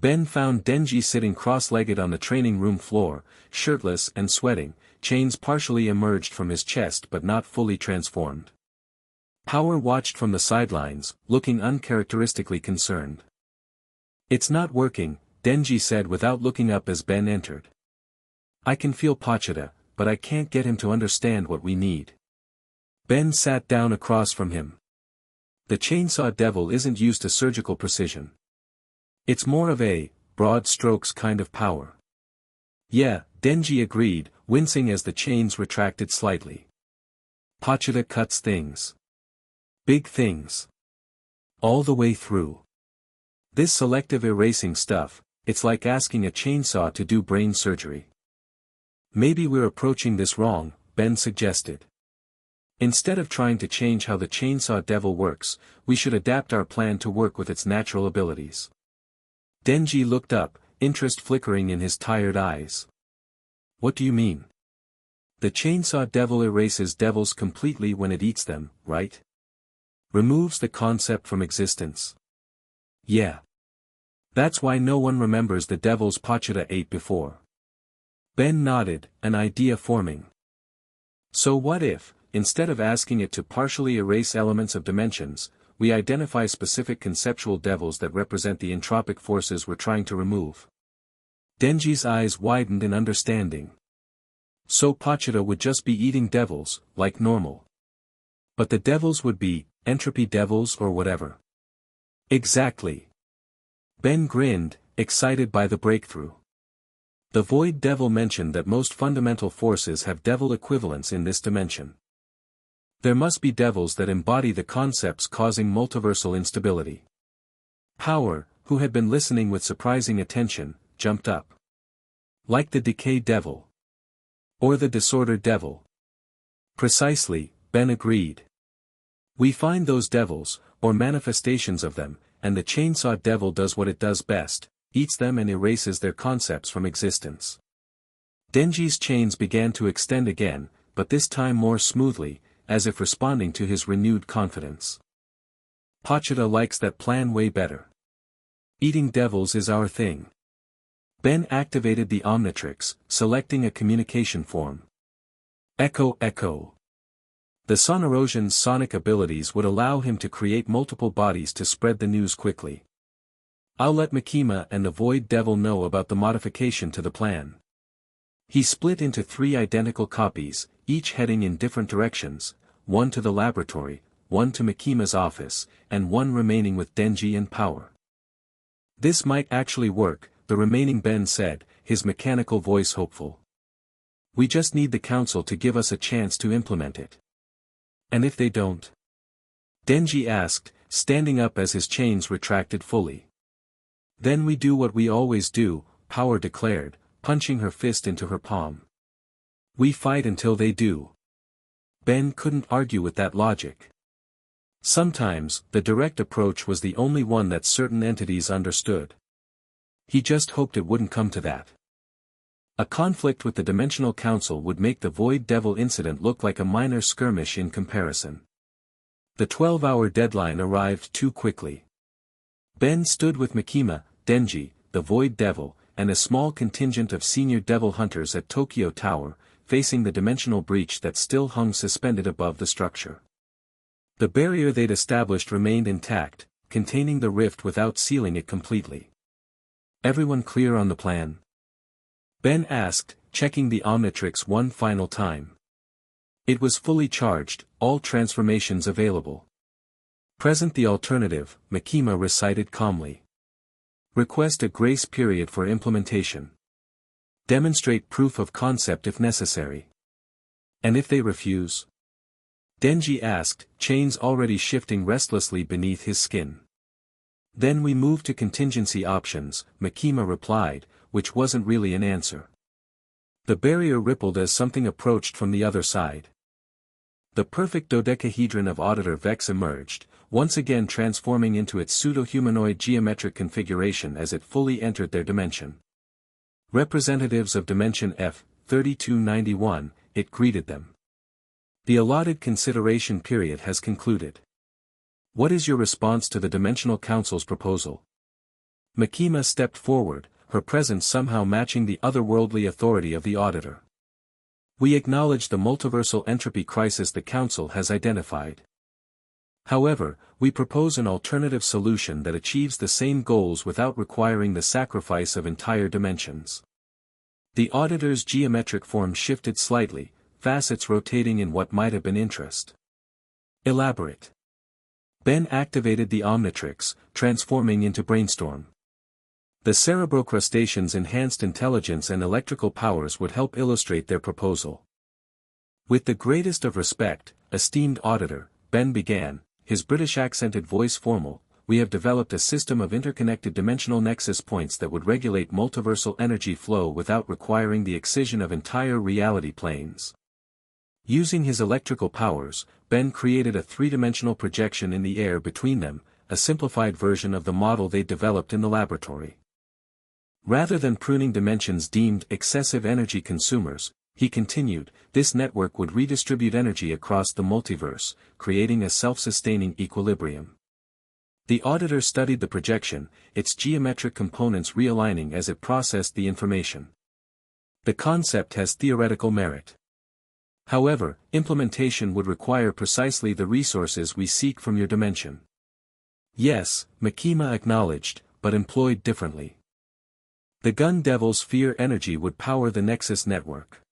Ben found Denji sitting cross-legged on the training room floor, shirtless and sweating, chains partially emerged from his chest but not fully transformed. Power watched from the sidelines, looking uncharacteristically concerned. It's not working, Denji said without looking up as Ben entered. I can feel Pochita, but I can't get him to understand what we need. Ben sat down across from him. The Chainsaw Devil isn't used to surgical precision. It's more of a, broad strokes kind of power. Yeah, Denji agreed, wincing as the chains retracted slightly. Pochita cuts things. Big things. All the way through. This selective erasing stuff, it's like asking a chainsaw to do brain surgery. Maybe we're approaching this wrong, Ben suggested. Instead of trying to change how the chainsaw devil works, we should adapt our plan to work with its natural abilities. Denji looked up, interest flickering in his tired eyes. What do you mean? The chainsaw devil erases devils completely when it eats them, right? Removes the concept from existence. Yeah. That's why no one remembers the devils Pochita ate before. Ben nodded, an idea forming. So what if, instead of asking it to partially erase elements of dimensions, we identify specific conceptual devils that represent the entropic forces we're trying to remove? Denji's eyes widened in understanding. So Pochita would just be eating devils, like normal. But the devils would be, entropy devils or whatever. Exactly. Ben grinned, excited by the breakthrough. The Void Devil mentioned that most fundamental forces have devil equivalents in this dimension. There must be devils that embody the concepts causing multiversal instability. Power, who had been listening with surprising attention, jumped up. Like the Decay Devil. Or the Disorder Devil. Precisely, Ben agreed. We find those devils, or manifestations of them, and the Chainsaw Devil does what it does best, eats them and erases their concepts from existence. Denji's chains began to extend again, but this time more smoothly, as if responding to his renewed confidence. Pochita likes that plan way better. Eating devils is our thing. Ben activated the Omnitrix, selecting a communication form. Echo Echo. The Sonorosian's sonic abilities would allow him to create multiple bodies to spread the news quickly. I'll let Makima and the Void Devil know about the modification to the plan. He split into 3 identical copies, each heading in different directions, one to the laboratory, one to Makima's office, and one remaining with Denji and Power. This might actually work, the remaining Ben said, his mechanical voice hopeful. We just need the council to give us a chance to implement it. And if they don't? Denji asked, standing up as his chains retracted fully. Then we do what we always do, Power declared, punching her fist into her palm. We fight until they do. Ben couldn't argue with that logic. Sometimes, the direct approach was the only one that certain entities understood. He just hoped it wouldn't come to that. A conflict with the Dimensional Council would make the Void Devil incident look like a minor skirmish in comparison. The 12-hour deadline arrived too quickly. Ben stood with Makima, Denji, the Void Devil, and a small contingent of senior devil hunters at Tokyo Tower, facing the dimensional breach that still hung suspended above the structure. The barrier they'd established remained intact, containing the rift without sealing it completely. Everyone clear on the plan? Ben asked, checking the Omnitrix one final time. It was fully charged, all transformations available. Present the alternative, Makima recited calmly. Request a grace period for implementation. Demonstrate proof of concept if necessary. And if they refuse? Denji asked, chains already shifting restlessly beneath his skin. Then we move to contingency options, Makima replied, which wasn't really an answer. The barrier rippled as something approached from the other side. The perfect dodecahedron of Auditor Vex emerged, once again transforming into its pseudo-humanoid geometric configuration as it fully entered their dimension. Representatives of Dimension F-3291, it greeted them. The allotted consideration period has concluded. What is your response to the Dimensional Council's proposal? Makima stepped forward, her presence somehow matching the otherworldly authority of the Auditor. We acknowledge the multiversal entropy crisis the Council has identified. However, we propose an alternative solution that achieves the same goals without requiring the sacrifice of entire dimensions. The Auditor's geometric form shifted slightly, facets rotating in what might have been interest. Elaborate. Ben activated the Omnitrix, transforming into Brainstorm. The cerebrocrustaceans' enhanced intelligence and electrical powers would help illustrate their proposal. With the greatest of respect, esteemed auditor, Ben began, his British-accented voice formal, we have developed a system of interconnected dimensional nexus points that would regulate multiversal energy flow without requiring the excision of entire reality planes. Using his electrical powers, Ben created a three-dimensional projection in the air between them, a simplified version of the model they developed in the laboratory. Rather than pruning dimensions deemed excessive energy consumers, he continued, this network would redistribute energy across the multiverse, creating a self-sustaining equilibrium. The auditor studied the projection, its geometric components realigning as it processed the information. The concept has theoretical merit. However, implementation would require precisely the resources we seek from your dimension. Yes, Makima acknowledged, but employed differently. The Gun Devil's fear energy would power the Nexus network.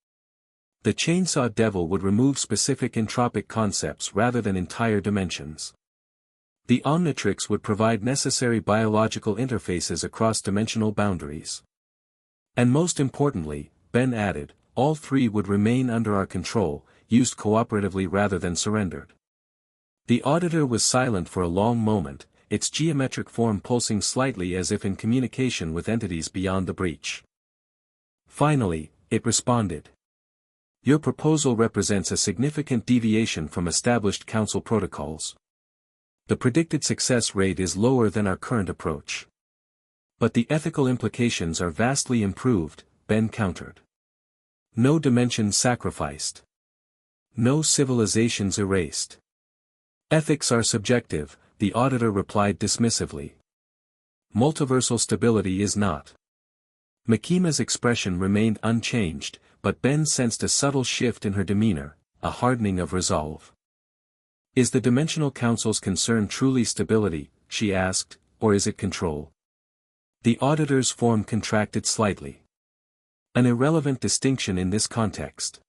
The Chainsaw Devil would remove specific entropic concepts rather than entire dimensions. The Omnitrix would provide necessary biological interfaces across dimensional boundaries. And most importantly, Ben added, all three would remain under our control, used cooperatively rather than surrendered. The auditor was silent for a long moment, its geometric form pulsing slightly as if in communication with entities beyond the breach. Finally, it responded. Your proposal represents a significant deviation from established council protocols. The predicted success rate is lower than our current approach. But the ethical implications are vastly improved, Ben countered. No dimensions sacrificed. No civilizations erased. Ethics are subjective, the auditor replied dismissively. Multiversal stability is not. Makima's expression remained unchanged, but Ben sensed a subtle shift in her demeanor, a hardening of resolve. Is the Dimensional Council's concern truly stability, she asked, or is it control? The auditor's form contracted slightly. An irrelevant distinction in this context.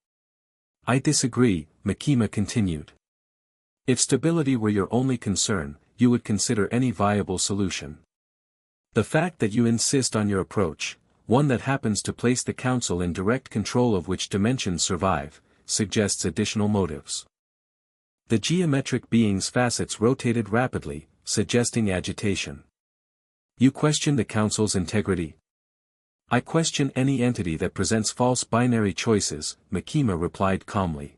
I disagree, Makima continued. If stability were your only concern, you would consider any viable solution. The fact that you insist on your approach, one that happens to place the Council in direct control of which dimensions survive, suggests additional motives. The geometric being's facets rotated rapidly, suggesting agitation. You question the Council's integrity? I question any entity that presents false binary choices, Makima replied calmly.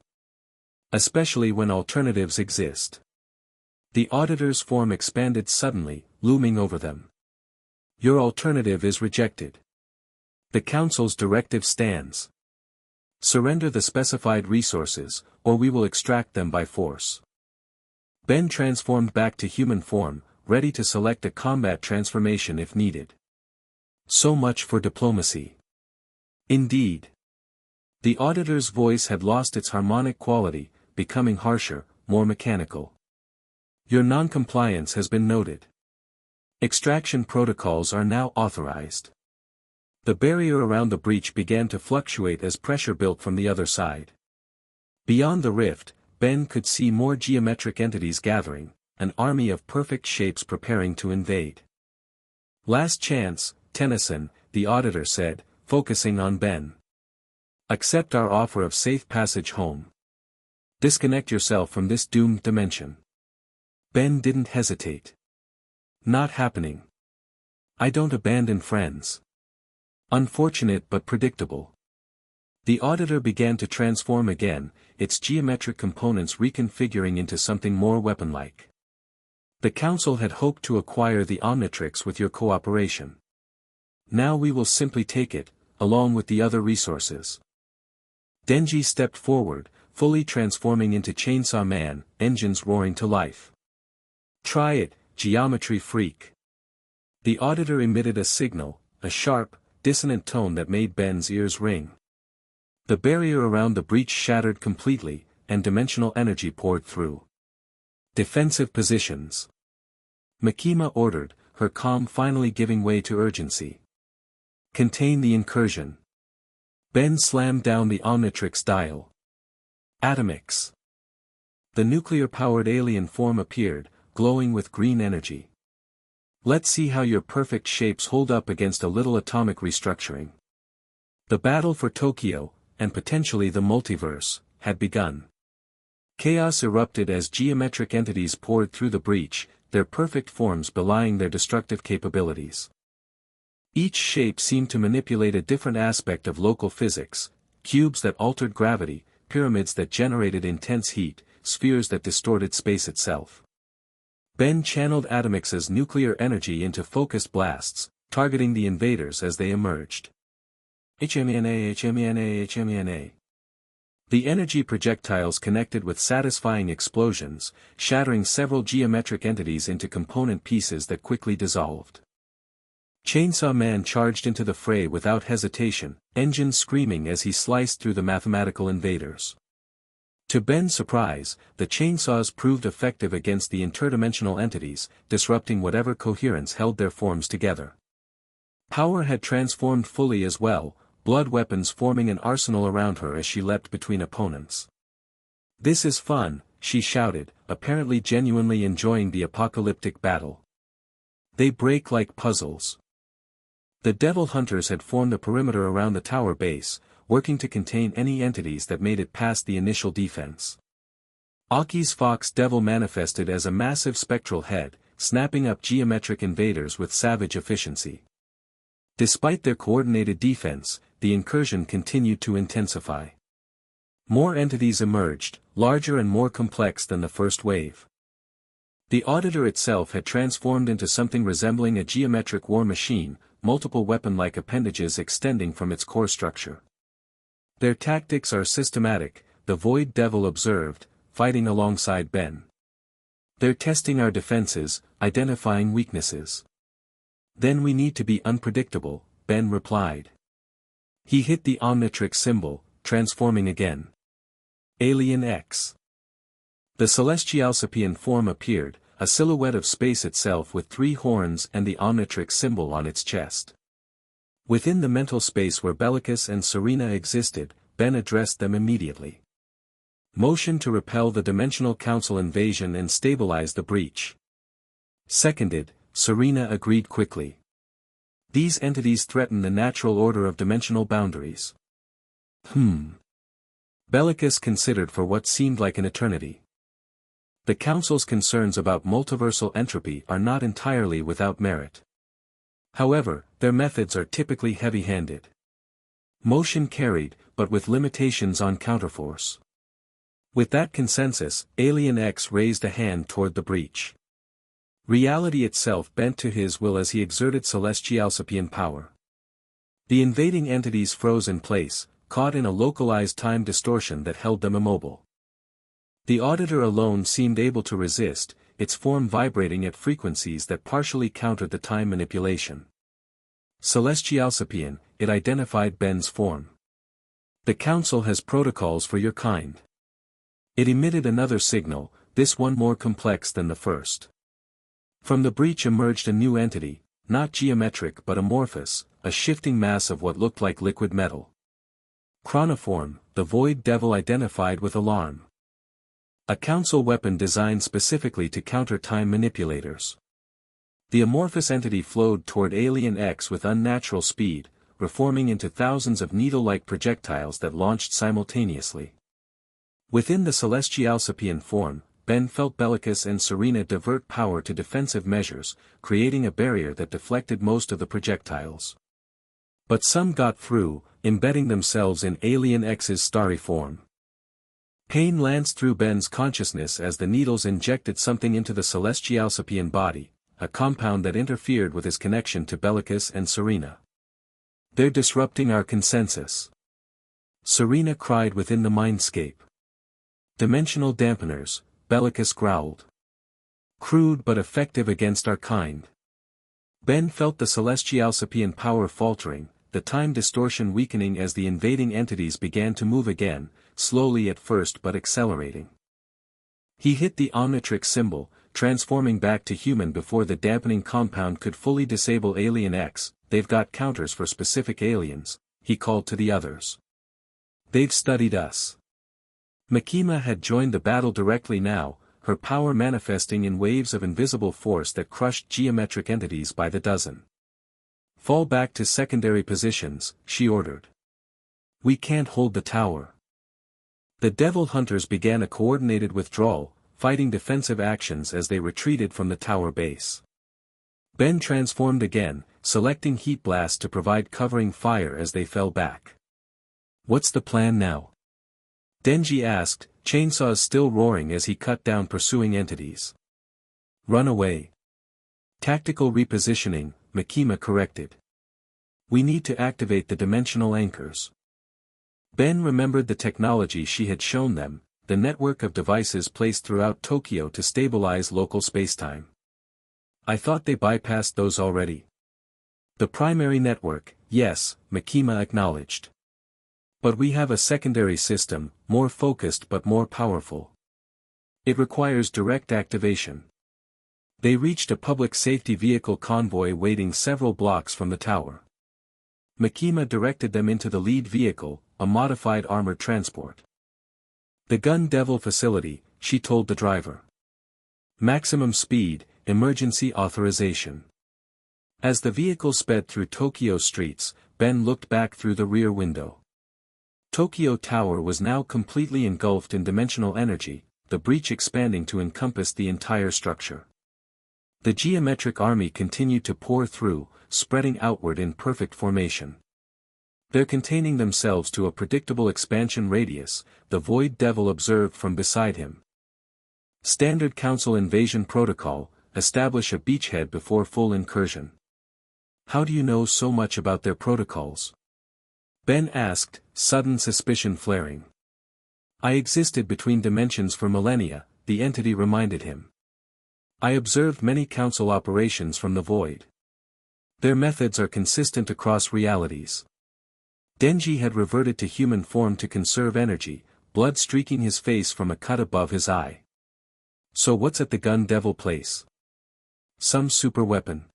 Especially when alternatives exist. The auditor's form expanded suddenly, looming over them. Your alternative is rejected. The Council's directive stands. Surrender the specified resources, or we will extract them by force. Ben transformed back to human form, ready to select a combat transformation if needed. So much for diplomacy. Indeed. The auditor's voice had lost its harmonic quality, becoming harsher, more mechanical. Your non-compliance has been noted. Extraction protocols are now authorized. The barrier around the breach began to fluctuate as pressure built from the other side. Beyond the rift, Ben could see more geometric entities gathering, an army of perfect shapes preparing to invade. Last chance, Tennyson, the auditor said, focusing on Ben. Accept our offer of safe passage home. Disconnect yourself from this doomed dimension. Ben didn't hesitate. Not happening. I don't abandon friends. Unfortunate but predictable. The auditor began to transform again, its geometric components reconfiguring into something more weapon-like. The Council had hoped to acquire the Omnitrix with your cooperation. Now we will simply take it, along with the other resources. Denji stepped forward, fully transforming into Chainsaw Man, engines roaring to life. Try it, geometry freak. The auditor emitted a signal, a sharp, dissonant tone that made Ben's ears ring. The barrier around the breach shattered completely, and dimensional energy poured through. Defensive positions. Makima ordered, her calm finally giving way to urgency. Contain the incursion. Ben slammed down the Omnitrix dial. Atomix. The nuclear-powered alien form appeared, glowing with green energy. Let's see how your perfect shapes hold up against a little atomic restructuring. The battle for Tokyo, and potentially the multiverse, had begun. Chaos erupted as geometric entities poured through the breach, their perfect forms belying their destructive capabilities. Each shape seemed to manipulate a different aspect of local physics: cubes that altered gravity, pyramids that generated intense heat, spheres that distorted space itself. Ben channeled Atomix's nuclear energy into focused blasts, targeting the invaders as they emerged. HMNA. The energy projectiles connected with satisfying explosions, shattering several geometric entities into component pieces that quickly dissolved. Chainsaw Man charged into the fray without hesitation, engines screaming as he sliced through the mathematical invaders. To Ben's surprise, the chainsaws proved effective against the interdimensional entities, disrupting whatever coherence held their forms together. Power had transformed fully as well, blood weapons forming an arsenal around her as she leapt between opponents. "This is fun," she shouted, apparently genuinely enjoying the apocalyptic battle. "They break like puzzles." The Devil Hunters had formed a perimeter around the tower base, working to contain any entities that made it past the initial defense. Aki's Fox Devil manifested as a massive spectral head, snapping up geometric invaders with savage efficiency. Despite their coordinated defense, the incursion continued to intensify. More entities emerged, larger and more complex than the first wave. The Auditor itself had transformed into something resembling a geometric war machine, multiple weapon-like appendages extending from its core structure. "Their tactics are systematic," the Void Devil observed, fighting alongside Ben. "They're testing our defenses, identifying weaknesses." "Then we need to be unpredictable," Ben replied. He hit the Omnitrix symbol, transforming again. Alien X. The Celestialsapian form appeared, a silhouette of space itself with 3 horns and the Omnitrix symbol on its chest. Within the mental space where Bellicus and Serena existed, Ben addressed them immediately. "Motion to repel the Dimensional Council invasion and stabilize the breach." "Seconded," Serena agreed quickly. "These entities threaten the natural order of dimensional boundaries." Bellicus considered for what seemed like an eternity. "The Council's concerns about multiversal entropy are not entirely without merit. However, their methods are typically heavy-handed. Motion carried, but with limitations on counterforce." With that consensus, Alien X raised a hand toward the breach. Reality itself bent to his will as he exerted Celestialsapian power. The invading entities froze in place, caught in a localized time distortion that held them immobile. The Auditor alone seemed able to resist, its form vibrating at frequencies that partially countered the time manipulation. "Celestialsapian," it identified Ben's form. "The Council has protocols for your kind." It emitted another signal, this one more complex than the first. From the breach emerged a new entity, not geometric but amorphous, a shifting mass of what looked like liquid metal. Chronoform, the Void Devil identified with alarm. A Council weapon designed specifically to counter time manipulators. The amorphous entity flowed toward Alien X with unnatural speed, reforming into thousands of needle-like projectiles that launched simultaneously. Within the Celestialsapian form, Ben felt Bellicus and Serena divert power to defensive measures, creating a barrier that deflected most of the projectiles. But some got through, embedding themselves in Alien X's starry form. Pain lanced through Ben's consciousness as the needles injected something into the Celestialsapian body, a compound that interfered with his connection to Bellicus and Serena. "They're disrupting our consensus," Serena cried within the mindscape. "Dimensional dampeners," Bellicus growled. "Crude but effective against our kind." Ben felt the Celestialsapian power faltering, the time distortion weakening as the invading entities began to move again, slowly at first but accelerating. He hit the Omnitrix symbol, transforming back to human before the dampening compound could fully disable Alien X. "They've got counters for specific aliens," he called to the others. "They've studied us." Makima had joined the battle directly now, her power manifesting in waves of invisible force that crushed geometric entities by the dozen. "Fall back to secondary positions," she ordered. "We can't hold the tower." The Devil Hunters began a coordinated withdrawal, fighting defensive actions as they retreated from the tower base. Ben transformed again, selecting Heat Blast to provide covering fire as they fell back. "What's the plan now?" Denji asked, chainsaws still roaring as he cut down pursuing entities. "Run away." "Tactical repositioning," Makima corrected. "We need to activate the dimensional anchors." Ben remembered the technology she had shown them, the network of devices placed throughout Tokyo to stabilize local spacetime. "I thought they bypassed those already." "The primary network, yes," Makima acknowledged. "But we have a secondary system, more focused but more powerful. It requires direct activation." They reached a public safety vehicle convoy waiting several blocks from the tower. Makima directed them into the lead vehicle, a modified armored transport. "The Gun Devil facility," she told the driver. "Maximum speed, emergency authorization." As the vehicle sped through Tokyo streets, Ben looked back through the rear window. Tokyo Tower was now completely engulfed in dimensional energy, the breach expanding to encompass the entire structure. The geometric army continued to pour through, spreading outward in perfect formation. They're containing themselves to a predictable expansion radius, the Void Devil observed from beside him. "Standard Council invasion protocol, establish a beachhead before full incursion." "How do you know so much about their protocols?" Ben asked, sudden suspicion flaring. "I existed between dimensions for millennia," the entity reminded him. "I observed many council operations from the void. Their methods are consistent across realities." Denji had reverted to human form to conserve energy, blood streaking his face from a cut above his eye. "So what's at the Gun Devil place? Some super weapon?"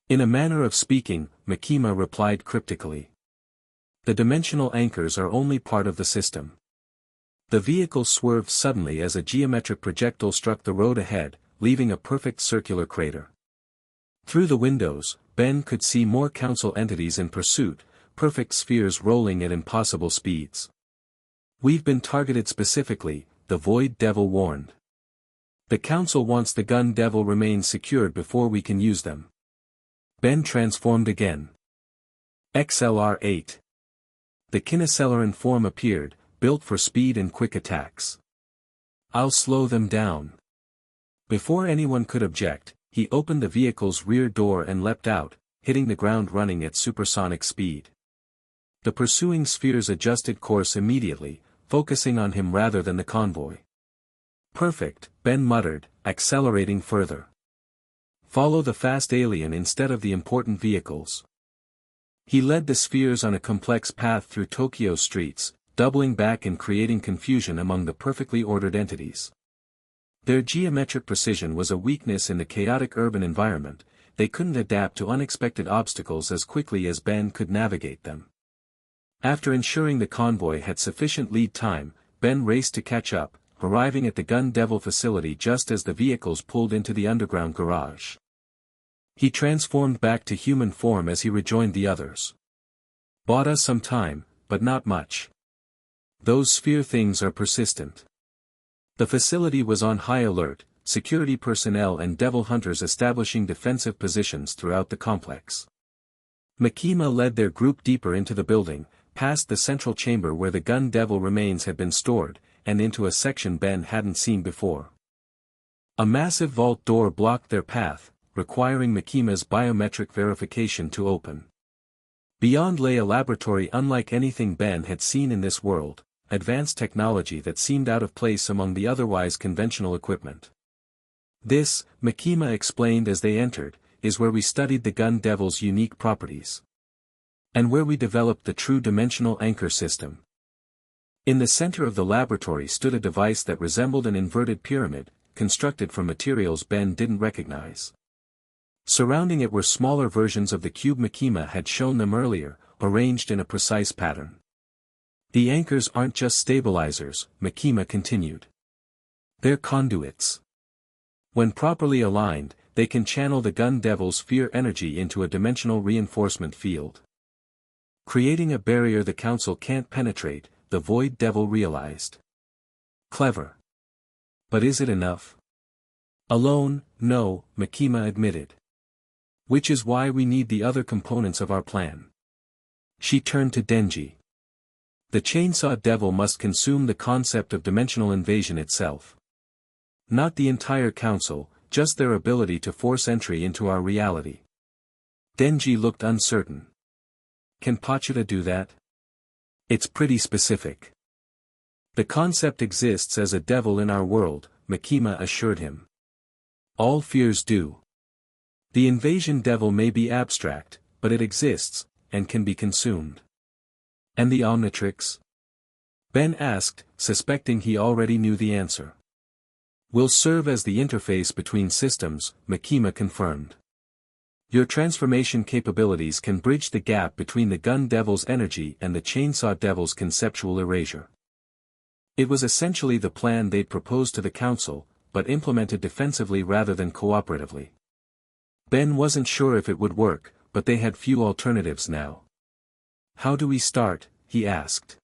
In a manner of speaking, Makima replied cryptically. "The dimensional anchors are only part of the system." The vehicle swerved suddenly as a geometric projectile struck the road ahead, leaving a perfect circular crater. Through the windows, Ben could see more council entities in pursuit, perfect spheres rolling at impossible speeds. "We've been targeted specifically," the Void Devil warned. "The council wants the Gun Devil remains secured before we can use them." Ben transformed again. XLR-8. The Kineceleran form appeared, built for speed and quick attacks. "I'll slow them down." Before anyone could object, he opened the vehicle's rear door and leapt out, hitting the ground running at supersonic speed. The pursuing spheres adjusted course immediately, focusing on him rather than the convoy. "Perfect," Ben muttered, accelerating further. "Follow the fast alien instead of the important vehicles." He led the spheres on a complex path through Tokyo streets, doubling back and creating confusion among the perfectly ordered entities. Their geometric precision was a weakness in the chaotic urban environment, they couldn't adapt to unexpected obstacles as quickly as Ben could navigate them. After ensuring the convoy had sufficient lead time, Ben raced to catch up, arriving at the Gun Devil facility just as the vehicles pulled into the underground garage. He transformed back to human form as he rejoined the others. "Bought us some time, but not much. Those sphere things are persistent." The facility was on high alert, security personnel and devil hunters establishing defensive positions throughout the complex. Makima led their group deeper into the building, past the central chamber where the Gun Devil remains had been stored, and into a section Ben hadn't seen before. A massive vault door blocked their path, requiring Makima's biometric verification to open. Beyond lay a laboratory unlike anything Ben had seen in this world, advanced technology that seemed out of place among the otherwise conventional equipment. "This," Makima explained as they entered, "is where we studied the Gun Devil's unique properties. And where we developed the true dimensional anchor system." In the center of the laboratory stood a device that resembled an inverted pyramid, constructed from materials Ben didn't recognize. Surrounding it were smaller versions of the cube Makima had shown them earlier, arranged in a precise pattern. "The anchors aren't just stabilizers," Makima continued. They're conduits. When properly aligned, they can channel the gun devil's fear energy into a dimensional reinforcement field, creating a barrier the council can't penetrate, the void devil realized. Clever. But is it enough? Alone, no, Makima admitted. Which is why we need the other components of our plan. She turned to Denji. The chainsaw devil must consume the concept of dimensional invasion itself. Not the entire council, just their ability to force entry into our reality. Denji looked uncertain. Can Pochita do that? It's pretty specific. The concept exists as a devil in our world, Makima assured him. All fears do. The invasion devil may be abstract, but it exists, and can be consumed. And the Omnitrix? Ben asked, suspecting he already knew the answer. Will serve as the interface between systems, Makima confirmed. Your transformation capabilities can bridge the gap between the gun devil's energy and the chainsaw devil's conceptual erasure. It was essentially the plan they'd proposed to the council, but implemented defensively rather than cooperatively. Ben wasn't sure if it would work, but they had few alternatives now. How do we start? He asked.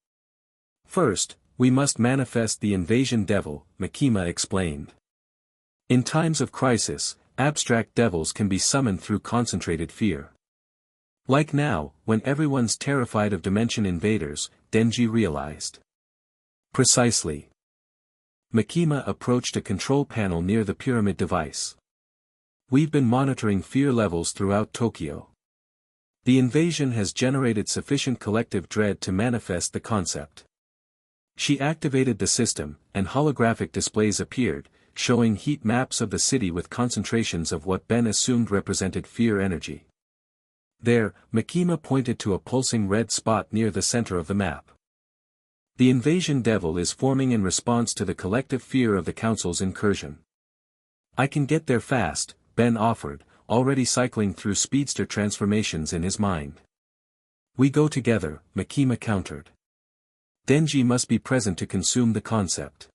First, we must manifest the invasion devil, Makima explained. In times of crisis, abstract devils can be summoned through concentrated fear. Like now, when everyone's terrified of dimension invaders, Denji realized. Precisely. Makima approached a control panel near the pyramid device. We've been monitoring fear levels throughout Tokyo. The invasion has generated sufficient collective dread to manifest the concept. She activated the system, and holographic displays appeared, showing heat maps of the city with concentrations of what Ben assumed represented fear energy. There, Makima pointed to a pulsing red spot near the center of the map. The invasion devil is forming in response to the collective fear of the council's incursion. I can get there fast, Ben offered, already cycling through speedster transformations in his mind. We go together, Makima countered. Denji must be present to consume the concept.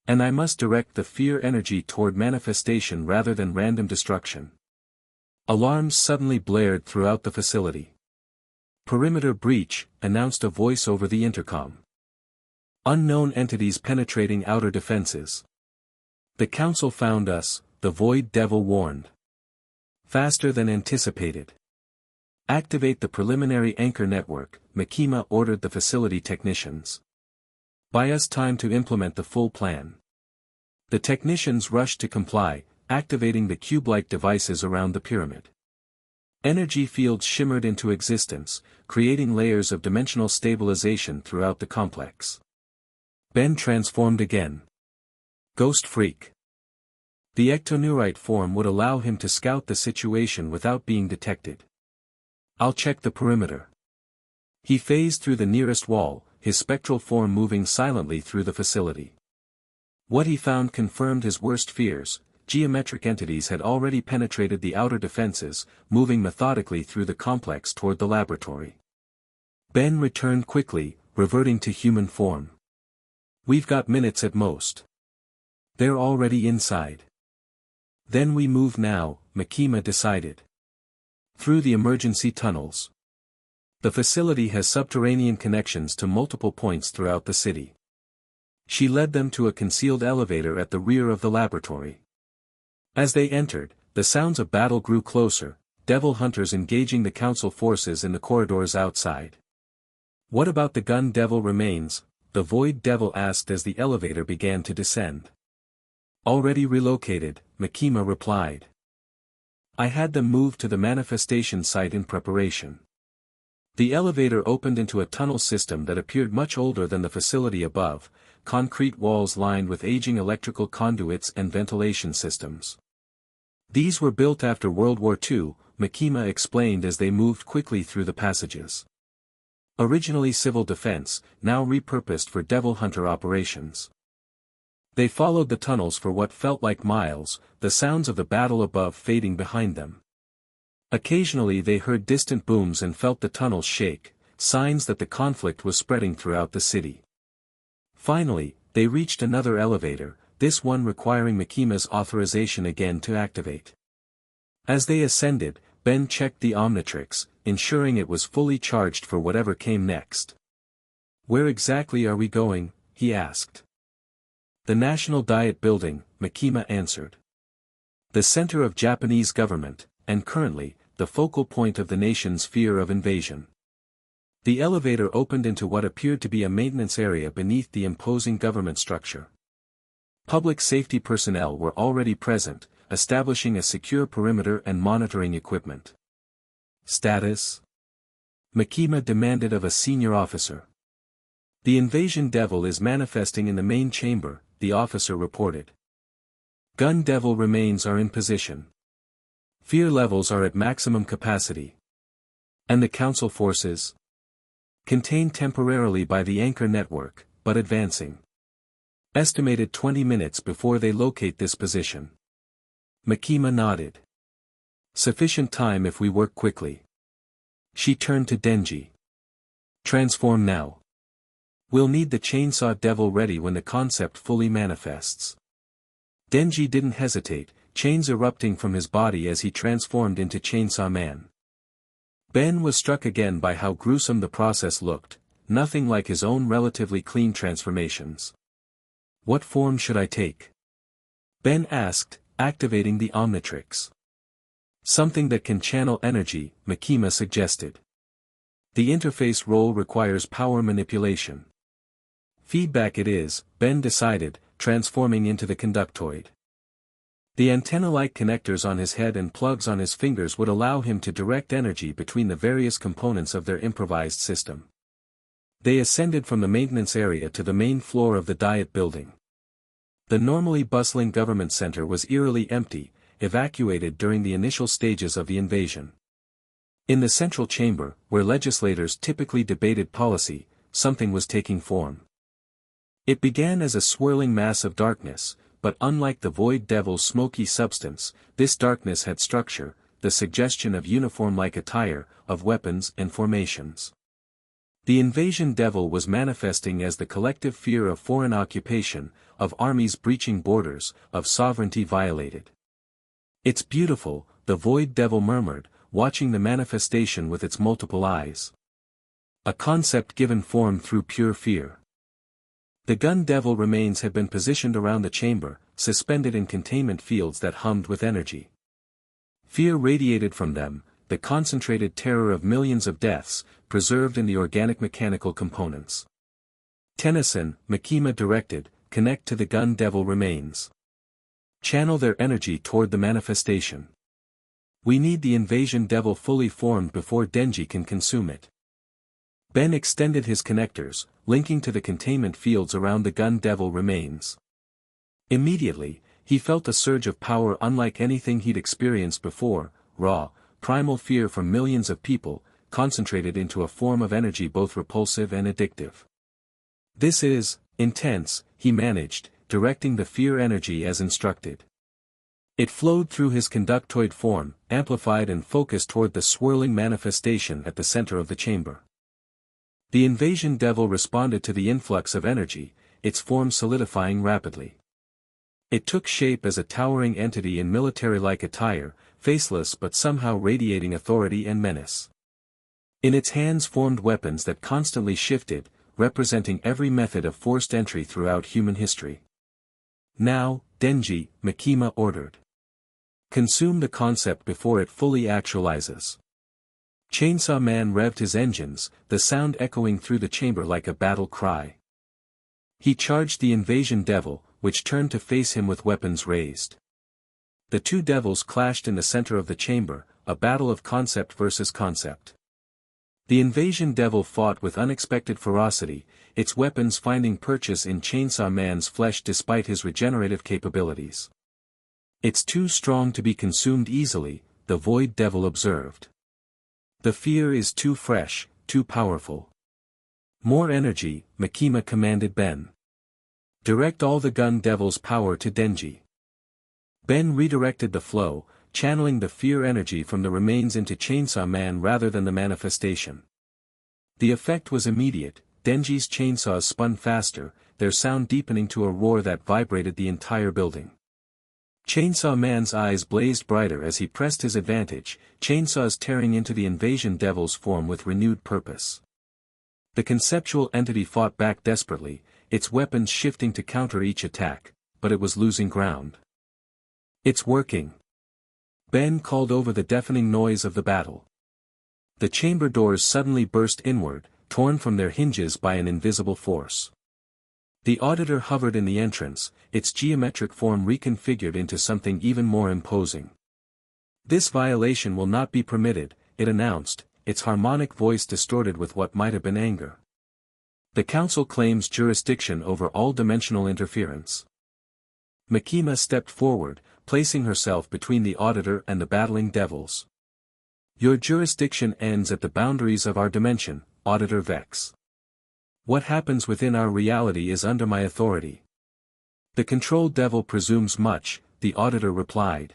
And I must direct the fear energy toward manifestation rather than random destruction. Alarms suddenly blared throughout the facility. Perimeter breach, announced a voice over the intercom. Unknown entities penetrating outer defenses. The council found us, the void devil warned. Faster than anticipated. Activate the preliminary anchor network, Makima ordered the facility technicians. Buy us time to implement the full plan. The technicians rushed to comply, activating the cube-like devices around the pyramid. Energy fields shimmered into existence, creating layers of dimensional stabilization throughout the complex. Ben transformed again. Ghost Freak. The ectoneurite form would allow him to scout the situation without being detected. I'll check the perimeter. He phased through the nearest wall, his spectral form moving silently through the facility. What he found confirmed his worst fears. Geometric entities had already penetrated the outer defenses, moving methodically through the complex toward the laboratory. Ben returned quickly, reverting to human form. We've got minutes at most. They're already inside. Then we move now, Makima decided. Through the emergency tunnels. The facility has subterranean connections to multiple points throughout the city. She led them to a concealed elevator at the rear of the laboratory. As they entered, the sounds of battle grew closer, devil hunters engaging the council forces in the corridors outside. What about the gun devil remains? The void devil asked as the elevator began to descend. Already relocated, Makima replied. I had them moved to the manifestation site in preparation. The elevator opened into a tunnel system that appeared much older than the facility above, concrete walls lined with aging electrical conduits and ventilation systems. These were built after World War II, Makima explained as they moved quickly through the passages. Originally civil defense, now repurposed for devil hunter operations. They followed the tunnels for what felt like miles, the sounds of the battle above fading behind them. Occasionally they heard distant booms and felt the tunnels shake, signs that the conflict was spreading throughout the city. Finally, they reached another elevator, this one requiring Mikima's authorization again to activate. As they ascended, Ben checked the Omnitrix, ensuring it was fully charged for whatever came next. "Where exactly are we going?" he asked. "The National Diet Building," Mikima answered. "The center of Japanese government, and currently, the focal point of the nation's fear of invasion." The elevator opened into what appeared to be a maintenance area beneath the imposing government structure. Public safety personnel were already present, establishing a secure perimeter and monitoring equipment. "Status?" Mikima demanded of a senior officer. "The invasion devil is manifesting in the main chamber," the officer reported. "Gun devil remains are in position. Fear levels are at maximum capacity. And the council forces? Contained temporarily by the anchor network, but advancing. Estimated 20 minutes before they locate this position." Mikima nodded. "Sufficient time if we work quickly." She turned to Denji. "Transform now. We'll need the chainsaw devil ready when the concept fully manifests." Denji didn't hesitate, chains erupting from his body as he transformed into Chainsaw Man. Ben was struck again by how gruesome the process looked, nothing like his own relatively clean transformations. "What form should I take?" Ben asked, activating the Omnitrix. "Something that can channel energy," Mikima suggested. "The interface role requires power manipulation." "Feedback it is," Ben decided, transforming into the conductoid. The antenna-like connectors on his head and plugs on his fingers would allow him to direct energy between the various components of their improvised system. They ascended from the maintenance area to the main floor of the Diet Building. The normally bustling government center was eerily empty, evacuated during the initial stages of the invasion. In the central chamber, where legislators typically debated policy, something was taking form. It began as a swirling mass of darkness, but unlike the Void Devil's smoky substance, this darkness had structure, the suggestion of uniform-like attire, of weapons and formations. The invasion devil was manifesting as the collective fear of foreign occupation, of armies breaching borders, of sovereignty violated. "It's beautiful," the Void Devil murmured, watching the manifestation with its multiple eyes. A concept given form through pure fear. The gun devil remains had been positioned around the chamber, suspended in containment fields that hummed with energy. Fear radiated from them, the concentrated terror of millions of deaths, preserved in the organic mechanical components. "Tennyson," Mikima directed, "connect to the gun devil remains. Channel their energy toward the manifestation. We need the invasion devil fully formed before Denji can consume it." Ben extended his connectors, linking to the containment fields around the gun devil remains. Immediately, he felt a surge of power unlike anything he'd experienced before, raw, primal fear from millions of people, concentrated into a form of energy both repulsive and addictive. "This is intense," he managed, directing the fear energy as instructed. It flowed through his conductoid form, amplified and focused toward the swirling manifestation at the center of the chamber. The invasion devil responded to the influx of energy, its form solidifying rapidly. It took shape as a towering entity in military-like attire, faceless but somehow radiating authority and menace. In its hands formed weapons that constantly shifted, representing every method of forced entry throughout human history. "Now, Denji," Mikima ordered. "Consume the concept before it fully actualizes." Chainsaw Man revved his engines, the sound echoing through the chamber like a battle cry. He charged the invasion devil, which turned to face him with weapons raised. The two devils clashed in the center of the chamber, a battle of concept versus concept. The invasion devil fought with unexpected ferocity, its weapons finding purchase in Chainsaw Man's flesh despite his regenerative capabilities. "It's too strong to be consumed easily," the Void Devil observed. "The fear is too fresh, too powerful." "More energy," Mikima commanded Ben. "Direct all the gun devil's power to Denji." Ben redirected the flow, channeling the fear energy from the remains into Chainsaw Man rather than the manifestation. The effect was immediate, Denji's chainsaws spun faster, their sound deepening to a roar that vibrated the entire building. Chainsaw Man's eyes blazed brighter as he pressed his advantage, chainsaws tearing into the invasion devil's form with renewed purpose. The conceptual entity fought back desperately, its weapons shifting to counter each attack, but it was losing ground. "It's working," Ben called over the deafening noise of the battle. The chamber doors suddenly burst inward, torn from their hinges by an invisible force. The auditor hovered in the entrance, its geometric form reconfigured into something even more imposing. "This violation will not be permitted," it announced, its harmonic voice distorted with what might have been anger. "The Council claims jurisdiction over all dimensional interference." Makima stepped forward, placing herself between the auditor and the battling devils. "Your jurisdiction ends at the boundaries of our dimension, Auditor Vex. What happens within our reality is under my authority." "The control devil presumes much," the auditor replied.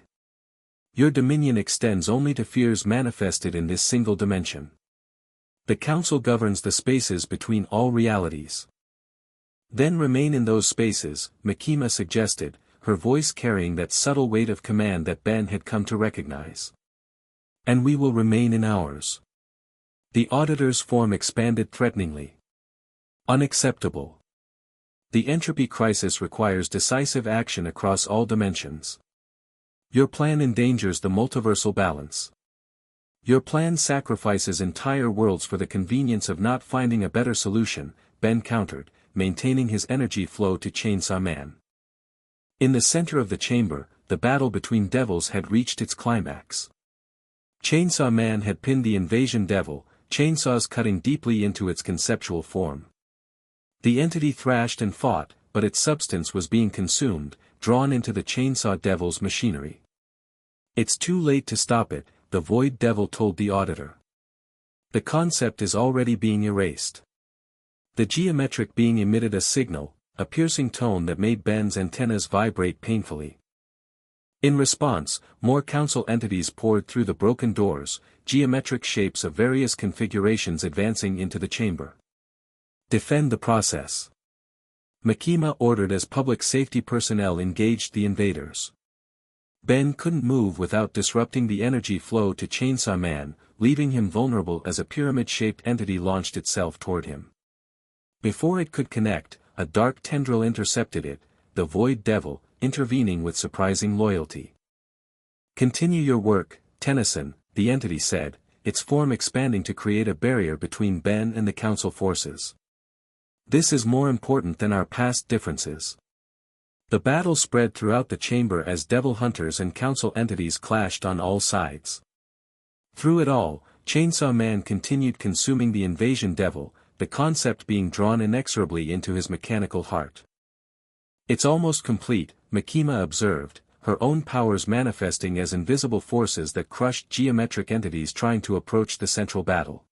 "Your dominion extends only to fears manifested in this single dimension. The Council governs the spaces between all realities." "Then remain in those spaces," Makima suggested, her voice carrying that subtle weight of command that Ben had come to recognize. "And we will remain in ours." The auditor's form expanded threateningly. "Unacceptable. The entropy crisis requires decisive action across all dimensions. Your plan endangers the multiversal balance. Your plan sacrifices entire worlds for the convenience of not finding a better solution," Ben countered, maintaining his energy flow to Chainsaw Man. In the center of the chamber, the battle between devils had reached its climax. Chainsaw Man had pinned the invasion devil, chainsaws cutting deeply into its conceptual form. The entity thrashed and fought, but its substance was being consumed, drawn into the chainsaw devil's machinery. "It's too late to stop it," the void devil told the auditor. "The concept is already being erased." The geometric being emitted a signal, a piercing tone that made Ben's antennas vibrate painfully. In response, more council entities poured through the broken doors, geometric shapes of various configurations advancing into the chamber. "Defend the process," Makima ordered as public safety personnel engaged the invaders. Ben couldn't move without disrupting the energy flow to Chainsaw Man, leaving him vulnerable as a pyramid-shaped entity launched itself toward him. Before it could connect, a dark tendril intercepted it, the Void Devil, intervening with surprising loyalty. "Continue your work, Tennyson," the entity said, its form expanding to create a barrier between Ben and the Council forces. "This is more important than our past differences." The battle spread throughout the chamber as devil hunters and council entities clashed on all sides. Through it all, Chainsaw Man continued consuming the invasion devil, the concept being drawn inexorably into his mechanical heart. "It's almost complete," Makima observed, her own powers manifesting as invisible forces that crushed geometric entities trying to approach the central battle.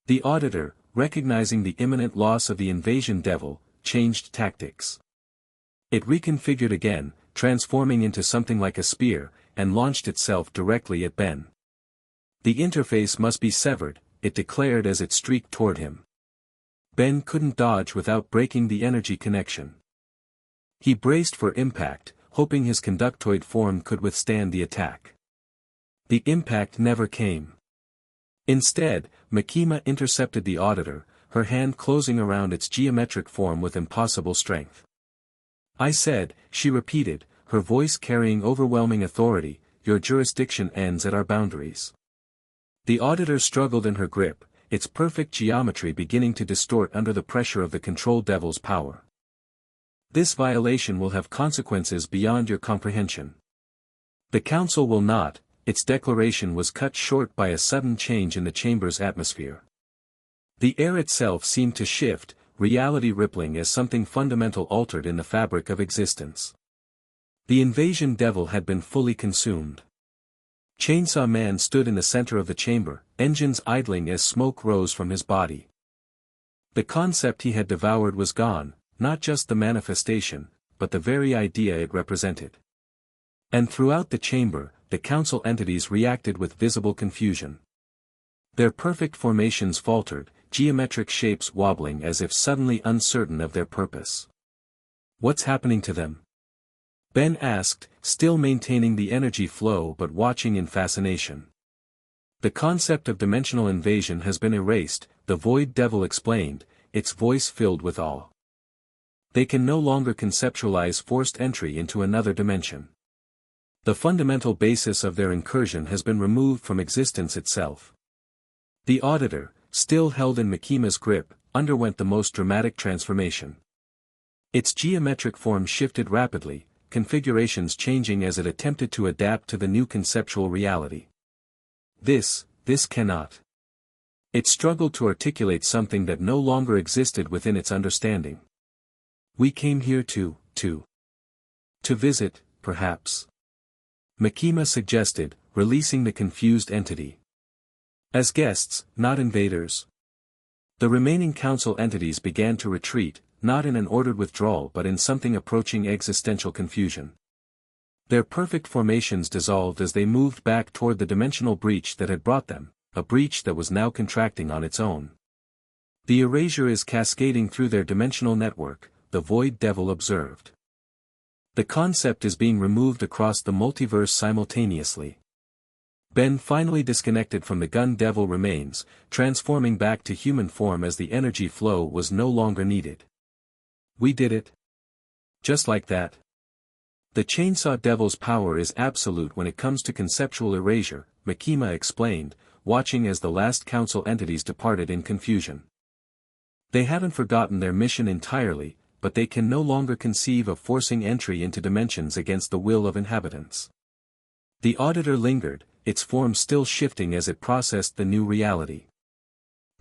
The auditor, recognizing the imminent loss of the invasion devil, changed tactics. It reconfigured again, transforming into something like a spear, and launched itself directly at Ben. "The interface must be severed," it declared as it streaked toward him. Ben couldn't dodge without breaking the energy connection. He braced for impact, hoping his conductoid form could withstand the attack. The impact never came. Instead, Makima intercepted the auditor, her hand closing around its geometric form with impossible strength. "I said," she repeated, her voice carrying overwhelming authority, "your jurisdiction ends at our boundaries." The auditor struggled in her grip, its perfect geometry beginning to distort under the pressure of the control devil's power. "This violation will have consequences beyond your comprehension." "The Council will not," its declaration was cut short by a sudden change in the chamber's atmosphere. The air itself seemed to shift, reality rippling as something fundamental altered in the fabric of existence. The invasion devil had been fully consumed. Chainsaw Man stood in the center of the chamber, engines idling as smoke rose from his body. The concept he had devoured was gone, not just the manifestation, but the very idea it represented. And throughout the chamber, the council entities reacted with visible confusion. Their perfect formations faltered, geometric shapes wobbling as if suddenly uncertain of their purpose. "What's happening to them?" Ben asked, still maintaining the energy flow but watching in fascination. "The concept of dimensional invasion has been erased," the Void Devil explained, its voice filled with awe. "They can no longer conceptualize forced entry into another dimension. The fundamental basis of their incursion has been removed from existence itself." The auditor, still held in Makima's grip, underwent the most dramatic transformation. Its geometric form shifted rapidly, configurations changing as it attempted to adapt to the new conceptual reality. This cannot. It struggled to articulate something that no longer existed within its understanding. "We came here to visit, perhaps," Makima suggested, releasing the confused entity. "As guests, not invaders." The remaining council entities began to retreat, not in an ordered withdrawal but in something approaching existential confusion. Their perfect formations dissolved as they moved back toward the dimensional breach that had brought them, a breach that was now contracting on its own. "The erasure is cascading through their dimensional network," the Void Devil observed. "The concept is being removed across the multiverse simultaneously." Ben finally disconnected from the Gun Devil remains, transforming back to human form as the energy flow was no longer needed. "We did it. Just like that." "The Chainsaw Devil's power is absolute when it comes to conceptual erasure," Makima explained, watching as the last council entities departed in confusion. "They haven't forgotten their mission entirely, but they can no longer conceive of forcing entry into dimensions against the will of inhabitants." The auditor lingered, its form still shifting as it processed the new reality.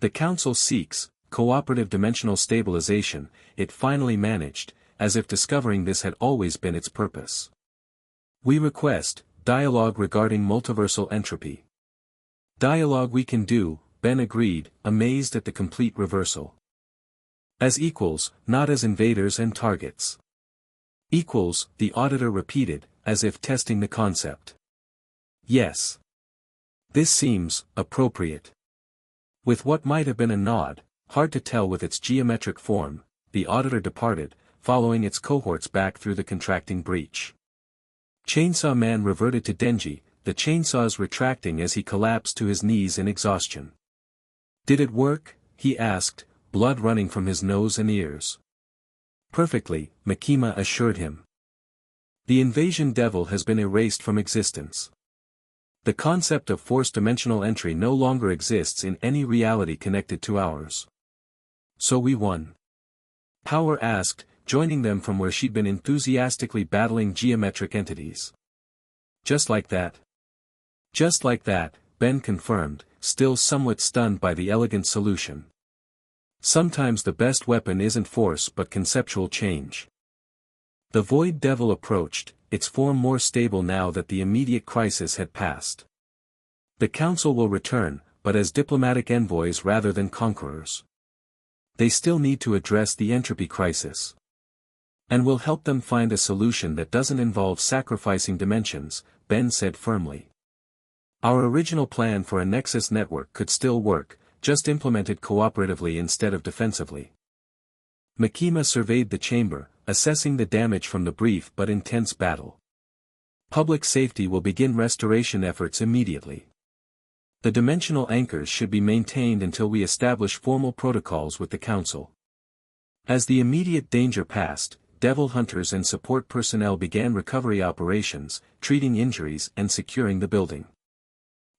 "The Council seeks cooperative dimensional stabilization," it finally managed, as if discovering this had always been its purpose. "We request dialogue regarding multiversal entropy." "Dialogue we can do," Ben agreed, amazed at the complete reversal. "As equals, not as invaders and targets." "Equals," the auditor repeated, as if testing the concept. "Yes. This seems appropriate." With what might have been a nod, hard to tell with its geometric form, the auditor departed, following its cohorts back through the contracting breach. Chainsaw Man reverted to Denji, the chainsaws retracting as he collapsed to his knees in exhaustion. "Did it work?" he asked, blood running from his nose and ears. "Perfectly," Makima assured him. "The Invasion Devil has been erased from existence. The concept of forced dimensional entry no longer exists in any reality connected to ours." "So we won?" Power asked, joining them from where she'd been enthusiastically battling geometric entities. "Just like that." "Just like that," Ben confirmed, still somewhat stunned by the elegant solution. "Sometimes the best weapon isn't force but conceptual change." The Void Devil approached, its form more stable now that the immediate crisis had passed. "The Council will return, but as diplomatic envoys rather than conquerors. They still need to address the entropy crisis. And we'll help them find a solution that doesn't involve sacrificing dimensions," Ben said firmly. "Our original plan for a Nexus network could still work, just implemented cooperatively instead of defensively." Makima surveyed the chamber, assessing the damage from the brief but intense battle. "Public safety will begin restoration efforts immediately. The dimensional anchors should be maintained until we establish formal protocols with the Council." As the immediate danger passed, Devil Hunters and support personnel began recovery operations, treating injuries and securing the building.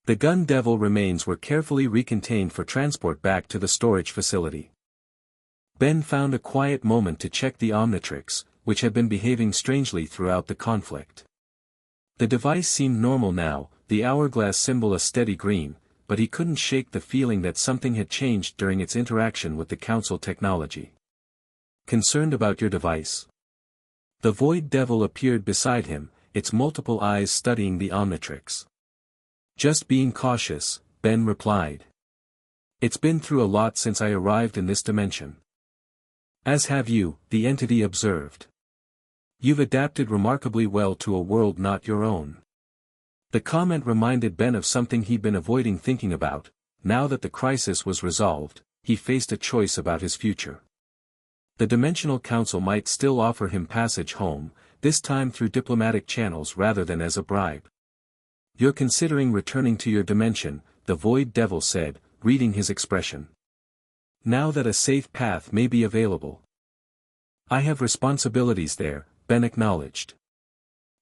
The Gun Devil remains were carefully recontained for transport back to the storage facility. Ben found a quiet moment to check the Omnitrix, which had been behaving strangely throughout the conflict. The device seemed normal now, the hourglass symbol a steady green, but he couldn't shake the feeling that something had changed during its interaction with the Council technology. "Concerned about your device?" The Void Devil appeared beside him, its multiple eyes studying the Omnitrix. "Just being cautious," Ben replied. "It's been through a lot since I arrived in this dimension." "As have you," the entity observed. "You've adapted remarkably well to a world not your own." The comment reminded Ben of something he'd been avoiding thinking about. Now that the crisis was resolved, he faced a choice about his future. The Dimensional Council might still offer him passage home, this time through diplomatic channels rather than as a bribe. "You're considering returning to your dimension," the Void Devil said, reading his expression. "Now that a safe path may be available." "I have responsibilities there," Ben acknowledged.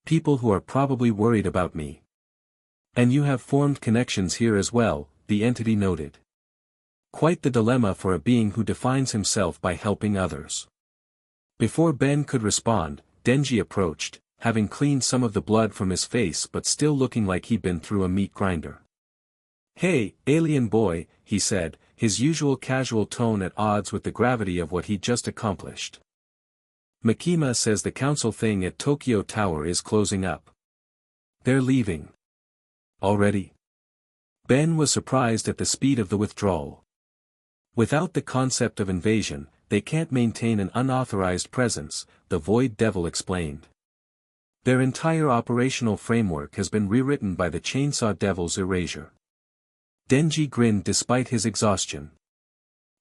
"People who are probably worried about me." "And you have formed connections here as well," the entity noted. "Quite the dilemma for a being who defines himself by helping others." Before Ben could respond, Denji approached, having cleaned some of the blood from his face but still looking like he'd been through a meat grinder. "Hey, alien boy," he said, his usual casual tone at odds with the gravity of what he'd just accomplished. "Makima says the council thing at Tokyo Tower is closing up. They're leaving." "Already?" Ben was surprised at the speed of the withdrawal. "Without the concept of invasion, they can't maintain an unauthorized presence," the Void Devil explained. "Their entire operational framework has been rewritten by the Chainsaw Devil's erasure." Denji grinned despite his exhaustion.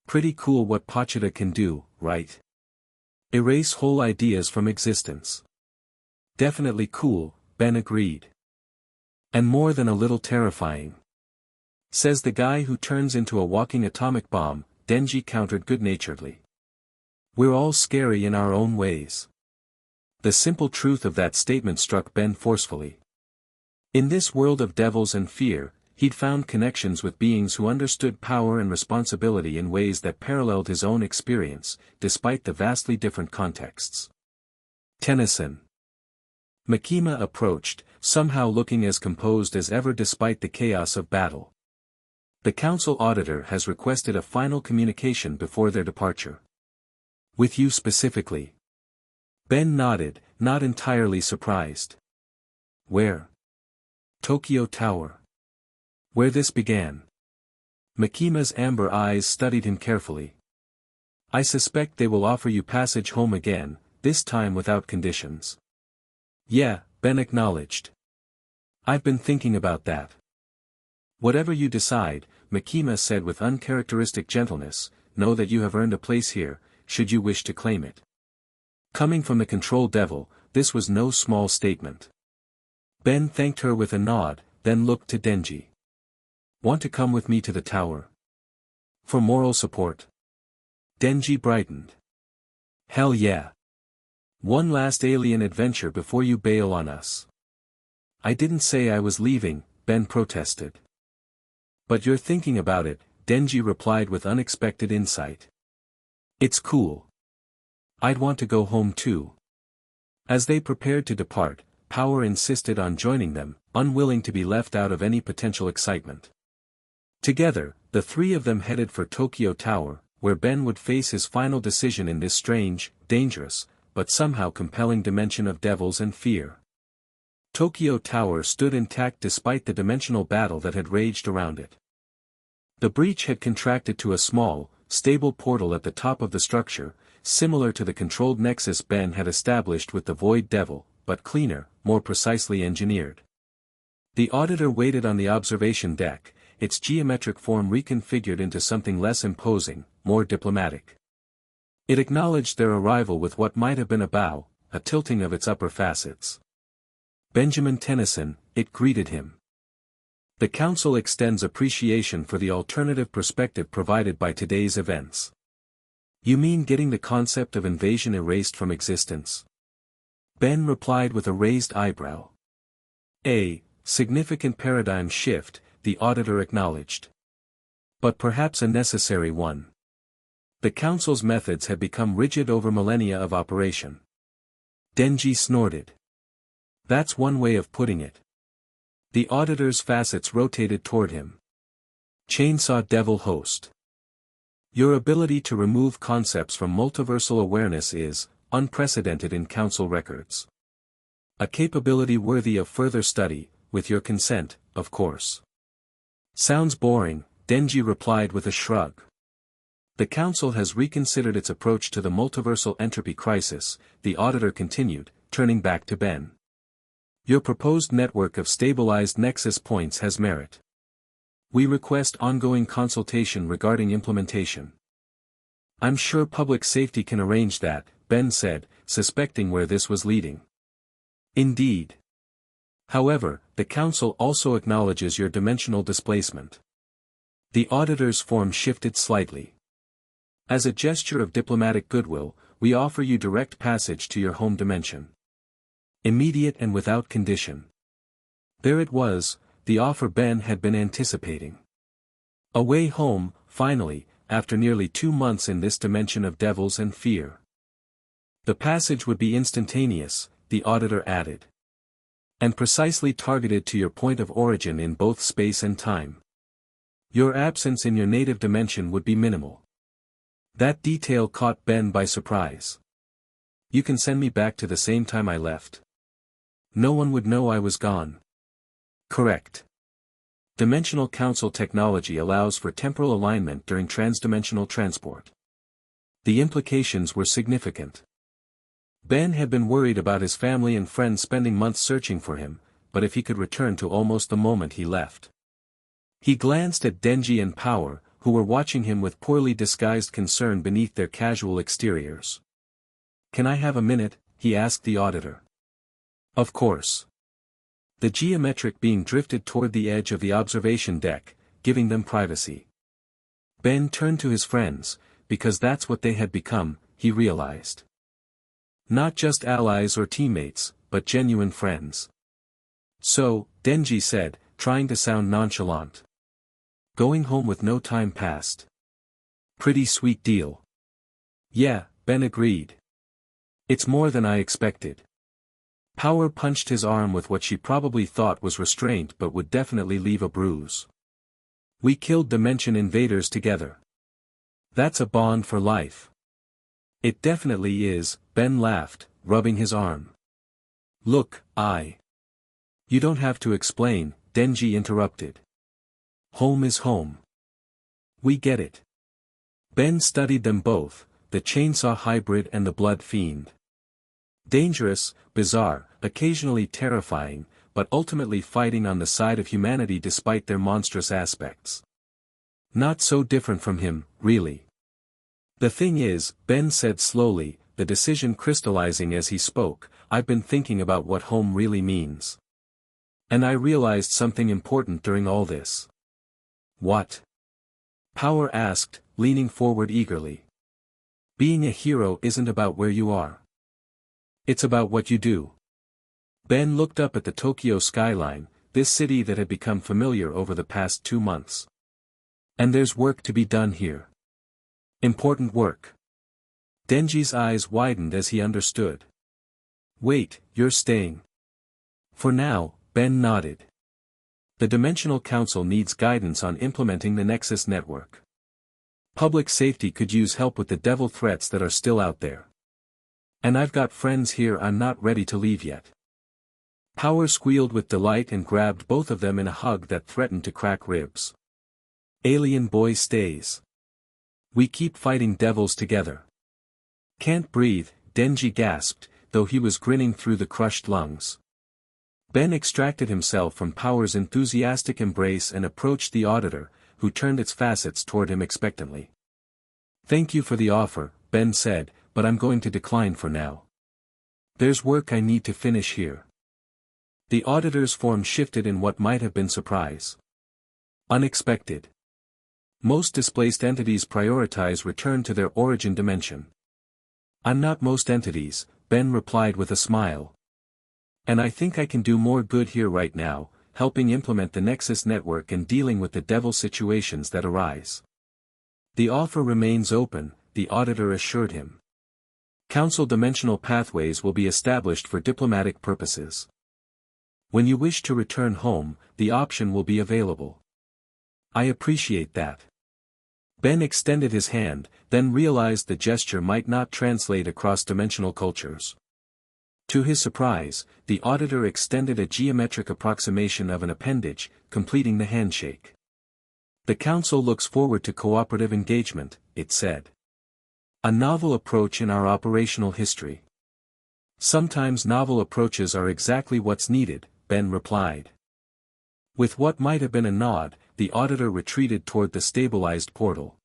"Pretty cool what Pochita can do, right? Erase whole ideas from existence." "Definitely cool," Ben agreed. "And more than a little terrifying. Says the guy who turns into a walking atomic bomb," Denji countered good-naturedly. "We're all scary in our own ways." The simple truth of that statement struck Ben forcefully. In this world of devils and fear, he'd found connections with beings who understood power and responsibility in ways that paralleled his own experience, despite the vastly different contexts. "Tennyson." Makima approached, somehow looking as composed as ever despite the chaos of battle. "The council auditor has requested a final communication before their departure." "With you specifically?" Ben nodded, not entirely surprised. "Where?" "Tokyo Tower. Where this began." Makima's amber eyes studied him carefully. "I suspect they will offer you passage home again, this time without conditions." "Yeah," Ben acknowledged. "I've been thinking about that." "Whatever you decide," Makima said with uncharacteristic gentleness, "know that you have earned a place here, should you wish to claim it." Coming from the Control Devil, this was no small statement. Ben thanked her with a nod, then looked to Denji. "Want to come with me to the tower? For moral support?" Denji brightened. "Hell yeah. One last alien adventure before you bail on us." "I didn't say I was leaving," Ben protested. "But you're thinking about it," Denji replied with unexpected insight. "It's cool. I'd want to go home too." As they prepared to depart, Power insisted on joining them, unwilling to be left out of any potential excitement. Together, the three of them headed for Tokyo Tower, where Ben would face his final decision in this strange, dangerous, but somehow compelling dimension of devils and fear. Tokyo Tower stood intact despite the dimensional battle that had raged around it. The breach had contracted to a small, stable portal at the top of the structure, similar to the controlled nexus Ben had established with the Void Devil, but cleaner, more precisely engineered. The Auditor waited on the observation deck, its geometric form reconfigured into something less imposing, more diplomatic. It acknowledged their arrival with what might have been a bow, a tilting of its upper facets. "Benjamin Tennyson," it greeted him. "The Council extends appreciation for the alternative perspective provided by today's events." "You mean getting the concept of invasion erased from existence?" Ben replied with a raised eyebrow. "A significant paradigm shift," the Auditor acknowledged. "But perhaps a necessary one. The Council's methods had become rigid over millennia of operation." Denji snorted. "That's one way of putting it." The Auditor's facets rotated toward him. "Chainsaw Devil host. Your ability to remove concepts from multiversal awareness is unprecedented in Council records. A capability worthy of further study, with your consent, of course." "Sounds boring," Denji replied with a shrug. "The Council has reconsidered its approach to the multiversal entropy crisis," the Auditor continued, turning back to Ben. "Your proposed network of stabilized nexus points has merit. We request ongoing consultation regarding implementation. I'm sure public safety can arrange that, Ben said, suspecting where this was leading. Indeed. However, the Council also acknowledges your dimensional displacement. The auditor's form shifted slightly. As a gesture of diplomatic goodwill, we offer you direct passage to your home dimension. Immediate and without condition. There it was, the offer Ben had been anticipating. A way home, finally, after nearly 2 months in this dimension of devils and fear. The passage would be instantaneous, the auditor added. And precisely targeted to your point of origin in both space and time. Your absence in your native dimension would be minimal. That detail caught Ben by surprise. You can send me back to the same time I left. No one would know I was gone. Correct. Dimensional Council technology allows for temporal alignment during transdimensional transport. The implications were significant. Ben had been worried about his family and friends spending months searching for him, but if he could return to almost the moment he left. He glanced at Denji and Power, who were watching him with poorly disguised concern beneath their casual exteriors. Can I have a minute? He asked the auditor. Of course. The geometric being drifted toward the edge of the observation deck, giving them privacy. Ben turned to his friends, because that's what they had become, he realized. Not just allies or teammates, but genuine friends. So, Denji said, trying to sound nonchalant. Going home with no time passed. Pretty sweet deal. Yeah, Ben agreed. It's more than I expected. Power punched his arm with what she probably thought was restraint but would definitely leave a bruise. We killed dimension invaders together. That's a bond for life. It definitely is, Ben laughed, rubbing his arm. Look, You don't have to explain, Denji interrupted. Home is home. We get it. Ben studied them both, the chainsaw hybrid and the blood fiend. Dangerous, bizarre, occasionally terrifying, but ultimately fighting on the side of humanity despite their monstrous aspects. Not so different from him, really. The thing is, Ben said slowly, the decision crystallizing as he spoke, I've been thinking about what home really means. And I realized something important during all this. What? Power asked, leaning forward eagerly. Being a hero isn't about where you are. It's about what you do. Ben looked up at the Tokyo skyline, this city that had become familiar over the past 2 months. And there's work to be done here. Important work. Denji's eyes widened as he understood. Wait, you're staying. For now, Ben nodded. The Dimensional Council needs guidance on implementing the Nexus network. Public safety could use help with the devil threats that are still out there. And I've got friends here I'm not ready to leave yet. Power squealed with delight and grabbed both of them in a hug that threatened to crack ribs. Alien boy stays. We keep fighting devils together. Can't breathe, Denji gasped, though he was grinning through the crushed lungs. Ben extracted himself from Power's enthusiastic embrace and approached the auditor, who turned its facets toward him expectantly. Thank you for the offer, Ben said, but I'm going to decline for now. There's work I need to finish here. The auditor's form shifted in what might have been surprise. Unexpected. Most displaced entities prioritize return to their origin dimension. I'm not most entities, Ben replied with a smile. And I think I can do more good here right now, helping implement the Nexus network and dealing with the devil situations that arise. The offer remains open, the auditor assured him. Council dimensional pathways will be established for diplomatic purposes. When you wish to return home, the option will be available. I appreciate that. Ben extended his hand, then realized the gesture might not translate across dimensional cultures. To his surprise, the auditor extended a geometric approximation of an appendage, completing the handshake. The Council looks forward to cooperative engagement, it said. A novel approach in our operational history. Sometimes novel approaches are exactly what's needed, Ben replied. With what might have been a nod, the auditor retreated toward the stabilized portal.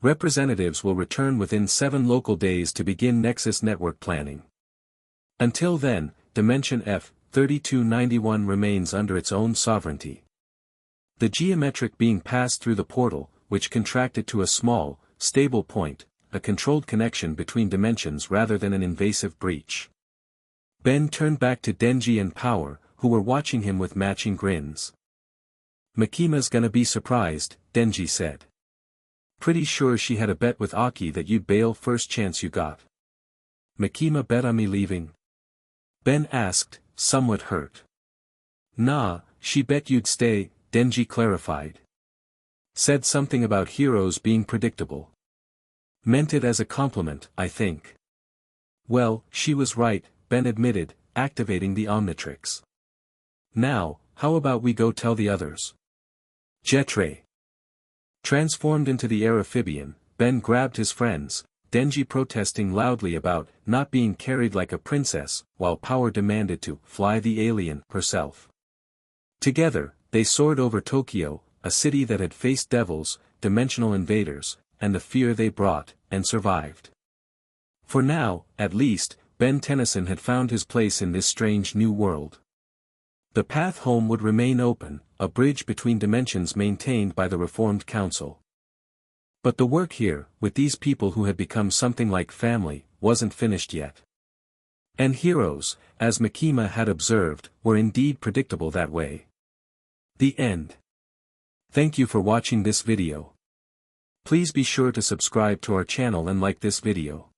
Representatives will return within 7 local days to begin Nexus network planning. Until then, Dimension F-3291 remains under its own sovereignty. The geometric being passed through the portal, which contracted to a small, stable point, a controlled connection between dimensions rather than an invasive breach. Ben turned back to Denji and Power, who were watching him with matching grins. "Makima's gonna be surprised," Denji said. "Pretty sure she had a bet with Aki that you'd bail first chance you got." "Makima bet on me leaving?" Ben asked, somewhat hurt. "Nah, she bet you'd stay," Denji clarified. "Said something about heroes being predictable. Meant it as a compliment, I think." "Well, she was right," Ben admitted, activating the Omnitrix. "Now, how about we go tell the others?" Jetray. Transformed into the air amphibian, Ben grabbed his friends, Denji protesting loudly about not being carried like a princess, while Power demanded to fly the alien herself. Together, they soared over Tokyo, a city that had faced devils, dimensional invaders, and the fear they brought, and survived. For now, at least, Ben Tennyson had found his place in this strange new world. The path home would remain open, a bridge between dimensions maintained by the Reformed Council. But the work here, with these people who had become something like family, wasn't finished yet. And heroes, as Makima had observed, were indeed predictable that way. The end. Thank you for watching this video. Please be sure to subscribe to our channel and like this video.